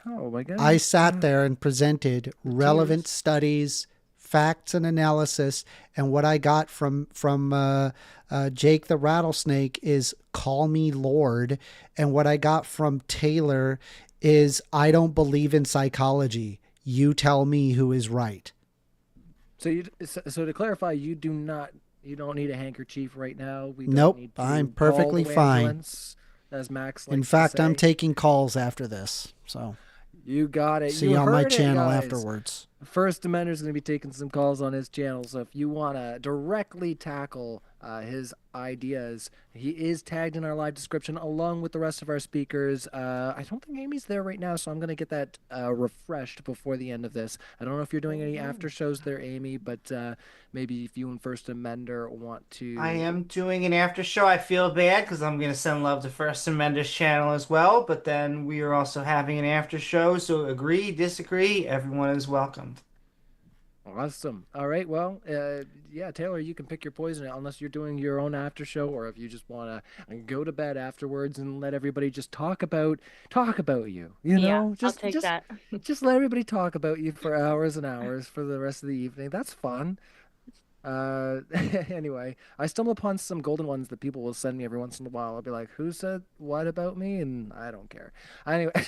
Oh my God. I sat there and presented relevant studies, facts and analysis. And what I got from Jake the Rattlesnake is call me Lord. And what I got from Taylor is I don't believe in psychology. You tell me who is right. So to clarify, you don't need a handkerchief right now. We don't Nope, need to I'm call perfectly the fine. ambulance, as Max likes In to fact, say. I'm taking calls after this. So You got it. see you on my heard it, channel guys. afterwards. First Amender is going to be taking some calls on his channel, so if you want to directly tackle his ideas, he is tagged in our live description along with the rest of our speakers. I don't think Amy's there right now, so I'm going to get that refreshed before the end of this. I don't know if you're doing any after shows there, Amy, but maybe if you and First Amender want to... I am doing an after show. I feel bad because I'm going to send love to First Amender's channel as well, but then we are also having an after show, so agree, disagree, everyone is welcomed. Awesome. All right. Well, yeah, Taylor, you can pick your poison unless you're doing your own after show, or if you just want to go to bed afterwards and let everybody just talk about you. You know, I'll take that. Just let everybody talk about you for hours and hours for the rest of the evening. That's fun. Anyway, I stumble upon some golden ones that people will send me every once in a while. I'll be like, who said what about me? And I don't care. Anyway.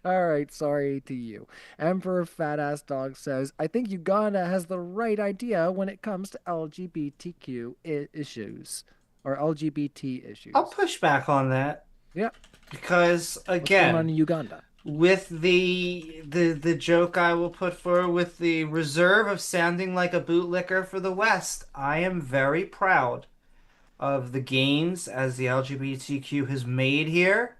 All right, sorry to you. Emperor Fat Ass Dog says, I think Uganda has the right idea when it comes to LGBTQ issues or LGBT issues. I'll push back on that. Yeah. Because What's again, going on in Uganda? with the joke I will put forward with the reserve of sounding like a bootlicker for the West, I am very proud of the gains as the LGBTQ has made here.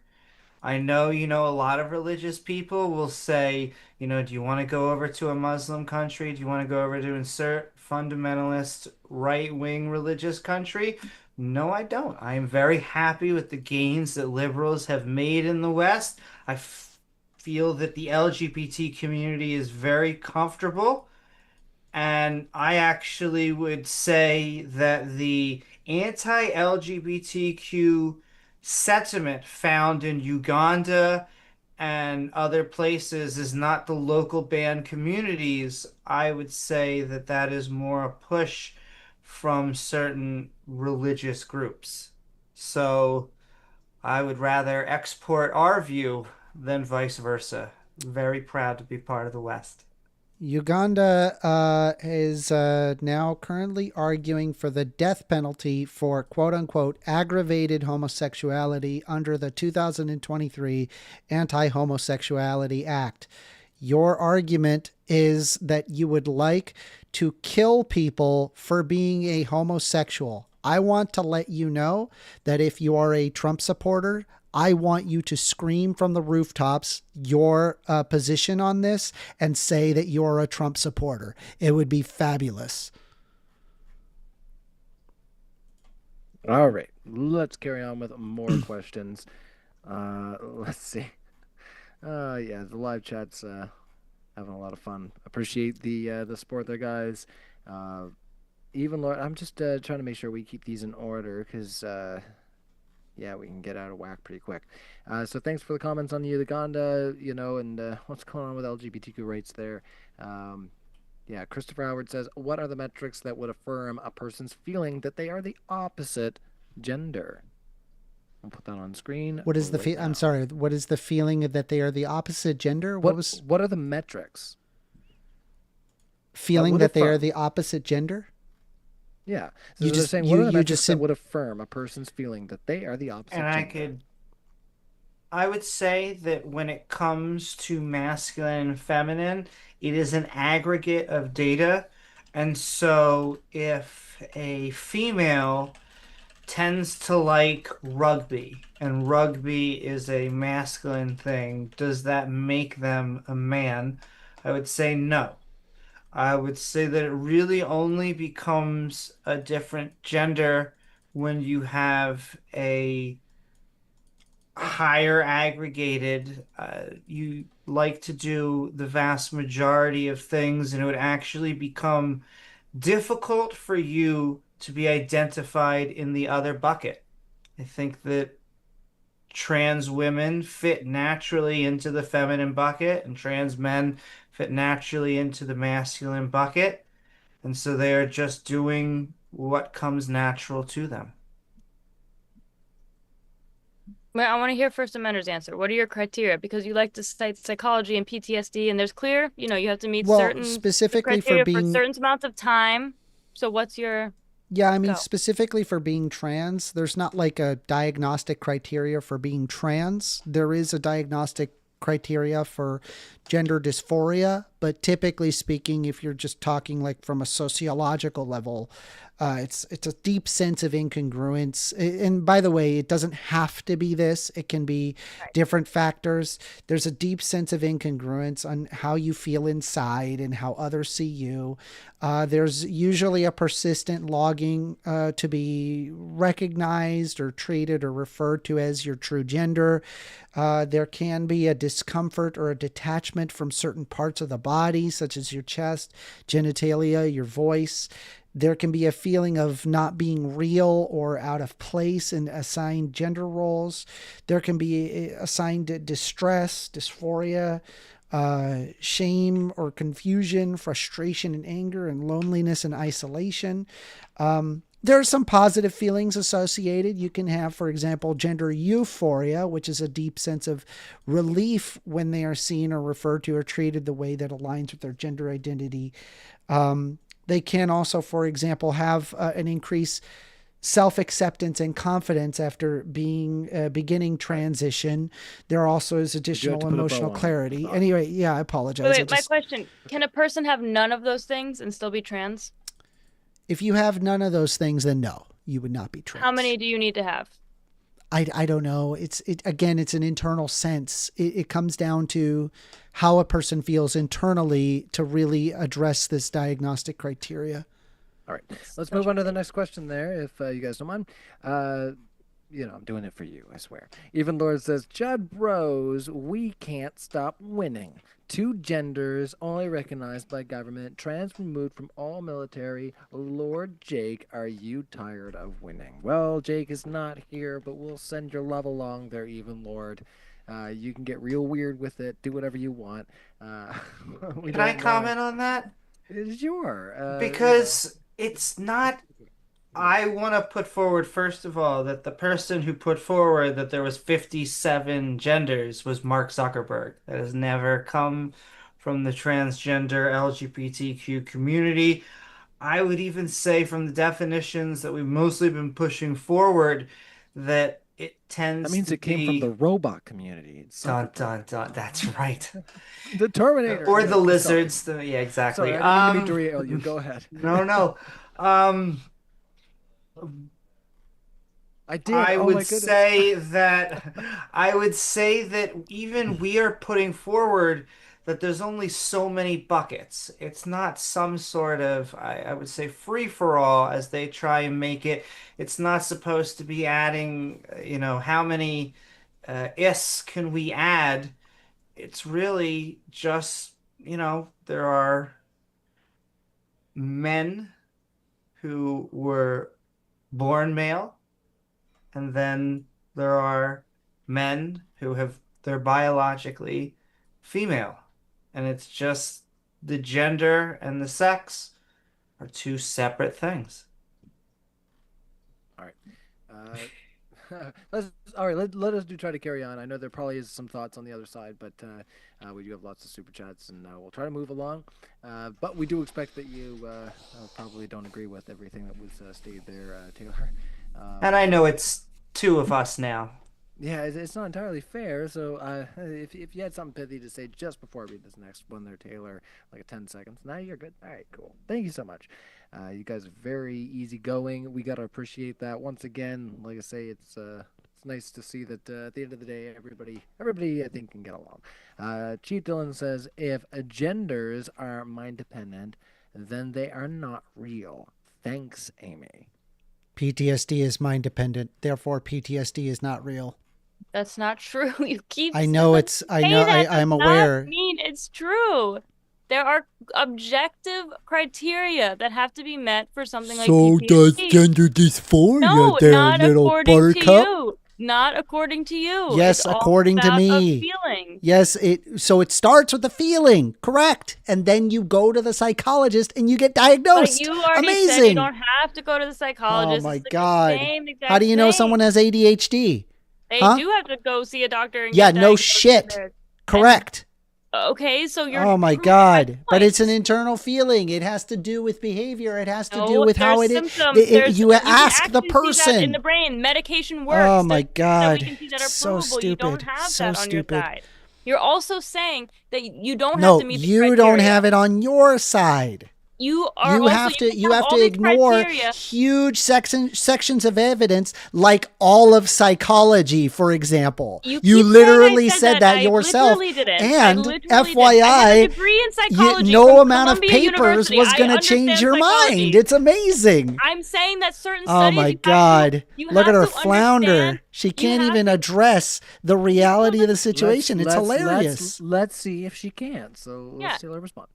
I know, a lot of religious people will say, do you want to go over to a Muslim country? Do you want to go over to insert fundamentalist right-wing religious country? No, I don't. I am very happy with the gains that liberals have made in the West. I feel that the LGBT community is very comfortable. And I actually would say that the anti-LGBTQ sentiment found in Uganda and other places is not the local band communities. I would say that that is more a push from certain religious groups. So I would rather export our view then vice versa. Very proud to be part of the West. Uganda is now currently arguing for the death penalty for quote unquote aggravated homosexuality under the 2023 Anti Homosexuality Act. Your argument is that you would like to kill people for being a homosexual. I want to let you know that if you are a Trump supporter, I want you to scream from the rooftops your position on this and say that you're a Trump supporter. It would be fabulous. All right, let's carry on with more questions. Let's see. Yeah, the live chat's having a lot of fun. Appreciate the support there, guys. Even Lord, I'm just trying to make sure we keep these in order because yeah, we can get out of whack pretty quick. So thanks for the comments on the Uganda, and what's going on with LGBTQ rights there. Yeah, Christopher Howard says, what are the metrics that would affirm a person's feeling that they are the opposite gender? I'll put that on screen. What is I'm sorry. What is the feeling that they are the opposite gender? What are the metrics? Feeling that they are the opposite gender? Yeah. So you're saying what are the metrics that would affirm a person's feeling that they are the opposite gender? I would say that when it comes to masculine and feminine, it is an aggregate of data. And so if a female tends to like rugby, and rugby is a masculine thing, does that make them a man? I would say no. I would say that it really only becomes a different gender when you have a higher aggregated, you like to do the vast majority of things, and it would actually become difficult for you to be identified in the other bucket. I think that trans women fit naturally into the feminine bucket, and trans men fit naturally into the masculine bucket. And so they are just doing what comes natural to them. Well, I want to hear First Amenders answer. What are your criteria? Because you like to cite psychology and PTSD, and there's clear, you have to meet certain specifically criteria for being certain amounts of time. So what's your specifically for being trans, there's not like a diagnostic criteria for being trans. There is a diagnostic criteria for gender dysphoria, but typically speaking, if you're just talking like from a sociological level, it's a deep sense of incongruence. And by the way, it doesn't have to be this. It can be different factors. There's a deep sense of incongruence on how you feel inside and how others see you. There's usually a persistent longing to be recognized or treated or referred to as your true gender. There can be a discomfort or a detachment from certain parts of the body, such as your chest, genitalia, your voice. There can be a feeling of not being real or out of place in assigned gender roles. There can be assigned distress, dysphoria, shame or confusion, frustration and anger, and loneliness and isolation. There are some positive feelings associated. You can have, for example, gender euphoria, which is a deep sense of relief when they are seen or referred to or treated the way that aligns with their gender identity. They can also, for example, have an increased self-acceptance and confidence after beginning transition. There also is additional emotional clarity. Anyway, yeah, I apologize. Wait, my question, can a person have none of those things and still be trans? If you have none of those things, then no, you would not be trans. How many do you need to have? I don't know. Again, it's an internal sense. It comes down to how a person feels internally to really address this diagnostic criteria. All right, let's move on to the next question there, if you guys don't mind. I'm doing it for you, I swear. Even Lord says, Judd Bros, we can't stop winning. 2 genders, only recognized by government, trans removed from all military. Lord Jake, are you tired of winning? Well, Jake is not here, but we'll send your love along there, Even Lord. You can get real weird with it. Do whatever you want. Can I comment on that? Sure. Because it's not I want to put forward, first of all, that the person who put forward that there was 57 genders was Mark Zuckerberg. That has never come from the transgender LGBTQ community. I would even say from the definitions that we've mostly been pushing forward that it tends That means to it came from be the robot community. It's dun dun dun. That's right. the Terminator. Or the Sorry. lizards. Yeah, exactly. Sorry, I didn't mean to derail you. Go ahead. No. Um, I did. I Oh would my goodness. say that I would say that even we are putting forward that there's only so many buckets. It's not some sort of, I would say, free for all as they try and make it. It's not supposed to be adding, how many is can we add? It's really just, there are men who were born male. And then there are men who they're biologically female. And it's just the gender and the sex are two separate things. All right. Let us try to carry on. I know there probably is some thoughts on the other side, but we do have lots of super chats, and we'll try to move along. But we do expect that you probably don't agree with everything that was stated there, Taylor. And I know it's two of us now. Yeah, it's not entirely fair. So if you had something pithy to say just before I read this next one there, Taylor, like a 10 seconds. Now you're good. All right, cool. Thank you so much. You guys are very easygoing. We got to appreciate that. Once again, like I say, it's nice to see that at the end of the day, everybody I think can get along. Chief Dylan says, if genders are mind dependent, then they are not real. Thanks, Amy. PTSD is mind dependent. Therefore, PTSD is not real. That's not true. You keep I know it's I know I'm aware. Not mean it's true. There are objective criteria that have to be met for something like So PTSD. does gender dysphoria, No, there, not little according buttercup? to you. Not according to you. Yes, It's all according to about a me. feeling. Yes, so it starts with a feeling, correct? And then you go to the psychologist and you get diagnosed. But you already Amazing. said you don't have to go to the psychologist. Oh my It's the God. same exact How do you know thing. someone has ADHD? They Huh? do have to go see a doctor and Yeah, get no diagnosed shit. with it. Correct. Okay, so you're Oh my proving my God. But it's an point. internal feeling. It has to do with behavior. It has to No, do with how there's it is. symptoms. You can ask the actually see that in the person. brain. Medication works. Oh my There's things that God. we can see that are So provable. You don't stupid. have So that on stupid. your side. You're also saying that you don't have No, to meet the you criteria. don't have it on your side. You are You also, have to you have all these ignore criteria. huge sections of evidence, like all of psychology, for example. You You keep literally saying I said that I yourself. literally didn't. And I literally didn't. I FYI, have a degree in psychology no from amount of Columbia papers University. was I going to change understand your psychology. mind. It's amazing. I'm saying that certain Oh studies. my you have to- God. you Look at have her to flounder. understand- She you can't have even to- address the reality of the situation. It's hilarious. Let's see if she can. So Yeah. let's see her respond.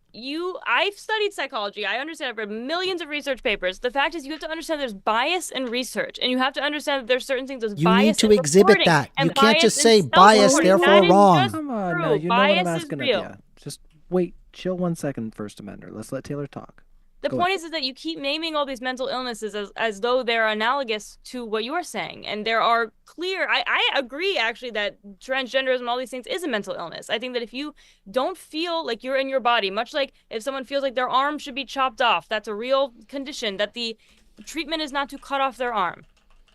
I've studied psychology. I understand. I've read millions of research papers. The fact is, you have to understand there's bias in research, and you have to understand that there's certain things as You bias need to in exhibit reporting that. and You can't just bias say in bias, self-reporting. therefore That is wrong. just Come on, true. now you know what Bias I'm is asking of real. you. Just wait, chill 1 second, First Amender. Let's let Taylor talk. The Go point ahead. is that you keep naming all these mental illnesses as though they're analogous to what you're saying. And there are clear, I agree actually that transgenderism and all these things is a mental illness. I think that if you don't feel like you're in your body, much like if someone feels like their arm should be chopped off, that's a real condition, that the treatment is not to cut off their arm.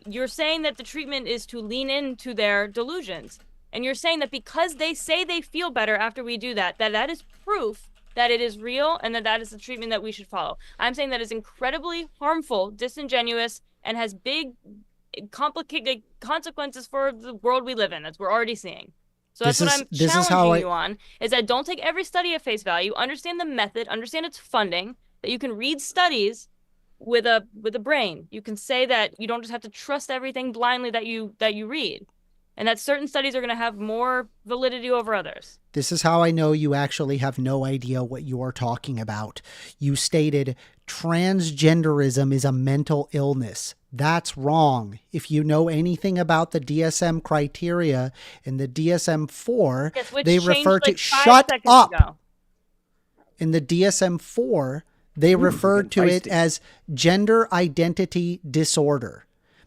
You're saying that the treatment is to lean into their delusions. And you're saying that because they say they feel better after we do that, that is proof that it is real and that is the treatment that we should follow. I'm saying that is incredibly harmful, disingenuous, and has big, complicated consequences for the world we live in, as we're already seeing. So that's what I'm challenging you on, is that don't take every study at face value, understand the method, understand its funding, that you can read studies with a brain. You can say that you don't just have to trust everything blindly that you read. And that certain studies are going to have more validity over others. This is how I know you actually have no idea what you are talking about. You stated transgenderism is a mental illness. That's wrong. If you know anything about the DSM criteria in the DSM-4, Yes, which they changed refer to like 5 shut seconds up. ago. In the DSM-4, They referred to it feisty. as gender identity disorder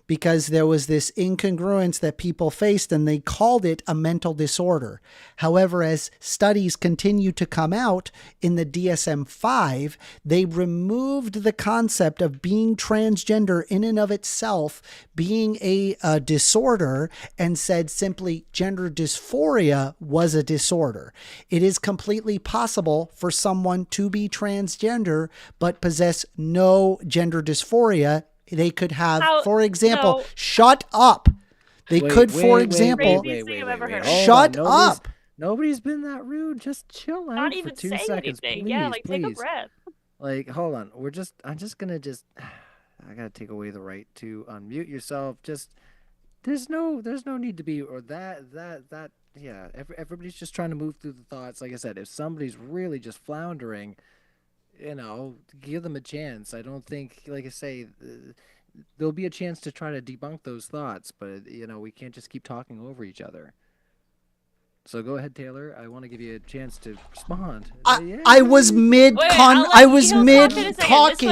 because there was this incongruence that people faced and they called it a mental disorder. However, as studies continue to come out in the DSM-5, they removed the concept of being transgender in and of itself being a disorder and said simply gender dysphoria was a disorder. It is completely possible for someone to be transgender but possess no gender dysphoria. They could have, for example, shut up. They could, for example, shut up. Nobody's been that rude. Just chill out for 2 seconds, please. Yeah, like please. take a breath. Like, hold on. I'm just gonna I gotta take away the right to unmute yourself. Just there's no need to be or that. Yeah. Everybody's just trying to move through the thoughts. Like I said, if somebody's really just floundering, give them a chance. I don't think, like I say, there'll be a chance to try to debunk those thoughts, but we can't just keep talking over each other. So go ahead, Taylor. I want to give you a chance to respond. I was mid talking. This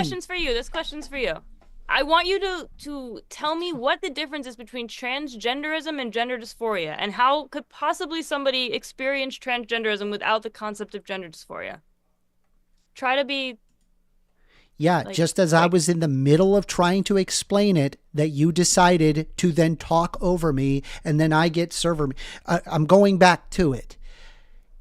question's for you. I want you to tell me what the difference is between transgenderism and gender dysphoria, and how could possibly somebody experience transgenderism without the concept of gender dysphoria. Try to be... Yeah, just as I was in the middle of trying to explain it, that you decided to then talk over me, and then I get server. I'm going back to it.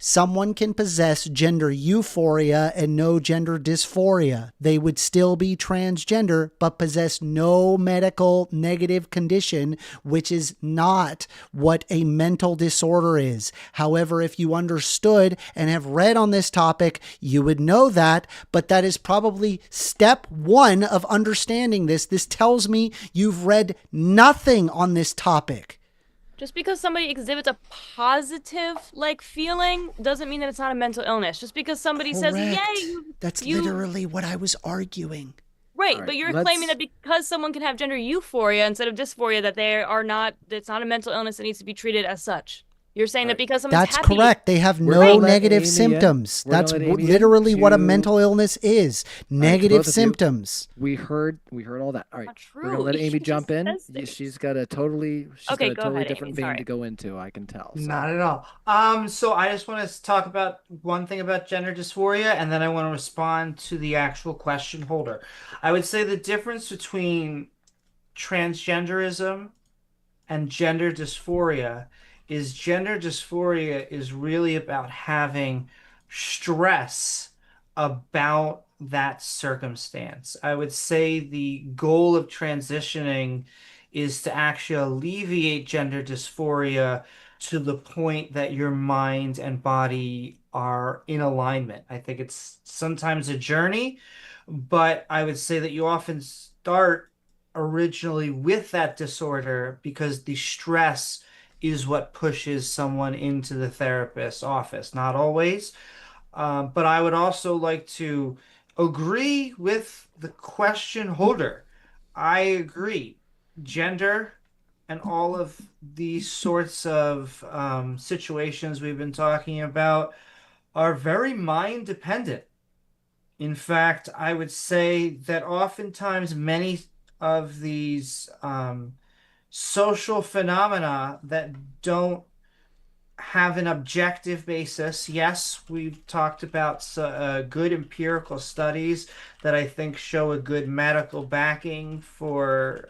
Someone can possess gender euphoria and no gender dysphoria. They would still be transgender, but possess no medical negative condition, which is not what a mental disorder is. However, if you understood and have read on this topic, you would know that, but that is probably step one of understanding this. This tells me you've read nothing on this topic. Just because somebody exhibits a positive feeling doesn't mean that it's not a mental illness. Just because somebody says, "Yay!" That's literally what I was arguing. Right, but you're claiming that because someone can have gender euphoria instead of dysphoria, that it's not a mental illness that needs to be treated as such. You're saying that because someone's happy... That's correct. They have no negative symptoms. That's literally what a mental illness is. Negative symptoms. We heard all that. All right. We're going to let Amy jump in. She's got a totally different vein to go into, I can tell. So. Not at all. So I just want to talk about one thing about gender dysphoria, and then I want to respond to the actual question holder. I would say the difference between transgenderism and gender dysphoria is really about having stress about that circumstance. I would say the goal of transitioning is to actually alleviate gender dysphoria to the point that your mind and body are in alignment. I think it's sometimes a journey, but I would say that you often start originally with that disorder because the stress is what pushes someone into the therapist's office. Not always, but I would also like to agree with the question holder. I agree. Gender and all of these sorts of situations we've been talking about are very mind dependent. In fact, I would say that oftentimes many of these social phenomena that don't have an objective basis. Yes, we've talked about good empirical studies that I think show a good medical backing for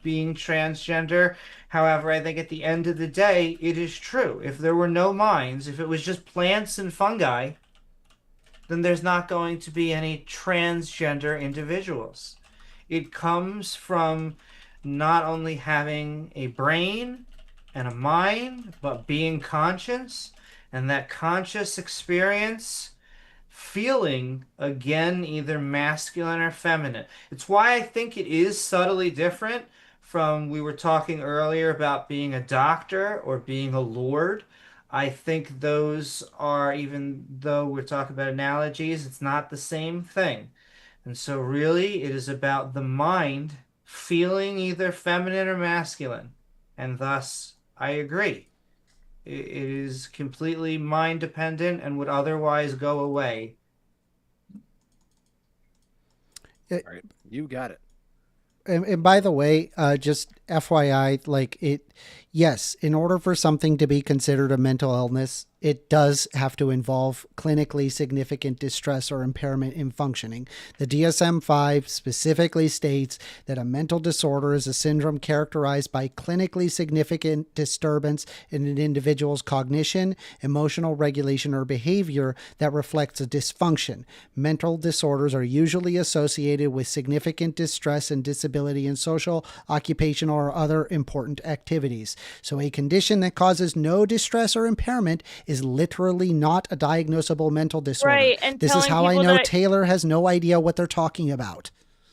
being transgender. However, I think at the end of the day, it is true. If there were no minds, if it was just plants and fungi, then there's not going to be any transgender individuals. It comes from not only having a brain and a mind, but being conscious, and that conscious experience feeling, again, either masculine or feminine. It's why I think it is subtly different from, we were talking earlier about being a doctor or being a lord. I think those are, even though we're talking about analogies, it's not the same thing. And so really it is about the mind feeling either feminine or masculine. And thus, I agree. It is completely mind dependent and would otherwise go away. All right, you got it. And by the way, just FYI, yes, in order for something to be considered a mental illness, it does have to involve clinically significant distress or impairment in functioning. The DSM-5 specifically states that a mental disorder is a syndrome characterized by clinically significant disturbance in an individual's cognition, emotional regulation, or behavior that reflects a dysfunction. Mental disorders are usually associated with significant distress and disability in social, occupational, or other important activities. So a condition that causes no distress or impairment is literally not a diagnosable mental disorder. Right, and this is telling how I people know that- Taylor has no idea what they're talking about.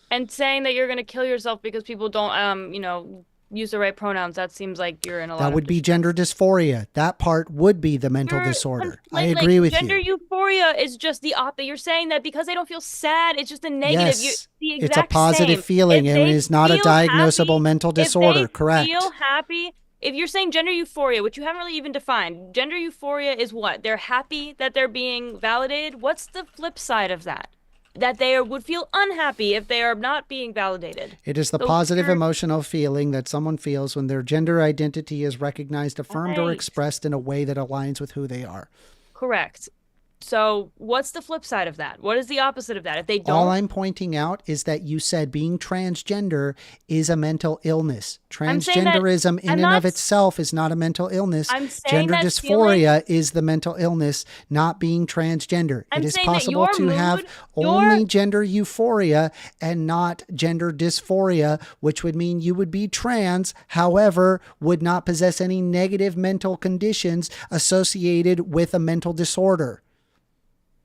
And saying that you're going to kill yourself because people don't, use the right pronouns, that seems like you're in a lot That of would be distress. gender dysphoria. That part would be the mental You're disorder. I like, agree with gender you. euphoria is just the opposite. You're saying that because they don't feel sad, it's just a negative. Yes, The it's a exact positive same. feeling, If and it they is not a feel diagnosable happy- mental disorder. Correct. If they feel happy, if you're saying gender euphoria, which you haven't really even defined, gender euphoria is what? They're happy that they're being validated. What's the flip side of that? That they would feel unhappy if they are not being validated. It is the So positive you're- emotional feeling that someone feels when their gender identity is recognized, affirmed, or Right. expressed in a way that aligns with who they are. Correct. So what's the flip side of that? What is the opposite of that? If they don't, All I'm pointing out is that you said being transgender is a mental illness. I'm saying that- Transgenderism in I'm and not- of itself is not a mental illness. I'm saying Gender that dysphoria is the mental illness, not being transgender. I'm It is saying that possible your to have mood- only your- gender euphoria and not gender dysphoria, which would mean you would be trans, however, would not possess any negative mental conditions associated with a mental disorder.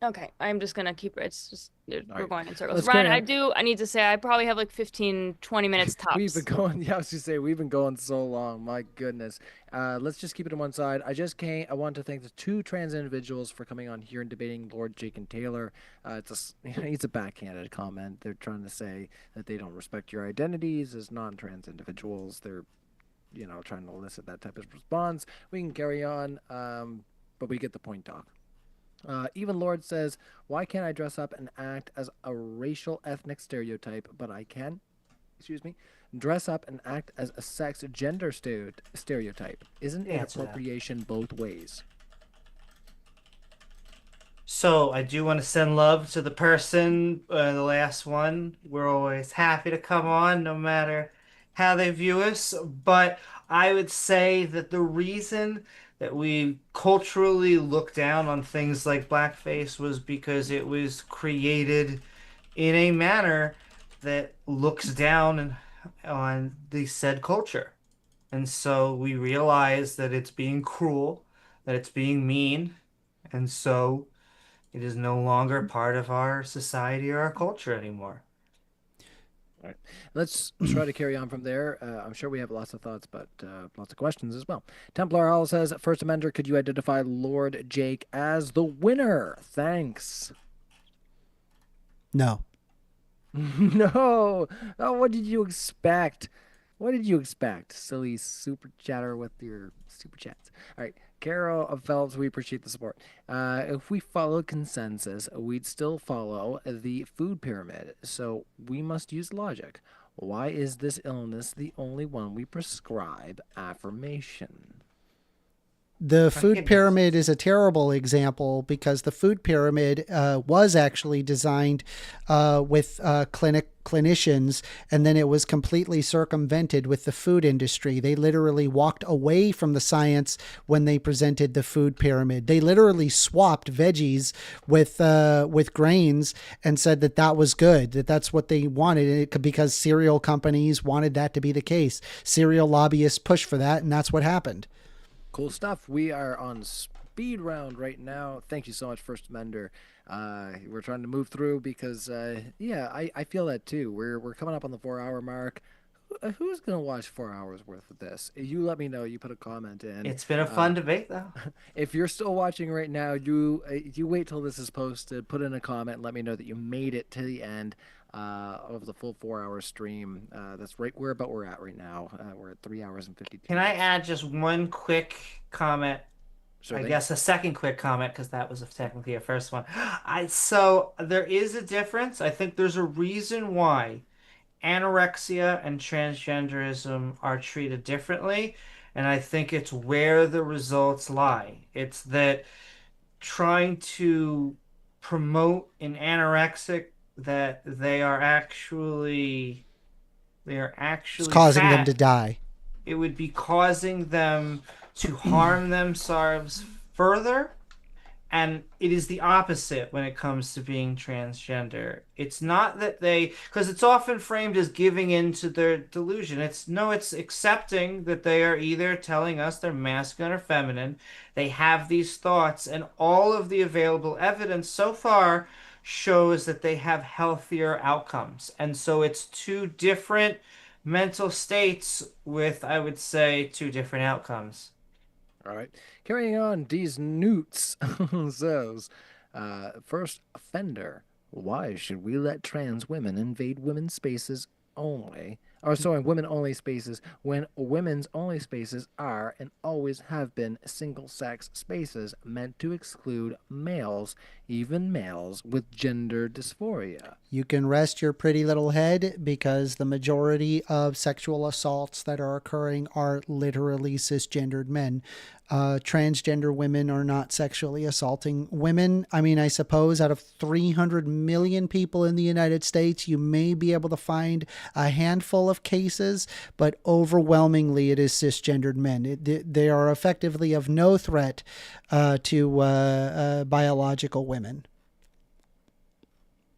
Okay, I'm just gonna keep it. It's just we're right. going in circles. Let's Ryan, carry on. I need to say I probably have like 15, 20 minutes tops. We've been going. Yeah, I was gonna say we've been going so long. My goodness. Let's just keep it on one side. I want to thank the two trans individuals for coming on here and debating Lord Jake and Taylor. It's a backhanded comment. They're trying to say that they don't respect your identities as non-trans individuals. They're, trying to elicit that type of response. We can carry on, but we get the point, Doc. Even Lord says, why can't I dress up and act as a racial ethnic stereotype, but I can, dress up and act as a sex gender stereotype? Isn't Answer that. appropriation both ways? So I do want to send love to the person, the last one. We're always happy to come on, no matter how they view us. But I would say that the reason that we culturally look down on things like blackface was because it was created in a manner that looks down on the said culture. And so we realize that it's being cruel, that it's being mean, and so it is no longer part of our society or our culture anymore. All right. Let's try to carry on from there. I'm sure we have lots of thoughts, but lots of questions as well. Templar Hall says, First Amender, could you identify Lord Jake as the winner? Thanks. No. No. Oh, what did you expect? What did you expect? Silly super chatter with your super chats. All right. Carol of Phelps, we appreciate the support. If we followed consensus, we'd still follow the food pyramid. So we must use logic. Why is this illness the only one we prescribe affirmation? The food goodness. pyramid is a terrible example because the food pyramid was actually designed with clinicians, and then it was completely circumvented with the food industry. They literally walked away from the science when they presented the food pyramid. They literally swapped veggies with grains and said that that was good, that that's what they wanted, because cereal companies wanted that to be the case. Cereal lobbyists pushed for that, and that's what happened. Cool stuff. We are on speed round right now. Thank you so much, First Amender. We're trying to move through because, I feel that too. We're coming up on the 4-hour mark. Who's gonna watch 4 hours worth of this? You let me know. You put a comment in. It's been a fun debate, though. If you're still watching right now, you wait till this is posted. Put in a comment and let me know that you made it to the end of the full 4-hour stream. That's right where we're at right now. We're at 3 hours and 52 Can I minutes. add just one quick comment? Sure I thing. guess a second quick comment because that was technically a first one. So there is a difference. I think there's a reason why anorexia and transgenderism are treated differently, and I think it's where the results lie. It's that trying to promote an anorexic that they are It's actually causing them to fat. die. It would be causing them to harm themselves further, and it is the opposite when it comes to being transgender. It's not that because it's often framed as giving in to their delusion. It's no, it's accepting that they are either telling us they're masculine or feminine. They have these thoughts, and all of the available evidence so far shows that they have healthier outcomes. And so it's two different mental states with, I would say, two different outcomes. All right. Carrying on, these newts says, first offender. Why should we let trans women invade women's spaces only? Or sorry, women only spaces when women's only spaces are and always have been single sex spaces meant to exclude males, even males with gender dysphoria. You can rest your pretty little head because the majority of sexual assaults that are occurring are literally cisgendered men. Transgender women are not sexually assaulting women. I mean, I suppose out of 300 million people in the United States, you may be able to find a handful of cases, but overwhelmingly it is cisgendered men. They are effectively of no threat to biological women.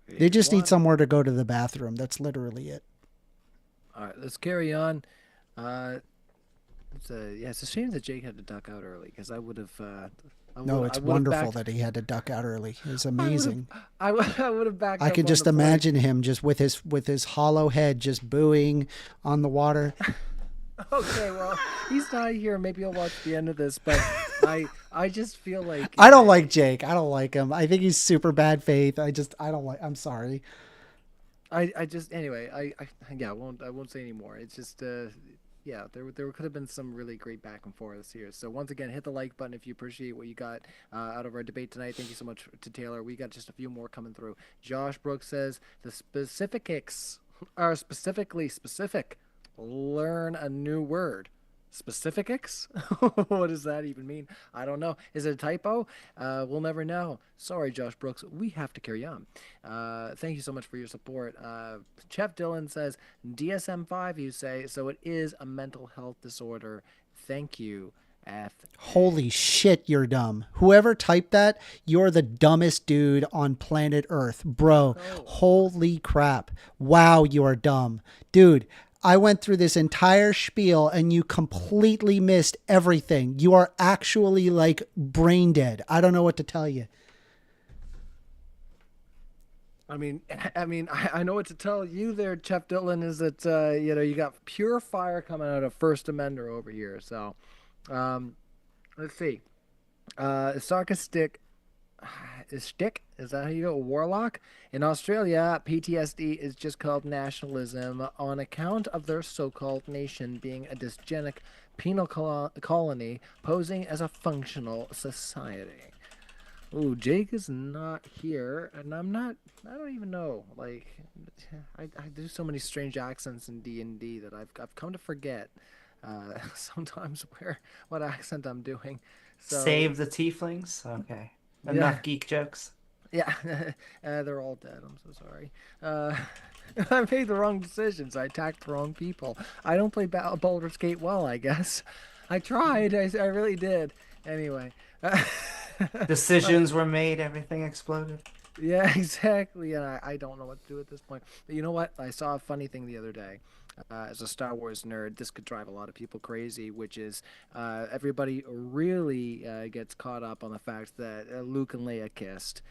They just need somewhere to go to the bathroom. That's literally it. All right, let's carry on. It's a shame that Jake had to duck out early because I would have. No, it's wonderful that he had to duck out early. It's amazing. I would have backed I up could on just the point. imagine him just with his hollow head just buoying on the water. Okay, well, he's not here. Maybe I'll watch the end of this, but I just feel like I don't like Jake. I don't like him. I think he's super bad faith. I don't like. I'm sorry. I just anyway. I won't say anymore. It's just yeah, there could have been some really great back and forths here. So once again, hit the like button if you appreciate what you got out of our debate tonight. Thank you so much to Taylor. We got just a few more coming through. Josh Brooks says the specifics are specifically specific. Learn a new word. Specifics? What does that even mean? I don't know. Is it a typo? We'll never know. Sorry, Josh Brooks. We have to carry on. Thank you so much for your support. Chef Dylan says, DSM-5, you say, so it is a mental health disorder. Thank you, F. Holy shit, you're dumb. Whoever typed that, you're the dumbest dude on planet Earth. Bro, holy crap. Wow, you are dumb. Dude, I went through this entire spiel and you completely missed everything. You are actually like brain dead. I don't know what to tell you. I mean, I know what to tell you there, Chef Dylan, is that, you got pure fire coming out of First Amender over here. So, let's see. Sarcastic Stick, is that how you go? Warlock? In Australia, PTSD is just called nationalism on account of their so-called nation being a dysgenic penal colony posing as a functional society. Ooh, Jake is not here, and I don't even know. Like, I do so many strange accents in D&D that I've come to forget sometimes what accent I'm doing. So, Save the tieflings? Okay. Enough geek jokes. Yeah, they're all dead. I'm so sorry. I made the wrong decisions. I attacked the wrong people. I don't play Baldur's Gate well, I guess. I tried. I really did. Anyway. Decisions were made. Everything exploded. Yeah, exactly. And I don't know what to do at this point. But you know what? I saw a funny thing the other day. As a Star Wars nerd, this could drive a lot of people crazy, which is everybody really gets caught up on the fact that Luke and Leia kissed.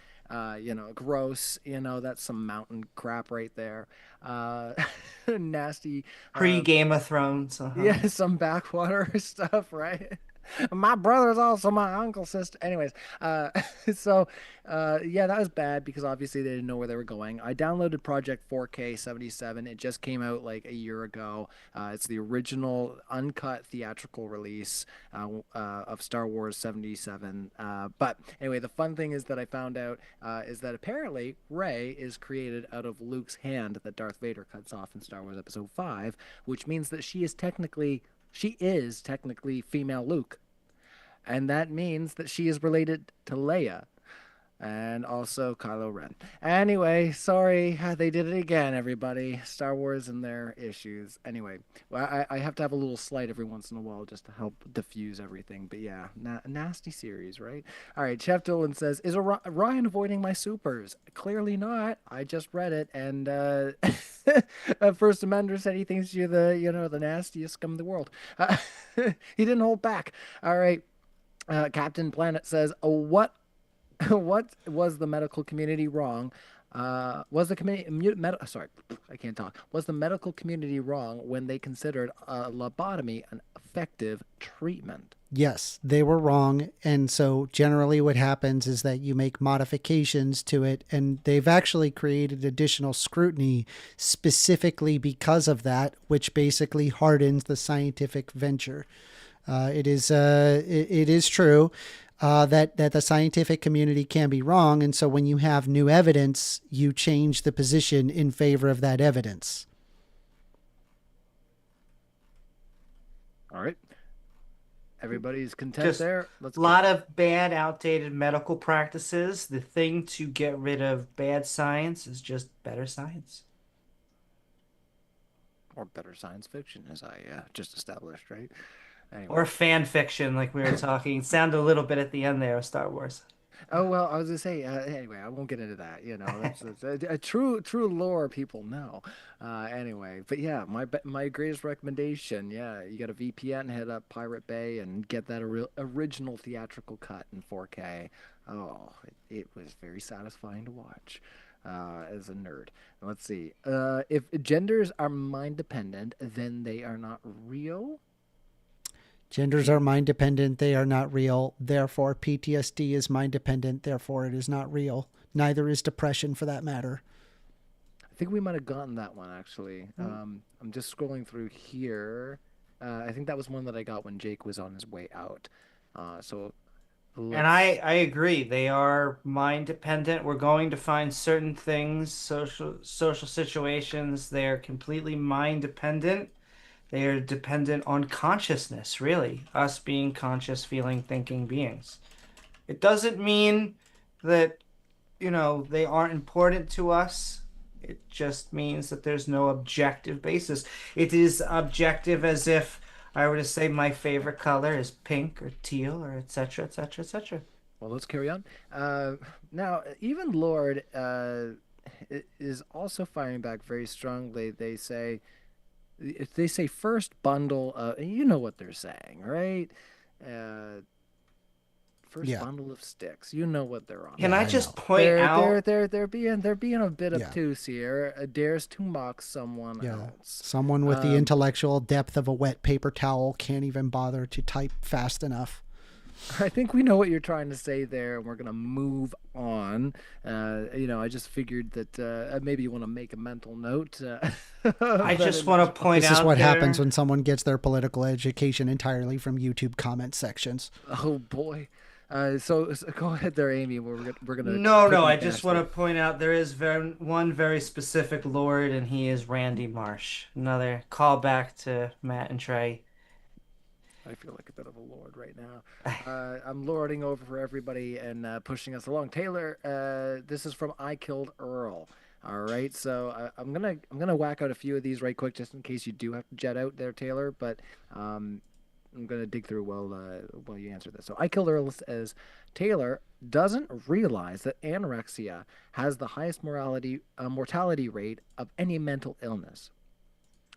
Gross. That's some mountain crap right there. Nasty. Pre Game of Thrones. Yeah, some backwater stuff, right? My brother's also my uncle's sister. Anyways, so yeah, that was bad because obviously they didn't know where they were going. I downloaded Project 4K 77. It just came out like a year ago. It's the original uncut theatrical release of Star Wars 77. But anyway, the fun thing is that I found out is that apparently Rey is created out of Luke's hand that Darth Vader cuts off in Star Wars Episode 5, which means that she is technically female Luke. And that means that she is related to Leia and also Kylo Ren. Anyway, sorry, they did it again, everybody. Star Wars and their issues. Anyway, well, I have to have a little slight every once in a while just to help diffuse everything. But yeah, nasty series, right? All right, Chef Dolan says, is Ryan avoiding my supers? Clearly not. I just read it, and First Amender said he thinks you're the nastiest scum in the world. He didn't hold back. All right. Captain Planet says, what was the medical community wrong? Was the medical community wrong when they considered lobotomy an effective treatment? Yes, they were wrong. And so generally what happens is that you make modifications to it, and they've actually created additional scrutiny specifically because of that, which basically hardens the scientific venture. It is true that the scientific community can be wrong, and so when you have new evidence, you change the position in favor of that evidence. All right. Everybody's content there. Let's a lot of bad, outdated medical practices. The thing to get rid of bad science is just better science. Or better science fiction, as I just established, right? Anyway. Or fan fiction, like we were talking. It sounded a little bit at the end there of Star Wars. Oh, well, I was going to say, anyway, I won't get into that. That's a true lore people know. Anyway, but yeah, my greatest recommendation, yeah, you got a VPN, head up Pirate Bay and get that original theatrical cut in 4K. Oh, it was very satisfying to watch. As a nerd. Let's see. If genders are mind-dependent, then they are not real? Genders are mind-dependent. They are not real. Therefore, PTSD is mind-dependent. Therefore, it is not real. Neither is depression, for that matter. I think we might have gotten that one, actually. I'm just scrolling through here. I think that was one that I got when Jake was on his way out. And I agree. They are mind-dependent. We're going to find certain things, social situations. They are completely mind-dependent. They are dependent on consciousness, really. Us being conscious, feeling, thinking beings. It doesn't mean that, they aren't important to us. It just means that there's no objective basis. It is objective as if I were to say my favorite color is pink or teal or etc., etc., etc. Well, let's carry on. Now, even Lord is also firing back very strongly. They say first bundle, you know what they're saying, right? First bundle of sticks. You know what they're on. Can I just point out they're being a bit obtuse here. Dares to mock someone else. Someone with the intellectual depth of a wet paper towel can't even bother to type fast enough. I think we know what you're trying to say there, and we're gonna move on. I just figured that maybe you want to make a mental note. I just want to point out this is what happens when someone gets their political education entirely from YouTube comment sections. Oh boy. So go ahead there, Amy. We're gonna. No. I just want to point out there is one very specific Lord, and he is Randy Marsh. Another callback to Matt and Trey. I feel like a bit of a lord right now. I'm lording over for everybody and pushing us along. Taylor, this is from I Killed Earl. All right, so I'm gonna whack out a few of these right quick, just in case you do have to jet out there, Taylor. But I'm gonna dig through while you answer this. So I Killed Earl says Taylor doesn't realize that anorexia has the highest mortality rate of any mental illness.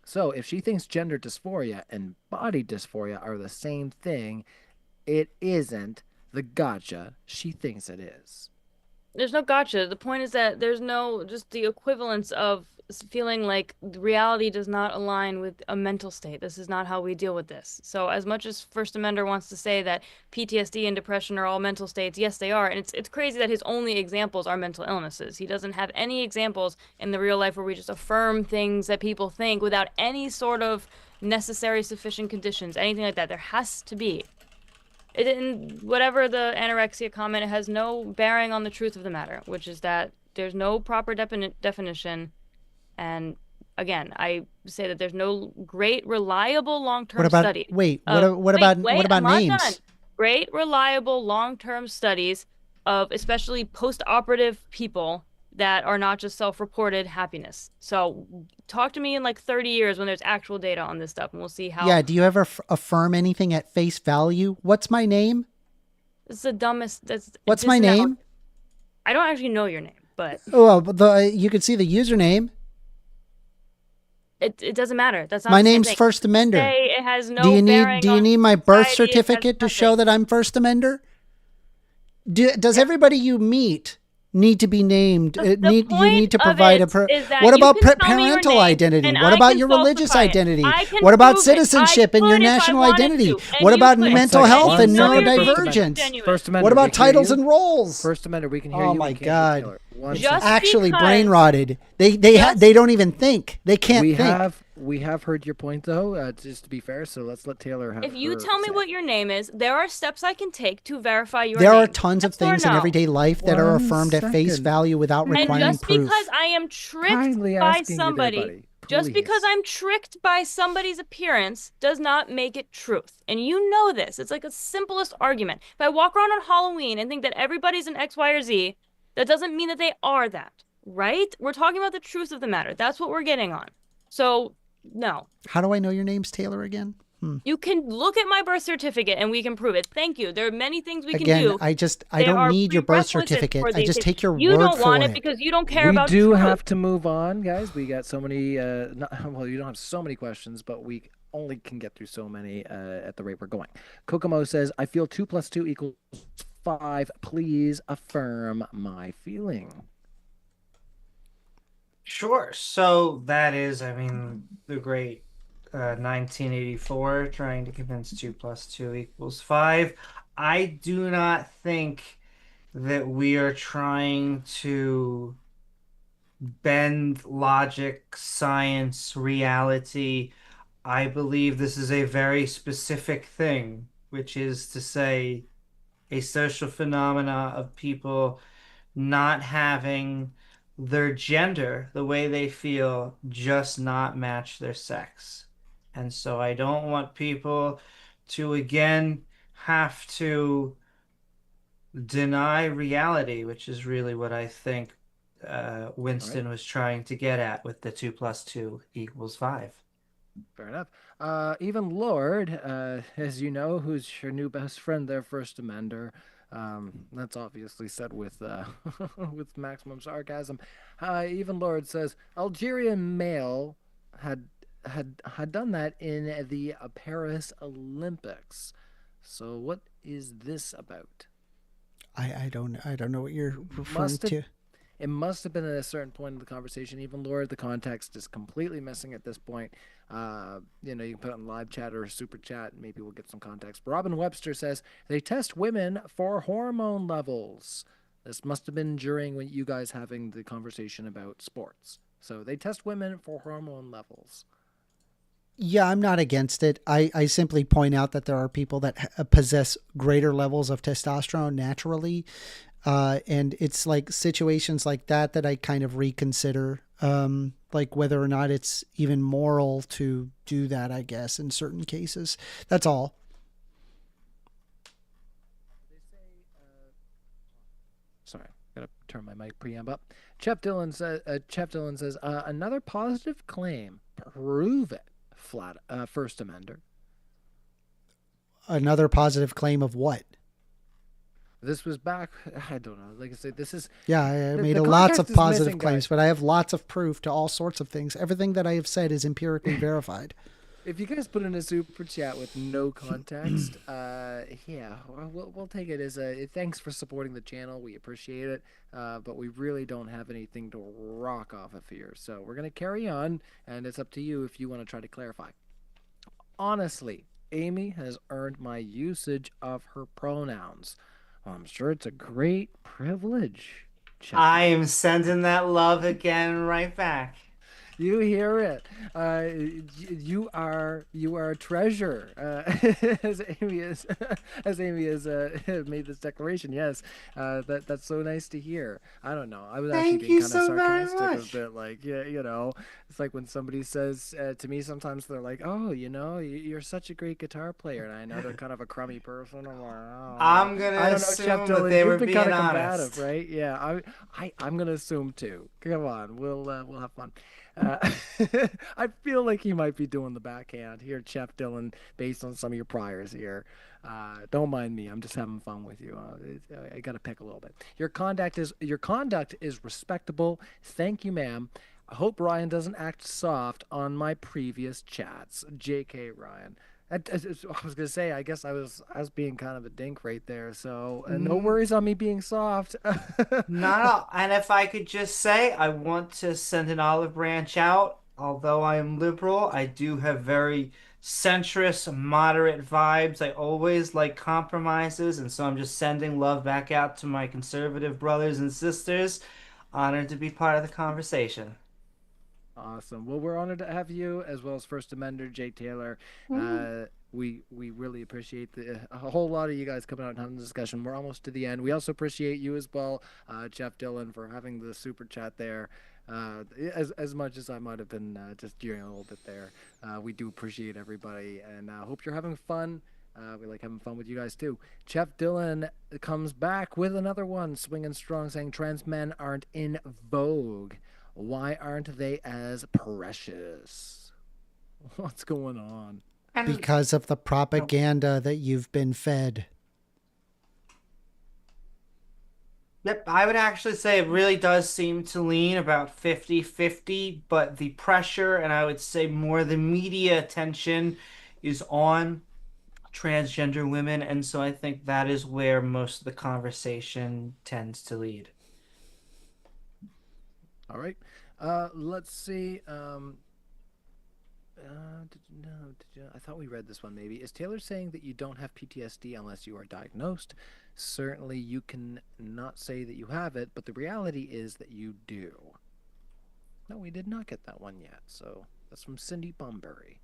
So if she thinks gender dysphoria and body dysphoria are the same thing, it isn't the gotcha she thinks it is. There's no gotcha. The point is that there's no just the equivalence of feeling like reality does not align with a mental state. This is not how we deal with this. So as much as First Amender wants to say that PTSD and depression are all mental states, yes, they are. And it's crazy that his only examples are mental illnesses. He doesn't have any examples in the real life where we just affirm things that people think without any sort of necessary sufficient conditions, anything like that. There has to be. Whatever the anorexia comment, it has no bearing on the truth of the matter, which is that there's no proper definition. And again, I say that there's no great, reliable long-term study. What about names? Done. Great, reliable long-term studies of especially post-operative people that are not just self-reported happiness. So talk to me in like 30 years when there's actual data on this stuff, and we'll see how. Yeah, do you ever affirm anything at face value? What's my name? It's the dumbest. What's my name? I don't actually know your name, but. Oh, well, you can see the username. It doesn't matter. That's not my the same name's thing. First Amender. It has no do you bearing need my birth society. certificate to show that I'm First Amender? Does everybody you meet need to be named? You need to provide what about parental identity? What about your religious identity? What about citizenship and your national identity? What about mental health and neurodivergence? What about titles and roles? First Amendment, we can hear you. Oh my God. Just actually because, brain rotted. They don't even think. They can't think. We have heard your point though, just to be fair, so let's let Taylor have. If you tell me what your name is, there are steps I can take to verify your name. There are yes tons of things in everyday life that are affirmed at face value without requiring proof. And just because I am tricked by somebody, just because I'm tricked by somebody's appearance does not make it truth. And you know this. It's like the simplest argument. If I walk around on Halloween and think that everybody's an X, Y, or Z, that doesn't mean that they are that, right? We're talking about the truth of the matter. That's what we're getting on. So, no. How do I know your name's Taylor again? You can look at my birth certificate and we can prove it. Thank you. There are many things we can do. I don't need your birth certificate. I just take your word for it. You don't want it because you don't care about truth. We do have to move on, guys. We got so many, you don't have so many questions, but we only can get through so many at the rate we're going. Kokomo says, I feel 2 + 2 = 5. Please affirm my feeling. Sure. So that is, the great 1984 trying to convince 2 + 2 = 5. I do not think that we are trying to bend logic, science, reality. I believe this is a very specific thing, which is to say a social phenomena of people not having their gender, the way they feel, just not match their sex. And so I don't want people to, again, have to deny reality, which is really what I think Winston was trying to get at with the 2 + 2 = 5. Fair enough. Even Lord, as you know, who's your new best friend there, First Amender. That's obviously said with with maximum sarcasm. Even Lord says Algerian male had done that in the Paris Olympics. So what is this about? I don't know what you're referring to. It must have been at a certain point in the conversation. Even Lord, the context is completely missing at this point. You can put it in live chat or super chat, and maybe we'll get some context. Robin Webster says they test women for hormone levels. This must have been during when you guys having the conversation about sports. So they test women for hormone levels. Yeah, I'm not against it. I simply point out that there are people that possess greater levels of testosterone naturally. And it's like situations like that I kind of reconsider, like whether or not it's even moral to do that, I guess, in certain cases. That's all. Sorry, gotta turn my mic preamp up. Chef Dillon says, another positive claim. Prove it. First Amender. Another positive claim of what? This was back, I don't know, like I said, this is... Yeah, I made lots of positive claims, but I have lots of proof to all sorts of things. Everything that I have said is empirically verified. If you guys put in a super chat with no context, yeah, we'll take it as a thanks for supporting the channel. We appreciate it, but we really don't have anything to rock off of here. So we're gonna carry on, and it's up to you if you want to try to clarify. Honestly, Amy has earned my usage of her pronouns. I'm sure it's a great privilege. I am sending that love again right back. You hear it. You are a treasure, as Amy is, as Amy has made this declaration. Yes, that's so nice to hear. I don't know. I was actually being kind of sarcastic, a bit like, yeah, you know, it's like when somebody says to me sometimes they're like, oh, you know, you're such a great guitar player, and I know they're kind of a crummy person. I'm like, oh, I'm gonna assume that they were being kind of honest, combative, right? Yeah, I'm gonna assume too. Come on, we'll have fun. I feel like he might be doing the backhand here, Chef Dylan, based on some of your priors here. Don't mind me. I'm just having fun with you. I got to pick a little bit. Your conduct is respectable. Thank you, ma'am. I hope Ryan doesn't act soft on my previous chats. JK, Ryan. I was gonna say, I guess I was being kind of a dink right there. So no worries on me being soft. Not at all. And if I could just say, I want to send an olive branch out. Although I am liberal, I do have very centrist, moderate vibes. I always like compromises, and so I'm just sending love back out to my conservative brothers and sisters. Honored to be part of the conversation. Awesome. Well, we're honored to have you, as well as First Amender Jake Taylor. We really appreciate a whole lot of you guys coming out and having the discussion. We're almost to the end. We also appreciate you as well, Jeff Dylan, for having the super chat there. As much as I might have been just jeering a little bit there, we do appreciate everybody, and hope you're having fun. We like having fun with you guys too. Jeff Dylan comes back with another one, swinging strong, saying trans men aren't in vogue. Why aren't they as precious? What's going on? Because of the propaganda that you've been fed. Yep, I would actually say it really does seem to lean about 50-50, but the pressure, and I would say more the media attention, is on transgender women, and so I think that is where most of the conversation tends to lead. All right. Let's see. I thought we read this one maybe. Is Taylor saying that you don't have PTSD unless you are diagnosed? Certainly you can not say that you have it, but the reality is that you do. No, we did not get that one yet. So that's from Cindy Bunbury.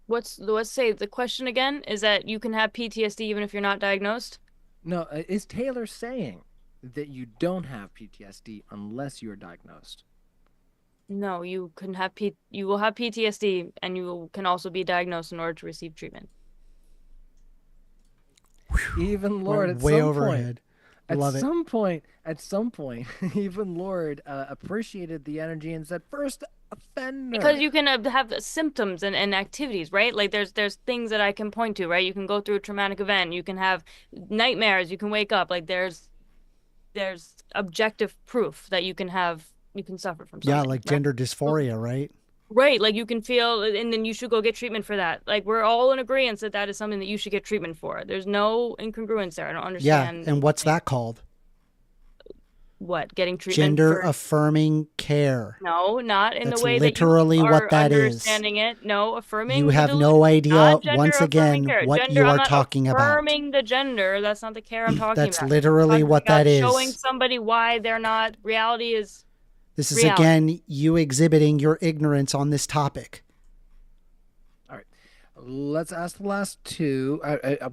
Let's say the question again is that you can have PTSD even if you're not diagnosed? No, is Taylor saying that you don't have PTSD unless you are diagnosed? No, you can have you will have PTSD, and you can also be diagnosed in order to receive treatment. Even Lord, at way some overhead. point, at some point, even Lord appreciated the energy and said, "First offender." Because you can have symptoms and activities, right? Like there's things that I can point to, right? You can go through a traumatic event. You can have nightmares. You can wake up. Like there's objective proof that you can suffer from something. Yeah, like gender dysphoria, right? Right, like you can feel, and then you should go get treatment for that. Like we're all in agreement that that is something that you should get treatment for. There's no incongruence there. I don't understand. Yeah, and what's that called? What, getting treatment? Gender affirming care. No, not in That's the way literally that you what are that is. understanding it. No, affirming. You have no idea, once again, care. what Gender, you I'm are not talking about. Affirming the gender. That's not the care I'm talking That's about. literally what that is. Showing somebody why they're not. Reality is. This is reality. again you exhibiting your ignorance on this topic. All right, let's ask the last two.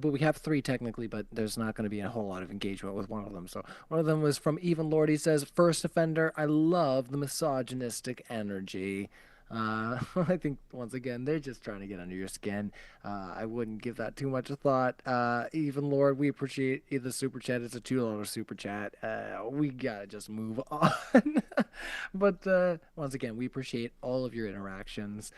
We have three technically, but there's not going to be a whole lot of engagement with one of them. So one of them was from Even Lord. He says, "First offender, I love the misogynistic energy." I think once again they're just trying to get under your skin. I wouldn't give that too much a thought. Even Lord, we appreciate the super chat. It's a $2 super chat. We gotta just move on. But once again, we appreciate all of your interactions,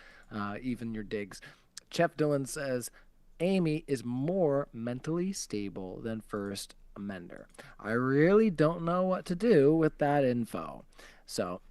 even your digs. Chef Dylan says, Amy is more mentally stable than First Amender. I really don't know what to do with that info. So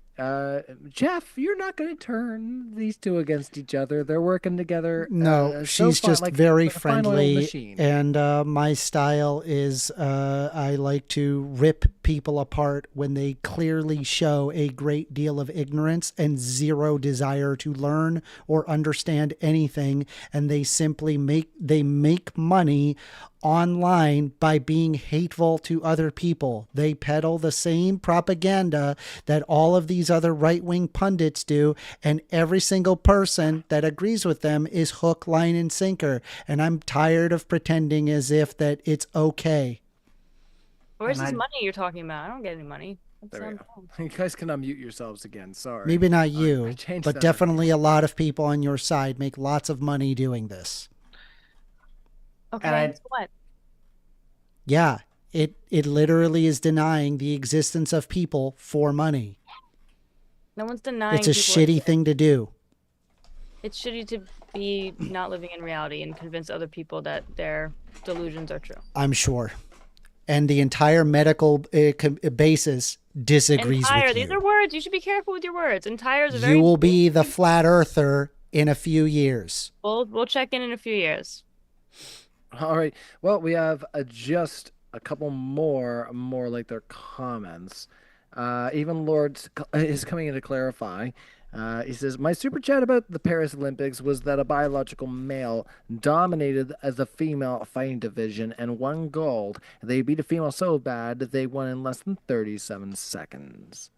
Jeff, you're not going to turn these two against each other. They're working together. No, So she's fun, just very like a fine-oiled friendly, machine. and my style is I like to rip people apart when they clearly show a great deal of ignorance and zero desire to learn or understand anything, and they simply make money online by being hateful to other people. They peddle the same propaganda that all of these other right-wing pundits do, and every single person that agrees with them is hook, line, and sinker. And I'm tired of pretending as if that it's okay. Where's this money you're talking about? I don't get any money. There we go. You guys can unmute yourselves again. Sorry. Maybe not you, but that definitely a lot of people on your side make lots of money doing this. Okay, so what? Yeah, it literally is denying the existence of people for money. No one's denying. It's a shitty thing to do. It's shitty to be not living in reality and convince other people that their delusions are true. I'm sure. And the entire medical basis disagrees with you. These are words. You should be careful with your words. Entire is a very... You will be the flat earther in a few years. We'll check in a few years. All right. Well, we have just a couple more like their comments. Even Lord is coming in to clarify. He says, my super chat about the Paris Olympics was that a biological male dominated the female fighting division and won gold. They beat a female so bad that they won in less than 37 seconds.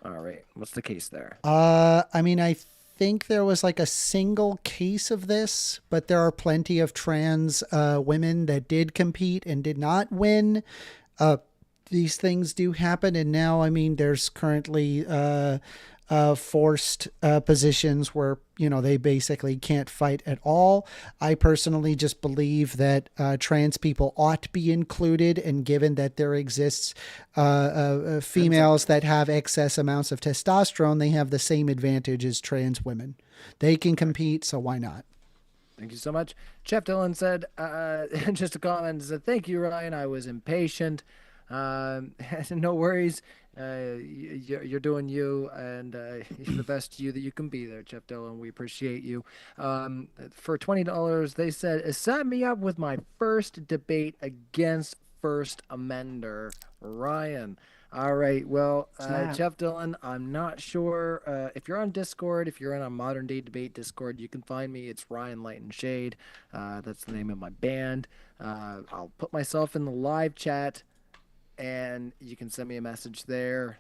All right. What's the case there? I mean, I think there was like a single case of this, but there are plenty of trans women that did compete and did not win. These things do happen. And now, I mean, there's currently forced positions where, you know, they basically can't fight at all. I personally just believe that trans people ought to be included, and given that there exists females that have excess amounts of testosterone, they have the same advantage as trans women. They can compete, so why not? Thank you so much. Jeff Dillon said, just a comment, said, thank you, Ryan. I was impatient. No worries. You're doing you, and you're the best you that you can be there, Jeff Dillon. We appreciate you. For $20, they said, set me up with my first debate against First Amender, Ryan. All right. Well, Jeff Dillon, I'm not sure if you're on Discord, if you're in a Modern Day Debate Discord, you can find me. It's Ryan Light and Shade. That's the name of my band. I'll put myself in the live chat, and you can send me a message there.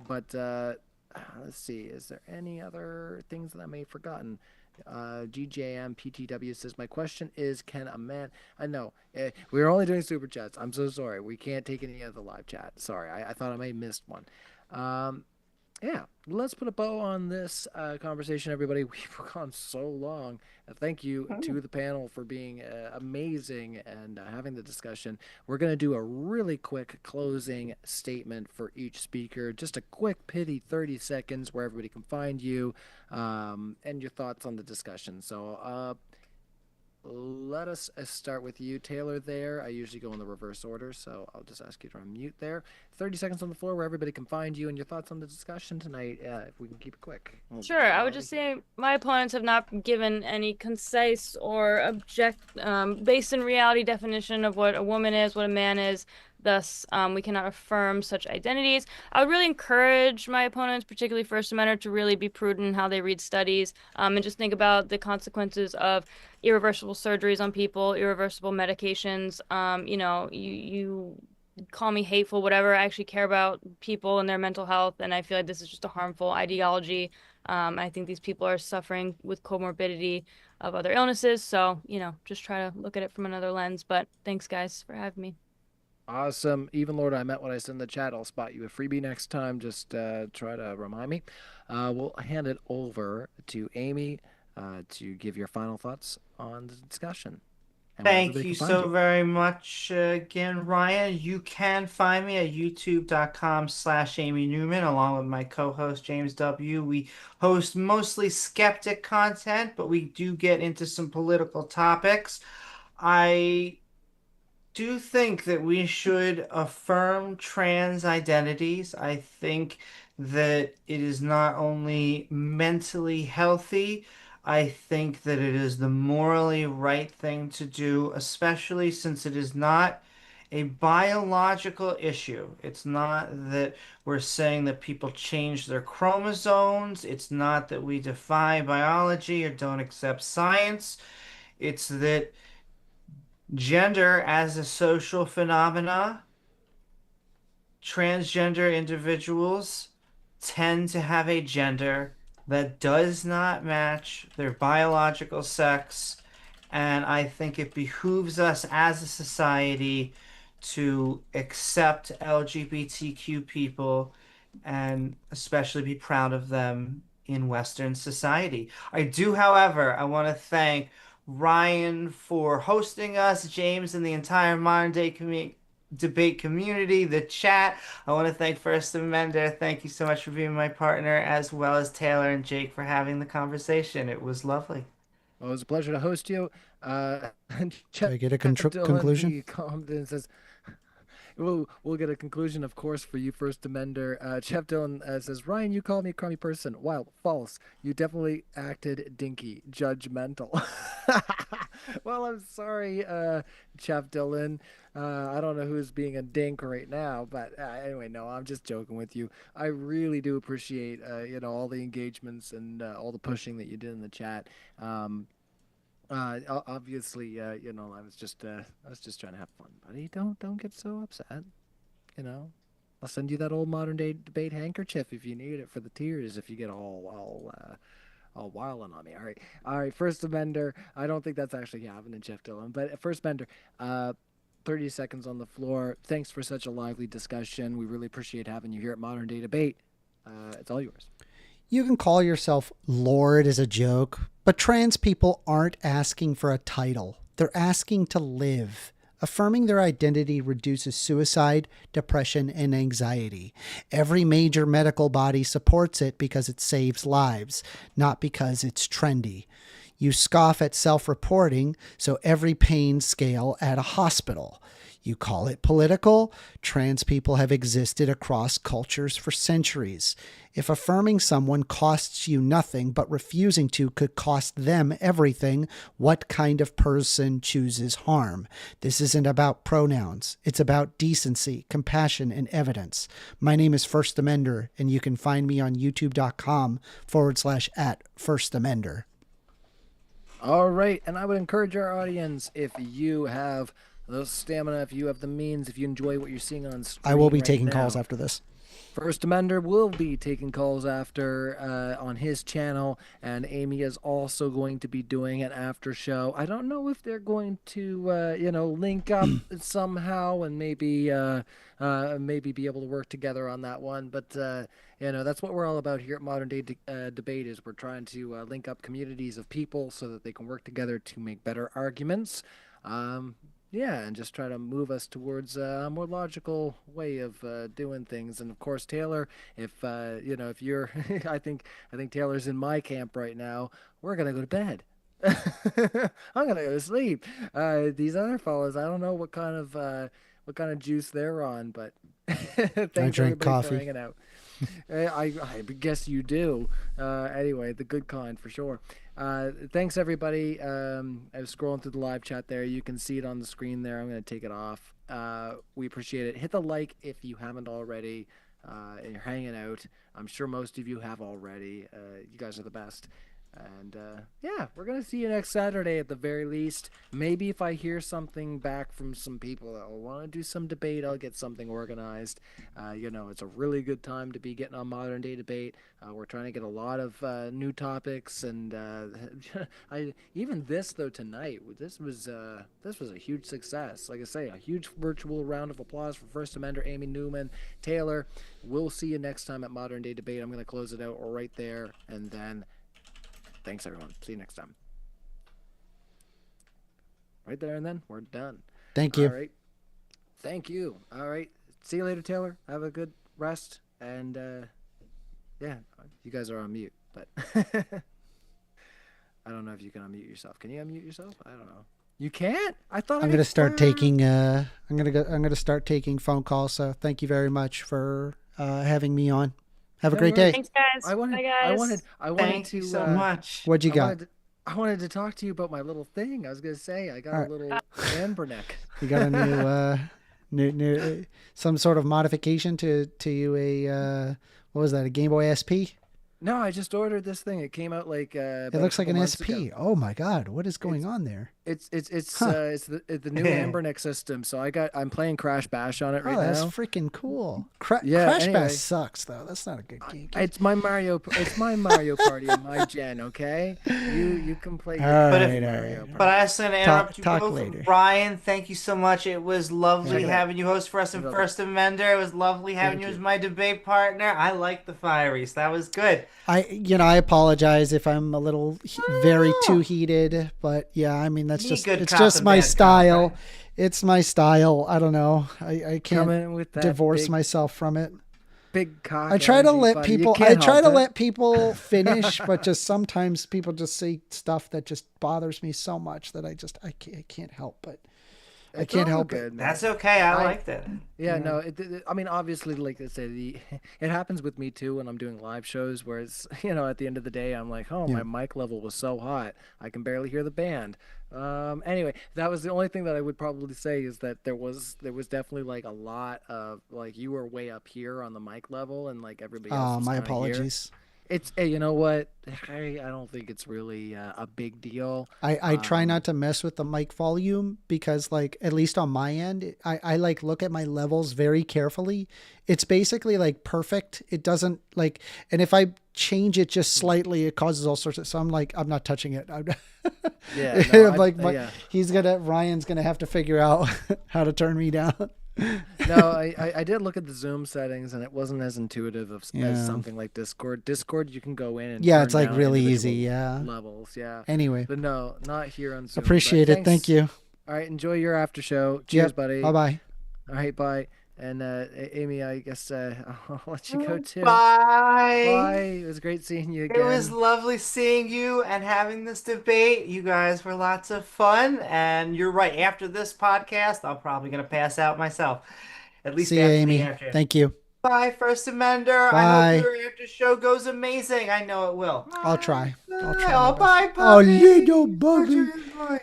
But let's see, is there any other things that I may have forgotten? GJM PTW says, my question is, can a man... I know, we're only doing super chats. I'm so sorry. We can't take any of the live chat. Sorry, I thought I may have missed one. Yeah, let's put a bow on this conversation, everybody. We've gone so long. Thank you to the panel for being amazing and having the discussion. We're going to do a really quick closing statement for each speaker. Just a quick, pithy 30 seconds where everybody can find you and your thoughts on the discussion. So let us start with you, Taylor, there. I usually go in the reverse order, so I'll just ask you to unmute there. 30 seconds on the floor where everybody can find you and your thoughts on the discussion tonight, if we can keep it quick. Sure. I would just say my opponents have not given any concise or based in reality definition of what a woman is, what a man is. Thus, we cannot affirm such identities. I would really encourage my opponents, particularly First Amendment, to really be prudent in how they read studies, and just think about the consequences of irreversible surgeries on people, irreversible medications. You know, you call me hateful, whatever. I actually care about people and their mental health, and I feel like this is just a harmful ideology. I think these people are suffering with comorbidity of other illnesses, so, you know, just try to look at it from another lens. But thanks, guys, for having me. Awesome. Even Lord, I meant what I said in the chat. I'll spot you a freebie next time. Just try to remind me. We'll hand it over to Amy to give your final thoughts on the discussion. Thank you so very much again, Ryan. You can find me at youtube.com/Amy Newman, along with my co-host, James W. We host mostly skeptic content, but we do get into some political topics. I do think that we should affirm trans identities. I think that it is not only mentally healthy, I think that it is the morally right thing to do, especially since it is not a biological issue. It's not that we're saying that people change their chromosomes. It's not that we defy biology or don't accept science. It's that gender as a social phenomena, transgender individuals tend to have a gender that does not match their biological sex, and I think it behooves us as a society to accept LGBTQ people and especially be proud of them in Western society. I do, however, I want to thank Ryan for hosting us, James, and the entire modern day debate community, the chat. I want to thank First Amender. Thank you so much for being my partner, as well as Taylor and Jake for having the conversation. It was lovely. Well, it was a pleasure to host you. Do I get a conclusion? Says, we'll get a conclusion, of course, for you, First Amender. Jeff Dillon says, Ryan, you called me a crummy person. Wow, false. You definitely acted dinky, judgmental. Well, I'm sorry, Jeff Dillon. I don't know who's being a dink right now, but anyway, no, I'm just joking with you. I really do appreciate, all the engagements and all the pushing that you did in the chat. Obviously, I was just trying to have fun, buddy. Don't get so upset. I'll send you that old modern day debate handkerchief if you need it for the tears. If you get all wilding on me. All right. First Amender. I don't think that's actually happening, Jeff Dillon. But First Amender, 30 seconds on the floor. Thanks for such a lively discussion. We really appreciate having you here at Modern Day Debate. It's all yours. You can call yourself Lord as a joke, but trans people aren't asking for a title. They're asking to live. Affirming their identity reduces suicide, depression, and anxiety. Every major medical body supports it because it saves lives, not because it's trendy. You scoff at self-reporting, so every pain scale at a hospital. You call it political. Trans people have existed across cultures for centuries. If affirming someone costs you nothing, but refusing to could cost them everything, what kind of person chooses harm? This isn't about pronouns. It's about decency, compassion, and evidence. My name is First Amender, and you can find me on youtube.com/@FirstAmender. All right, and I would encourage our audience, if you have the stamina, if you have the means, if you enjoy what you're seeing on screen, I will be right taking now, calls after this. First Amender will be taking calls after on his channel, and Amy is also going to be doing an after show. I don't know if they're going to link up somehow and maybe be able to work together on that one. But that's what we're all about here at Modern Day Debate. Is we're trying to link up communities of people so that they can work together to make better arguments. And just try to move us towards a more logical way of doing things. And of course, Taylor, if you're, I think Taylor's in my camp right now. We're gonna go to bed. I'm gonna go to sleep. These other fellas, I don't know what kind of juice they're on, but thanks I drink coffee. for hanging out. I guess you do. Anyway, the good kind for sure. Thanks everybody. I was scrolling through the live chat there. You can see it on the screen there. I'm going to take it off. We appreciate it. Hit the like if you haven't already. And you're hanging out. I'm sure most of you have already. You guys are the best. And we're going to see you next Saturday at the very least. Maybe if I hear something back from some people that will want to do some debate, I'll get something organized. It's a really good time to be getting on Modern Day Debate. We're trying to get a lot of new topics, and even this though tonight, this was a huge success. Like I say, a huge virtual round of applause for First Amender, Amy Newman, Taylor. We'll see you next time at Modern Day Debate. I'm going to close it out right there, and then. Thanks, everyone. See you next time. Right there and then, we're done. Thank you. All right. Thank you. All right. See you later, Taylor. Have a good rest. And, you guys are on mute, but I don't know if you can unmute yourself. Can you unmute yourself? I don't know. You can't? I thought I'm going to start taking, I'm going to start taking phone calls. So thank you very much for having me on. Have a No great day. worries. Thanks, guys. I wanted, Bye, I guys. wanted, I wanted Thank you to. so much. What'd you got? I wanted to talk to you about my little thing. I was gonna say I got All a right. little Amberneck. You got a new some sort of modification to a what was that? A Game Boy SP? No, I just ordered this thing. It came out like It looks like an SP. Oh my God, what is going on there? It's Huh. it's the new Amberneck system. So I'm playing Crash Bash on it right Oh, that's now. freaking cool. Yeah, Crash anyway. Bash sucks though. That's not a good game. It's my Mario Party in my gen. Okay, you can play. All your But right, if- all Mario right. But I just want to interrupt you talk both. later. Ryan, thank you so much. It was lovely Yeah. having you host for us in You're First Amender. It was lovely having Thank you as you. my debate partner. I like the fieries. That was good. I apologize if I'm a little very too heated, but yeah, I mean that's Be just good it's cop just and my bad cop, style. right? It's my style. I don't know. I can't Coming with that divorce big, myself from it. big cock. I try to energy, let buddy. You people. I can't try help to it. let people finish, but just sometimes people just say stuff that just bothers me so much that I can't help. But I It's can't all help it. good, man. That's okay. I I- liked it. Yeah, no, I mean, obviously, like I said, it happens with me too when I'm doing live shows where it's, at the end of the day, I'm like, oh, Yeah. my mic level was so hot, I can barely hear the band. Anyway, that was the only thing that I would probably say is that there was definitely like a lot of like you were way up here on the mic level and like everybody else was My kinda here. apologies. It's, hey, you know what? I don't think it's really a big deal. I try not to mess with the mic volume because like at least on my end I like look at my levels very carefully. It's basically like perfect. It doesn't like, and if I change it just slightly it causes all sorts of, so I'm like I'm not touching it. Yeah, no, I'm like yeah. Ryan's gonna have to figure out how to turn me down. No, I did look at the Zoom settings and it wasn't as intuitive Yeah. as something like Discord. Discord, you can go in and Yeah, turn it's like down really individual easy, yeah. levels, yeah. Anyway, But no, not here on Zoom. appreciate But it. Thank thanks. you. All right, enjoy your after show. Cheers, buddy. Bye bye. All right, bye. And Amy, I guess I'll let you go too. Bye. Bye. It was great seeing you again. It was lovely seeing you and having this debate. You guys were lots of fun. And you're right. After this podcast, I'm probably going to pass out myself. At least See you, after the Amy. after. Thank you. Bye, First Amender. Bye. I hope your after show goes amazing. I know it will. I'll try. I'll try. Oh, my bye, best. puppy. little Bubby.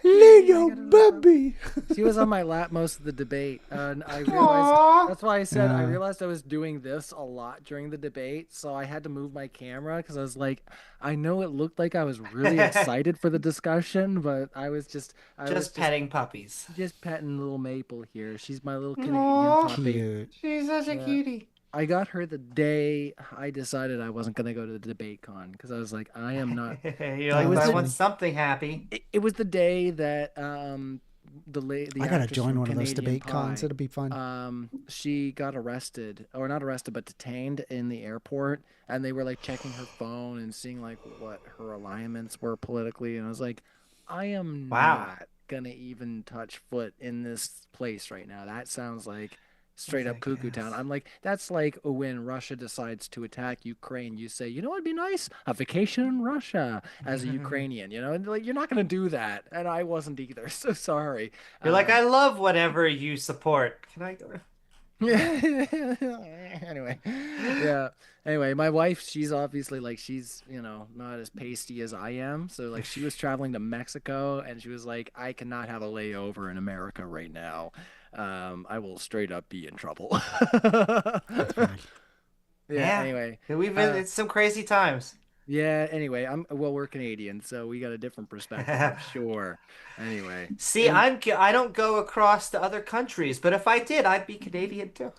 Little Bubby. She was on my lap most of the debate, and I Aw. realized that's why I said I Yeah. realized I was doing this a lot during the debate, so I had to move my camera because I was like, I know it looked like I was really excited for the discussion, but I was just Petting puppies. just petting little Maple here. She's my little Canadian Aw. puppy. Cute. She's such a Yeah. cutie. I got her the day I decided I wasn't gonna go to the debate con because I was like, I am not. You're like, was I funny. want something happy. It was the day that the I gotta actress join from one of those Canadian debate cons. Pie, It'll be fun. she got arrested, or not arrested, but detained in the airport, and they were like checking her phone and seeing like what her alignments were politically, and I was like, I am Wow. not gonna even touch foot in this place right now. That sounds like straight up like, cuckoo town. yes. I'm like, that's like when Russia decides to attack Ukraine. You say, you know what'd be nice? A vacation in Russia as a Ukrainian, and like you're not gonna do that. And I wasn't either. So sorry. You're like, I love whatever you support. Can I go? Anyway, yeah. Anyway, my wife, she's obviously like she's not as pasty as I am. So like she was traveling to Mexico and she was like, I cannot have a layover in America right now. I will straight up be in trouble. Yeah. Anyway. It's some crazy times. Yeah. Anyway, we're Canadian, so we got a different perspective, I'm sure. Anyway. See, I don't go across to other countries, but if I did, I'd be Canadian too.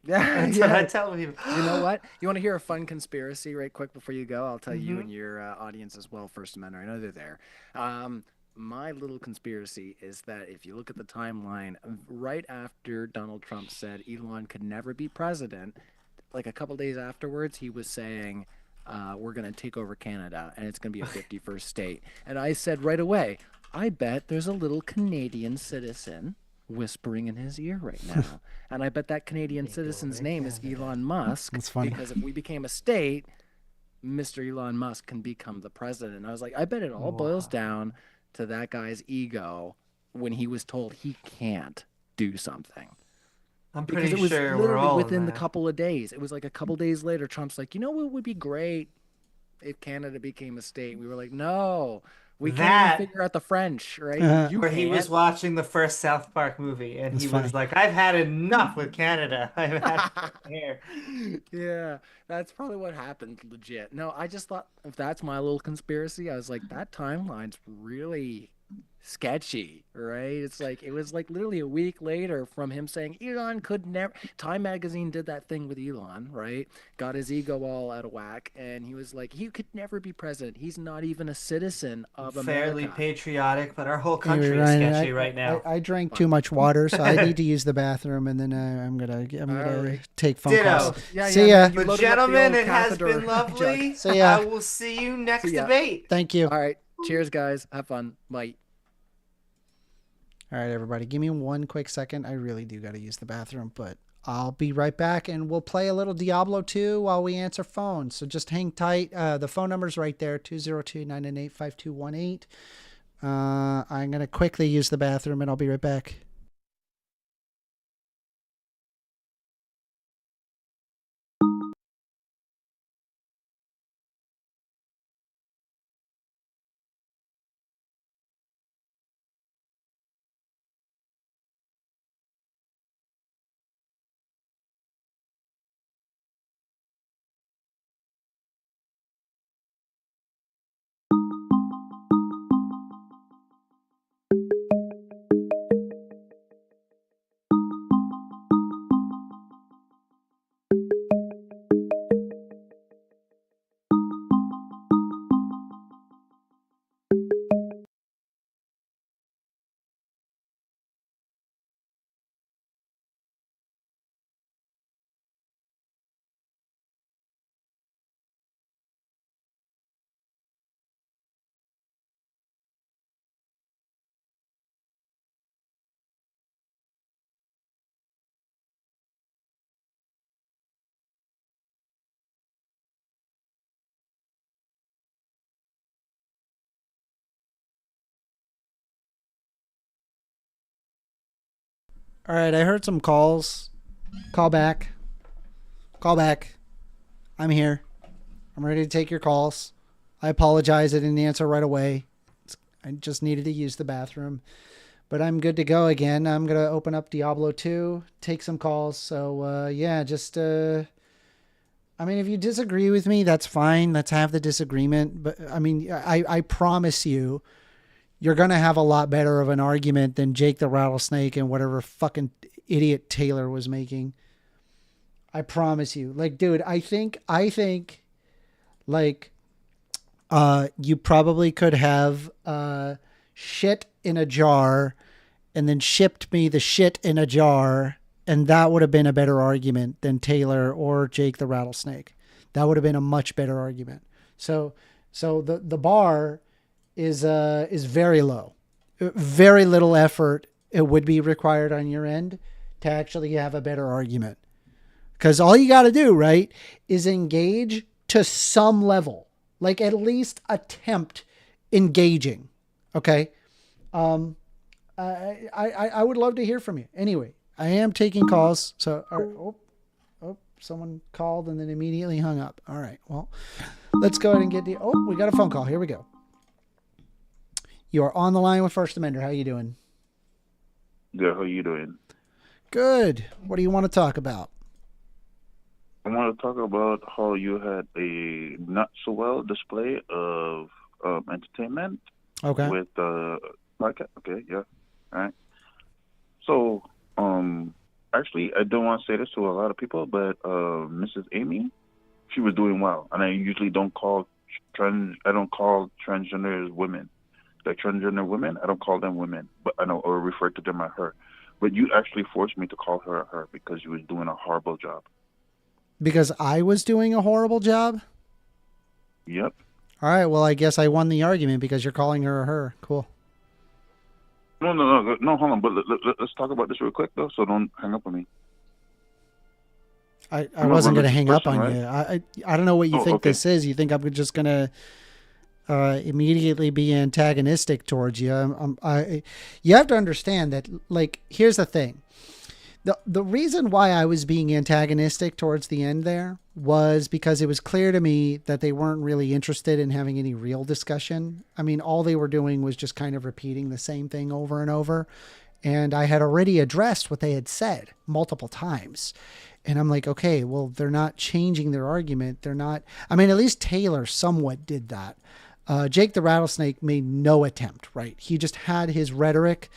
That's what I tell people. You know what? You want to hear a fun conspiracy right quick before you go? I'll tell you and your audience as well, First Amendment. I know they're there. My little conspiracy is that if you look at the timeline, right after Donald Trump said Elon could never be president, like a couple days afterwards, he was saying, we're going to take over Canada and it's going to be a 51st state. And I said right away, I bet there's a little Canadian citizen whispering in his ear right now. And I bet that Canadian citizen's name is Elon Musk. That's funny. Because if we became a state, Mr. Elon Musk can become the president. And I was like, I bet it all boils down to that guy's ego when he was told he can't do something. I'm because pretty it was sure we're literally all in within the that. couple of days. It was like a couple days later. Trump's like, you know what would be great if Canada became a state? We were like, no, we can't even That figure out the French, right? Uh, You where he was can't. watching the first South Park movie and That's he was funny. like, I've had enough with Canada. I've had here. Yeah, that's probably what happened, legit. No, I just thought if that's my little conspiracy, I was like, that timeline's really sketchy, right? It's like it was like literally a week later from him saying Elon could never. Time magazine did that thing with Elon, right? Got his ego all out of whack, and he was like, he could never be president. He's not even a citizen of Fairly America. patriotic, but our whole Anyway, country is Ryan, sketchy right now. I drank too much water, so I need to use the bathroom, and then I'm gonna right. take phone Ditto. calls. Yeah, See yeah, ya. man, you But loaded up the gentlemen, old it has catheter been jug. lovely. See ya. I will see you next See ya. debate. Thank you. All right, cheers, guys. Have fun. Bye. All right, everybody, give me one quick second. I really do got to use the bathroom, but I'll be right back, and we'll play a little Diablo 2 while we answer phones. So just hang tight. The phone number's right there, 202-998-5218. I'm going to quickly use the bathroom, and I'll be right back. All right, I heard some calls. Call back. Call back. I'm here. I'm ready to take your calls. I apologize. I didn't answer right away. I just needed to use the bathroom. But I'm good to go again. I'm going to open up Diablo 2, take some calls. So, yeah, just... I mean, if you disagree with me, that's fine. Let's have the disagreement. But, I mean, I promise you, you're going to have a lot better of an argument than Jake the Rattlesnake and whatever fucking idiot Taylor was making. I promise you. Like, dude, I think, like, you probably could have shit in a jar and then shipped me the shit in a jar, and that would have been a better argument than Taylor or Jake the Rattlesnake. That would have been a much better argument. So the bar is very low. Very little effort it would be required on your end to actually have a better argument. Because all you got to do, right, is engage to some level. Like, at least attempt engaging. Okay? I would love to hear from you. Anyway, I am taking calls. So, someone called and then immediately hung up. All right. Well, let's go ahead and get we got a phone call. Here we go. You are on the line with First Amender. How you doing? Good. How you doing? Good. What do you want to talk about? I want to talk about how you had a not so well display of entertainment. Okay. With podcast. Okay. Yeah. All right. So, actually, I don't want to say this to a lot of people, but Mrs. Amy, she was doing well, and I usually don't call transgenders women. Like transgender women, I don't call them women, but I know or refer to them as her. But you actually forced me to call her her because you was doing a horrible job. Because I was doing a horrible job? Yep. All right, well, I guess I won the argument because you're calling her a her. Cool. No, hold on. But let's talk about this real quick, though, so don't hang up on me. I wasn't going to hang up on right? you. I don't know what you think okay. this is. You think I'm just going to immediately be antagonistic towards you? You have to understand that, like, here's the thing. The reason why I was being antagonistic towards the end there was because it was clear to me that they weren't really interested in having any real discussion. I mean, all they were doing was just kind of repeating the same thing over and over. And I had already addressed what they had said multiple times. And I'm like, okay, well, they're not changing their argument. They're not, I mean, at least Taylor somewhat did that. Jake the Rattlesnake made no attempt, right? He just had his rhetoric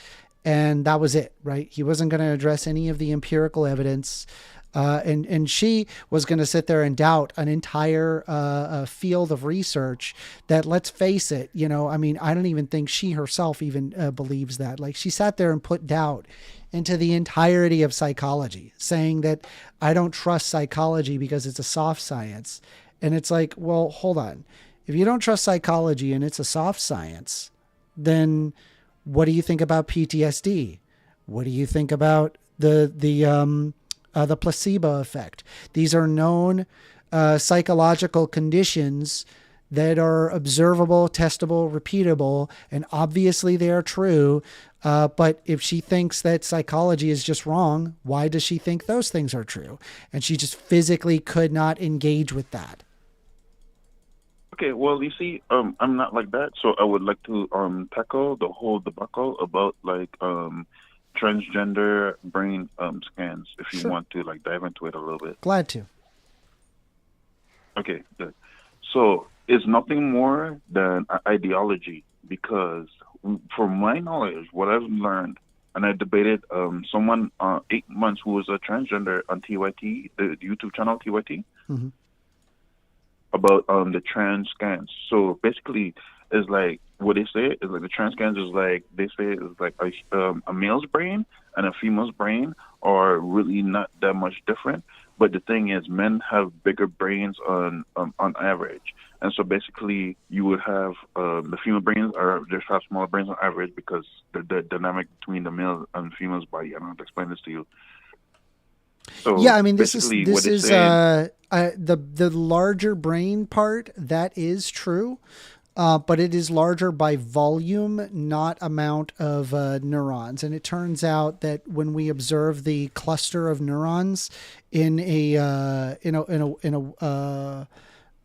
and that was it, right? He wasn't going to address any of the empirical evidence. And she was going to sit there and doubt an entire field of research that, let's face it, you know, I mean, I don't even think she herself even believes that. Like, she sat there and put doubt into the entirety of psychology, saying that I don't trust psychology because it's a soft science. And it's like, well, hold on. If you don't trust psychology and it's a soft science, then what do you think about PTSD? What do you think about the placebo effect? These are known psychological conditions that are observable, testable, repeatable, and obviously they are true. But if she thinks that psychology is just wrong, why does she think those things are true? And she just physically could not engage with that. Okay, well, you see, I'm not like that, so I would like to tackle the whole debacle about like transgender brain scans. If you want to like dive into it a little bit. Glad to. Okay, good. So it's nothing more than an ideology because, from my knowledge, what I've learned, and I debated someone 8 months who was a transgender on TYT, the YouTube channel TYT. Mm-hmm. About the trans scans. So basically, it's like what they say is like the trans scans is like they say it's like a male's brain and a female's brain are really not that much different. But the thing is, men have bigger brains on average, and so basically you would have the female brains are just have smaller brains on average because the dynamic between the male and female's body. I don't have to explain this to you. So yeah, I mean, this is the larger brain part. That is true, but it is larger by volume, not amount of neurons. And it turns out that when we observe the cluster of neurons in a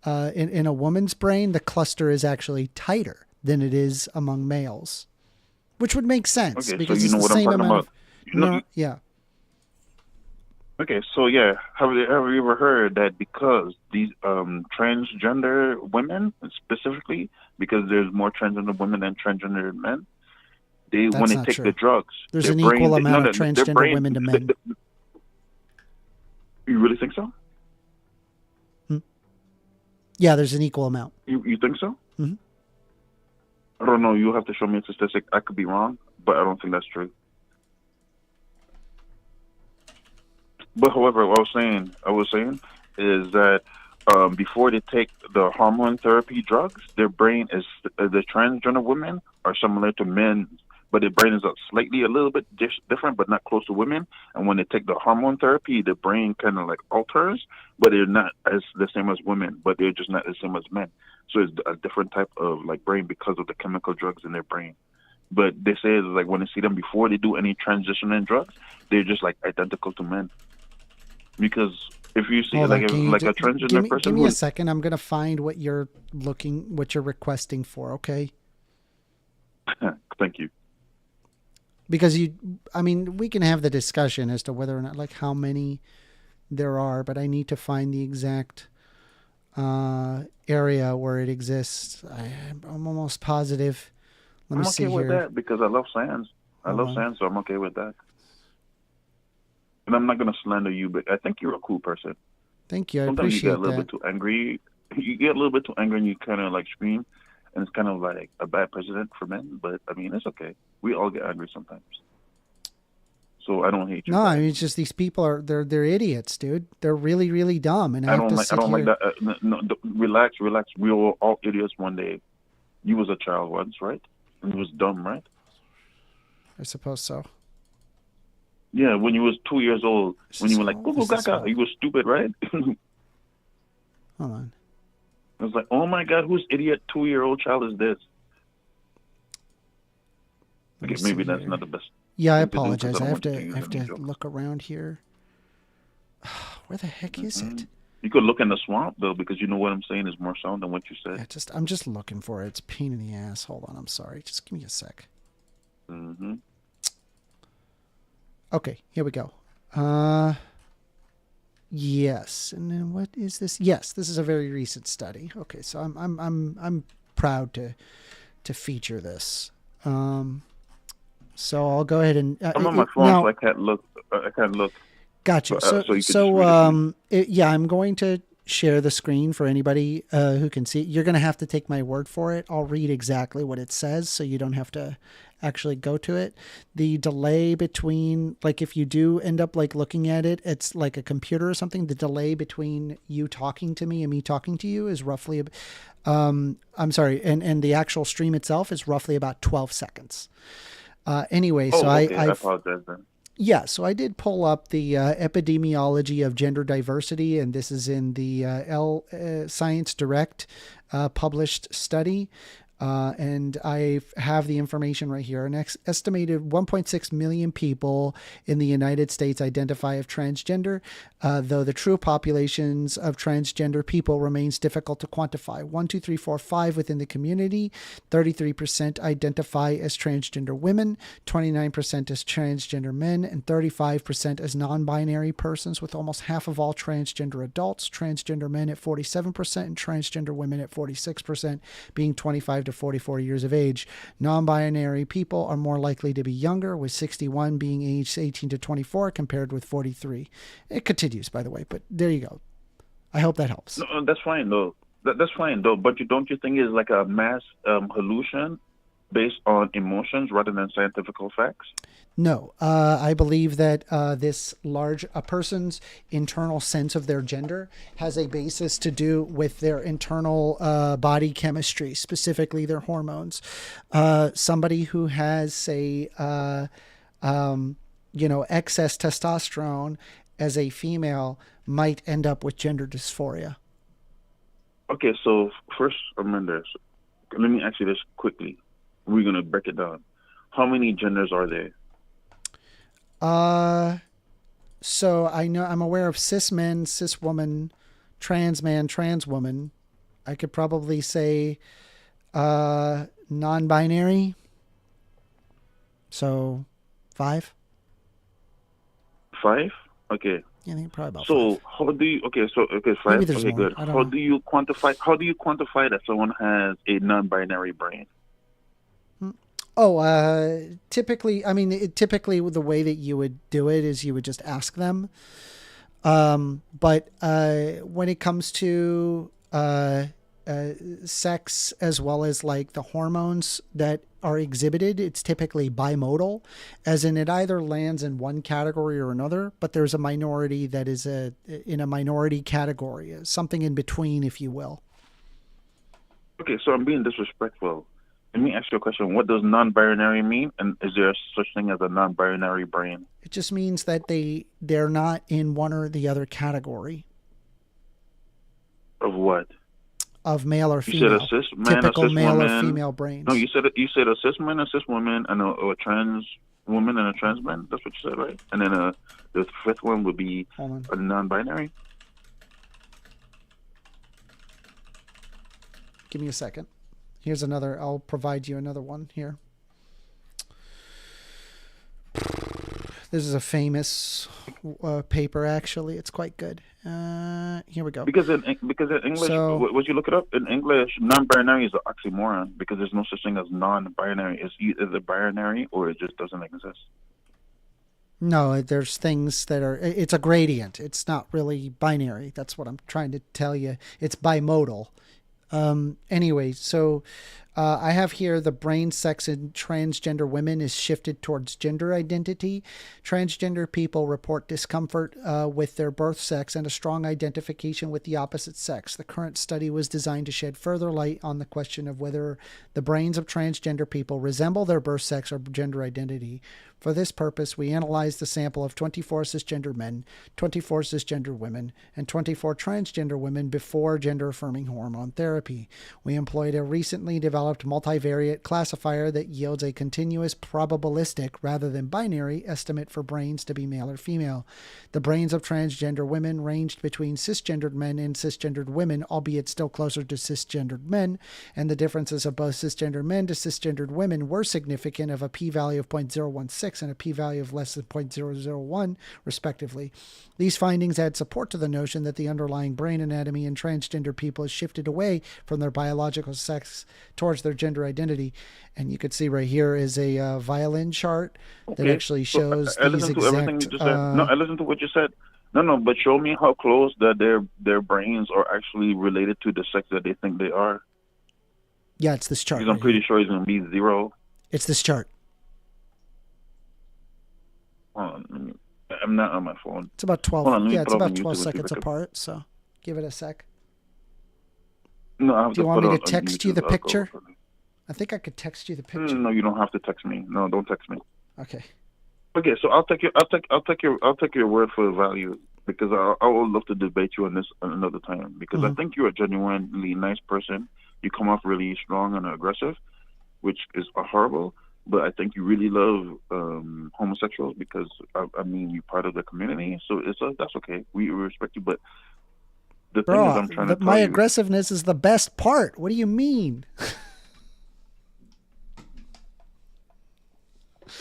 woman's brain, the cluster is actually tighter than it is among males, which would make sense because so you know it's the what same I'm talking amount about. Yeah. Okay, so yeah, have you ever heard that because these transgender women specifically, because there's more transgender women than transgender men, when they take the drugs, there's an equal amount of transgender women to men. You really think so? Yeah, there's an equal amount. You think so? Mm-hmm. I don't know. You have to show me a statistic. I could be wrong, but I don't think that's true. But however, what I was saying is that before they take the hormone therapy drugs, their brain is the transgender women are similar to men, but their brain is slightly a little bit different, but not close to women. And when they take the hormone therapy, the brain kind of like alters, but they're not as the same as women, but they're just not the same as men. So it's a different type of like brain because of the chemical drugs in their brain. But they say it's like when they see them before they do any transition in drugs, they're just like identical to men. Because if you see a transgender person, give me a second. I'm gonna find what you're requesting for. Okay. Thank you. Because we can have the discussion as to whether or not like how many there are, but I need to find the exact area where it exists. I'm almost positive. I'm okay with that because I love science. I love science, so I'm okay with that. And I'm not going to slander you, but I think you're a cool person. Thank you. I Sometimes appreciate that. You get a little bit too angry. You get a little bit too angry and you kind of like scream. And it's kind of like a bad precedent for men. But, I mean, it's okay. We all get angry sometimes. So I don't hate you. No, I mean, it's just these people they're idiots, dude. They're really, really dumb. And I don't like that. No, relax. We were all idiots one day. You was a child once, right? And you was dumb, right? I suppose so. Yeah, when you was 2 years old, when you were like, "Google Gaga," you were stupid, right? Hold on. I was like, "Oh my God, whose idiot 2-year-old child is this?" Okay, maybe that's not the best. Yeah, I thing to do, 'cause apologize. don't I have want you to use I have any to jokes. look around here. Where the heck is it? You could look in the swamp though, because you know what I'm saying is more sound than what you said. I'm just looking for it. It's a pain in the ass. Hold on, I'm sorry. Just give me a sec. Mm-hmm. Okay, here we go. Yes, and then what is this? Yes, this is a very recent study. Okay, so I'm proud to feature this. So I'll go ahead and I'm on my phone, so I can't look. Gotcha. So you can just read it to me. I'm going to share the screen for anybody who can see it. You're going to have to take my word for it. I'll read exactly what it says, so you don't have to actually go to it. The delay between, like, if you do end up like looking at it, it's like a computer or something. The delay between you talking to me and me talking to you is roughly, I'm sorry, and the actual stream itself is roughly about 12 seconds. Anyway, so I apologize then. Yeah, so I did pull up the epidemiology of gender diversity, and this is in the Science Direct published study. And I have the information right here. An estimated 1.6 million people in the United States identify as transgender, though the true populations of transgender people remains difficult to quantify. 1, 2, 3, 4, 5 within the community. 33% identify as transgender women, 29% as transgender men, and 35% as non-binary persons, with almost half of all transgender adults, transgender men at 47%, and transgender women at 46%, being 25 to 44 years of age. Non-binary people are more likely to be younger, with 61 being aged 18 to 24 compared with 43. It continues, by the way, but there you go. I hope that helps. No, that's fine though. That's fine though. But don't you think it's like a mass hallucination based on emotions rather than scientific facts? No, I believe that a person's internal sense of their gender has a basis to do with their internal body chemistry, specifically their hormones. Somebody who has, say, excess testosterone as a female might end up with gender dysphoria. Okay, so first, Amanda, let me ask you this quickly. We're going to break it down. How many genders are there? So I'm aware of cis men, cis woman, trans man, trans woman. I could probably say, non-binary. So 5. 5? Okay. Yeah, I think probably about 5. So how do you? Okay, 5. Maybe there's okay, more. good. I don't How know. do you quantify that someone has a non-binary brain? Typically the way that you would do it is you would just ask them. But when it comes to sex, as well as like the hormones that are exhibited, it's typically bimodal, as in it either lands in one category or another, but there's a minority that is in a minority category, something in between, if you will. Okay, so I'm being disrespectful. Let me ask you a question. What does non-binary mean? And is there such thing as a non-binary brain? It just means that they're not in one or the other category. Of what? Of male or female. You said a cis man, typical a cis male woman. or female brains. No, you said a cis man, a cis woman, and a trans woman and a trans man. That's what you said, right? And then the fifth one would be a non-binary. Give me a second. Here's another. I'll provide you another one here. This is a famous paper, actually. It's quite good. Here we go. Because in English, would you look it up? In English, non-binary is an oxymoron because there's no such thing as non-binary. It's either binary or it just doesn't exist. No, there's things that are. It's a gradient. It's not really binary. That's what I'm trying to tell you. It's bimodal. Anyway, so I have here the brain sex in transgender women is shifted towards gender identity. Transgender people report discomfort with their birth sex and a strong identification with the opposite sex. The current study was designed to shed further light on the question of whether the brains of transgender people resemble their birth sex or gender identity. For this purpose, we analyzed the sample of 24 cisgender men, 24 cisgender women, and 24 transgender women before gender-affirming hormone therapy. We employed a recently developed developed multivariate classifier that yields a continuous probabilistic rather than binary estimate for brains to be male or female. The brains of transgender women ranged between cisgendered men and cisgendered women, albeit still closer to cisgendered men, and the differences of both cisgendered men to cisgendered women were significant, of a p-value of 0.016 and a p-value of less than 0.001, respectively. These findings add support to the notion that the underlying brain anatomy in transgender people has shifted away from their biological sex towards their gender identity. And you could see right here is a violin chart that actually shows I these listened to everything you exact... just said. No, I listened to what you said. No, but show me how close that their brains are actually related to the sex that they think they are. Yeah, it's this chart. Because I'm pretty sure it's going to be 0. It's this chart. I'm not on my phone. It's about 12. On, yeah, it's about 12 seconds apart. So give it a sec. No, I have Do you want me to text YouTube. you the picture? I think I could text you the picture. No, you don't have to text me. No, don't text me. Okay. Okay, so I'll take your word for value, because I would love to debate you on this another time, because I think you're a genuinely nice person. You come off really strong and aggressive, which is horrible. But I think you really love homosexuals, because I mean, you're part of the community, so that's okay. We respect you, but the thing is, I'm trying to tell my you, aggressiveness is the best part. What do you mean?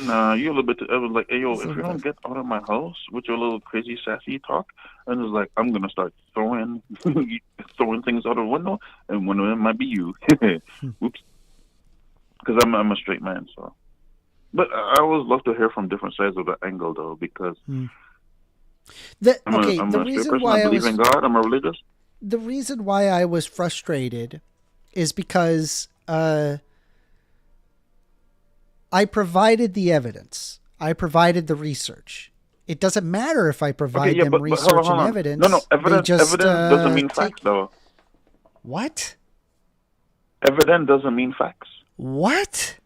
Nah, you're a little bit. I was like, hey, yo, if you don't get out of my house with your little crazy sassy talk, and it's like, I'm gonna start throwing things out of the window, and one of them might be you. Oops. Because I'm a straight man, so. But I always love to hear from different sides of the angle, though, because I'm a straight person. I believe in God. I'm a religious. The reason why I was frustrated is because I provided the evidence. I provided the research. It doesn't matter if I provide them research and evidence. No, evidence doesn't mean facts, though. What? Evidence doesn't mean facts. What?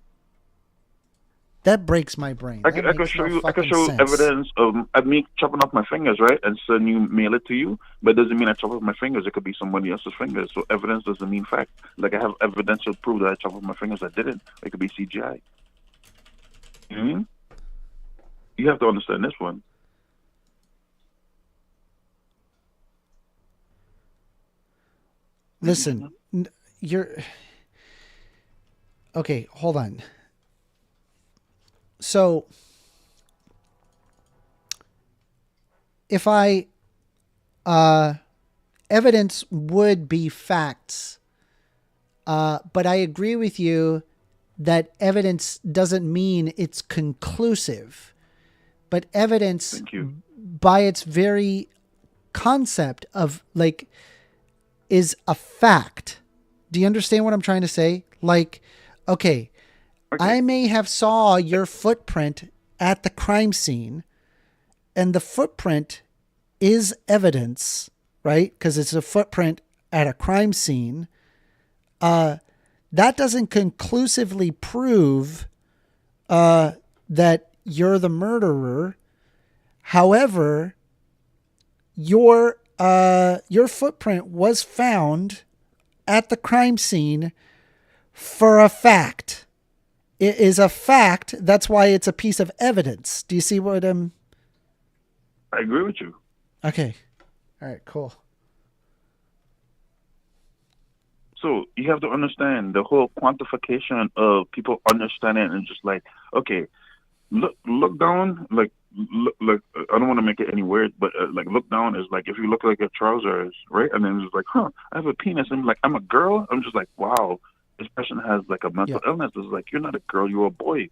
That breaks my brain. I can show you evidence of me chopping off my fingers, right, and send you, mail it to you. But it doesn't mean I chop off my fingers. It could be somebody else's fingers. So evidence doesn't mean fact. Like, I have evidence to prove that I chopped off my fingers. I didn't. It could be CGI. You know what I mean? You have to understand this one. Listen, you're... Okay, hold on. So, if evidence would be facts, but I agree with you that evidence doesn't mean it's conclusive. But evidence, by its very concept of, like, is a fact. Do you understand what I'm trying to say? Like, okay, I may have saw your footprint at the crime scene, and the footprint is evidence, right? Because it's a footprint at a crime scene. That doesn't conclusively prove that you're the murderer. However, your footprint was found at the crime scene for a fact. It is a fact. That's why it's a piece of evidence. Do you see what I'm... I agree with you. Okay. All right, cool. So you have to understand the whole quantification of people understanding and just like, okay, look down, like I don't want to make it any weird, but like look down is like if you look like your trousers, right? And then it's like, I have a penis. And like, I'm a girl. I'm just like, wow, this person has like a mental illness. It's like, you're not a girl, you're a boy.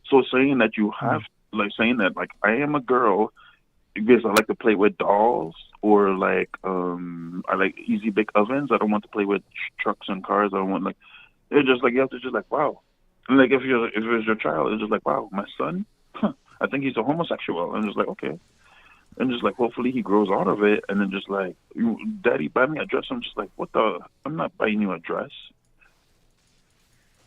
So saying that you have, like saying that like I am a girl because I like to play with dolls, or like I like easy bake ovens. I don't want to play with trucks and cars. I don't want like, it's just like you have to just like, wow. And like if it's your child, it's just like, wow, my son, I think he's a homosexual. And just like, okay. And just like hopefully he grows out of it. And then just like, Daddy, buy me a dress. I'm just like, what the? I'm not buying you a dress.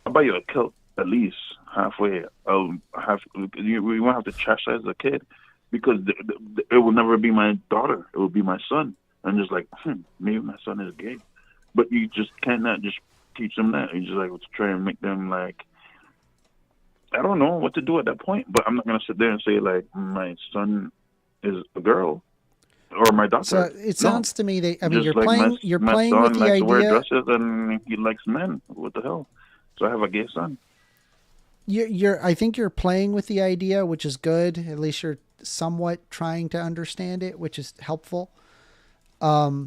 I'll buy you a kilt at least halfway. We won't have to chastise the kid. Because it will never be my daughter. It will be my son. And just like, maybe my son is gay. But you just cannot just teach them that. You just like try and make them like, I don't know what to do at that point. But I'm not gonna sit there and say like my son is a girl or my daughter. So it sounds to me that, I mean, Just you're like playing. You're playing with the likes to wear idea. dresses and he likes men. What the hell? So I have a gay son. I think you're playing with the idea, which is good. At least you're somewhat trying to understand it, which is helpful. The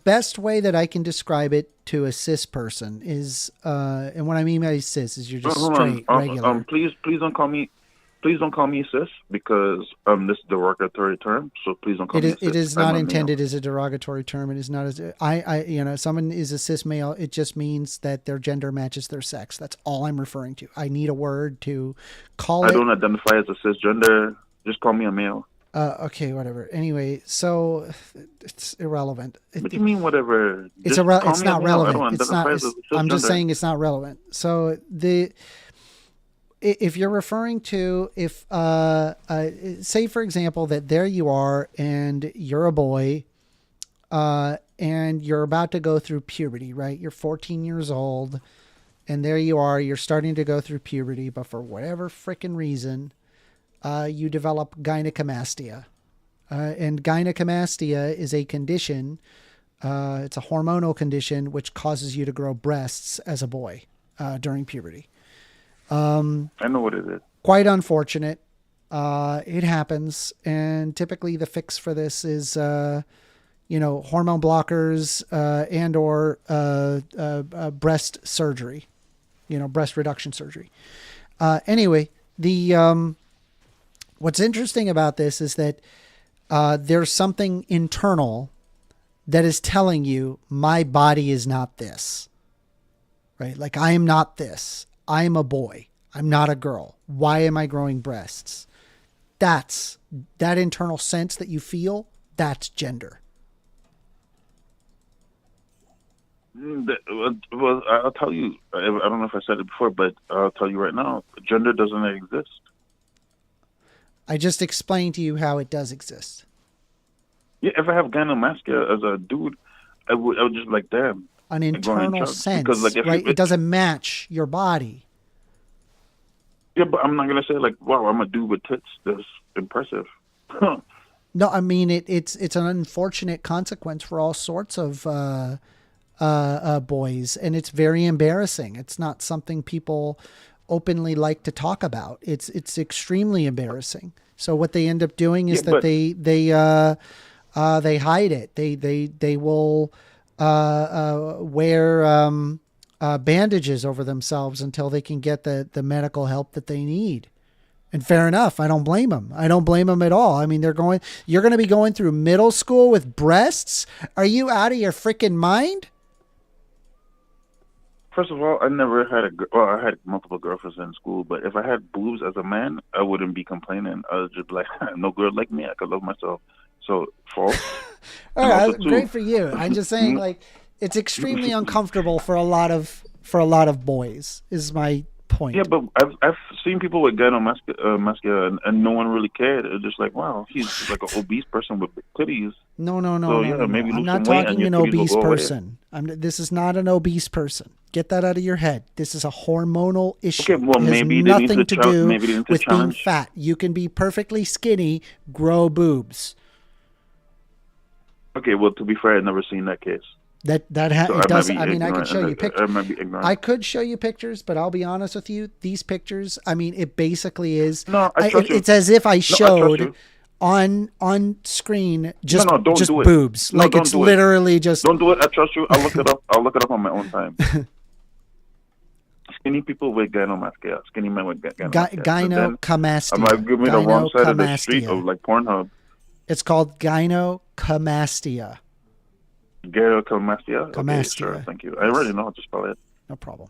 best way that I can describe it to a cis person is, and what I mean by cis is you're just straight, regular. Please don't call me cis, because this is a derogatory term. So please don't call me cis. It is not intended as a derogatory term. It is not as someone is a cis male. It just means that their gender matches their sex. That's all I'm referring to. I need a word to call it. I don't identify as a cisgender. Just call me a male. Okay, whatever. Anyway, so it's irrelevant. What do you mean, whatever? It's not relevant. It's not. I'm just saying it's not relevant. So if you're referring to, say for example that there you are and you're a boy, and you're about to go through puberty, right? You're 14 years old, and there you are. You're starting to go through puberty, but for whatever frickin' reason, you develop gynecomastia. And gynecomastia is a condition, it's a hormonal condition which causes you to grow breasts as a boy during puberty. I know what it is. Quite unfortunate. It happens. And typically the fix for this is, hormone blockers and or breast surgery, breast reduction surgery. Anyway, what's interesting about this is that there's something internal that is telling you my body is not this, right? Like I am not this. I am a boy. I'm not a girl. Why am I growing breasts? That internal sense that you feel, that's gender. Well, I'll tell you, I don't know if I said it before, but I'll tell you right now, gender doesn't exist. I just explained to you how it does exist. Yeah, if I have gynecomastia as a dude, I would just like, damn. An internal sense, because, right? It doesn't match your body. Yeah, but I'm not going to say like, wow, I'm a dude with tits. That's impressive. No, I mean, it's an unfortunate consequence for all sorts of boys, and it's very embarrassing. It's not something people openly like to talk about. It's extremely embarrassing. So what they end up doing is they hide it. They will wear bandages over themselves until they can get the medical help that they need. And fair enough. I don't blame them. I don't blame them at all. I mean, you're going to be going through middle school with breasts. Are you out of your freaking mind? First of all, I never had I had multiple girlfriends in school, but if I had boobs as a man, I wouldn't be complaining. I would just be like, no girl like me. I could love myself. So, false. All right, great for you. I'm just saying, like, it's extremely uncomfortable for a lot of boys. Is my point. Yeah, but I've seen people with gynecomastia and no one really cared. It's just like, wow, he's just like an obese person with big titties. No. Maybe I'm not talking an obese person. This is not an obese person. Get that out of your head. This is a hormonal issue. Okay, well, it has maybe nothing to do with being challenge. fat. You can be perfectly skinny, grow boobs. Okay, well, to be fair, I've never seen that case. It does. I mean, I could show you pictures. I could show you pictures, but I'll be honest with you. These pictures, I mean, it basically is. No, I trust you. It's as if I showed on screen just boobs. Like it's literally just. Don't do it. I trust you. I'll look it up. I'll look it up on my own time. Skinny people with gynecomastia. Skinny men with gynecomastia. Gynecomastia. I'm like, give me the wrong side of the street of like Pornhub. It's called gynecomastia. Gynecomastia? Comastia. Okay, sure, thank you. I already know how to spell it. No problem.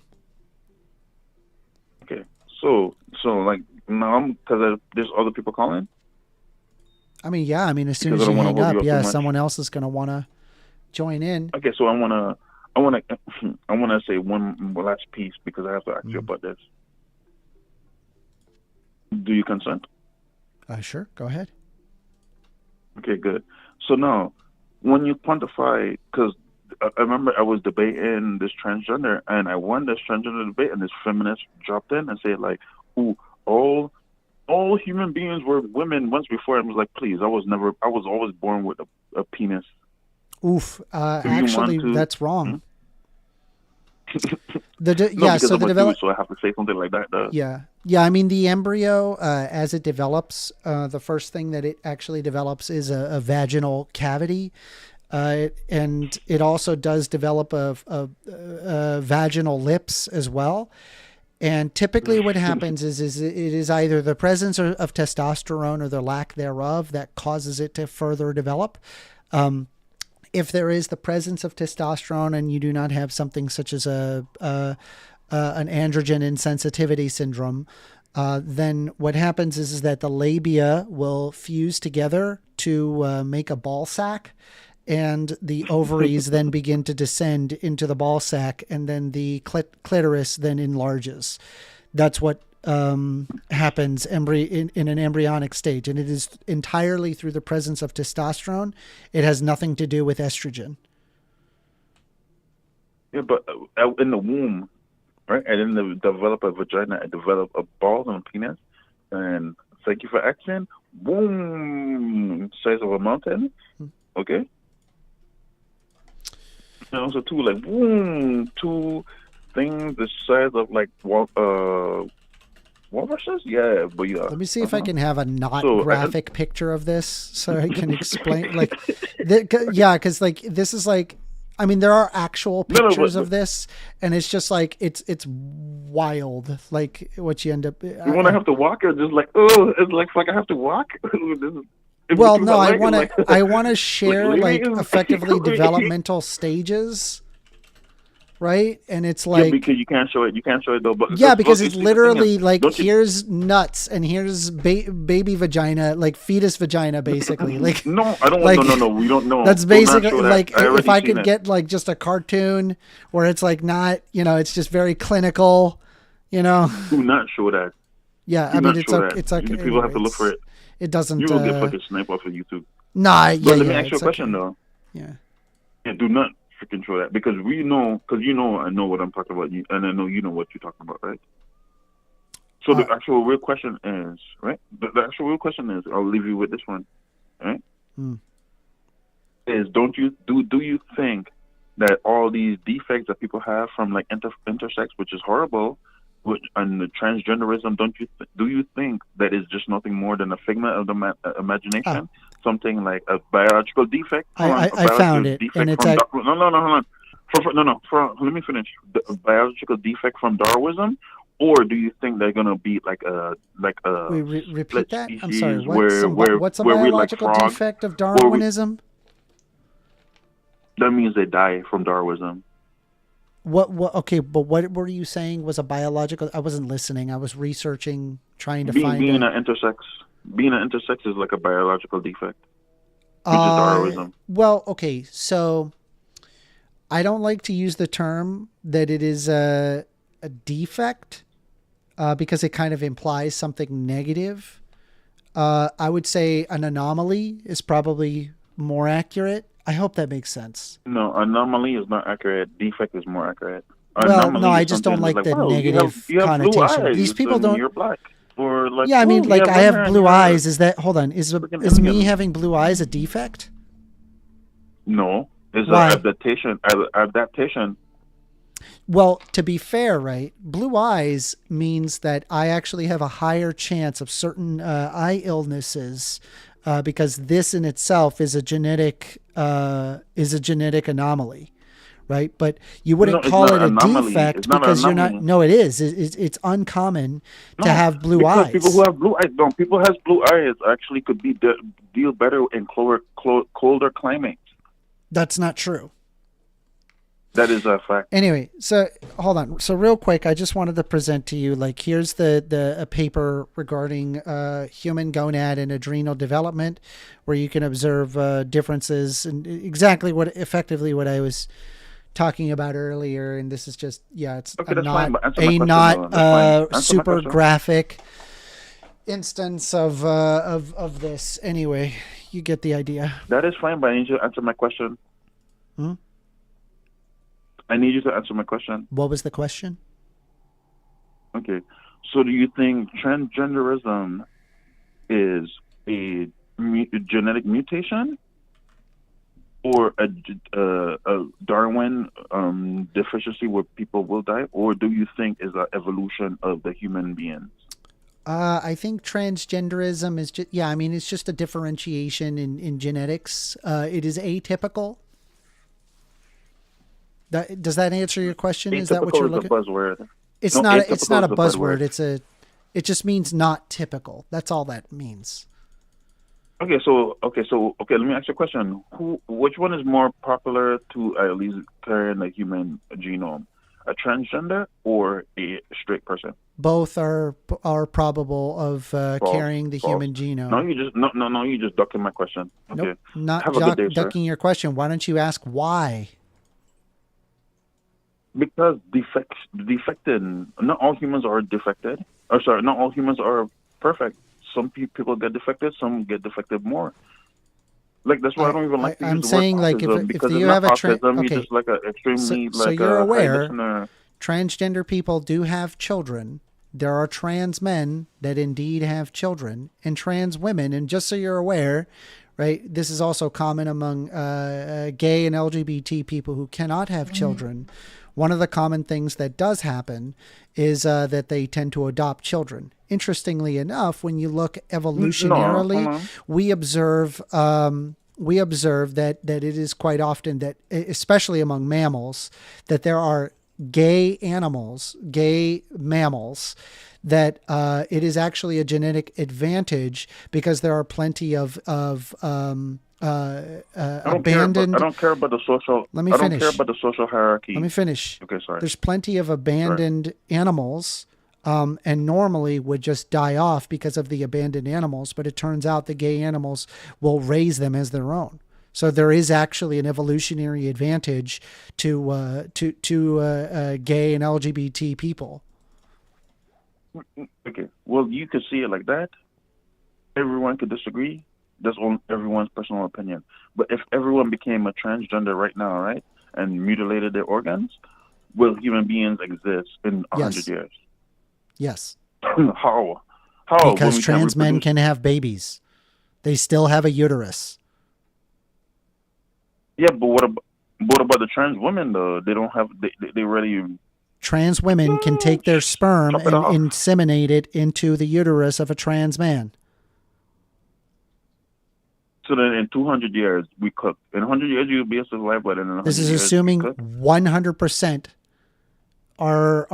Okay, so like now, because there's other people calling? I mean, yeah. I mean, as soon as you hang up, yeah, someone else is going to want to join in. Okay, so I want to say one last piece because I have to ask you about this. Do you consent? Sure. Go ahead. Okay, good. So now, when you quantify, because I remember I was debating this transgender, and I won this transgender debate, and this feminist dropped in and said like, "Ooh, all human beings were women once before." I was like, "Please, I was always born with a penis." Oof. Actually, that's wrong. No, so the develop. So I have to say something like that. Yeah. I mean, the embryo, as it develops, the first thing that it actually develops is a vaginal cavity, and it also does develop a vaginal lips as well. And typically, what happens is it is either the presence of testosterone or the lack thereof that causes it to further develop. If there is the presence of testosterone and you do not have something such as an androgen insensitivity syndrome, then what happens is that the labia will fuse together to make a ball sack, and the ovaries then begin to descend into the ball sack, and then the clitoris then enlarges. That's what happens in an embryonic stage, and it is entirely through the presence of testosterone. It has nothing to do with estrogen. Yeah, but in the womb, right? I didn't develop a vagina. I developed a balls and a penis, and thank you for asking. Boom, size of a mountain. Okay. And also two two things the size of like walruses? Yeah, but yeah. Let me see if I can have a graphic picture of this so I can explain. Because this is like, I mean, there are actual pictures of this, and it's just like it's wild. Like what you end up. You want to have to walk, or just like, oh, it's like fuck, I have to walk. Well, no, I want to share effectively developmental stages. Right, and it's like, yeah, because you can't show it though. But because it's literally like, here's nuts and here's baby vagina, like fetus vagina, basically. Like no, I don't. No, we don't know. That's basically like if I could get like just a cartoon where it's like not, it's just very clinical, Do not show that. Yeah, I mean it's okay. People have to look for it. It doesn't. You will get fucking sniped off of YouTube. Nah, but let me ask you a question though. Yeah. Yeah, do not control that, because I know what I'm talking about, and I know you know what you're talking about, right? So the actual real question is, right? The actual real question is, I'll leave you with this one, right? Is do you think that all these defects that people have from like intersex, which is horrible, and the transgenderism, do you think that is just nothing more than a figment of the imagination? Something like a biological defect? I found it, and it's no. Let me finish. A biological defect from Darwinism, or do you think they're gonna be like a repeat that? I'm sorry. What's a biological defect of Darwinism? That means they die from Darwinism. What? Okay, but what were you saying was a biological? I wasn't listening. I was researching, trying to find. Being an intersex is like a biological defect, which is Darwinism. Well, okay, so I don't like to use the term that it is a defect because it kind of implies something negative. I would say an anomaly is probably more accurate. I hope that makes sense. No, anomaly is not accurate. Defect is more accurate. Well, no, I just don't like the negative connotation. These people don't. You're black. Or like, yeah, I mean, like I have blue eyes. Is that? Hold on. Is me having blue eyes a defect? No, it's an adaptation. Well, to be fair, right? Blue eyes means that I actually have a higher chance of certain eye illnesses. Because this in itself is a genetic anomaly, right? But you wouldn't call it a defect because you're not. No, it is. It's uncommon to have blue eyes. People who have blue eyes, people who have blue eyes actually could deal better in colder climates. That's not true. That is a fact. Anyway, so hold on. So real quick, I just wanted to present to you, like, here's a paper regarding human gonad and adrenal development, where you can observe differences and effectively what I was talking about earlier. And this is just, it's not super graphic instance of this. Anyway, you get the idea. That is fine, but I need you to answer my question. I need you to answer my question. What was the question? Okay. So do you think transgenderism is a genetic mutation or a Darwin deficiency where people will die, or do you think is an evolution of the human beings? I think transgenderism is just, yeah, I mean, it's just a differentiation in genetics. It is atypical. Does that answer your question? Is that what you're looking? Buzzword. It's No, not. atypical It's not a is the buzzword. It just means not typical. That's all that means. Okay, let me ask you a question. Which one is more popular to at least carry in the human genome? A transgender or a straight person? Both are probable of carrying the human genome. No, you just ducking my question. Okay. Nope, not Have a good day, ducking your question. Why don't you ask why? Because defected. Not all humans are defected. Not all humans are perfect. Some people get defected. Some get defected more. Like that's why I don't even like to use the saying word autism, if because you it's have not a autism. okay. You're just like a extremely so like you're a aware high listener. transgender people do have children. There are trans men that indeed have children, and trans women. And just so you're aware, right, this is also common among gay and LGBT people who cannot have children. One of the common things that does happen is that they tend to adopt children. Interestingly enough, when you look evolutionarily, we observe that it is quite often that, especially among mammals, that there are gay mammals, that it is actually a genetic advantage because there are plenty of abandoned. I don't care about the social. Let me I finish. don't care about the social hierarchy. Let me finish. Okay, sorry. There's plenty of abandoned animals, and normally would just die off because of the abandoned animals. But it turns out the gay animals will raise them as their own. So there is actually an evolutionary advantage to gay and LGBT people. Okay. Well, you could see it like that. Everyone could disagree. That's everyone's personal opinion. But if everyone became a transgender right now, right, and mutilated their organs, will human beings exist in 100 years? Yes. How? Because trans men can have babies. They still have a uterus. Yeah, but what about the trans women though? They don't have. They already. Trans women can take their sperm and inseminate it into the uterus of a trans man. So then in 200 years, we cook. In 100 years, you'll be a survivor, but in 100 this is years, assuming 100% are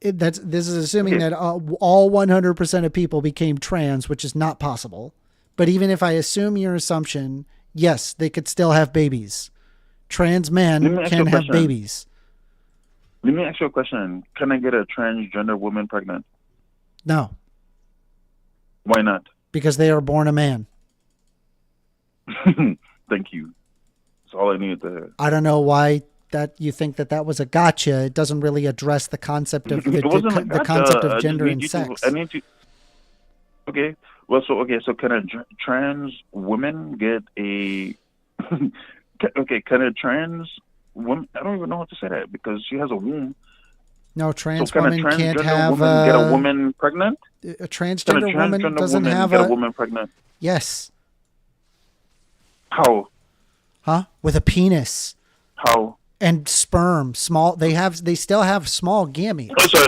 this is assuming that all 100% of people became trans, which is not possible. But even if I assume your assumption, yes, they could still have babies. Trans men can have babies. Let me ask you a question. Can I get a transgender woman pregnant? No. Why not? Because they are born a man. Thank you. That's all I needed to hear. I don't know why that you think that was a gotcha. It doesn't really address the concept of the concept of gender and sex. Okay. Well, so can a trans woman get a? Can a trans woman? I don't even know how to say that because she has a womb. No, trans woman can't have get a woman pregnant. A transgender woman doesn't have a woman pregnant. Yes. How? Huh? With a penis. How? And sperm, small. They still have small gametes. Oh, sorry.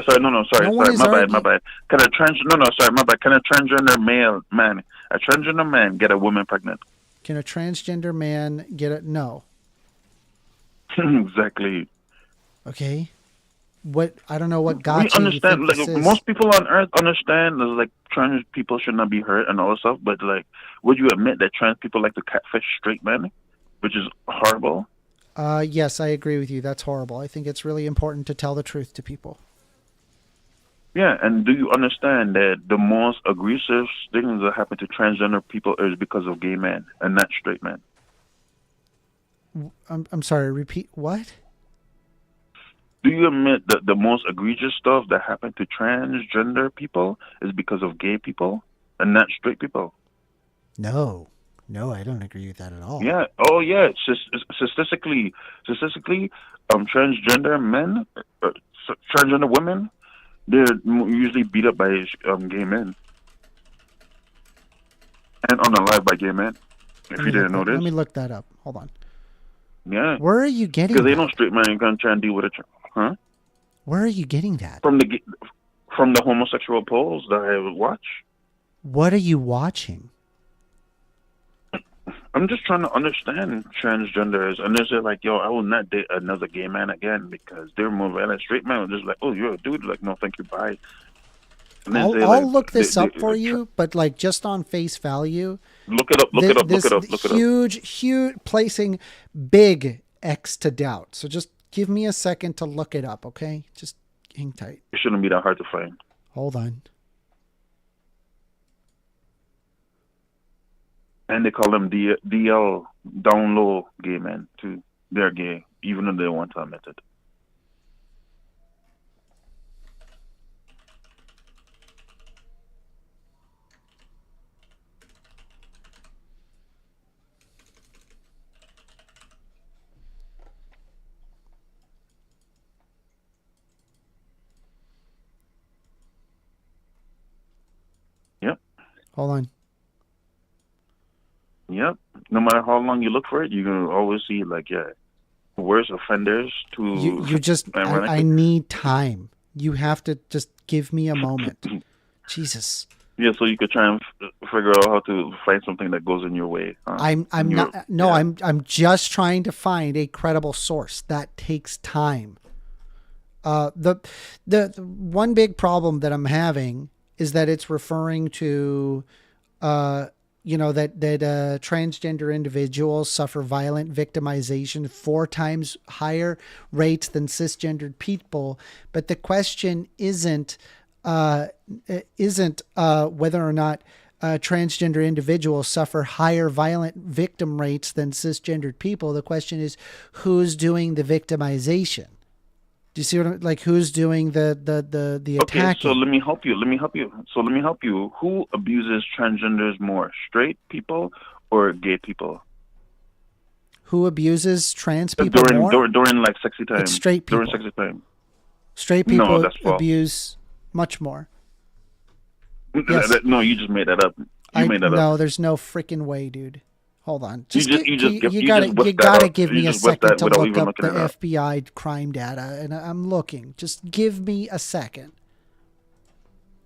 My bad. Can a transgender man get a woman pregnant? Can a transgender man get it? No. Exactly. Okay. I don't know what got we understand. Most people on Earth understand that trans people should not be hurt and all this stuff. But would you admit that trans people like to catfish straight men, which is horrible? Yes, I agree with you. That's horrible. I think it's really important to tell the truth to people. Yeah, and do you understand that the most aggressive things that happen to transgender people is because of gay men and not straight men? I'm sorry. Repeat what? Do you admit that the most egregious stuff that happened to transgender people is because of gay people and not straight people? No. No, I don't agree with that at all. Yeah. Oh, yeah. Statistically, transgender men, transgender women, they're usually beat up by gay men and unalived by gay men. If you didn't know this. Let me look that up. Hold on. Yeah. Where are you getting Because that? ain't no straight man gonna try and deal with it. Huh? Where are you getting that? From the homosexual polls that I watch. What are you watching? I'm just trying to understand transgenders, and they're like, yo, I will not date another gay man again because they're more violent. Straight men are just like, oh, you're a dude. Like, no, thank you, bye. I'll look this up for you, but like just on face value. Look it up. Huge, placing big X to doubt. So just give me a second to look it up, okay? Just hang tight. It shouldn't be that hard to find. Hold on. And they call them DL, down low gay men, too. They're gay, even though they don't want to admit it. Yep. Hold on. Yep. No matter how long you look for it, you're going to always see, like, yeah, worse offenders to... You just... I need time. You have to just give me a moment. Jesus. Yeah, so you could try and figure out how to find something that goes in your way. I'm just trying to find a credible source. That takes time. The one big problem that I'm having is that it's referring to... that transgender individuals suffer violent victimization 4 times higher rates than cisgendered people. But the question isn't whether or not transgender individuals suffer higher violent victim rates than cisgendered people. The question is who's doing the victimization. Do you see what I'm like? Who's doing the attacking? Okay, so let me help you. Who abuses transgenders more, straight people or gay people? Who abuses trans people more? During like sexy time. It's straight people. During sexy time. Straight people abuse much more. Yes. No, you just made that up. You made that up. No, there's no freaking way, dude. Hold on. You gotta give me a second to look up the FBI crime data, and I'm looking. Just give me a second.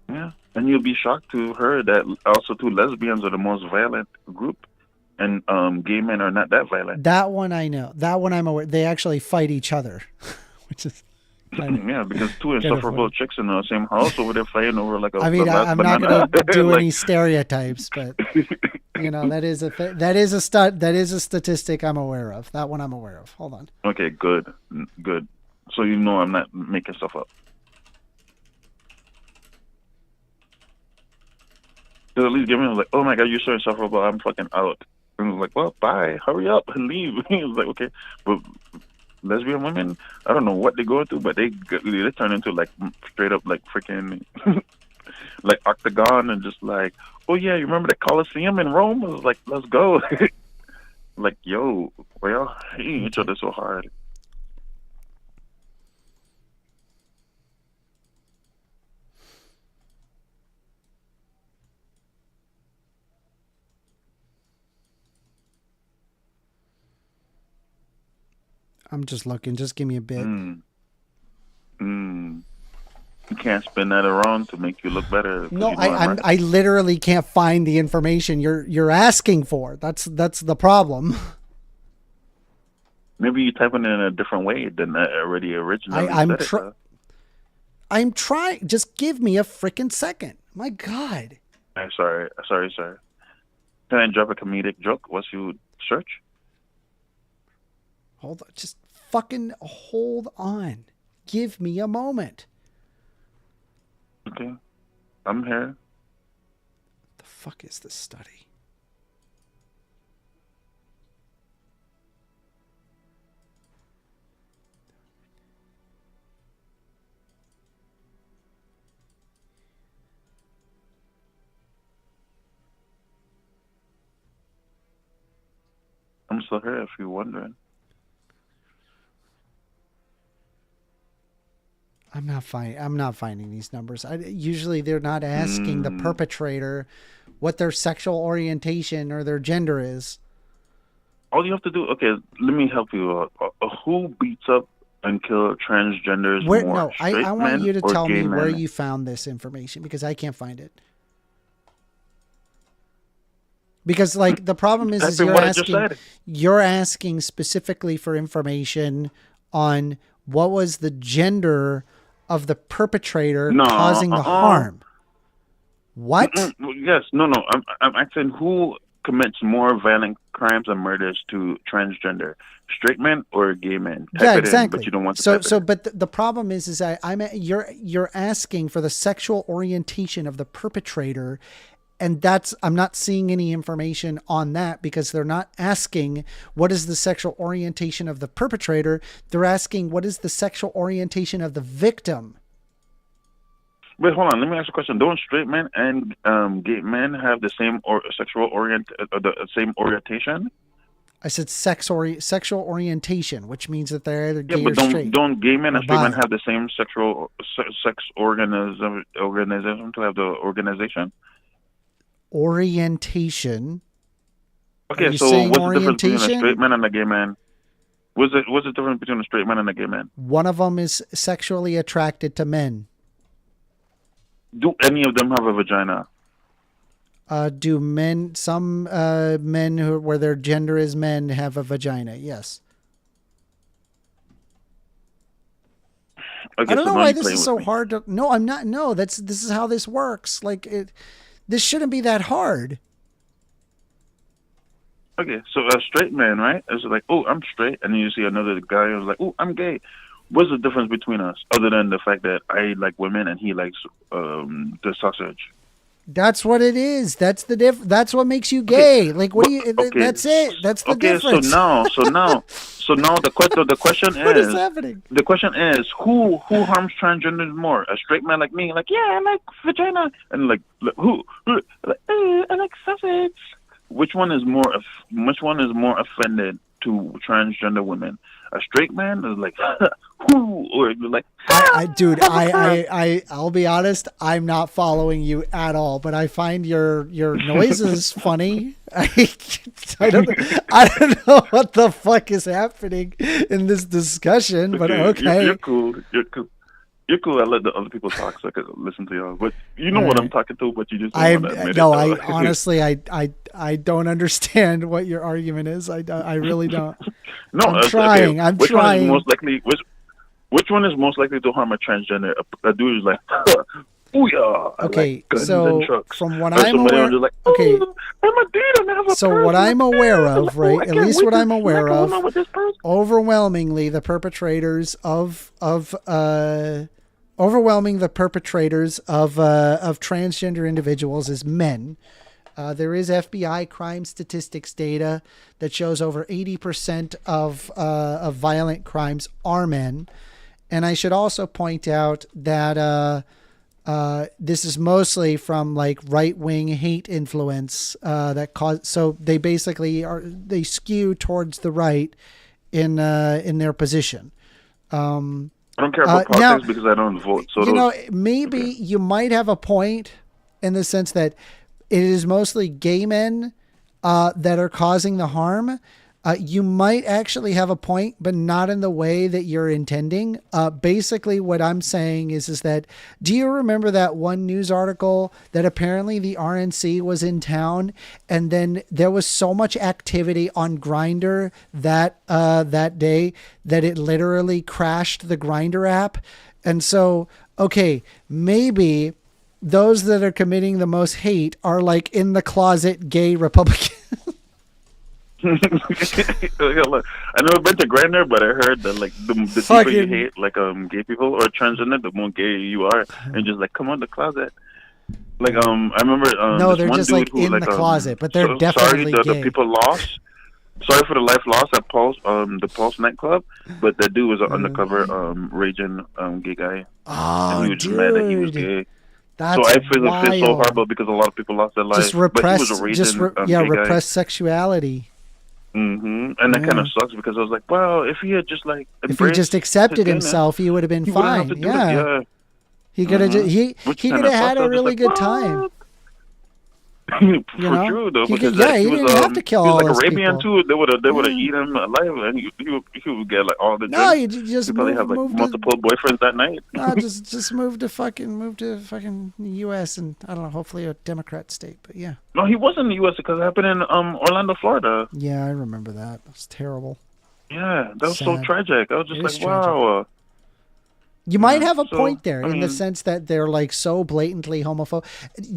Yeah, and you'll be shocked to hear that also too lesbians are the most violent group, and gay men are not that violent. That one I know. That one I'm aware. They actually fight each other, which is. Yeah, because 2 insufferable chicks in the same house over there fighting over like a. I mean, I'm not going to do any stereotypes, but that is a statistic I'm aware of. That one I'm aware of. Hold on. Okay, good. So I'm not making stuff up. So at least give me like, oh my god, you're so insufferable. I'm fucking out. And I was like, well, bye. Hurry up and leave. He was like, okay, but. Lesbian women, I don't know what they go through, but they turn into like straight up like freaking like octagon and just like, oh yeah, you remember the Colosseum in Rome? I was like, let's go. Like, yo, we all hating each other so hard. I'm just looking. Just give me a bit. You can't spin that around to make you look better. No, I literally can't find the information you're asking for. That's the problem. Maybe you type it in a different way than already originally. I'm trying. Just give me a freaking second. My God. I'm sorry. Can I drop a comedic joke? What's your search? Hold on. Just fucking hold on. Give me a moment. Okay. I'm here. What the fuck is this study? to her, if you're wondering. I'm not finding these numbers. Usually they're not asking the perpetrator what their sexual orientation or their gender is. All you have to do, okay, let me help you out. Who beats up and kills transgenders more? No, I want you to tell me where you found this information, because I can't find it. Because like the problem is you're asking specifically for information on what was the gender of the perpetrator causing the harm. What? Yes, no. I'm asking who commits more violent crimes and murders to transgender, straight men or gay men? Yeah, exactly. But you don't want to but the problem is you're asking for the sexual orientation of the perpetrator. And I'm not seeing any information on that, because they're not asking what is the sexual orientation of the perpetrator. They're asking what is the sexual orientation of the victim. Wait, hold on. Let me ask you a question. Don't straight men and gay men have the same same orientation? I said sexual orientation, which means that they're either gay or straight. Don't gay men and straight men have the same sexual sex organization to have the organization? Orientation. Okay, so what's the difference between a straight man and a gay man? What's the difference between a straight man and a gay man? One of them is sexually attracted to men. Do any of them have a vagina? Some men where their gender is men have a vagina? Yes. Okay, I don't know why this is so hard to. No, I'm not. No, this is how this works. Like this shouldn't be that hard. Okay, so a straight man, right? It's like, oh, I'm straight, and then you see another guy who's like, oh, I'm gay. What's the difference between us, other than the fact that I like women and he likes the sausage? That's what it is. That's the That's what makes you gay. Okay. Like, what do you? Okay. That's it. That's the difference. So now, the question is, what is happening? The question is, who harms transgenders more? A straight man like me, like, yeah, I like vagina, and like who? Like, I like sausage. Which one is more offended to transgender women? A straight man is like, who? Or like, I'll be honest, I'm not following you at all, but I find your noises funny. I don't know what the fuck is happening in this discussion, but okay. You're cool. You're cool. I let the other people talk so I could listen to y'all. But you know what I'm talking to, but you just don't want to admit it. Honestly, I don't understand what your argument is. I really don't. No, I'm trying. Okay. Which one is most likely to harm a transgender? A dude is like, booyah. Okay, like so from what I'm aware, like, okay, I'm a dude and I have a so person. what I'm aware of, right? At least what I'm aware of, overwhelmingly the perpetrators of transgender individuals is men. There is FBI crime statistics data that shows over 80% of violent crimes are men. And I should also point out that this is mostly from like right-wing hate influence that cause. So they basically they skew towards the right in their position. I don't care about politics because I don't vote. So maybe you might have a point in the sense that it is mostly gay men that are causing the harm. You might actually have a point, but not in the way that you're intending. Basically, what I'm saying is that, do you remember that one news article that apparently the RNC was in town, and then there was so much activity on Grindr that day that it literally crashed the Grindr app? And so, okay, maybe those that are committing the most hate are like in the closet gay Republicans. Look, I never been to Grindr, but I heard that like the deeper you hate like gay people or transgender, the more gay you are, and just like come out the closet. Like I remember no, they're just like in the closet, but they're definitely gay. The people lost. Sorry for the life lost at Pulse, the Pulse nightclub, but that dude was an undercover raging gay guy. Oh, and he was dude. mad that he was gay. That's so I feel so horrible because a lot of people lost their lives. Just repress, but he was a raging, repress sexuality. And that kind of sucks because I was like, well, if he had just like if he just accepted gayness, himself, he would have been he wouldn't have fine. to do that. Yeah. He could have he could have had a really good time. For true though, because he didn't have to kill all like those Arabian people. too. They would have eaten him alive, and he would get like all the drinks. No, you just probably have like multiple boyfriends that night. No, just move to fucking U.S. and I don't know, hopefully a Democrat state. But yeah. No, he was in the U.S. because it happened in Orlando, Florida. Yeah, I remember that. It was terrible. Yeah, that was so tragic. I was just like, wow. You might have a point there in the sense that they're like so blatantly homophobic.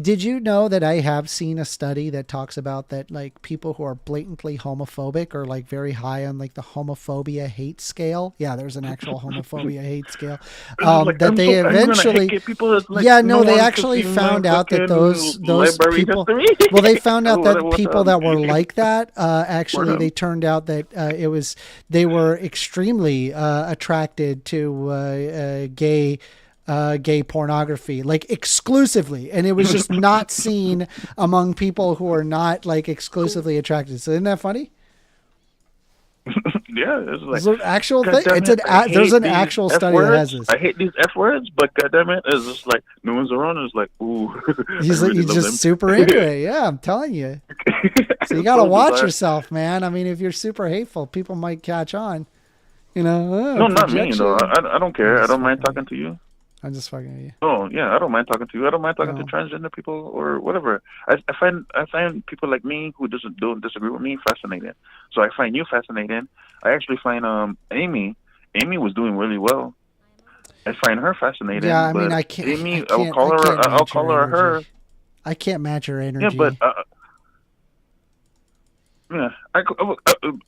Did you know that I have seen a study that talks about that like people who are blatantly homophobic are like very high on like the homophobia hate scale? Yeah, there's an actual homophobia hate scale. That they eventually, they actually found out that those people. Well, they found out that people that were like that actually they turned out that they were extremely attracted to gay pornography, like exclusively, and it was just not seen among people who are not like exclusively attracted. So isn't that funny? Yeah, it's an actual thing. There's an actual study that has this. I hate these F words, but goddammit, it's just like no one's around. It's like, ooh, he's just super into it. Yeah, I'm telling you. So you gotta watch yourself, man. I mean, if you're super hateful, people might catch on. No, not me though. I don't care. I don't mind talking to you. I'm just fucking with you. Oh yeah, I don't mind talking to you. I don't mind talking to transgender people or whatever. I find people like me who don't disagree with me fascinating. So I find you fascinating. I actually find Amy. Amy was doing really well. I find her fascinating. Yeah, I mean, I can't. Amy, I'll call her her. I can't match her energy. Yeah, but. Yeah,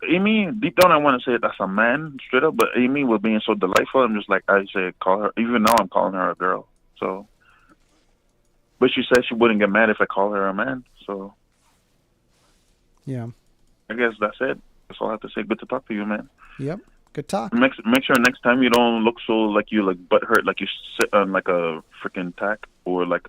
Amy, deep down I want to say that's a man, straight up, but Amy was being so delightful, I'm just like, I say call her, even now I'm calling her a girl, so. But she said she wouldn't get mad if I call her a man, so. Yeah. I guess that's it. That's all I have to say. Good to talk to you, man. Yep, good talk. Make sure next time you don't look so like you like butt hurt, like you sit on like a freaking tack or like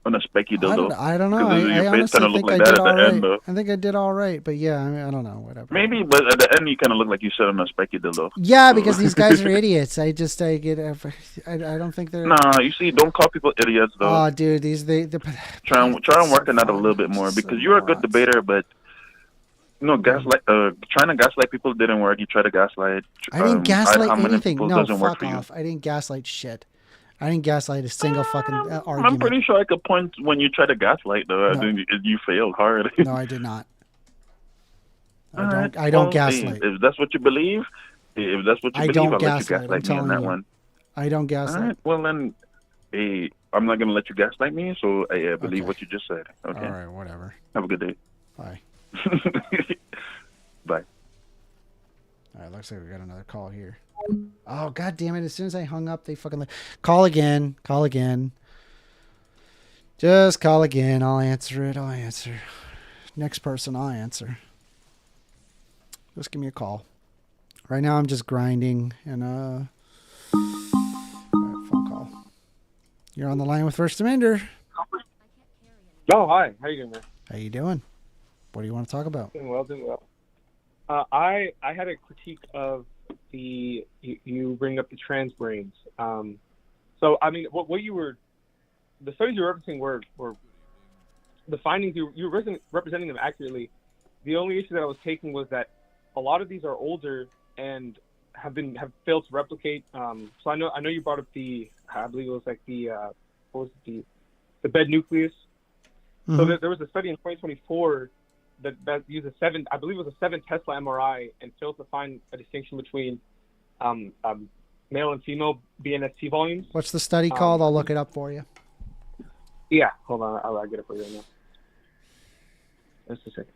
on a spiky dildo. I don't know. I honestly think I did all right. I think I did all right, but yeah, I don't know. Whatever. Maybe, but at the end you kind of look like you sit on a spiky dildo. Yeah, because these guys are idiots. I don't think they're. Nah, you see, don't call people idiots though. Oh, dude, try and work on that a little bit more because you're a good debater, but. Gaslight. Trying to gaslight people didn't work. You tried to gaslight. I didn't gaslight anything. No, fuck off. I didn't gaslight shit. I didn't gaslight a single fucking argument. I'm pretty sure I could point when you try to gaslight, though. No. I think you failed hard. No, I did not. I don't gaslight. If that's what you believe, I'll let you gaslight me on that one. I don't gaslight. All right. Well, then, I'm not going to let you gaslight me, so I believe what you just said. Okay. All right, whatever. Have a good day. Bye. Bye. All right, looks like we got another call here. Oh, god damn it. As soon as I hung up, they fucking call again. Just call again. I'll answer. Next person, I'll answer. Just give me a call. Right now I'm just grinding and right, phone call. You're on the line with First Amender. Oh, hi. How you doing, man? How you doing? What do you want to talk about? Doing well. I had a critique of you bring up the trans brains. So I mean, what you were, the studies you're referencing were the findings you were representing them accurately. The only issue that I was taking was that a lot of these are older and have failed to replicate. So I know you brought up I believe it was like the bed nucleus. Mm-hmm. So there was a study in 2024 that used a 7 Tesla MRI and failed to find a distinction between male and female BNST volumes. What's the study called? I'll look it up for you. Yeah, hold on. I'll get it for you right now. Just a second.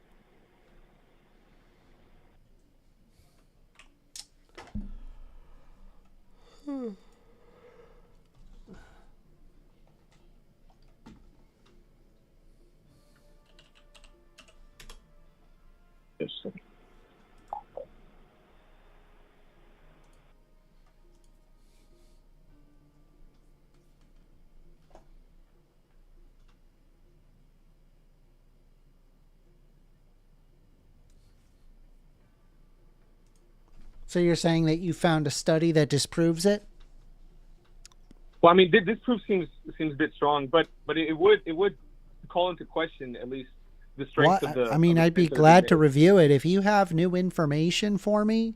Just a second. So you're saying that you found a study that disproves it? Well, I mean, this proof seems a bit strong, but it would call into question at least the strength of the. I mean, I'd be glad to review it. If you have new information for me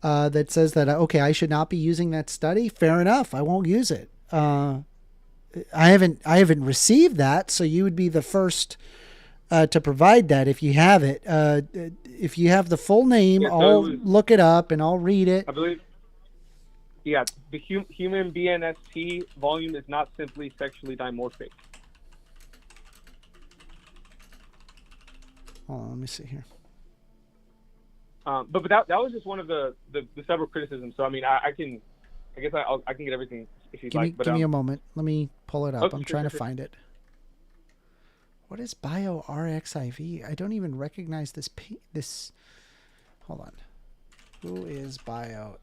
that says that okay, I should not be using that study, fair enough. I won't use it. I haven't received that, so you would be the first to provide that if you have it. If you have the full name, I'll look it up and I'll read it. I believe. Yeah, the human BNST volume is not simply sexually dimorphic. Hold on, let me see here. But that was just one of the several criticisms. So I mean, I can get everything if you'd like. Give me a moment. Let me pull it up. I'm trying to find it. What is BioRxiv? I don't even recognize this. Hold on. Who is Bio?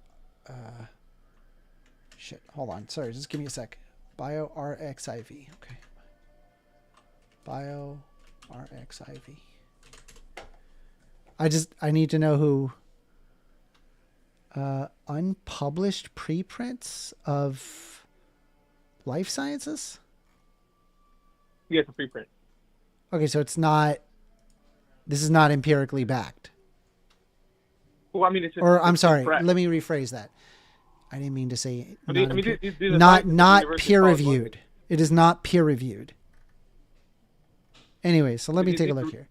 Shit. Hold on. Sorry. Just give me a sec. BioRxiv. Okay. BioRxiv. I need to know who. Unpublished preprints of life sciences? Yeah, it's a preprint. Okay, so this is not empirically backed. Well, I mean, it's just, I'm sorry. correct. Let me rephrase that. I didn't mean to say these not peer reviewed. It is not peer reviewed. Anyway, so let me take a look here.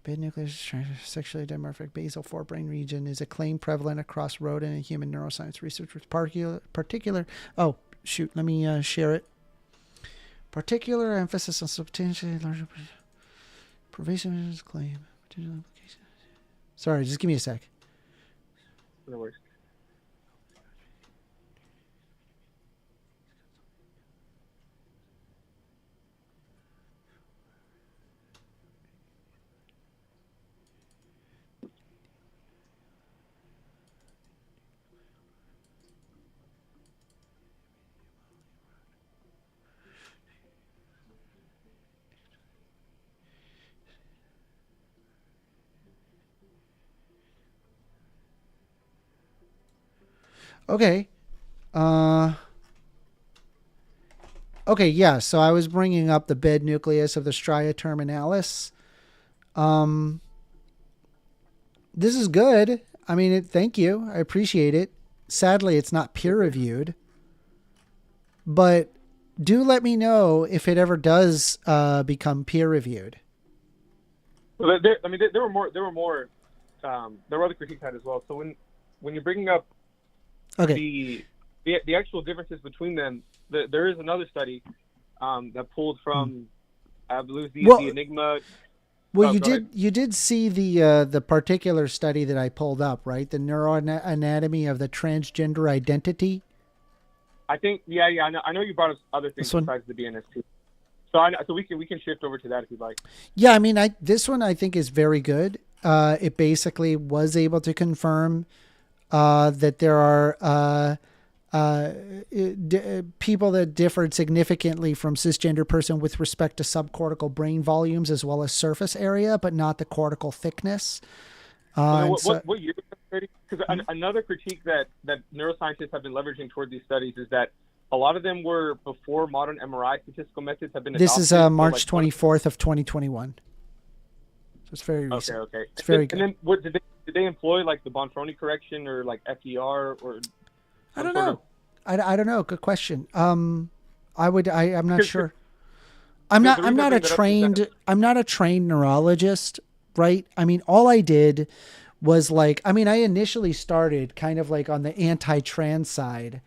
Beta nucleus sexually dimorphic basal forebrain region is a claim prevalent across rodent and human neuroscience research with particular. Oh shoot! Let me share it. Particular emphasis on substantially larger pervasive claim. Sorry, just give me a sec. No worries. Okay. Okay, yeah, so I was bringing up the bed nucleus of the stria terminalis. This is good. I mean, thank you. I appreciate it. Sadly, it's not peer-reviewed. But do let me know if it ever does become peer-reviewed. Well, there were other critiques had as well. So when you're bringing up the actual differences between them, there is another study that pulled from I believe the Enigma. Well, you did see the particular study that I pulled up, right? The neuroanatomy of the transgender identity. I think I know you brought us other things besides the BNST. So we can shift over to that if you'd like. Yeah, I mean, this one I think is very good. It basically was able to confirm that there are people that differed significantly from cisgender person with respect to subcortical brain volumes as well as surface area, but not the cortical thickness. What year was that study? Because another critique that neuroscientists have been leveraging toward these studies is that a lot of them were before modern MRI statistical methods have been adopted. This is March 24th of 2021. So it's very recent. Okay. It's very good. And then what did they employ, like the Bonferroni correction or like FDR or? I don't know. I don't know. Good question. I'm not sure. I'm not a trained neurologist, right? I mean, all I did was I initially started kind of like on the anti-trans side.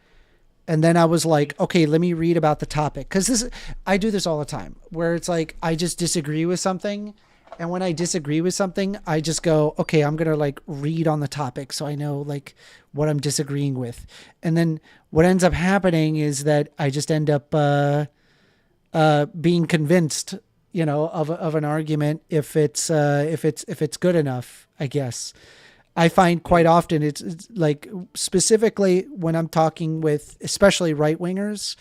And then I was like, okay, let me read about the topic. Because I do this all the time where it's like, I just disagree with something. And when I disagree with something, I just go, okay, I'm going to read on the topic so I know what I'm disagreeing with. And then what ends up happening is that I just end up being convinced, of an argument if it's good enough, I guess. I find quite often it's specifically when I'm talking with especially right-wingers,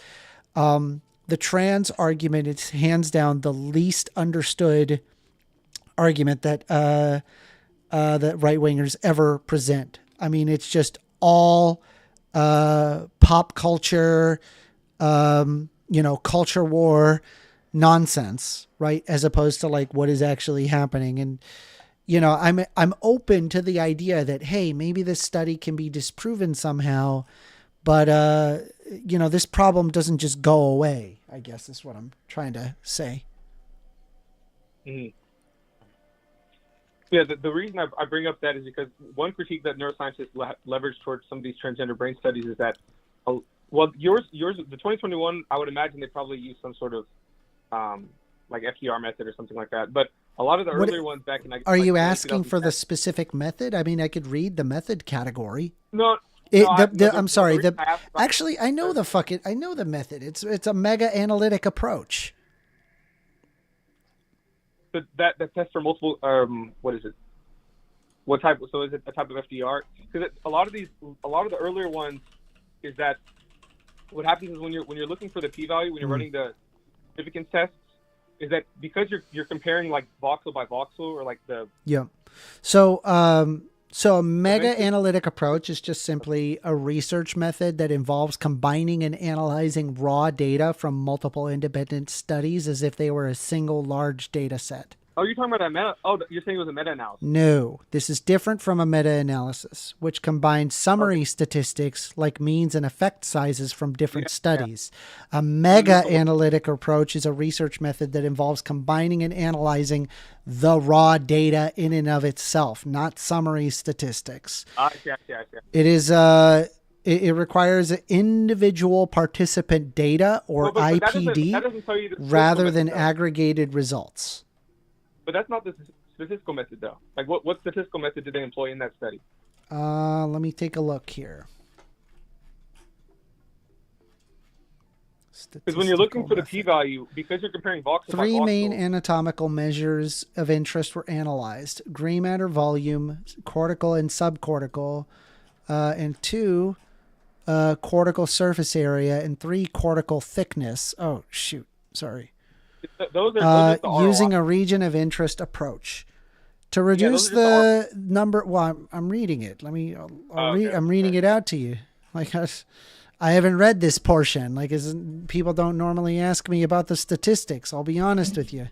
the trans argument is hands down the least understood argument that right-wingers ever present. I mean, it's just all pop culture, culture war nonsense, right? As opposed to like what is actually happening. And, I'm open to the idea that, hey, maybe this study can be disproven somehow, but, this problem doesn't just go away, I guess is what I'm trying to say. Mm-hmm. Yeah, the reason I bring up that is because one critique that neuroscientists leverage towards some of these transgender brain studies is that, yours, the 2021, I would imagine they probably use some sort of like FDR method or something like that. But a lot of the earlier ones back in, are you asking for the specific method? I mean, I could read the method category. No. I'm sorry. Actually, I know the method. It's a mega analytic approach. But that tests for multiple. What is it? What type? So is it a type of FDR? Because a lot of the earlier ones is that what happens is when you're looking for the p-value when you're running the significance tests, is that because you're comparing like voxel by voxel or like the So a mega analytic approach is just simply a research method that involves combining and analyzing raw data from multiple independent studies as if they were a single large data set. Oh, you're talking about a meta? Oh, you're saying it was a meta-analysis? No, this is different from a meta-analysis, which combines summary statistics like means and effect sizes from different studies. A mega-analytic approach is a research method that involves combining and analyzing the raw data in and of itself, not summary statistics. I see. It is it requires individual participant data or IPD that doesn't tell you rather than aggregated results. But that's not the statistical method, though. Like, what statistical method did they employ in that study? Let me take a look here. Because when you're looking for the p-value, because you're comparing voxel by voxel... Three main anatomical measures of interest were analyzed. Gray matter volume, cortical and subcortical, and 2, cortical surface area, and 3, cortical thickness. Oh, shoot. Sorry. Those are using a region of interest approach to reduce the number. Well, I'm reading it. I'm reading it out to you. Like I haven't read this portion. Like, people don't normally ask me about the statistics. I'll be honest with you.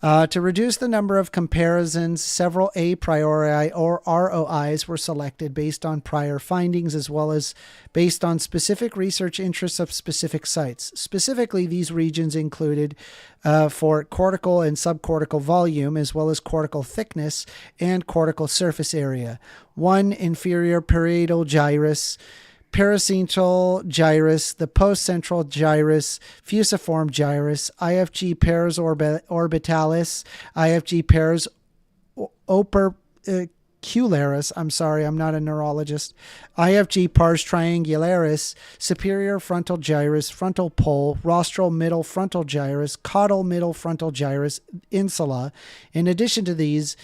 To reduce the number of comparisons, several a priori or ROIs were selected based on prior findings as well as based on specific research interests of specific sites. Specifically, these regions included for cortical and subcortical volume as well as cortical thickness and cortical surface area. 1, inferior parietal gyrus, paracentral gyrus, the postcentral gyrus, fusiform gyrus, IFG pars orbitalis, IFG pars opercularis, I'm sorry, I'm not a neurologist, IFG pars triangularis, superior frontal gyrus, frontal pole, rostral middle frontal gyrus, caudal middle frontal gyrus, insula. In addition to these,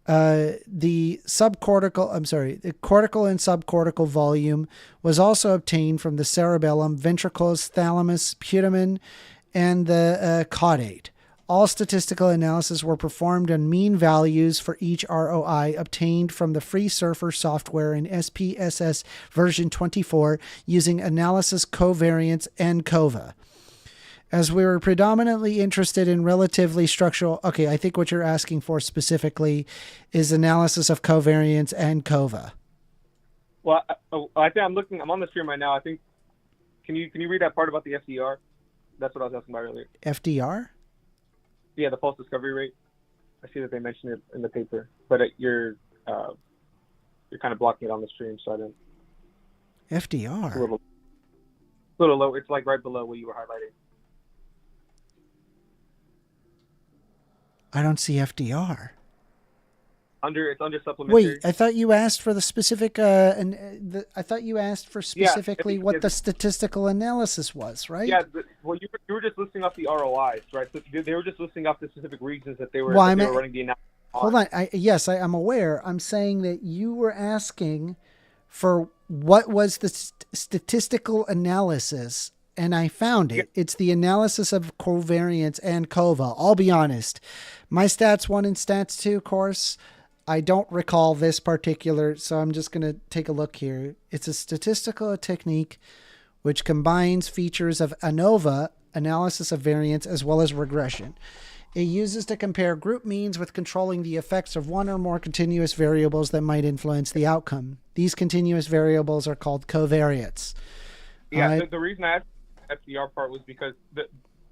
the cortical and subcortical volume was also obtained from the cerebellum, ventricles, thalamus, putamen, and the caudate. All statistical analyses were performed on mean values for each ROI obtained from the free Surfer software in SPSS version 24 using analysis covariance and COVA. As we were predominantly interested in relatively structural... Okay, I think what you're asking for specifically is analysis of covariance and COVA. Well, I think I'm on the stream right now. I think... Can you read that part about the FDR? That's what I was asking about earlier. FDR? Yeah, the false discovery rate. I see that they mentioned it in the paper, but you're kind of blocking it on the stream, so I didn't... FDR? It's a little low. It's like right below what you were highlighting. I don't see FDR. It's under supplementary. Wait, I thought you asked for the specific I thought you asked for specifically what the statistical analysis was, right? Yeah, well, you were just listing off the ROIs, right? So they were just listing off the specific regions that they were running the analysis on. Hold on. I'm aware. I'm saying that you were asking for what was the statistical analysis, and I found it. It's the analysis of covariance and COVA. I'll be honest. My Stats 1 and Stats 2 course, I don't recall this particular, so I'm just going to take a look here. It's a statistical technique which combines features of ANOVA, analysis of variance, as well as regression. It uses to compare group means with controlling the effects of one or more continuous variables that might influence the outcome. These continuous variables are called covariates. Yeah, the reason I asked the FDR part was because,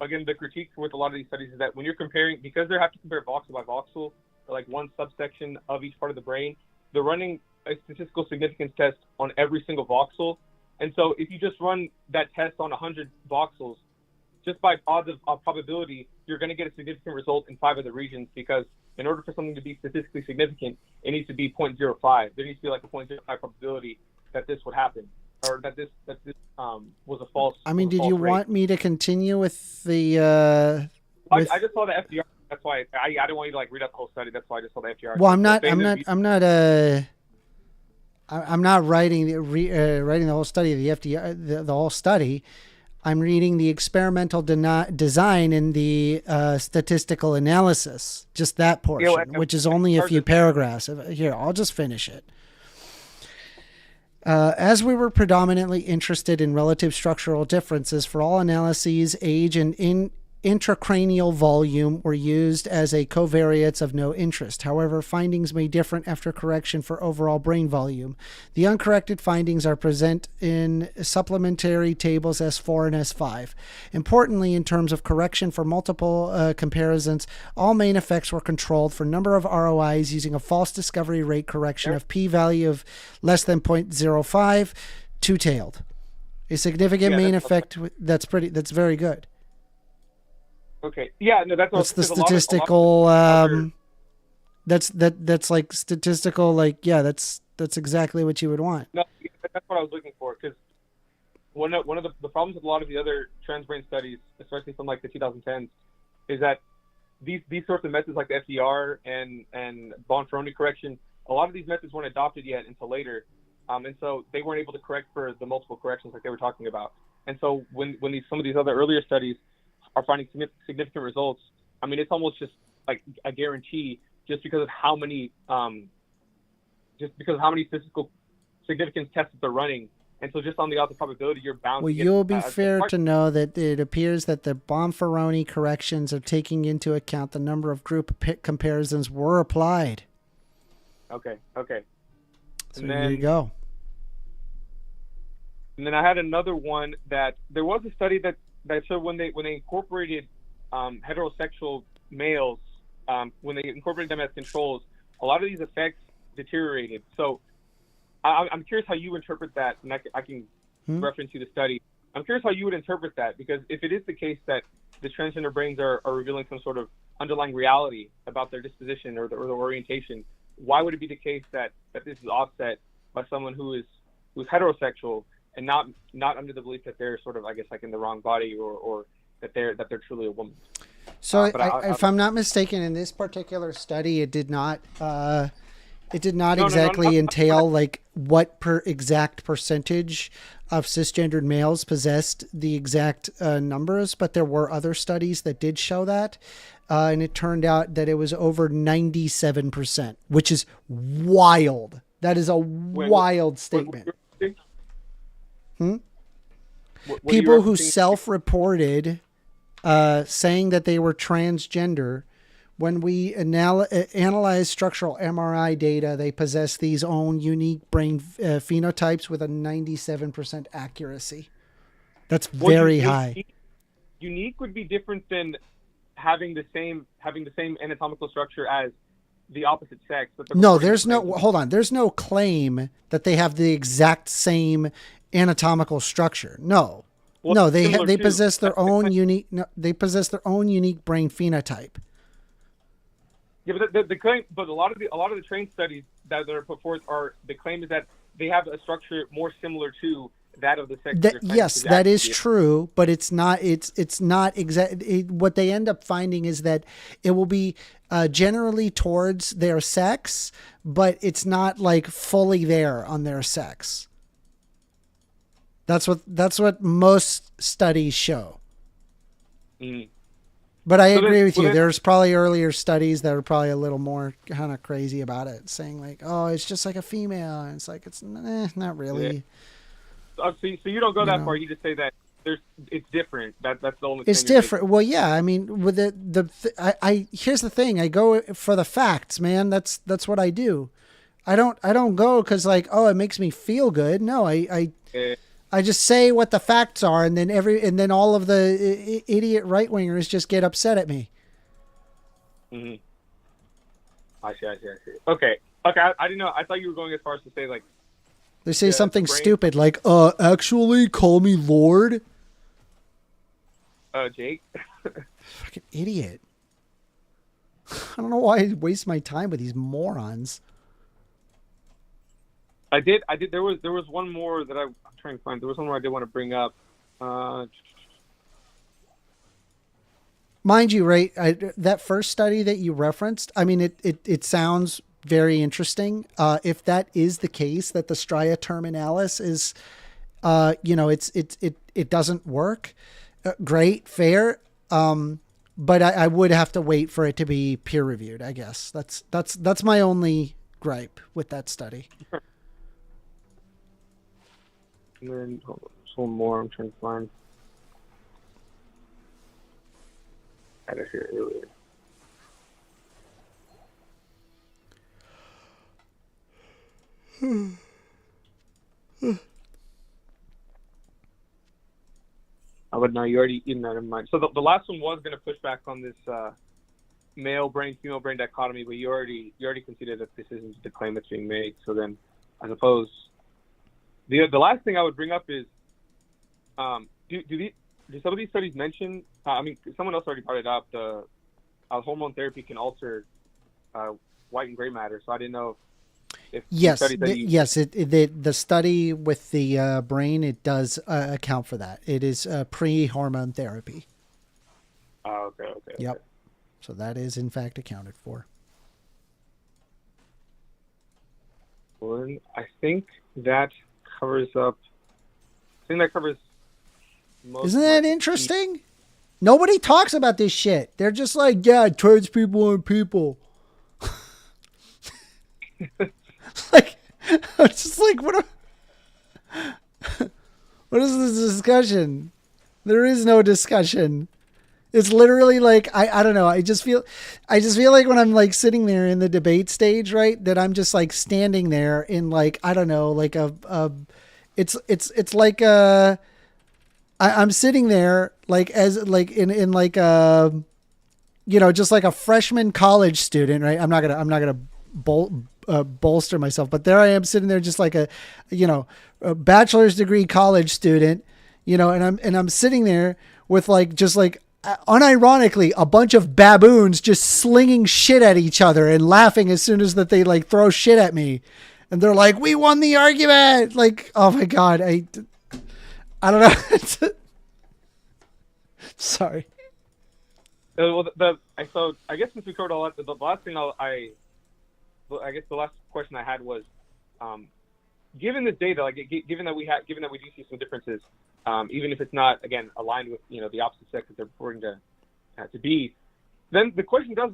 again, the critique with a lot of these studies is that when you're comparing, because they have to compare voxel by voxel, or like one subsection of each part of the brain, they're running a statistical significance test on every single voxel. And so if you just run that test on 100 voxels, just by odds of probability, you're going to get a significant result in 5 of the regions, because in order for something to be statistically significant, it needs to be 0.05. There needs to be like a 0.05 probability that this would happen, or that this was a false. I mean, did you want me to continue with the? I just saw the FDR. That's why I didn't want you to like read out the whole study. That's why I just saw the FDR. Well, I'm not writing the whole study of the FDR, the whole study. I'm reading the experimental design and the statistical analysis, just that portion, which is only a few paragraphs. Here, I'll just finish it. As we were predominantly interested in relative structural differences for all analyses, age and intracranial volume were used as a covariates of no interest. However, findings may differ after correction for overall brain volume. The uncorrected findings are present in supplementary tables S4 and S5. Importantly, in terms of correction for multiple comparisons, all main effects were controlled for number of ROIs using a false discovery rate correction of p-value of less than 0.05, two-tailed. A significant main effect that's very good. Okay. Yeah. No, that's the statistical. That's like statistical. Like, yeah, that's exactly what you would want. No, that's what I was looking for. Because one of the problems with a lot of the other transbrain studies, especially from like the 2010s, is that these sorts of methods like the FDR and Bonferroni correction, a lot of these methods weren't adopted yet until later, and so they weren't able to correct for the multiple corrections like they were talking about. And so when some of these other earlier studies are finding significant results, I mean, it's almost just like a guarantee, just because of how many statistical significance tests they're running. And so just on the odds of probability, you're bound to get... Well, you'll be fair to know that it appears that the Bonferroni corrections are taking into account the number of group comparisons were applied. Okay. So there you go. And then I had another one that there was a study that showed when they incorporated heterosexual males, when they incorporated them as controls, a lot of these effects deteriorated. So I'm curious how you interpret that, and I can reference you the study. I'm curious how you would interpret that, because if it is the case that the transgender brains are revealing some sort of underlying reality about their disposition or their orientation, why would it be the case that this is offset by someone who's heterosexual and not under the belief that they're sort of, I guess, like in the wrong body or that they're truly a woman? So if I'm not mistaken, in this particular study, it did not exactly entail like what exact percentage of cisgendered males possessed the exact numbers, but there were other studies that did show that. And it turned out that it was over 97%, which is wild. That is a wild statement. People who self-reported saying that they were transgender, when we analyze structural MRI data, they possess these own unique brain phenotypes with a 97% accuracy. That's very high. Unique would be different than having the same anatomical structure as the opposite sex. No, there's no. Hold on. There's no claim that they have the exact same anatomical structure. No. Well, no, they possess their own unique. No, they possess their own unique brain phenotype. Yeah, but the claim, but a lot of the trained studies that are put forth the claim is that they have a structure more similar to that of the sex. Yes, that is true, but it's not. It's not exact. What they end up finding is that it will be generally towards their sex, but it's not like fully there on their sex. That's what most studies show. Mm-hmm. But I agree with you. There's probably earlier studies that are probably a little more kind of crazy about it, saying like, "Oh, it's just like a female," and it's like it's not really. Yeah. So you don't go that far. You just say that it's different. That's the only. It's different. Well, yeah. I mean, with I here's the thing. I go for the facts, man. That's what I do. I don't go because like, oh, it makes me feel good. No, I just say what the facts are, and then all of the idiot right wingers just get upset at me. Mm-hmm. I see. Okay. I didn't know. I thought you were going as far as to say like. They say something stupid like, actually, call me Lord. Jake. Fucking idiot. I don't know why I waste my time with these morons. I did. There was one more that I'm trying to find. There was one more I did want to bring up. Mind you, right? That first study that you referenced, I mean, it sounds very interesting. If that is the case, that the stria terminalis is, it doesn't work. Great, fair. But I would have to wait for it to be peer reviewed. I guess that's my only gripe with that study. And then hold on, there's one more I'm trying to find. I had it here earlier. But no, you already in that in mind. So the last one was going to push back on this male brain, female brain dichotomy, but you already conceded that this isn't the claim that's being made. So then, I suppose the last thing I would bring up is, do some of these studies mention? I mean, someone else already brought it up. The hormone therapy can alter white and gray matter. So I didn't know. Yes, the study with the brain, it does account for that. It is pre-hormone therapy. Oh, okay. Yep. Okay. So that is in fact accounted for. Well, I think that covers up. Isn't that interesting? Nobody talks about this shit. They're just like, yeah, trans people aren't people. Like, I'm just like, what is this discussion? There is no discussion. It's literally like, I don't know. I just feel like when I'm like sitting there in the debate stage, right, that I'm just like standing there in like, I don't know, like it's like I'm sitting there like as like in like just like a freshman college student, right? I'm not gonna bolster myself, but there I am sitting there just like a bachelor's degree college student, and I'm sitting there with like just like unironically a bunch of baboons just slinging shit at each other and laughing as soon as that they like throw shit at me, and they're like, we won the argument. Like, oh my god, I don't know. Sorry. Well, so I guess since we covered all that, the last thing I guess the last question I had was, given this data, like given that we do see some differences, even if it's not again aligned with the opposite sex that they're reporting to be, then the question does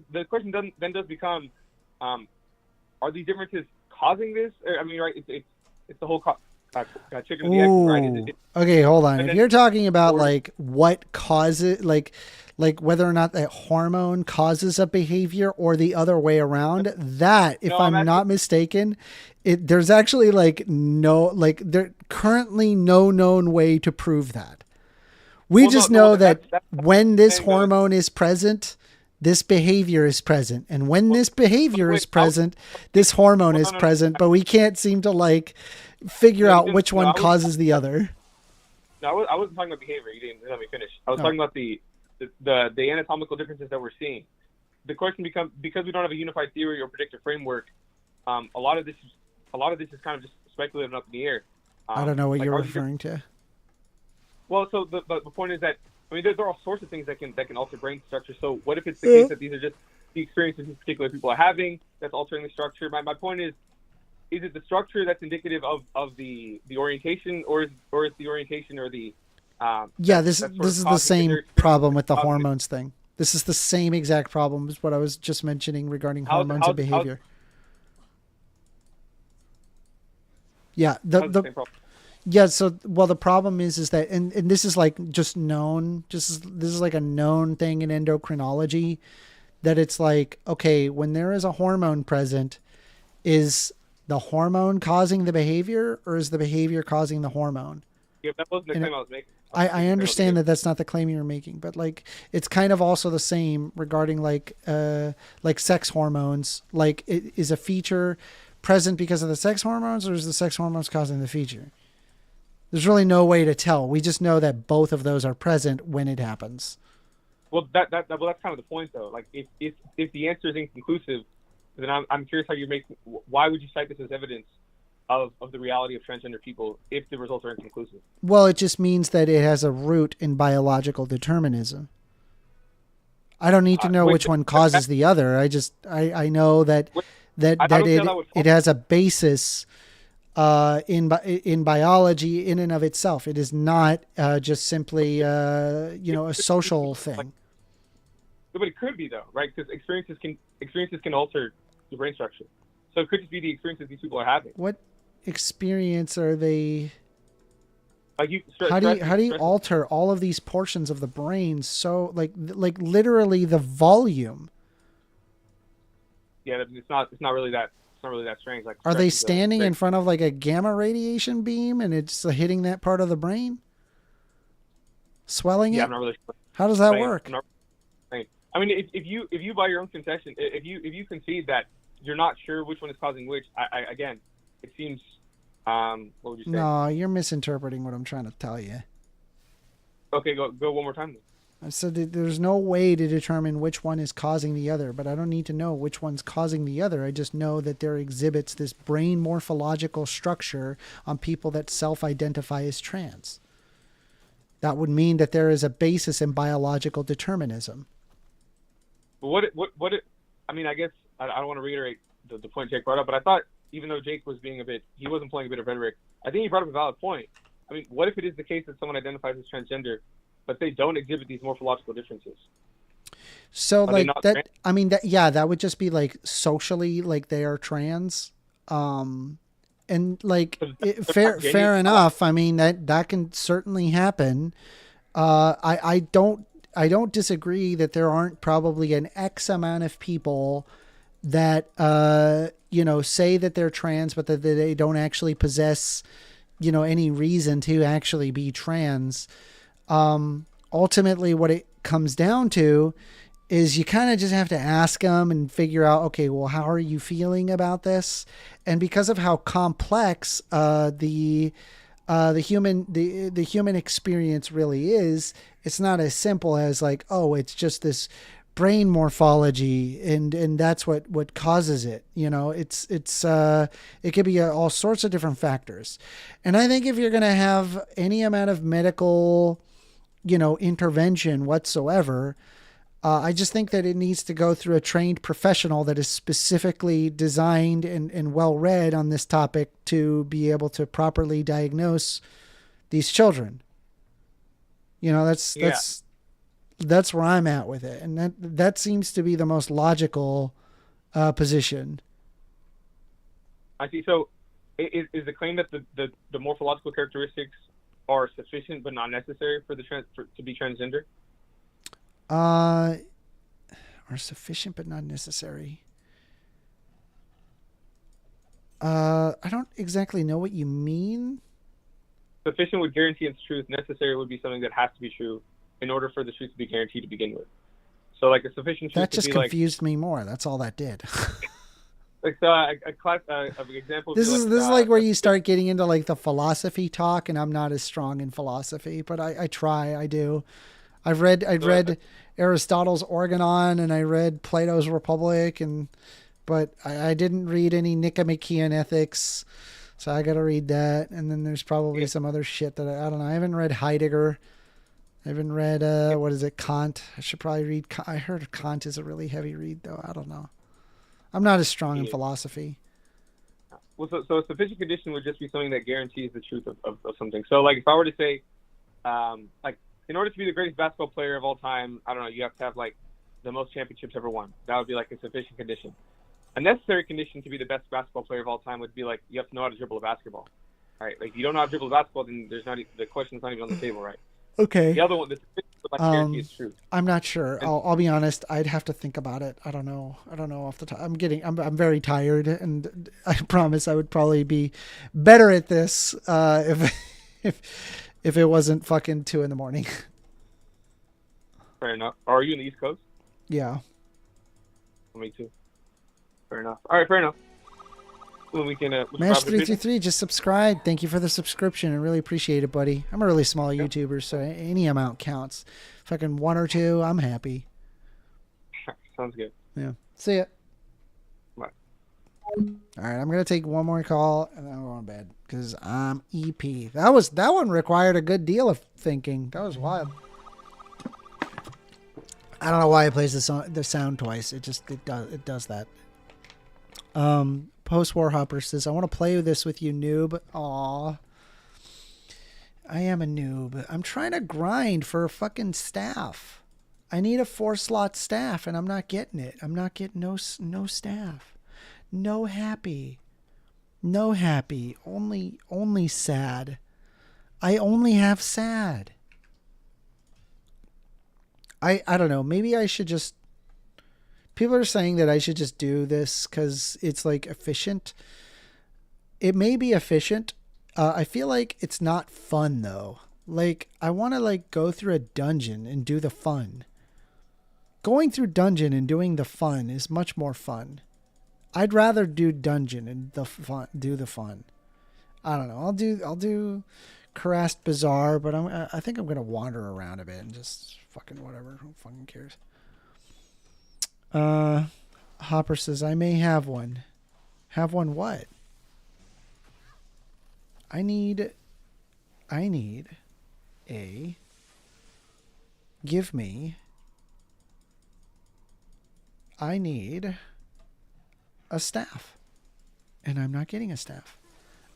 become, are these differences causing this? I mean, right? It's the whole chicken and the egg, right? Okay, hold on. If you're talking about like what causes, like whether or not that hormone causes a behavior or the other way around, that, if I'm not mistaken, there's actually there currently no known way to prove that. We just know that when this hormone is present, this behavior is present. And when this behavior is present, this hormone is present, but we can't seem to figure out which one causes the other. No, I wasn't talking about behavior. You didn't let me finish. I was talking about the anatomical differences that we're seeing. The question becomes, because we don't have a unified theory or predictive framework, a lot of this is kind of just speculative and up in the air. I don't know what you're referring to. Well, so the point is that, I mean, there are all sorts of things that can alter brain structure. So what if it's the case that these are just the experiences these particular people are having that's altering the structure? My point is it the structure that's indicative of the orientation, or is the orientation or the this is the same problem with the hormones thing. This is the same exact problem as what I was just mentioning regarding hormones and behavior. Yeah, the problem is that, and this is like just known, this is like a known thing in endocrinology, that it's like, okay, when there is a hormone present, is the hormone causing the behavior, or is the behavior causing the hormone? Yeah, that wasn't the claim I was making. I understand that that's not the claim you're making, but like it's kind of also the same regarding like sex hormones. Like, is a feature present because of the sex hormones, or is the sex hormones causing the feature? There's really no way to tell. We just know that both of those are present when it happens. Well, that's kind of the point, though. Like, if the answer is inconclusive, then I'm curious how you're making. Why would you cite this as evidence of the reality of transgender people if the results are inconclusive? Well, it just means that it has a root in biological determinism. I don't need to know which one causes the other. I know that it has a basis in biology in and of itself. It is not just simply a social thing. But it could be, though, right? Because experiences can alter the brain structure. So it could just be the experiences these people are having. What experience are they? Like how do you alter all of these portions of the brain? So like literally the volume. Yeah, it's not really that strange. Like, are they standing in front of like a gamma radiation beam and it's hitting that part of the brain, swelling it? Yeah, I'm not really sure. How does that work? I mean, if you by your own concession, if you concede that you're not sure which one is causing which, I again, it seems. What would you say? No, you're misinterpreting what I'm trying to tell you. Okay, go one more time then. I said that there's no way to determine which one is causing the other, but I don't need to know which one's causing the other. I just know that there exhibits this brain morphological structure on people that self-identify as trans. That would mean that there is a basis in biological determinism. But I mean, I guess I don't want to reiterate the point Jake brought up, but I thought even though Jake was he wasn't playing a bit of rhetoric, I think he brought up a valid point. I mean, what if it is the case that someone identifies as transgender, but they don't exhibit these morphological differences? So like that, trans? I mean, that would just be like socially, like they are trans. And like fair enough. I mean, that can certainly happen. I don't disagree that there aren't probably an X amount of people that, say that they're trans, but that they don't actually possess, any reason to actually be trans. Ultimately what it comes down to is you kind of just have to ask them and figure out, okay, well, how are you feeling about this? And because of how complex, the human experience really is, it's not as simple as like, oh, it's just this brain morphology and that's what causes it. It could be all sorts of different factors. And I think if you're going to have any amount of medical, intervention whatsoever, I just think that it needs to go through a trained professional that is specifically designed and well-read on this topic to be able to properly diagnose these children. That's where I'm at with it. And that seems to be the most logical position. I see. So is the claim that the morphological characteristics are sufficient but not necessary for to be transgender? Are sufficient but not necessary. I don't exactly know what you mean. Sufficient would guarantee its truth. Necessary would be something that has to be true in order for the truth to be guaranteed to begin with. So like a sufficient truth. That just confused me more. That's all that did. Like a class of example. This is like where you start getting into like the philosophy talk, and I'm not as strong in philosophy, but I try. I do. I've read Aristotle's Organon, and I read Plato's Republic, but I didn't read any Nicomachean Ethics, so I got to read that. And then there's probably some other shit that I don't know. I haven't read Heidegger. I haven't read what is it, Kant. I should probably read. I heard Kant is a really heavy read, though. I don't know. I'm not as strong in philosophy. Well, so a sufficient condition would just be something that guarantees the truth of something. So, like, if I were to say, like, in order to be the greatest basketball player of all time, I don't know, you have to have like the most championships ever won. That would be like a sufficient condition. A necessary condition to be the best basketball player of all time would be like you have to know how to dribble a basketball, right? Like if you don't know how to dribble a basketball, then the question's not even on the table, right? Okay. The other one, is true. I'm not sure. I'll be honest. I'd have to think about it. I don't know off the top. I'm very tired, and I promise I would probably be better at this if it wasn't fucking 2 a.m. Fair enough. Are you in the East Coast? Yeah. Me too. Fair enough. All right, fair enough. Well, we can Mash333, just subscribe. Thank you for the subscription. I really appreciate it, buddy. I'm a really small YouTuber, so any amount counts. Fucking 1 or 2, I'm happy. Sounds good. Yeah. See ya. Bye. All right, I'm gonna take one more call and then I'm going to bed because I'm EP. That one required a good deal of thinking. That was wild. I don't know why it plays the sound twice. It does that. Post-War Hopper says, I want to play this with you, noob. Aw. I am a noob. I'm trying to grind for a fucking staff. I need a 4-slot staff, and I'm not getting it. I'm not getting no staff. No happy. No happy. Only sad. I only have sad. I don't know. Maybe I should just... People are saying that I should just do this because it's like efficient. It may be efficient. I feel like it's not fun though. Like I want to like go through a dungeon and do the fun. Going through dungeon and doing the fun is much more fun. I'd rather do dungeon and do the fun. I don't know. I'll do Karast Bazaar, but I think I'm gonna wander around a bit and just fucking whatever. Who fucking cares? Hopper says, I may have one. Have one what? I need a... Give me... I need a staff. And I'm not getting a staff.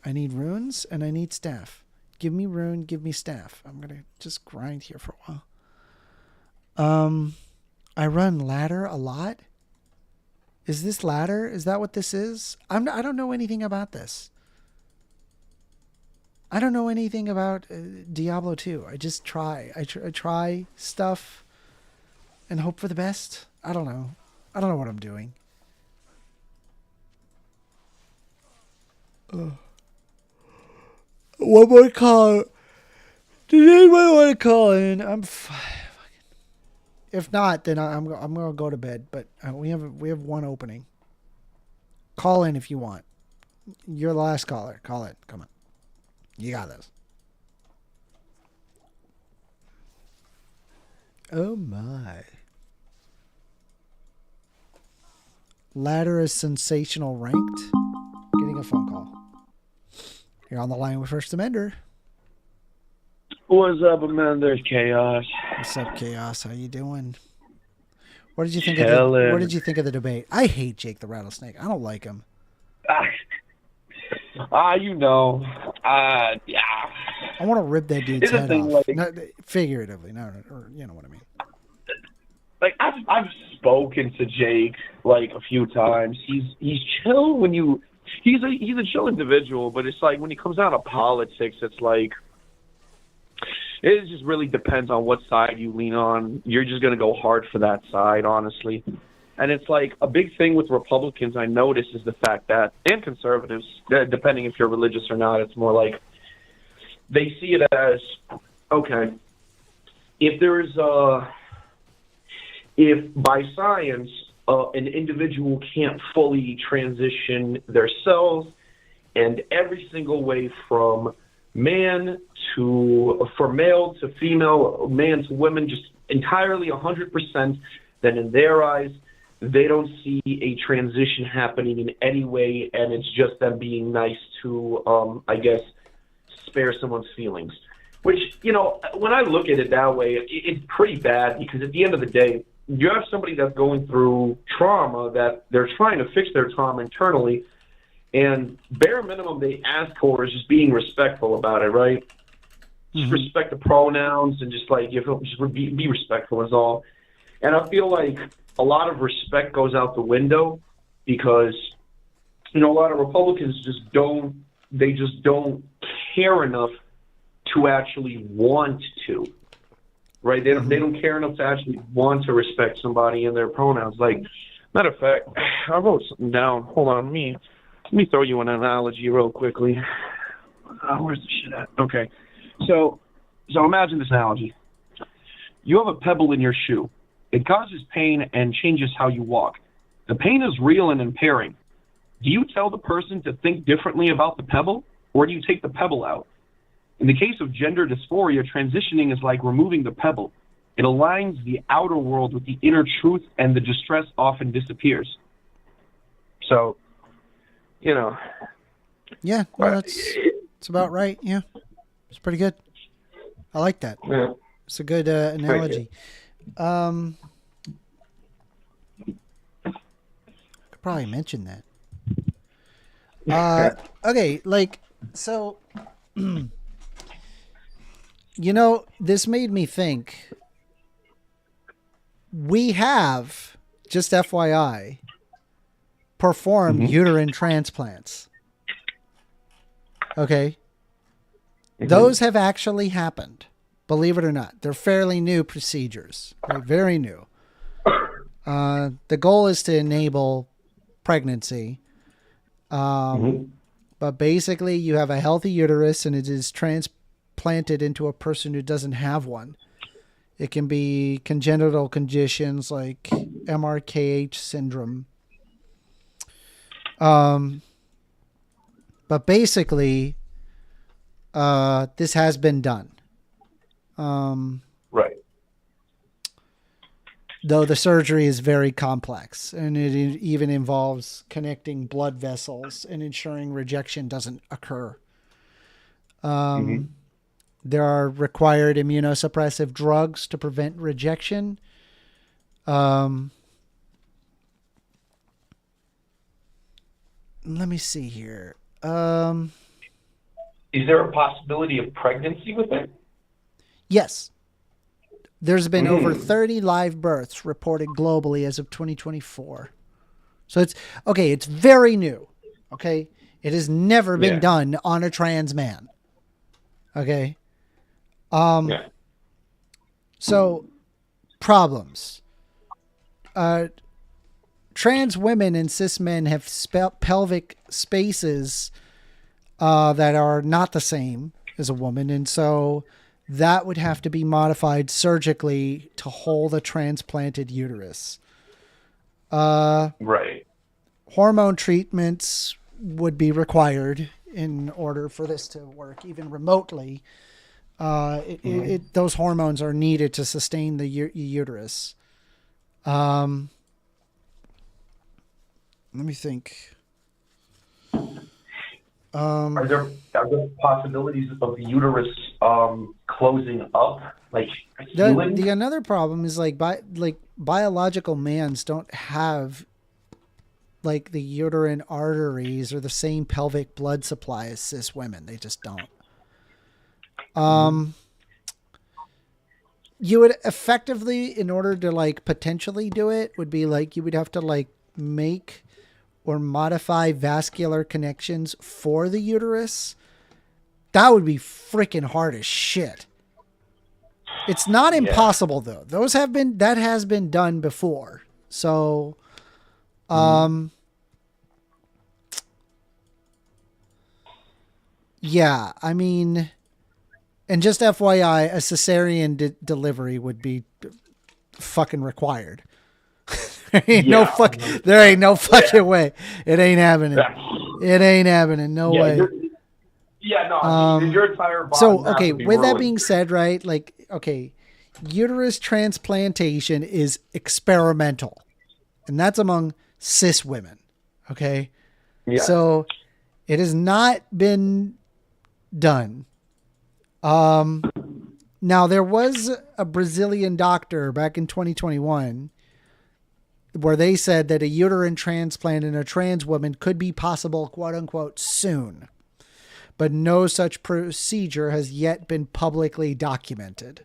I need runes and I need staff. Give me rune, give me staff. I'm going to just grind here for a while. I run ladder a lot. Is this ladder? Is that what this is? I don't know anything about this. I don't know anything about Diablo 2. I just try. I try stuff and hope for the best. I don't know. I don't know what I'm doing. One more call. Did anyone want to call in? If not, then I'm gonna go to bed. But we have one opening. Call in if you want. You're the last caller. Call in. Come on. You got this. Oh my. Ladder is sensational ranked. Getting a phone call. You're on the line with First Amender. What's up, Amender? Chaos. What's up, Chaos? How you doing? What did you think of the debate? I hate Jake the Rattlesnake. I don't like him. Yeah. I want to rip that dude's head off. No, figuratively, no, or you know what I mean. Like I've spoken to Jake like a few times. He's chill when you. He's a chill individual, but it's like when he comes down to politics, it's like it just really depends on what side you lean on. You're just gonna go hard for that side, honestly. And it's like a big thing with Republicans I notice is the fact that, and conservatives, depending if you're religious or not, it's more like they see it as, okay, if by science an individual can't fully transition their cells and every single way from male to female, man to women, just entirely 100%, then in their eyes, they don't see a transition happening in any way, and it's just them being nice to, I guess, spare someone's feelings. Which, when I look at it that way, it's pretty bad, because at the end of the day, you have somebody that's going through trauma that they're trying to fix their trauma internally, and bare minimum they ask for is just being respectful about it, right? Just respect the pronouns and just like be respectful is all. And I feel like a lot of respect goes out the window because, you know, a lot of Republicans just don't care enough to actually want to, right? They don't care enough to actually want to respect somebody and their pronouns. Like, matter of fact, I wrote something down. Hold on, let me throw you an analogy real quickly. Where's the shit at? Okay, so imagine this analogy. You have a pebble in your shoe. It causes pain and changes how you walk. The pain is real and impairing. Do you tell the person to think differently about the pebble, or do you take the pebble out? In the case of gender dysphoria, transitioning is like removing the pebble. It aligns the outer world with the inner truth, and the distress often disappears. So, you know. Yeah, well, it's about right. Yeah, it's pretty good. I like that. Yeah. It's a good analogy. I could probably mention that. Okay, like, so, you know, this made me think. We have, just FYI, performed uterine transplants. Okay? Those have actually happened. Believe it or not. They're fairly new procedures. Right? Very new. The goal is to enable pregnancy. But basically, you have a healthy uterus and it is transplanted into a person who doesn't have one. It can be congenital conditions like MRKH syndrome. But basically, this has been done. Right. Though the surgery is very complex, and it even involves connecting blood vessels and ensuring rejection doesn't occur. There are required immunosuppressive drugs to prevent rejection. Let me see here. Is there a possibility of pregnancy with it? Yes. There's been over 30 live births reported globally as of 2024. So it's very new. Okay. It has never been done on a trans man. Okay. So problems. Trans women and cis men have pelvic spaces that are not the same as a woman, and so that would have to be modified surgically to hold a transplanted uterus. Right. Hormone treatments would be required in order for this to work, even remotely. Those hormones are needed to sustain the uterus. Let me think. Are there possibilities of the uterus closing up, like healing? The another problem is like biological males don't have like the uterine arteries or the same pelvic blood supply as cis women. They just don't. You would effectively, in order to like potentially do it, would be like you would have to like make or modify vascular connections for the uterus. That would be freaking hard as shit. It's not impossible though. That has been done before. So, yeah, I mean, and just FYI, a cesarean delivery would be fucking required. There ain't no fucking way. It ain't happening. It ain't happening. No way. Your entire body. So, okay, with that being said, right, like, okay, uterus transplantation is experimental, and that's among cis women, okay? Yeah. So, it has not been done. Now, there was a Brazilian doctor back in 2021 where they said that a uterine transplant in a trans woman could be possible, quote unquote, soon. but no such procedure has yet been publicly documented.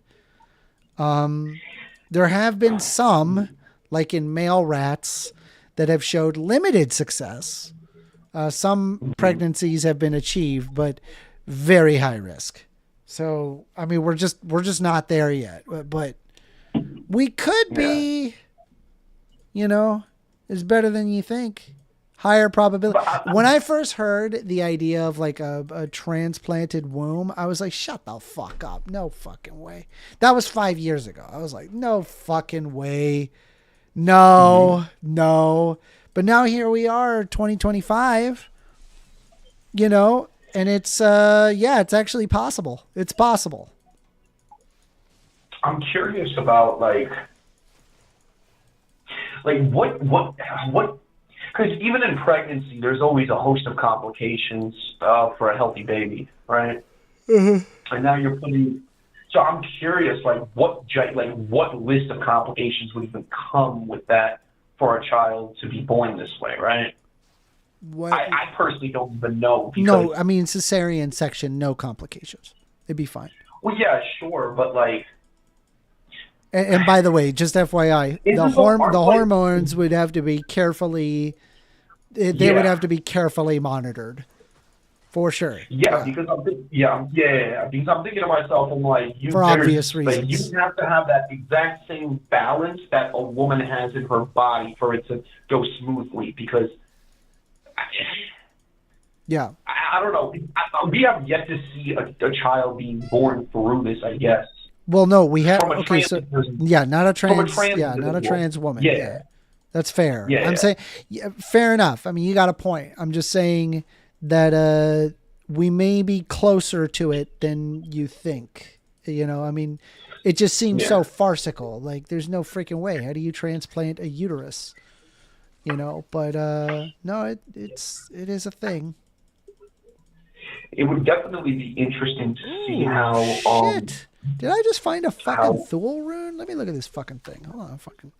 There have been some, like in male rats, that have showed limited success. Some pregnancies have been achieved, but very high risk. So, I mean, we're just not there yet, but we could be, you know, it's better than you think. Higher probability. When I first heard the idea of like a transplanted womb, I was like, shut the fuck up. No fucking way. That was 5 years ago. I was like, no fucking way. No. But now here we are, 2025, you know, and it's, it's actually possible. It's possible. I'm curious about like what, because even in pregnancy, there's always a host of complications for a healthy baby, right? Mm-hmm. And now you're putting. So I'm curious, what list of complications would even come with that for a child to be born this way, right? What? I personally don't even know. No, I mean cesarean section, no complications. It'd be fine. Well, yeah, sure, but like. And by the way, just FYI, the hormones would have to be carefully. They would have to be carefully monitored, for sure. Yeah, because I'm thinking to myself, I'm like, for obvious reasons, you have to have that exact same balance that a woman has in her body for it to go smoothly. Because, I don't know. We have yet to see a child being born through this, I guess. Well, no, we have. Okay, so not a trans woman. Yeah. That's fair. I'm saying, fair enough. I mean, you got a point. I'm just saying that we may be closer to it than you think. You know, I mean, it just seems so farcical. Like, there's no freaking way. How do you transplant a uterus? You know, but no, it is a thing. It would definitely be interesting to see how. Shit. Did I just find a fucking Thule rune? Let me look at this fucking thing. Hold on, fucking.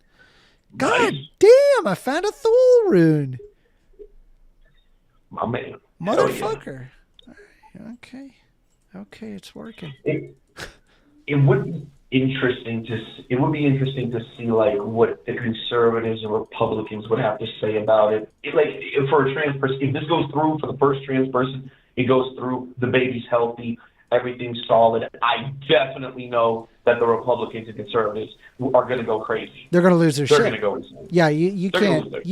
God damn! I found a Thule rune. My man. Motherfucker. Okay, it's working. It would be interesting to see like what the conservatives and Republicans would have to say about it. For a trans person, if this goes through for the first trans person, it goes through. The baby's healthy. Everything's solid. I definitely know that the Republicans and conservatives are going to go crazy. They're going to lose their shit. They're going to go insane. Yeah, you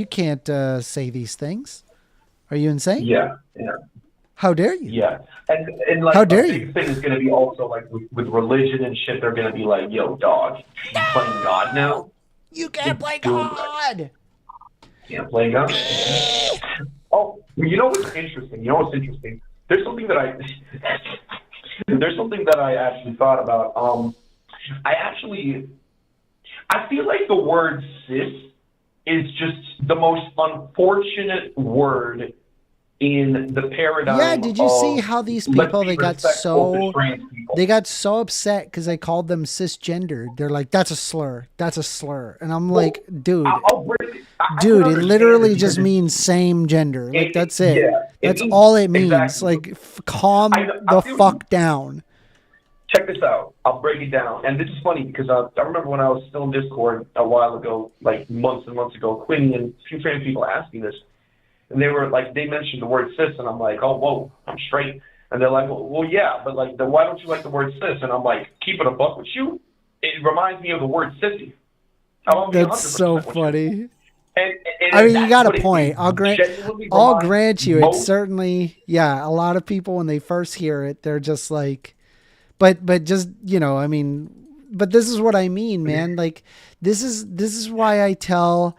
can't say these things. Are you insane? Yeah. How dare you? Yeah, and like how dare the big you? thing is going to be also like with religion and shit. They're going to be like, "Yo, dog, you playing God now? You can't play God. Can't play God." Oh, you know what's interesting? There's something that I actually thought about. I feel like the word cis is just the most unfortunate word in the paradigm. Yeah, did you see how these people they got so upset because I called them cisgendered? They're like, that's a slur, and I'm like, dude, it literally just means same gender. Like that's it. Yeah, that's all it means. Exactly. Like calm the fuck down. Check this out. I'll break it down. And this is funny because I remember when I was still in Discord a while ago, like months and months ago, Quinn and a few trans people asked me this. And they were like, they mentioned the word cis, and I'm like, oh, whoa, I'm straight. And they're like, well, yeah, but like, then why don't you like the word cis? And I'm like, keep it a buck with you. It reminds me of the word sissy. That's so funny. And I mean, you got a point. I'll grant you. It's certainly, a lot of people when they first hear it, they're just like, but just, you know, I mean, but this is what I mean, man. Like, this is why I tell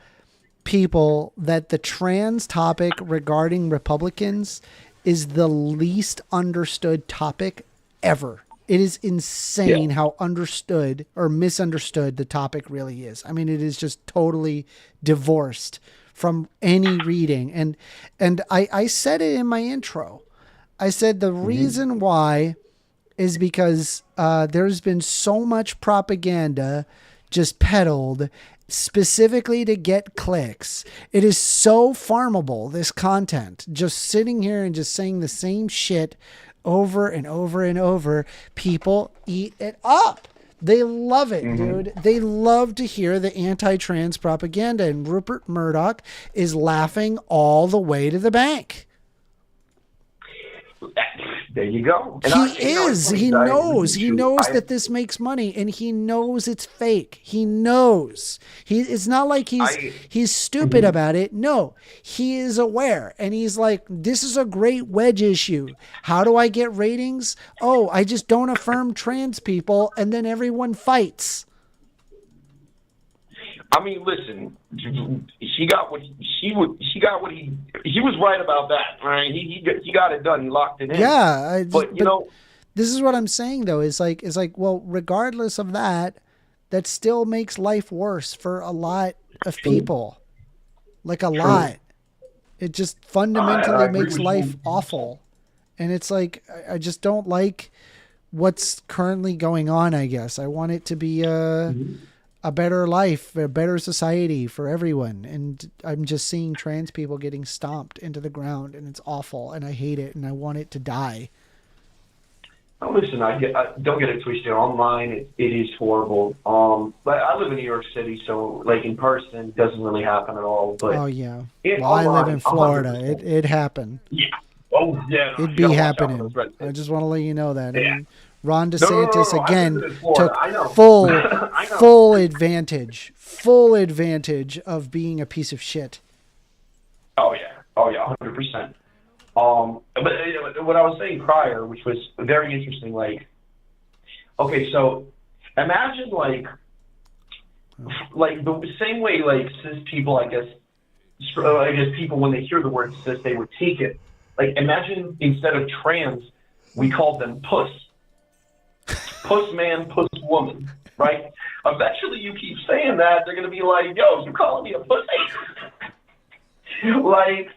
people that the trans topic regarding Republicans is the least understood topic ever. It is insane how understood or misunderstood the topic really is. I mean, it is just totally divorced from any reading. And I said it in my intro. I said the reason why is because there's been so much propaganda just peddled specifically to get clicks. It is so farmable, this content, just sitting here and just saying the same shit over and over and over. People eat it up. They love it, dude. They love to hear the anti-trans propaganda, and Rupert Murdoch is laughing all the way to the bank. There you go. And He knows that this makes money, and he knows it's fake. He knows. It's not like he's stupid about it. No, he is aware, and he's like, this is a great wedge issue. How do I get ratings? Oh, I just don't affirm trans people, and then everyone fights. I mean, listen, he was right about that, right? He got it done, he locked it in. Yeah, but you know, this is what I'm saying though. Is like, well, regardless of that, that still makes life worse for a lot of people. Like a lot. It just fundamentally makes life awful. And it's like, I just don't like what's currently going on, I guess. I want it to be a better life, a better society for everyone. And I'm just seeing trans people getting stomped into the ground, and it's awful, and I hate it, and I want it to die. Oh, listen, I don't get it twisted. Online, it is horrible. But I live in New York City, so like in person, it doesn't really happen at all. But oh yeah, well, I live in Florida. It happened. Yeah. Oh yeah. It'd be happening. I just want to let you know that. Yeah. I mean, Ron DeSantis again took full advantage of being a piece of shit. Oh yeah, 100%. But what I was saying prior, which was very interesting, like, okay, so imagine like the same way like cis people, I guess people when they hear the word cis, they would take it. Like, imagine instead of trans, we called them puss. Puss man, puss woman, right? Eventually, you keep saying that, they're going to be like, yo, you calling me a pussy? Like,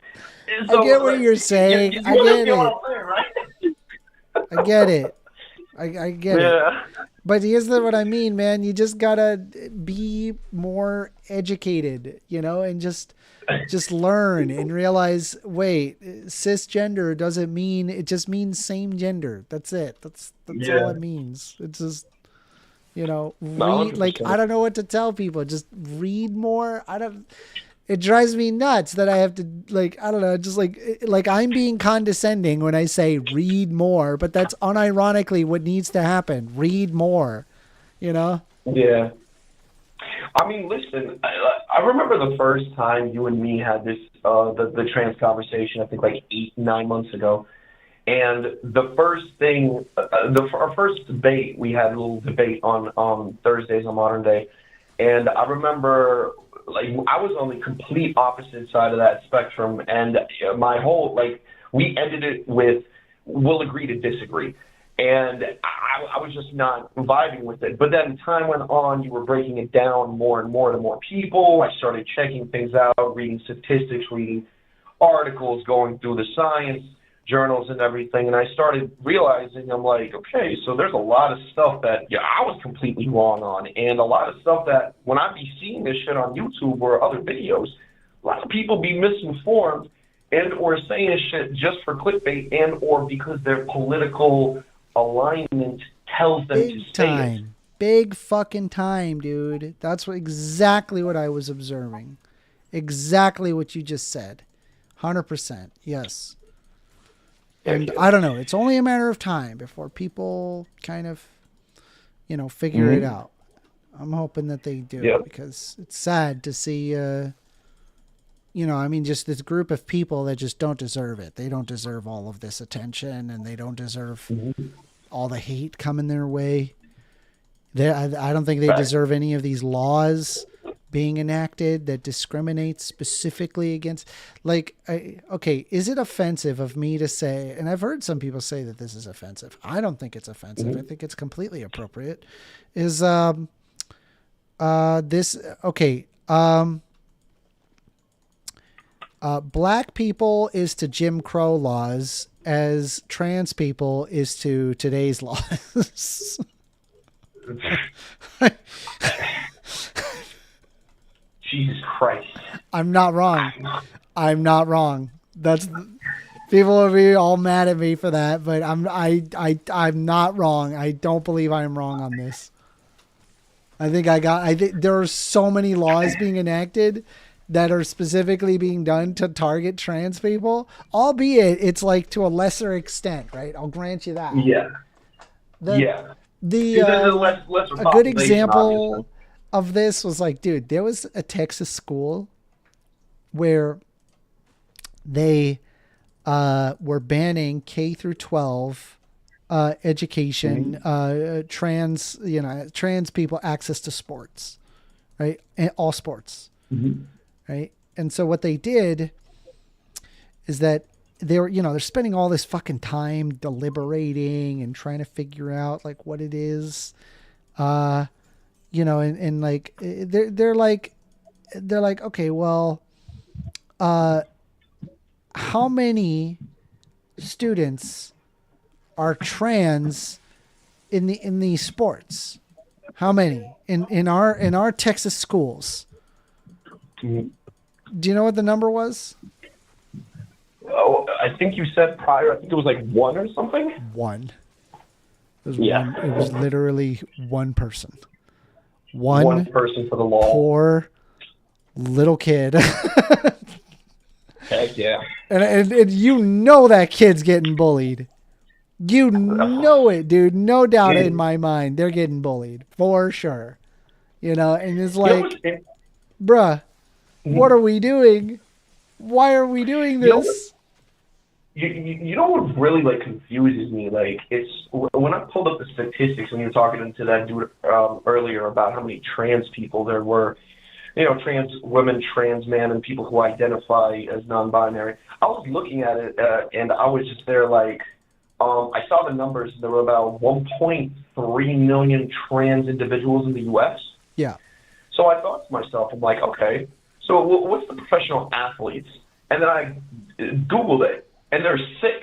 so, I get what you're saying. I get it. Right? I get it. I get it. But here's what I mean, man. You just got to be more educated, and just learn and realize, wait, cisgender doesn't mean, it just means same gender. That's it. That's all it means. It's just, read, like, I don't know what to tell people. Just read more. It drives me nuts that I have to, like, I don't know, just like I'm being condescending when I say read more, but that's unironically what needs to happen. Read more, Yeah. I mean, listen, I remember the first time you and me had this, the trans conversation, I think like 8-9 months ago. And the first thing, our first debate, we had a little debate on Thursdays on Modern Day. And I remember, like, I was on the complete opposite side of that spectrum. And my whole, like, we ended it with, we'll agree to disagree. And I was just not vibing with it. But then time went on, you were breaking it down more and more to more people. I started checking things out, reading statistics, reading articles, going through the science journals and everything. And I started realizing, I'm like, okay, so there's a lot of stuff that, I was completely wrong on. And a lot of stuff that when I be seeing this shit on YouTube or other videos, a lot of people be misinformed and or saying shit just for clickbait and or because their political alignment tells them to say it. Big fucking time, dude. That's exactly what I was observing. Exactly what you just said. 100%. Yes. And I don't know. It's only a matter of time before people kind of, figure it out. I'm hoping that they do because it's sad to see, just this group of people that just don't deserve it. They don't deserve all of this attention, and they don't deserve all the hate coming their way. I don't think they deserve any of these laws being enacted that discriminate specifically against, like, okay, is it offensive of me to say, and I've heard some people say that this is offensive. I don't think it's offensive. I think it's completely appropriate. Is black people is to Jim Crow laws as trans people is to today's laws. Jesus Christ. I'm not wrong. That's People will be all mad at me for that, but I'm not wrong. I don't believe I'm wrong on this. I think there are so many laws being enacted that are specifically being done to target trans people, albeit it's like to a lesser extent, right? I'll grant you that. Yeah. A good population, example obviously. of this was like, dude, there was a Texas school where they were banning K through 12 education, trans people access to sports, right? And all sports, right? And so what they did is that they're spending all this fucking time deliberating and trying to figure out like what it is, and like they're like, okay, well, how many students are trans in these sports? How many in our Texas schools? Do you know what the number was? Oh, I think you said prior. I think it was like 1 or something. 1. It was Yeah. one. It was literally one person. One person for the law. Poor little kid. Heck yeah. And you know that kid's getting bullied. You know it, dude. No doubt in my mind, they're getting bullied for sure. And it's like, bruh, what are we doing? Why are we doing this? You know what really like confuses me? Like it's when I pulled up the statistics when you were talking to that dude earlier about how many trans people there were, trans women, trans men, and people who identify as non-binary. I was looking at it and I was just there like, I saw the numbers. There were about 1.3 million trans individuals in the U.S. Yeah. So I thought to myself, I'm like, okay, so what's the professional athletes? And then I Googled it, and there's 6.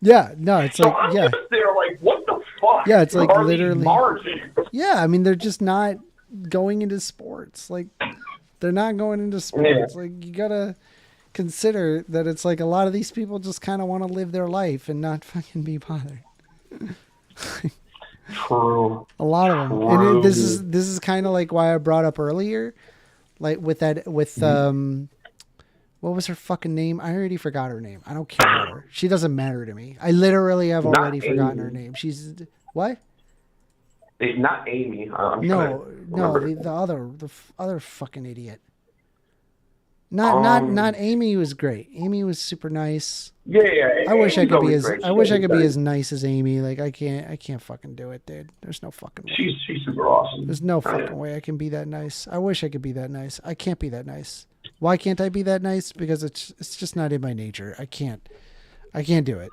Yeah, no, it's So like, I'm yeah. just there like, what the fuck? Yeah, it's like are literally. these margins? Yeah, I mean, they're just not going into sports. Like, they're not going into sports. Yeah. Like, you gotta consider that it's like a lot of these people just kind of want to live their life and not fucking be bothered. True. A lot of them. And this is kind of like why I brought up earlier, like with what was her fucking name? I already forgot her name. I don't care about her. She doesn't matter to me. I literally have already forgotten her name. She's what? It's not Amy. No, the other fucking idiot. Not Amy was great. Amy was super nice. Yeah. I wish I could be great. as nice as Amy. Like I can't fucking do it, dude. There's no fucking way. She's super awesome. There's no fucking way I can be that nice. I wish I could be that nice. I can't be that nice. Why can't I be that nice? Because it's just not in my nature. I can't do it.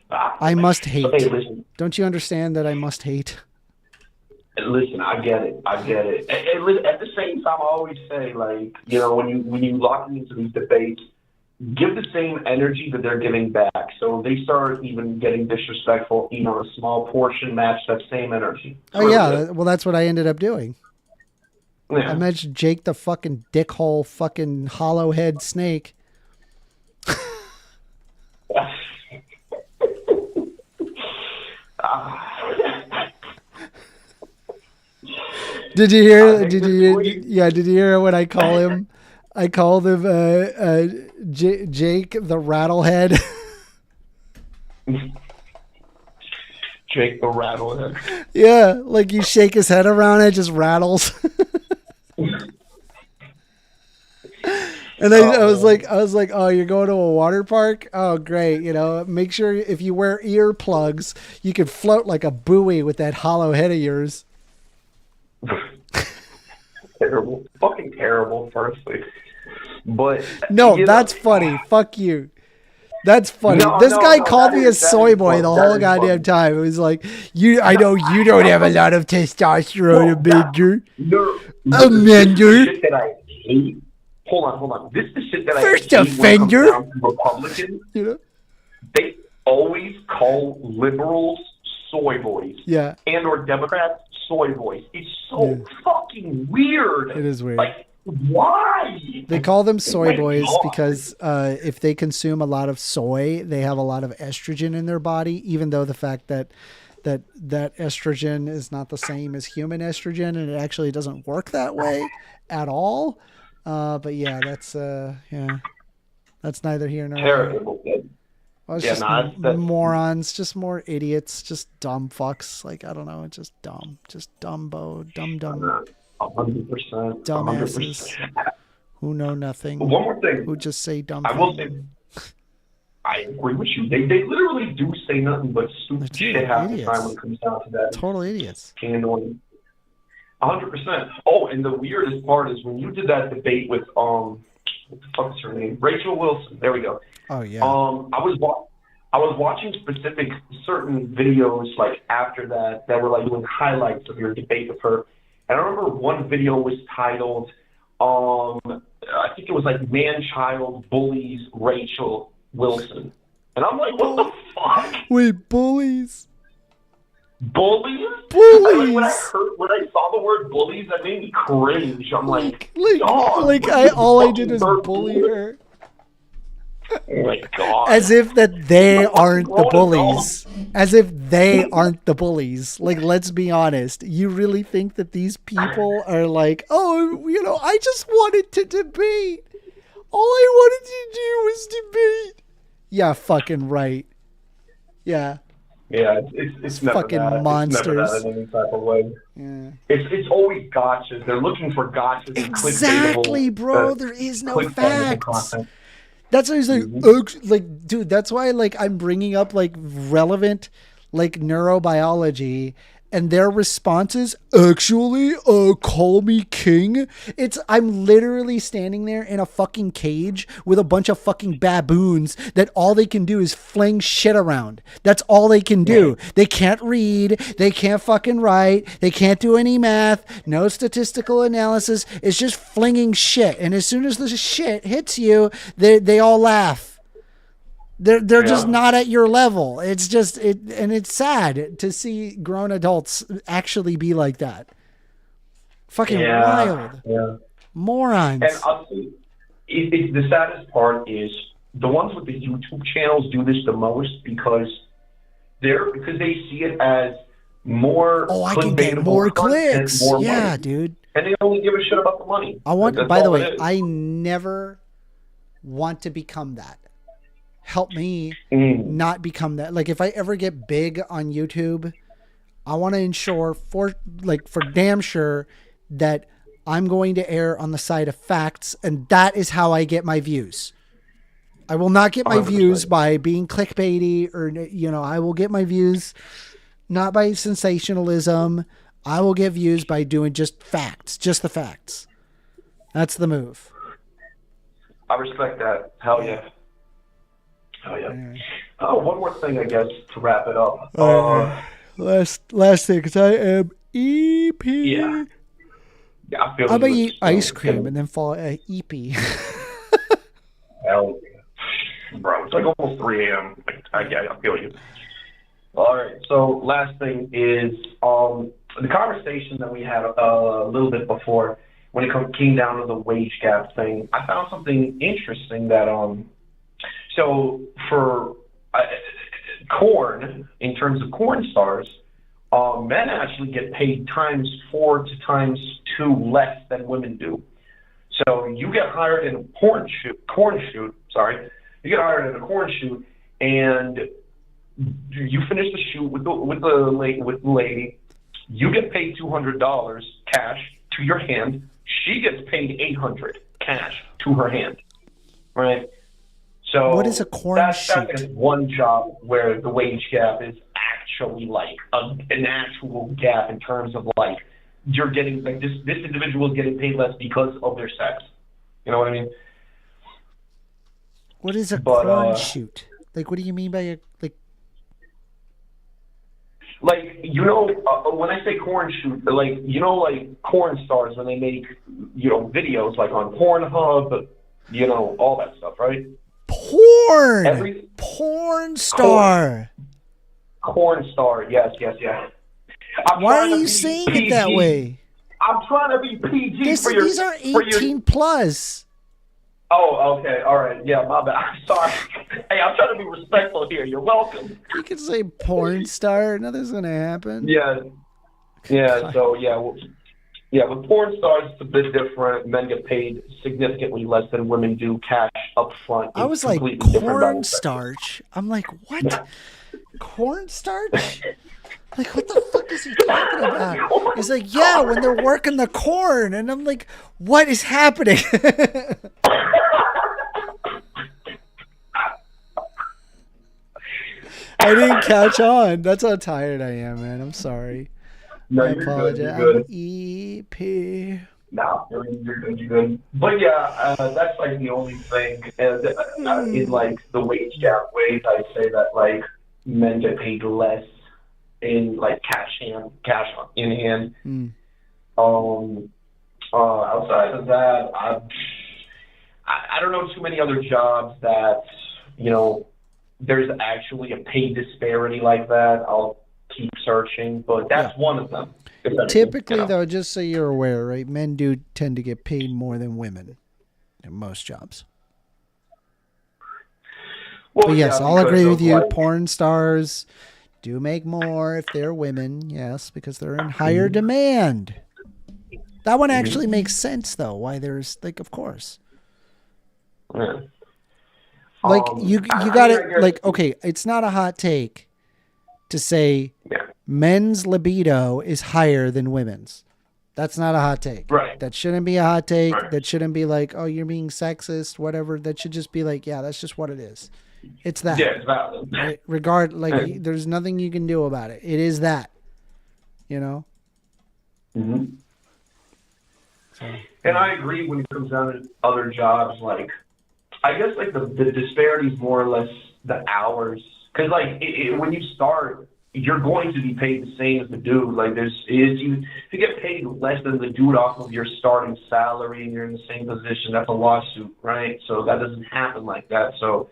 I must hate. Hey, listen. Don't you understand that I must hate? Listen, I get it. And at the same time, I always say, like, when you lock into these debates, give the same energy that they're giving back. So if they start even getting disrespectful, a small portion match that same energy. Oh yeah, well that's what I ended up doing. Yeah. I mentioned Jake the fucking dickhole fucking hollow head snake. Did you hear what I call him? I called him Jake the Rattlehead. Jake the Rattlehead. Yeah, like you shake his head around, it just rattles. And I was like, oh, you're going to a water park? Oh, great. Make sure if you wear earplugs, you can float like a buoy with that hollow head of yours. Terrible. Fucking terrible, firstly. But no, that's funny. Fuck you. That's funny. This guy called me a soy boy the whole goddamn time. It was like, I know you don't have a lot of testosterone, Amanda. Amanda. Shit that I hate. Hold on. This is the shit that First I hate offender. when it comes down to Republicans. They always call liberals soy boys. Yeah. And or Democrats soy boys. It's so fucking weird. It is weird. Like, Why? They call them soy my boys God. because if they consume a lot of soy, they have a lot of estrogen in their body, even though the fact that estrogen is not the same as human estrogen, and it actually doesn't work that way at all. But yeah, that's neither here nor there. Terrible. Well, it's Yeah, just no, that's morons, just more idiots, just dumb fucks. Like, I don't know, it's just dumb, just dumb. 100%. Dumbasses 100%. who know nothing, One more thing. who just say dumb I will things. say, I agree with you. They literally do say nothing but stupid They're shit half the idiots. time when it comes down to that. Total idiots. Fucking annoying. 100%. Oh, and the weirdest part is when you did that debate with what the fuck is her name? Rachel Wilson. There we go. Oh yeah. I was watching certain videos like after that were like doing highlights of your debate with her. And I remember one video was titled I think it was like Man-Child Bullies Rachel Wilson. And I'm like, what the fuck? Wait, bullies? Bullies? Bullies. When I saw the word bullies, that made me cringe. I'm like all I did was bully her. Oh my God. As if that they aren't the bullies. As if they aren't the bullies. Like, let's be honest. You really think that these people are like, oh, I just wanted to debate. All I wanted to do was debate. Yeah, fucking right. Yeah. Yeah, it's never fucking that. monsters. It's never that in any type of way. Yeah. It's always gotchas. They're looking for gotchas. Exactly, bro. There is no facts. That's why he's like, dude, that's why, like, I'm bringing up, like, relevant, like, neurobiology, and their responses, actually, call me king. I'm literally standing there in a fucking cage with a bunch of fucking baboons that all they can do is fling shit around. That's all they can do. They can't read. They can't fucking write. They can't do any math. No statistical analysis. It's just flinging shit. And as soon as the shit hits you, they all laugh. They're just not at your level. It's just and it's sad to see grown adults actually be like that. Fucking wild. Yeah. Morons. And honestly, the saddest part is the ones with the YouTube channels do this the most because they see it as more. Oh, I can get more clicks. More yeah, money. Dude. And they only give a shit about the money. By the way, I never want to become that. Help me not become that. Like, if I ever get big on YouTube, I want to ensure for damn sure that I'm going to err on the side of facts, and that is how I get my views. I will not get my 100%. Views by being clickbaity or, I will get my views not by sensationalism. I will get views by doing just facts, just the facts. That's the move. I respect that. Hell yeah. Oh yeah. Oh, one more thing, I guess, to wrap it up. Last thing, because I am EP. Yeah. I feel I'm gonna eat ice cream and then fall EP. Hell, bro, it's like almost 3 a.m. I feel you. All right. So last thing is the conversation that we had a little bit before when it came down to the wage gap thing. I found something interesting that So for corn, in terms of corn stars, men actually get paid times 4 to times 2 less than women do. So you get hired in a corn shoot. You get hired in a corn shoot, and you finish the shoot with the lady. You get paid $200 cash to your hand. She gets paid $800 cash to her hand. Right. So what is a corn shoot? That's one job where the wage gap is actually like an actual gap in terms of like you're getting like this individual is getting paid less because of their sex. You know what I mean? What is a corn shoot? Like, what do you mean by a like? Like, when I say corn shoot, like, like corn stars when they make, videos like on Pornhub, all that stuff, right? Porn star. Corn star, yes. Why are you saying it that way? I'm trying to be PG These are 18 plus. Oh, okay. All right. Yeah, my bad. I'm sorry. Hey, I'm trying to be respectful here. You're welcome. You can say porn star. Nothing's going to happen. Yeah. Yeah. So, with porn stars, it's a bit different. Men get paid significantly less than women do cash up front. I was like, cornstarch? I'm like, what? Cornstarch? Like, what the fuck is he talking about? He's like, yeah, when they're working the corn. And I'm like, what is happening? I didn't catch on. That's how tired I am, man. I'm sorry. No, I you're apologize. good. I'm EP. No, you're good. But yeah, that's like the only thing. And in like the wage gap ways, I'd say that like men get paid less in like cash in hand. Outside of that, I don't know too many other jobs that there's actually a pay disparity like that. I'll keep searching, but that's one of them. Typically, though, just so you're aware, right, men do tend to get paid more than women in most jobs. Well, but yes, I'll agree with you. Like, porn stars do make more if they're women, yes, because they're in higher demand. That one actually makes sense, though, why there's, like, of course. Yeah. Like, you got it, like, okay, it's not a hot take to say men's libido is higher than women's. That's not a hot take. Right. That shouldn't be a hot take. Right. That shouldn't be like, oh, you're being sexist, whatever. That should just be like, yeah, that's just what it is. It's that. Yeah, it's valid. Right? There's nothing you can do about it. It is that. Mm-hmm. And I agree when it comes down to other jobs, like, I guess, like, the disparity is more or less the hours. Because, like, when you start, you're going to be paid the same as the dude. Like, if you get paid less than the dude off of your starting salary and you're in the same position, that's a lawsuit, right? So that doesn't happen like that. So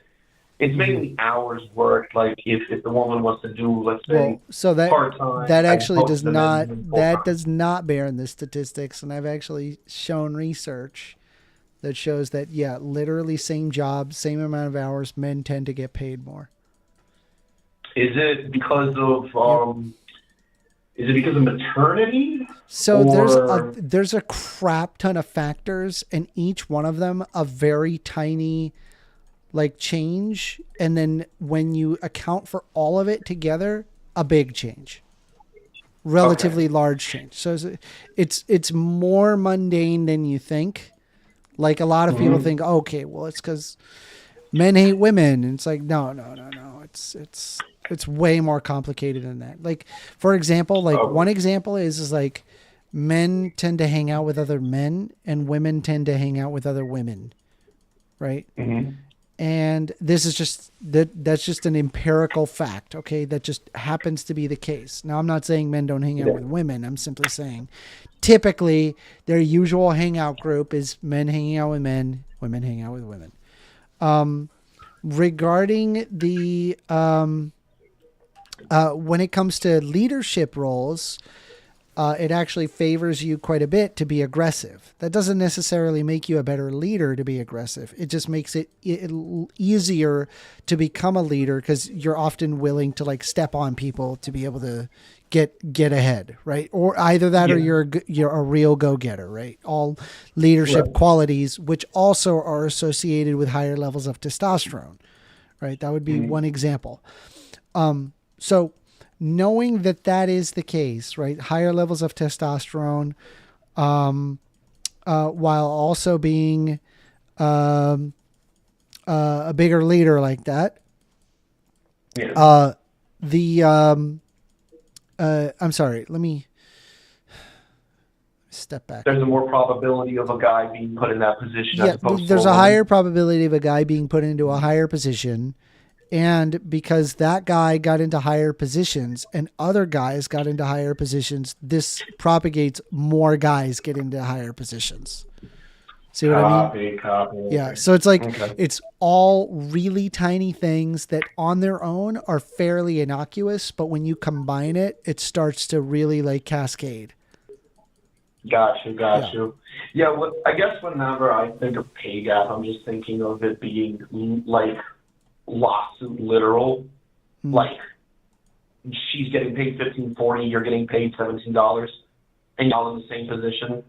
it's mainly hours worked. Like, if the woman wants to do, let's say, part-time. That actually does not bear in the statistics. And I've actually shown research that shows that, yeah, literally same job, same amount of hours, men tend to get paid more. Is it because of maternity? So there's a crap ton of factors, and each one of them a very tiny like change, and then when you account for all of it together, a big change. Relatively large change. So it's more mundane than you think. Like a lot of people think, okay, well, it's because men hate women. And it's like, no. It's way more complicated than that. Like, for example, one example is like men tend to hang out with other men and women tend to hang out with other women. Right. Mm-hmm. And this is that's just an empirical fact. Okay. That just happens to be the case. Now, I'm not saying men don't hang out with women. I'm simply saying typically their usual hangout group is men hanging out with men, women hanging out with women. Regarding the, when it comes to leadership roles, it actually favors you quite a bit to be aggressive. That doesn't necessarily make you a better leader to be aggressive. It just makes it easier to become a leader because you're often willing to like step on people to be able to get ahead, right? Or either that or you're a real go-getter, right? All leadership qualities, which also are associated with higher levels of testosterone, right? That would be one example. So knowing that is the case, right? Higher levels of testosterone, while also being a bigger leader like that. I'm sorry, let me step back. There's a more probability of a guy being put in that position. As opposed there's to a higher probability of a guy being put into a higher position. And because that guy got into higher positions and other guys got into higher positions, this propagates more guys get into higher positions. See what I mean? Yeah. So it's like, it's all really tiny things that on their own are fairly innocuous, but when you combine it, it starts to really like cascade. Got you. Yeah, well, I guess whenever I think of pay gap, I'm just thinking of it being like lawsuit literal. Like she's getting paid $15.40, you're getting paid $17, and y'all in the same position.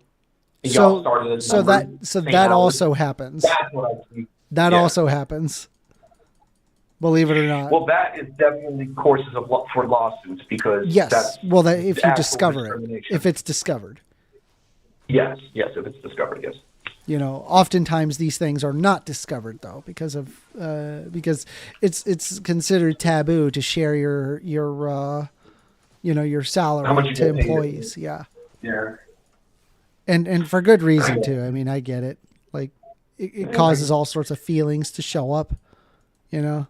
And y'all started as numbers, that also happens. That's what I think. That also happens. Believe it or not. Well, that is definitely courses for lawsuits because yes. Well, that if you discover it, if it's discovered. Yes, if it's discovered, yes. You know, oftentimes these things are not discovered though, because it's considered taboo to share your salary to employees. Yeah. And for good reason too. I mean, I get it. Like it causes all sorts of feelings to show up, you know.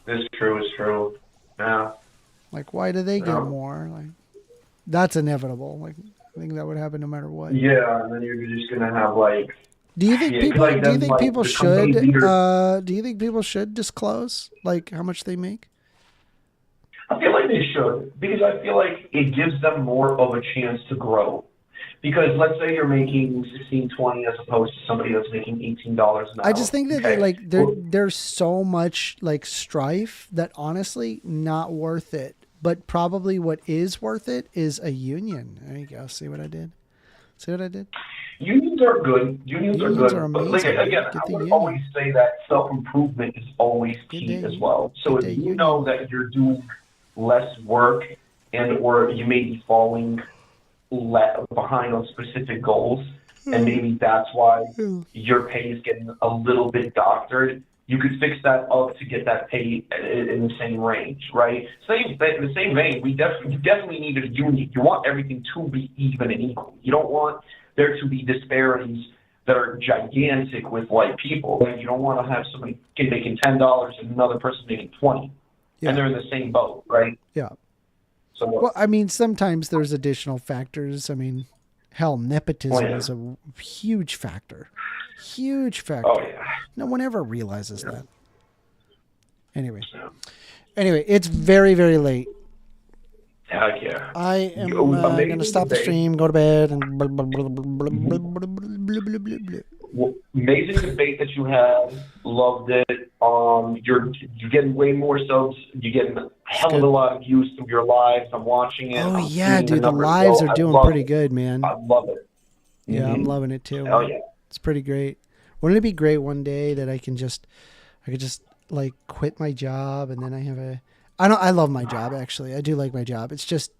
It's true. Yeah. Like, why do they get more? Like, that's inevitable. Like, I think that would happen no matter what. Yeah, and then you're just gonna have like. Do you think people should disclose like how much they make? I feel like they should, because I feel like it gives them more of a chance to grow. Because let's say you're making $16.20 as opposed to somebody that's making $18 an hour. I just think that there's so much like strife that honestly not worth it. But probably what is worth it is a union. There you go. See what I did? Unions are good. Unions are good. Are amazing. But like, again, I would always say that self-improvement is always key as well. So if you know that you're doing less work or you may be falling behind on specific goals, and maybe that's why your pay is getting a little bit doctored, you could fix that up to get that pay in the same range, right? In the same vein, you definitely need a union. You want everything to be even and equal. You don't want there to be disparities that are gigantic with white people. You don't want to have somebody making $10 and another person making $20, and they're in the same boat, right? Yeah. So, well, I mean, sometimes there's additional factors. I mean, hell, nepotism is a huge factor. Huge factor. Oh, yeah. No one ever realizes that. Anyway, it's very, very late. Heck yeah. I am going to stop the stream, go to bed, and Well, amazing debate that you had. Loved it. You're getting way more subs. You're getting a hell of a lot of views through your lives. I'm watching it. Oh, yeah, dude. The lives are doing pretty good, man. I love it. Yeah, I'm loving it too. Hell yeah. It's pretty great. Wouldn't it be great one day that I could just like quit my job and then I love my job, actually. I do like my job. It's just,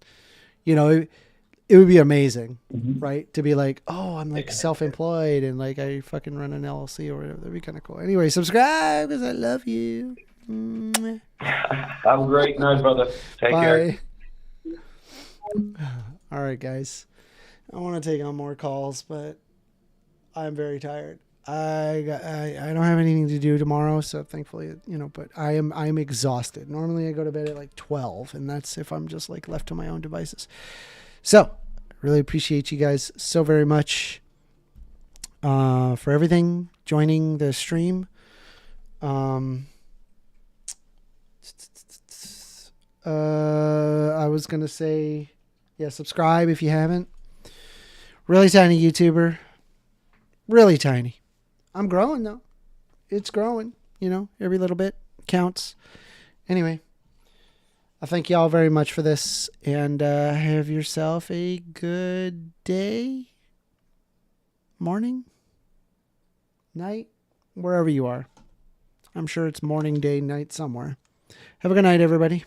you know, it would be amazing, right? To be like, oh, I'm like self-employed and like I fucking run an LLC or whatever. That'd be kind of cool. Anyway, subscribe because I love you. Have a great night, brother. Take care. All right, guys. I want to take on more calls, but I'm very tired. I don't have anything to do tomorrow, so thankfully, you know, but I'm exhausted. Normally I go to bed at like 12, and that's if I'm just like left to my own devices. So, really appreciate you guys so very much for everything, joining the stream. I was going to say, subscribe if you haven't. Really tiny YouTuber. Really tiny. I'm growing though. It's growing, you know, every little bit counts. Anyway, I thank y'all very much for this, and have yourself a good day, morning, night, wherever you are. I'm sure it's morning, day, night somewhere. Have a good night, everybody.